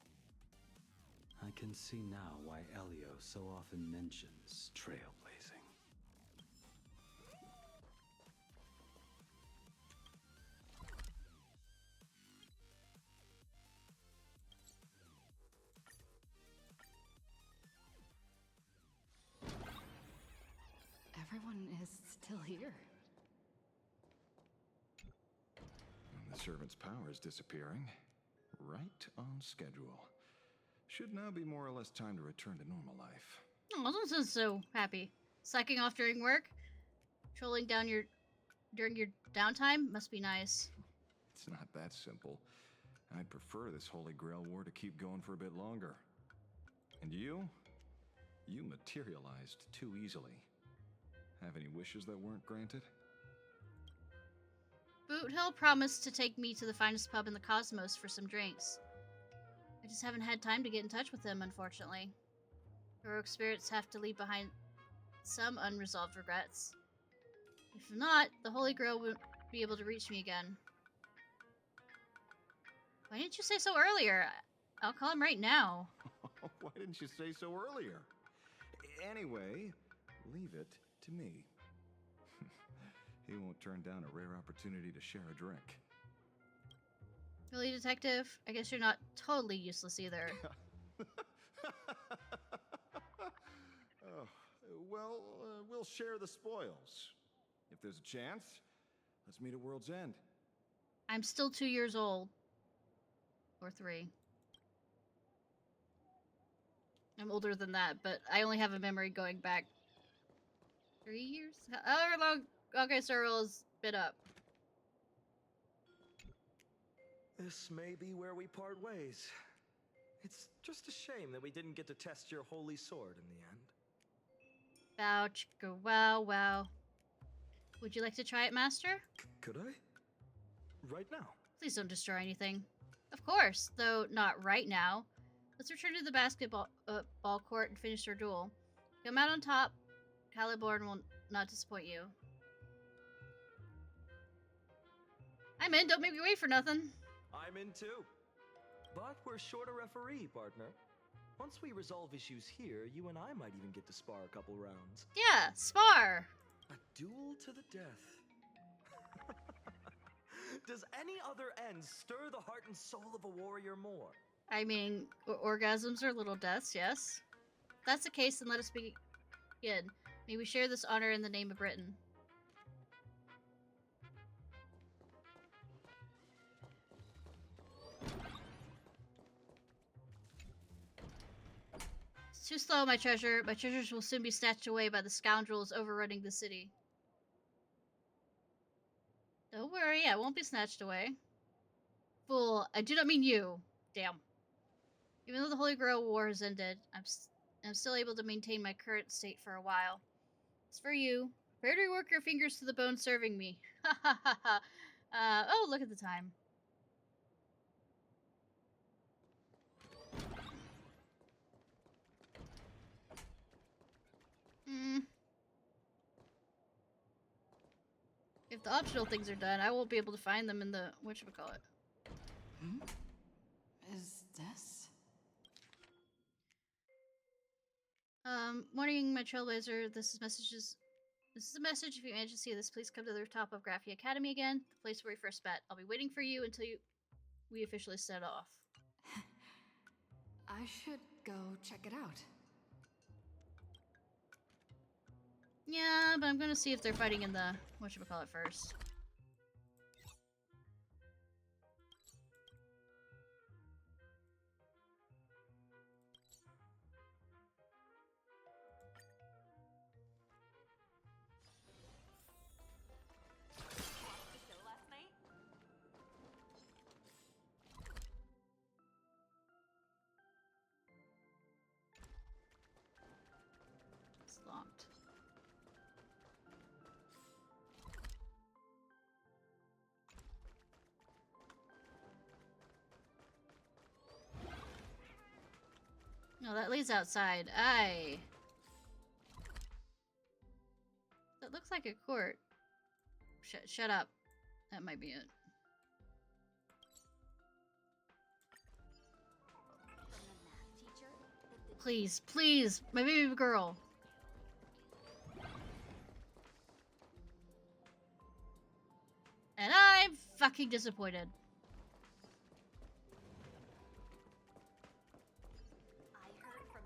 I can see now why Elio so often mentions trailblazing. Everyone is still here. The servant's power is disappearing. Right on schedule. Should now be more or less time to return to normal life. Oh, don't sound so happy. Slacking off during work? Trolling down during your downtime? Must be nice. It's not that simple. I'd prefer this Holy Grail war to keep going for a bit longer. And you? You materialized too easily. Have any wishes that weren't granted? Boothill promised to take me to the finest pub in the cosmos for some drinks. I just haven't had time to get in touch with him, unfortunately. Heroic spirits have to leave behind some unresolved regrets. If not, the Holy Grail won't be able to reach me again. Why didn't you say so earlier? I'll call him right now. Why didn't you say so earlier? Anyway, leave it to me. He won't turn down a rare opportunity to share a drink. Really, Detective? I guess you're not totally useless either. Oh, well, we'll share the spoils. If there's a chance, let's meet at World's End. I'm still 2 years old. Or 3. I'm older than that, but I only have a memory going back 3 years? However long Okay, Cyril has been up. This may be where we part ways. It's just a shame that we didn't get to test your holy sword in the end. Bow, chicka, wow, wow. Would you like to try it, Master? Could I? Right now? Please don't destroy anything. Of course, though not right now. Let's return to the basketball ball court and finish our duel. Come out on top. Caliborn will not disappoint you. I'm in. Don't make me wait for nothing. I'm in too. But we're short a referee, partner. Once we resolve issues here, you and I might even get to spar a couple rounds. Yeah, spar! A duel to the death. Does any other end stir the heart and soul of a warrior more? I mean, orgasms are little deaths, yes? If that's the case, then let us begin. May we share this honor in the name of Britain. It's too slow, my treasure. My treasures will soon be snatched away by the scoundrels overrunning the city. Don't worry, I won't be snatched away. Fool, I do not mean you. Damn. Even though the Holy Grail War has ended, I'm still able to maintain my current state for a while. It's for you. Prepare to work your fingers to the bone serving me. Ha ha ha ha. Oh, look at the time. If the optional things are done, I won't be able to find them in the whatchamacallit. Is this? Morning, my trailblazer. This is a message. If you manage to see this, please come to the rooftop of Graphia Academy again, the place where we first met. I'll be waiting for you until we officially set off. I should go check it out. Yeah, but I'm gonna see if they're fighting in the whatchamacallit first. It's locked. No, that leads outside. Aye. That looks like a court. Shut up. That might be it. Please, please, my baby girl. And I'm fucking disappointed.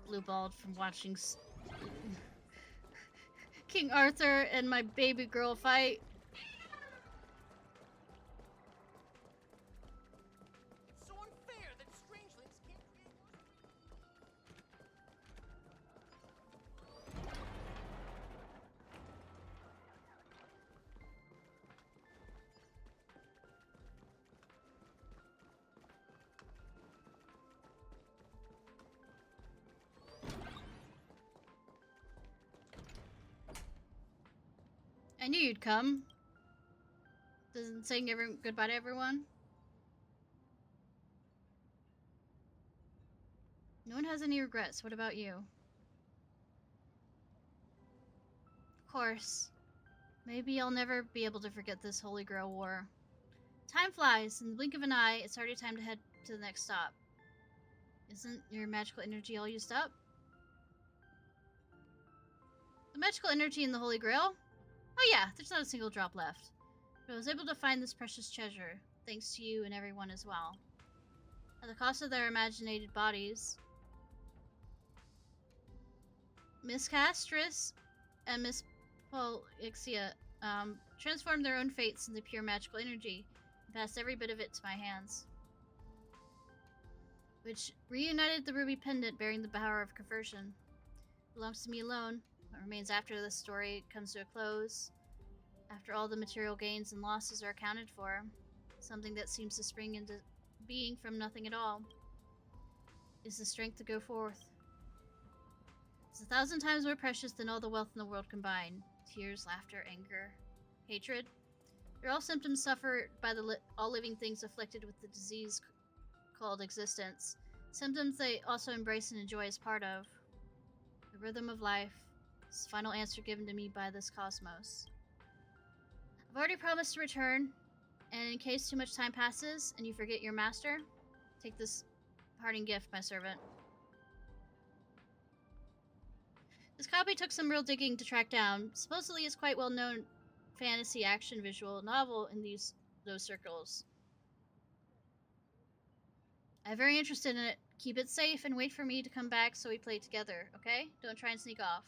Blue balled from watching King Arthur and my baby girl fight. So unfair that strangelings can't create I knew you'd come. Doesn't saying goodbye to everyone? No one has any regrets. What about you? Of course. Maybe I'll never be able to forget this Holy Grail War. Time flies. In the blink of an eye, it's already time to head to the next stop. Isn't your magical energy all used up? The magical energy in the Holy Grail? Oh yeah, there's not a single drop left. But I was able to find this precious treasure, thanks to you and everyone as well. At the cost of their imaginated bodies, Miss Castris and Miss Polixia transformed their own fates into pure magical energy and passed every bit of it to my hands, which reunited the ruby pendant bearing the power of conversion. It belongs to me alone. What remains after this story comes to a close, after all the material gains and losses are accounted for, something that seems to spring into being from nothing at all, is the strength to go forth. It's 1,000 times more precious than all the wealth in the world combined. Tears, laughter, anger, hatred. They're all symptoms suffered by all living things afflicted with the disease called existence. Symptoms they also embrace and enjoy as part of. The rhythm of life is the final answer given to me by this cosmos. I've already promised to return, and in case too much time passes and you forget your master, take this parting gift, my servant. This copy took some real digging to track down. Supposedly is quite well-known fantasy action visual novel in those circles. I'm very interested in it. Keep it safe and wait for me to come back so we play together, okay? Don't try and sneak off.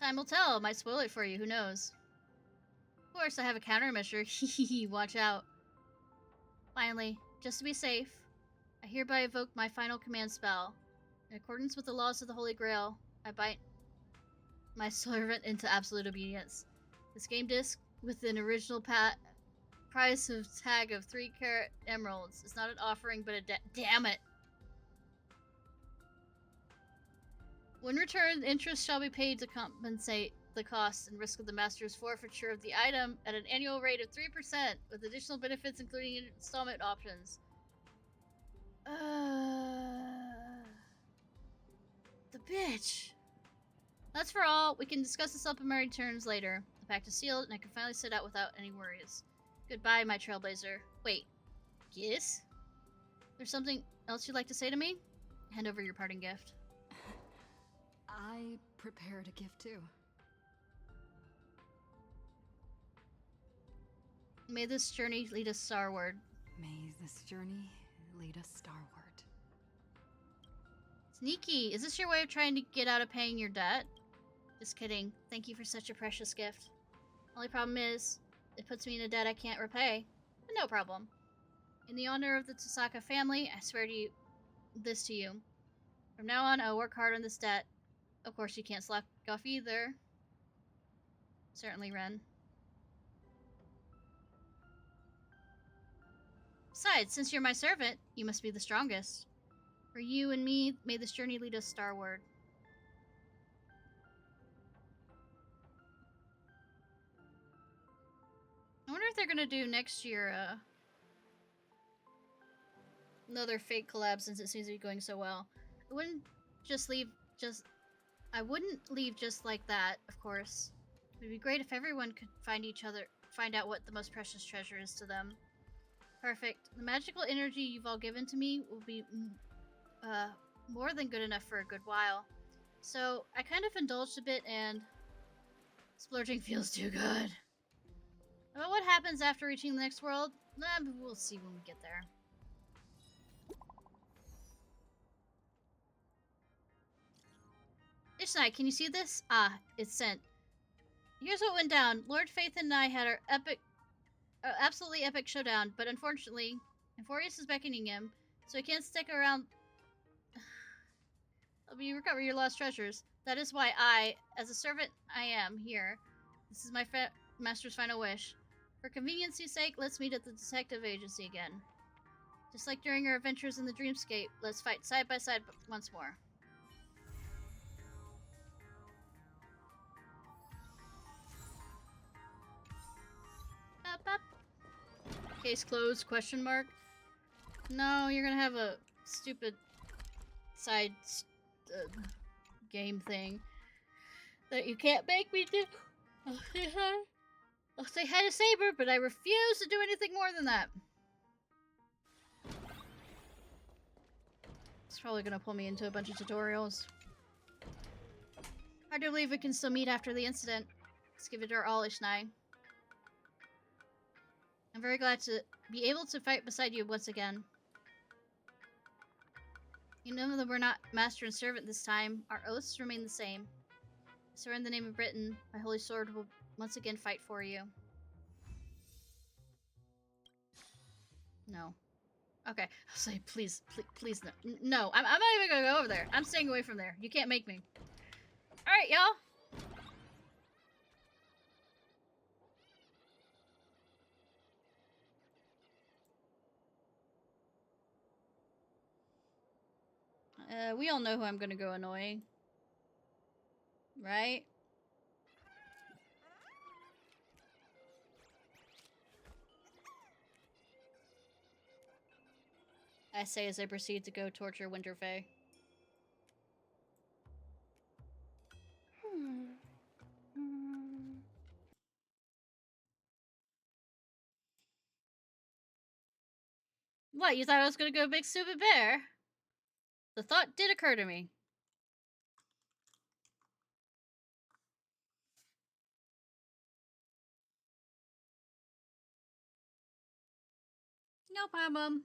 Time will tell. Might spoil it for you. Who knows? Of course, I have a countermeasure. Hehehe, watch out. Finally, just to be safe, I hereby evoke my final command spell. In accordance with the laws of the Holy Grail, I bind my servant into absolute obedience. This game disc, with an original price of tag of 3-carat emeralds, is not an offering, but a damn it! When returned, interest shall be paid to compensate the cost and risk of the master's forfeiture of the item at an annual rate of 3%, with additional benefits including installment options. The bitch. That's for all. We can discuss the supplementary terms later. The pact is sealed, and I can finally sit out without any worries. Goodbye, my trailblazer. Wait. Yes? There's something else you'd like to say to me? Hand over your parting gift. I prepared a gift too. May this journey lead us starward. May this journey lead us starward. Sneaky! Is this your way of trying to get out of paying your debt? Just kidding. Thank you for such a precious gift. Only problem is, it puts me in a debt I can't repay. But no problem. In the honor of the Tosaka family, I swear this to you. From now on, I'll work hard on this debt. Of course, you can't slack off either. Certainly, Ren. Besides, since you're my servant, you must be the strongest. For you and me, may this journey lead us starward. I wonder if they're gonna do next year, another fake collab since it seems to be going so well. I wouldn't leave just like that, of course. It would be great if everyone could find out what the most precious treasure is to them. Perfect. The magical energy you've all given to me will be more than good enough for a good while. So, I kind of indulged a bit and splurging feels too good. About what happens after reaching the next world? We'll see when we get there. Ishnai, can you see this? Ah, it's sent. Here's what went down. Lord Faith and I had our absolutely epic showdown, but unfortunately, Euphorius is beckoning him, so he can't stick around. Help you recover your lost treasures. That is why I, as a servant I am, here. This is my master's final wish. For convenience's sake, let's meet at the detective agency again. Just like during our adventures in the dreamscape, let's fight side by side once more. Up, up. Case closed, question mark? No, you're gonna have a stupid side game thing that you can't make me do. I'll say hi to Saber, but I refuse to do anything more than that. It's probably gonna pull me into a bunch of tutorials. Hard to believe we can still meet after the incident. Let's give it our all, Ishnai. I'm very glad to be able to fight beside you once again. You know that we're not master and servant this time. Our oaths remain the same. I swear in the name of Britain, my holy sword will once again fight for you. No. Okay. I'll say, please, please, no. No, I'm not even gonna go over there. I'm staying away from there. You can't make me. Alright, y'all. We all know who I'm gonna go annoy. Right? I say as I proceed to go torture Winterfell. What, you thought I was gonna go big stupid bear? The thought did occur to me. No problem.